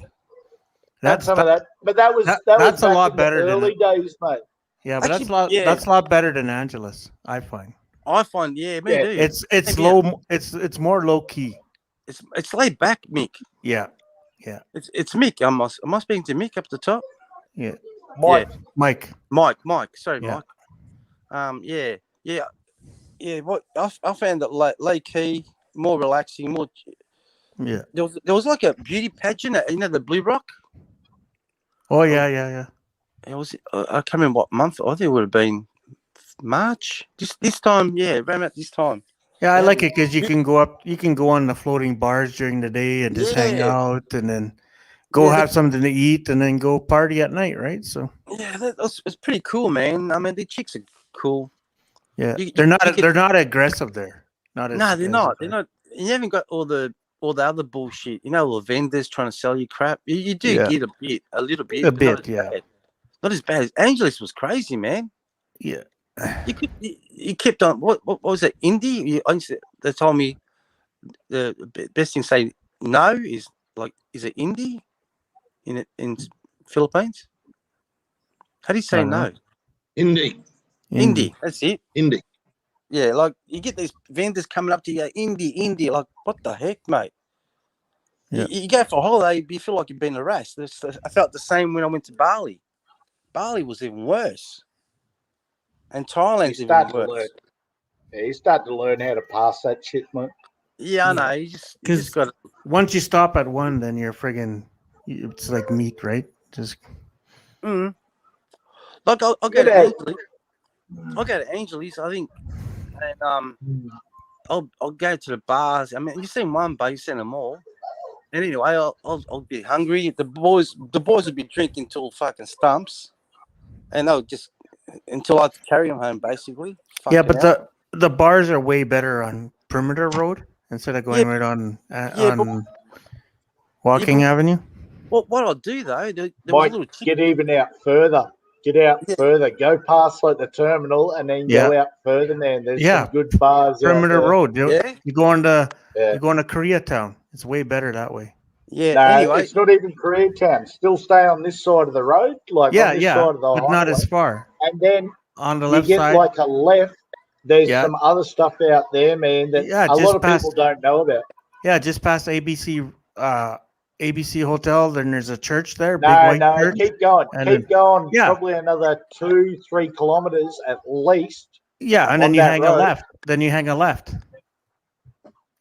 That's some of that, but that was that's a back lot in better the early days, mate. Yeah, but that's a lot better than Angeles, I find. Me too. It's low. It's more low key. It's laid back, Mick. Yeah. It's Mick. Am I speaking to Mick up the top? Yeah. Mike. Sorry, Mike. Yeah. What I found that low key, more relaxing, more. Yeah. There was like a beauty pageant at the Blue Rock. Oh yeah. It was. I can't remember what month. I think it would have been March. Just this time, around about this time. Yeah, I like it because you can go up. You can go on the floating bars during the day and just hang out, and then go have something to eat, and then go party at night, right? So it's pretty cool, man. I mean, the chicks are cool. Yeah, they're not aggressive there. Not as No, they're as not. bad. They're not. You haven't got all the other bullshit. You know, all the vendors trying to sell you crap. You do Yeah. get a little bit, A but not bit, as yeah. bad. Not as bad as Angeles was crazy, man. Yeah. You kept on. What was it? Indie? They told me the best thing to say no is is it indie in Philippines? How do you say no? Indie. Indie. That's it. Indie. Yeah, like you get these vendors coming up to you, indie. Like what the heck, mate? Yeah. You go for a holiday, you feel like you've been harassed. I felt the same when I went to Bali. Bali was even worse, and Thailand's You even start to worse. learn. Yeah, you start to learn how to pass that shit, mate. Yeah, I know. You just got. Once you stop at one, then you're friggin'. It's like meat, right? Just. Like I'll go to Angeles. I'll go to Angeles, I think, and I'll go to the bars. I mean, you seen one bar, you seen them all. And anyway, I'll be hungry. The boys will be drinking till fucking stumps, and they'll just until I have to carry them home, basically. Yeah, Fucking but hell. the bars are way better on Perimeter Road instead of going Yeah, right on but Walking Avenue. what I'll do though, there was a Mike, little get even out further. Get out further. Go past like the terminal and then Yeah. go out further. Man, there's Yeah, some good bars Perimeter out there. Road. You go on to Yeah. you go on to Koreatown. It's way better that way. Yeah. No, Anyway, it's not even Koreatown. Still stay on this side of the road, like Yeah, on this yeah, side of the but not as highway. far. And then On the you left get side. like a left. There's Yeah. some other stuff out there, man, that Yeah, a just lot of past- people don't know about. Yeah, just past ABC Hotel. Then there's a church there, big No, white no, church. keep going. And Keep then- going. Yeah. Probably another 2-3 kilometers at least. Yeah, and then on you that hang road. a left. Then you hang a left.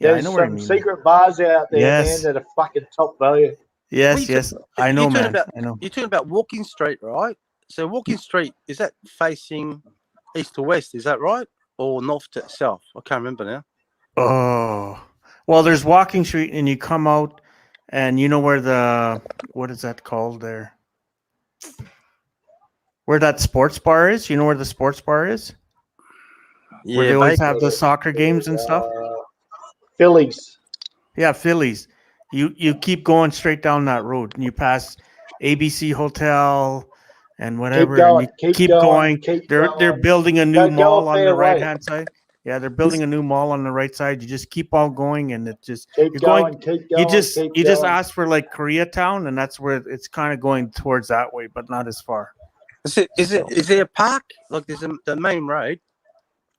Yeah, I There's know what you some mean. secret bars out there, Yes. man, that are fucking top value. Yes, yes, I know, man. I know. You're talking about Walking Street, right? So Walking Street, is that facing east to west? Is that right, or north to south? I can't remember now. Oh, well, there's Walking Street, and you come out, and you know where what is that called there? Where that sports bar is? You know where the sports bar is? Where Yeah, they always mate. have the soccer games and stuff. Phillies. Yeah, Phillies. You keep going straight down that road, and you pass ABC Hotel and whatever. going, and you keep going, keep they're going. building a new Don't go mall a on fair the right way. hand side. Yeah, they're building a new mall on the right side. You just keep on going, and it just Keep you're going, keep You going, just keep you just going. ask for like Koreatown, and that's where it's kind of going towards that way, but not as far. Is there a park? Like there's the main road.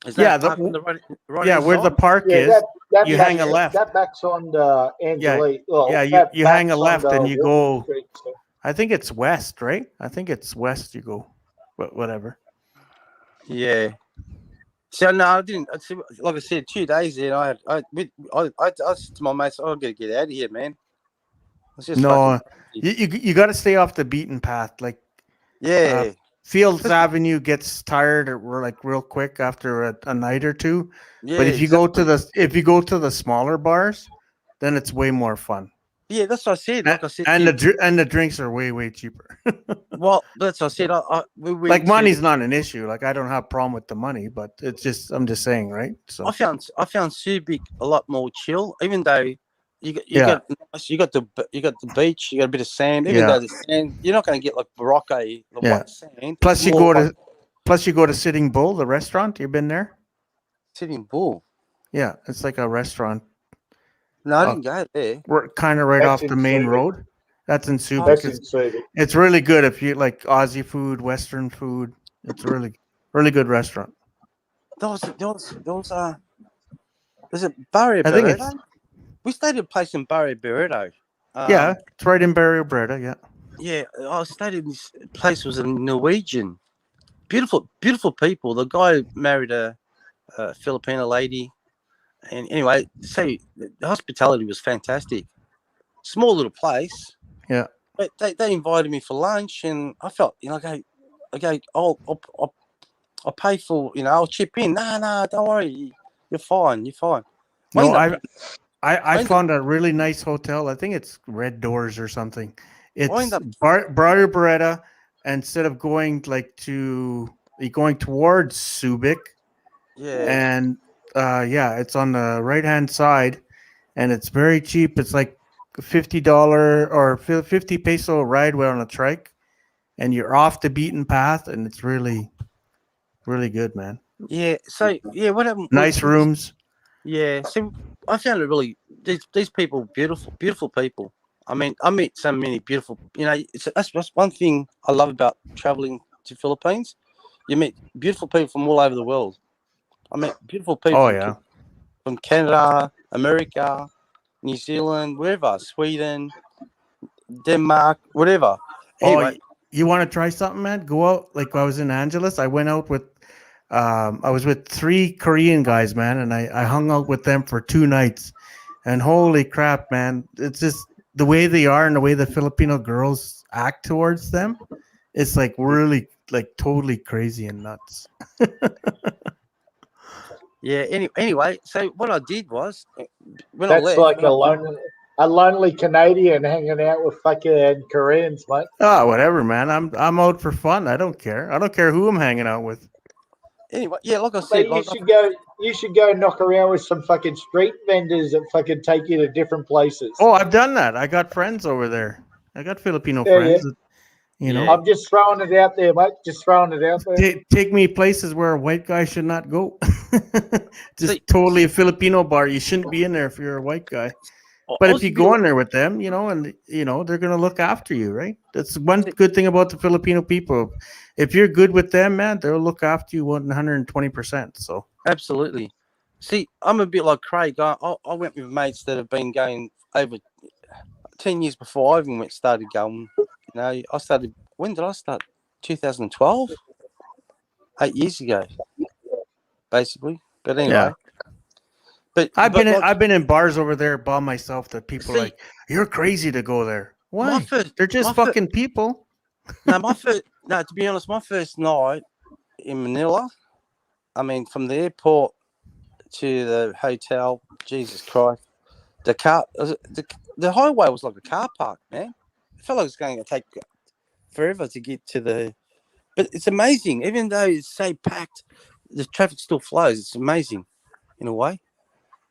Is Yeah, that a park on the right yeah, hand where the side? park Yeah, is. that You backs- hang a left. That backs on the Angelique. Well, Yeah, that you hang a backs on left the and you Walking go. Street, so- I think it's west, right? I think it's west. You go, but whatever. Yeah. So no, I didn't. Like I said, 2 days there, I said to my mates, "I gotta get out of here, man." It's just No, fucking- you got to stay off the beaten path. Like, Yeah. Fields Avenue gets tired real quick after a night or two. Yeah, But if you go to the smaller bars, then it's way more fun. Yeah, that's what I said. Like I said, And to you- the drinks are way cheaper. well, that's what I said. We went Like to- money's not an issue. Like I don't have a problem with the money, but it's just I'm just saying, right? So I found Subic a lot more chill, even though you Yeah. got the beach, you got a bit of sand. Even Yeah. though the sand, you're not going to get like Boracay, the Yeah. white sand. Plus It's you more go like to Sitting Bull, the restaurant. You've been there? Sitting Bull. Yeah, it's like a restaurant. No, I didn't go there. We're kind of right That's off the in main Subic. road. That's in Subic. That's in It's, Subic. it's really good if you like Aussie food, Western food. It's a really good restaurant. There's a Barrio I think Barreto. We stayed at a place in Barrio Barreto. Yeah, it's right in Barrio Breda. Yeah. Yeah, I stayed in this place. Was a Norwegian, beautiful people. The guy married a Filipino lady, and anyway, so the hospitality was fantastic. Small little place. Yeah. But they invited me for lunch, and I felt, I go, I'll pay for, I'll chip in. No, don't worry, you're fine. No, Why I not? found a really nice hotel. I think it's Red Doors or something. Why It's not? Barrio Beretta. Instead of going you're going towards Subic, Yeah. and Yeah, it's on the right hand side, and it's very cheap. It's like $50 or 50 peso ride on a trike, and you're off the beaten path, and it's really, really good, man. Yeah. So yeah, what happened? Nice rooms. Yeah. So I found it really these people beautiful people. I mean, I meet so many beautiful. You know, that's one thing I love about traveling to Philippines. You meet beautiful people from all over the world. I met beautiful people Oh yeah. from Canada, America, New Zealand, wherever, Sweden, Denmark, whatever. Anyway, You want to try something, man? Go out. Like I was in Angeles. I went out with, I was with 3 Korean guys, man, and I hung out with them for 2 nights. And holy crap, man! It's just the way they are and the way the Filipino girls act towards them. It's like really, like totally crazy and nuts. yeah. Anyway, so what I did was when That's I left, like a lonely Canadian hanging out with fucking Koreans, mate. Oh, whatever, man. I'm out for fun. I don't care. I don't care who I'm hanging out with. Anyway, yeah, like I But said, you should go knock around with some fucking street vendors that fucking take you to different places. Oh, I've done that. I got friends over there. I got Filipino Yeah, friends. yeah. That, you know, I'm just throwing it out there, mate. Just throwing it out there. take me places where a white guy should not go. Just totally a Filipino bar. You shouldn't be in there if you're a white guy. But if you go in there with them, you know, and you know they're gonna look after you, right? That's one good thing about the Filipino people. If you're good with them, man, they'll look after you 120%. So absolutely. See, I'm a bit like Craig. I went with mates that have been going over 10 years before I even started going. You know, I started. When did I start? 2012. 8 years ago, basically. But anyway. Yeah. But I've been in bars over there by myself that people are like, you're crazy to go there. Why? They're just fucking people. No, to be honest, my first night in Manila, I mean, from the airport to the hotel, Jesus Christ, the highway was like a car park, man. I felt like it was going to take forever to get to but it's amazing. Even though it's so packed, the traffic still flows. It's amazing in a way.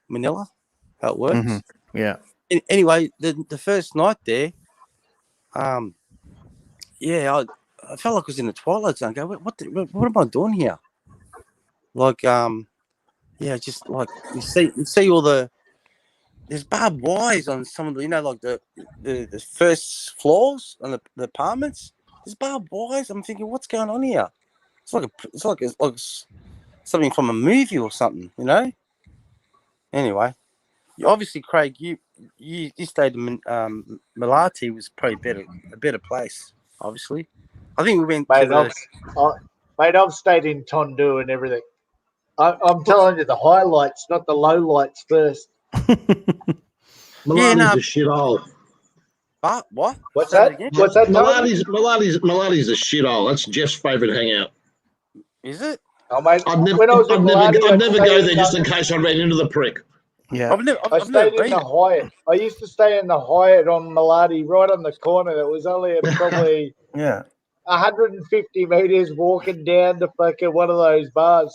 Manila, how it works. Mm-hmm. Yeah. Anyway, the first night there, yeah, I felt like I was in the Twilight Zone. Go, what am I doing here? Like, yeah, just like you see all there's barbed wires on some of the, you know, like the first floors on the apartments. There's barbed wires. I'm thinking, what's going on here? It's like something from a movie or something, you know. Anyway, obviously, Craig, you stayed in Malati was probably a better place. Obviously, I think we went Mate, to I've stayed in Tondu and everything. I'm telling you the highlights, not the lowlights first. Maladi's a shithole. What? What's that? What's that? Maladi's a shithole. That's Jeff's favourite hangout. Is it? Oh, mate, I'd never go there just in case I ran into the prick. Yeah. I stayed in the Hyatt. I used to stay in the Hyatt on Maladi, right on the corner. That was only probably 150 meters walking down to fucking one of those bars.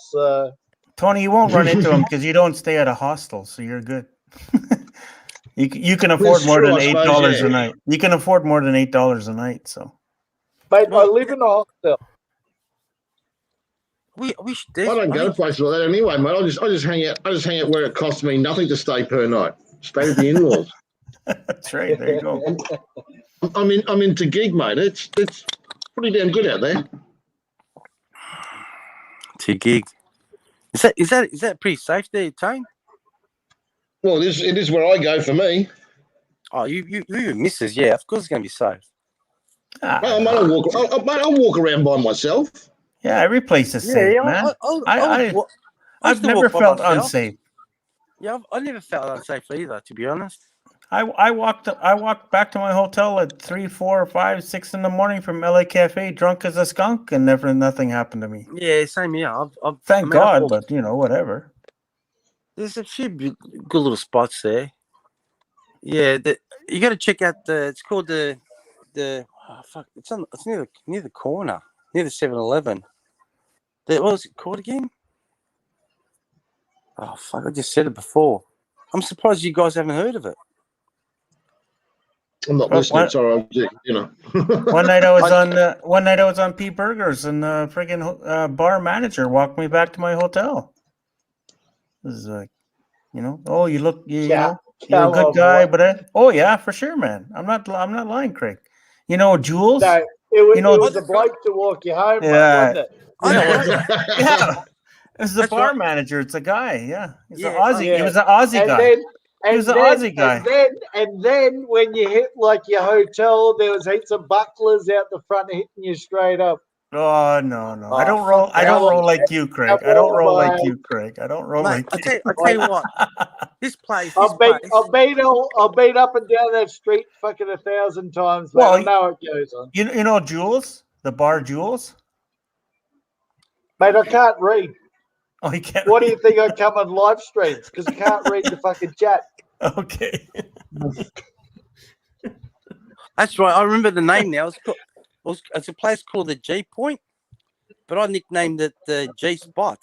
Tony, you won't run into them because you don't stay at a hostel, so you're good. You can afford more than $8 a night. You can afford more than $8 a night. So, mate, I live in a hostel. I don't go to places like that anyway, mate. I just hang out. I just hang out where it costs me nothing to stay per night. Stay with the in-laws. That's right. There you go. I'm into gig, mate. It's pretty damn good out there. To gig. Is that pretty safe there, Tone? Well, it is where I go for me. Oh, you misses, yeah. Of course, it's going to be safe. I'll walk around by myself. Yeah, every place is safe, man. I've never felt unsafe. Yeah, I never felt unsafe either, to be honest. I walked back to my hotel at 3, 4, 5, 6 in the morning from LA Cafe, drunk as a skunk, and nothing happened to me. Yeah, same here. Thank God, but you know, whatever. There's a few good little spots there. Yeah, you got to check out it's called the it's near the corner, near the 7-Eleven. What was it called again? Oh fuck! I just said it before. I'm surprised you guys haven't heard of it. I'm not listening. Sorry, One night I was on P Burgers, and the friggin' bar manager walked me back to my hotel. This is like, oh, you look, you're a good guy, but oh yeah, for sure, man. I'm not lying, Craig. Jules. No, it was a bloke to walk you home, Yeah. wasn't it? Yeah. It's the bar manager. It's a guy. Yeah. He's an Aussie. He was an Aussie guy. He was an Aussie guy. And then when you hit like your hotel, there was heaps of bucklers out the front hitting you straight up. Oh no. I don't roll like you, Craig. I don't roll like you, Craig. I don't roll like you. I tell you what. This place. I've been up and down that street fucking 1,000 times. Well, I know it goes on. You know Jules, the bar Jules. Mate, I can't read. Oh, you can't. What do you think I come on live streams? Because I can't read the fucking chat. Okay. That's right. I remember the name now. It's a place called the G Point, but I nicknamed it the G Spot.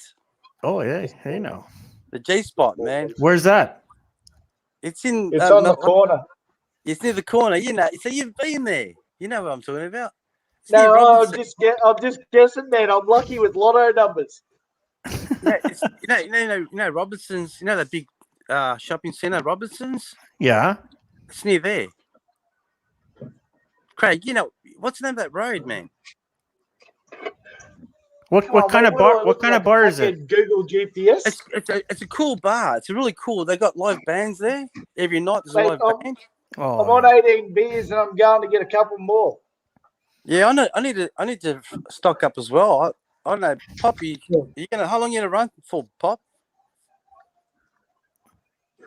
Oh yeah, hey now. The G Spot, man. Where's that? It's on the corner. It's near the corner. So you've been there. You know what I'm talking about. It's no, I'm just guessing, man. I'm lucky with lotto numbers. You know Robinson's. You know that big shopping centre, Robinson's. Yeah. It's near there. Craig, what's the name of that road, man? What kind of bar? What kind of bar is it? Google GPS. It's a cool bar. It's really cool. They got live bands there every night. There's a live band. Oh, I'm on 18 beers and I'm going to get a couple more. Yeah, I know. I need to stock up as well. I don't know, Poppy. How long you gonna run for, Pop?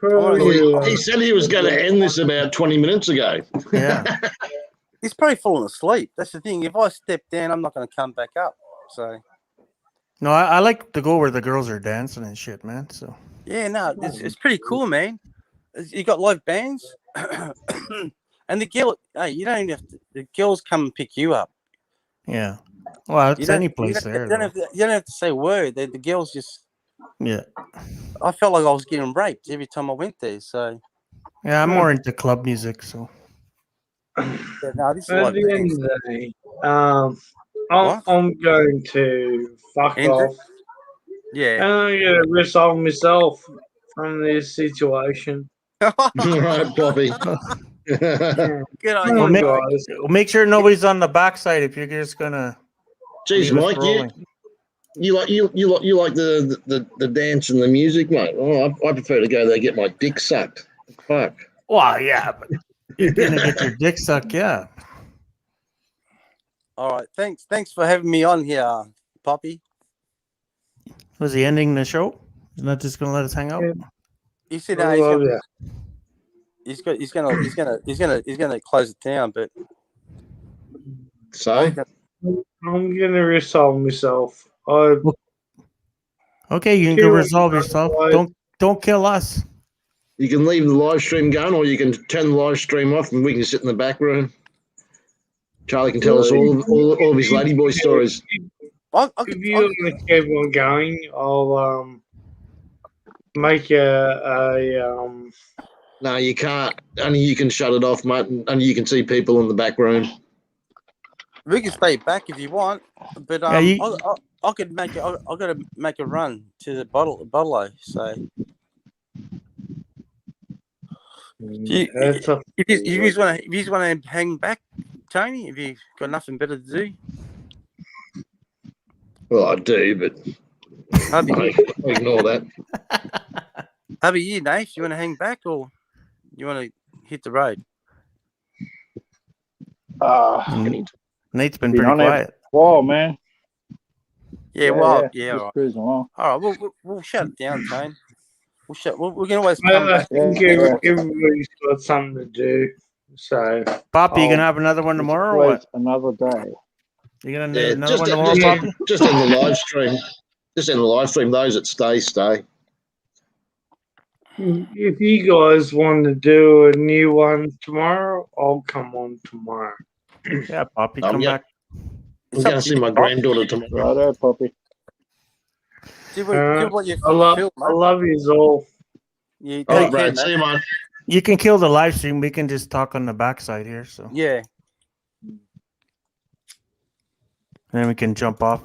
He said he was going to end this about 20 minutes ago. Yeah. He's probably fallen asleep. That's the thing. If I step down, I'm not going to come back up. So. No, I like to go where the girls are dancing and shit, man. So. Yeah, no, it's pretty cool, man. You got live bands, and the girl. Hey, you don't even have to. The girls come and pick you up. Yeah. Well, it's any place there. You don't have to say a word. The girls just. Yeah. I felt like I was getting raped every time I went there. So. Yeah, I'm more into club music, so. Yeah, no, this is At the end of the day, I'm going to fuck off. Yeah. And I'm going to resolve myself from this situation. All right, Bobby. Good on Well, you, make, make sure nobody's on the backside if you're just gonna. Jeez, leave us Mike, rolling. you like the dance and the music, mate. Oh, I prefer to go there and get my dick sucked. Fuck. Well, yeah, but you're gonna get your dick sucked, yeah. All right, thanks for having me on here, Poppy. Was he ending the show? He's not just gonna let us hang out. He said he's gonna close it down, but so I'm gonna resolve myself. Okay, you can go resolve yourself. Don't kill us. You can leave the live stream going, or you can turn the live stream off, and we can sit in the back room. Charlie can tell us all of his ladyboy stories. If you want to keep on going, I'll make a No, you can't. Only you can shut it off, mate. And only you can see people in the back room. we can stay back if you want. But Yeah, I could make it. I got to make a run to the bottle. So. If you want to hang back, Tony, if you've got nothing better to do. Well, I do, but I ignore that. How about you, Nate? You want to hang back or you want to hit the road? Nate's been pretty quiet. Whoa, man. Yeah, Just right. cruising along. All right, we'll shut it down, Tone. We can always come I back. think everybody's got something to do. So, Poppy, you gonna have another one tomorrow or what? Another day. You gonna do another just, one tomorrow, Poppy? just in the live stream. Just in the live stream. Those that stay. if you guys want to do a new one tomorrow, I'll come on tomorrow. Yeah, Poppy, come back. I'm going to see my granddaughter tomorrow. Righto, Poppy. Do Uh, what you I love, feel, I mate. love you all. You All right, take care, Brad. See you, mate. mate. You can kill the live stream. We can just talk on the backside here, so Yeah. then we can jump off.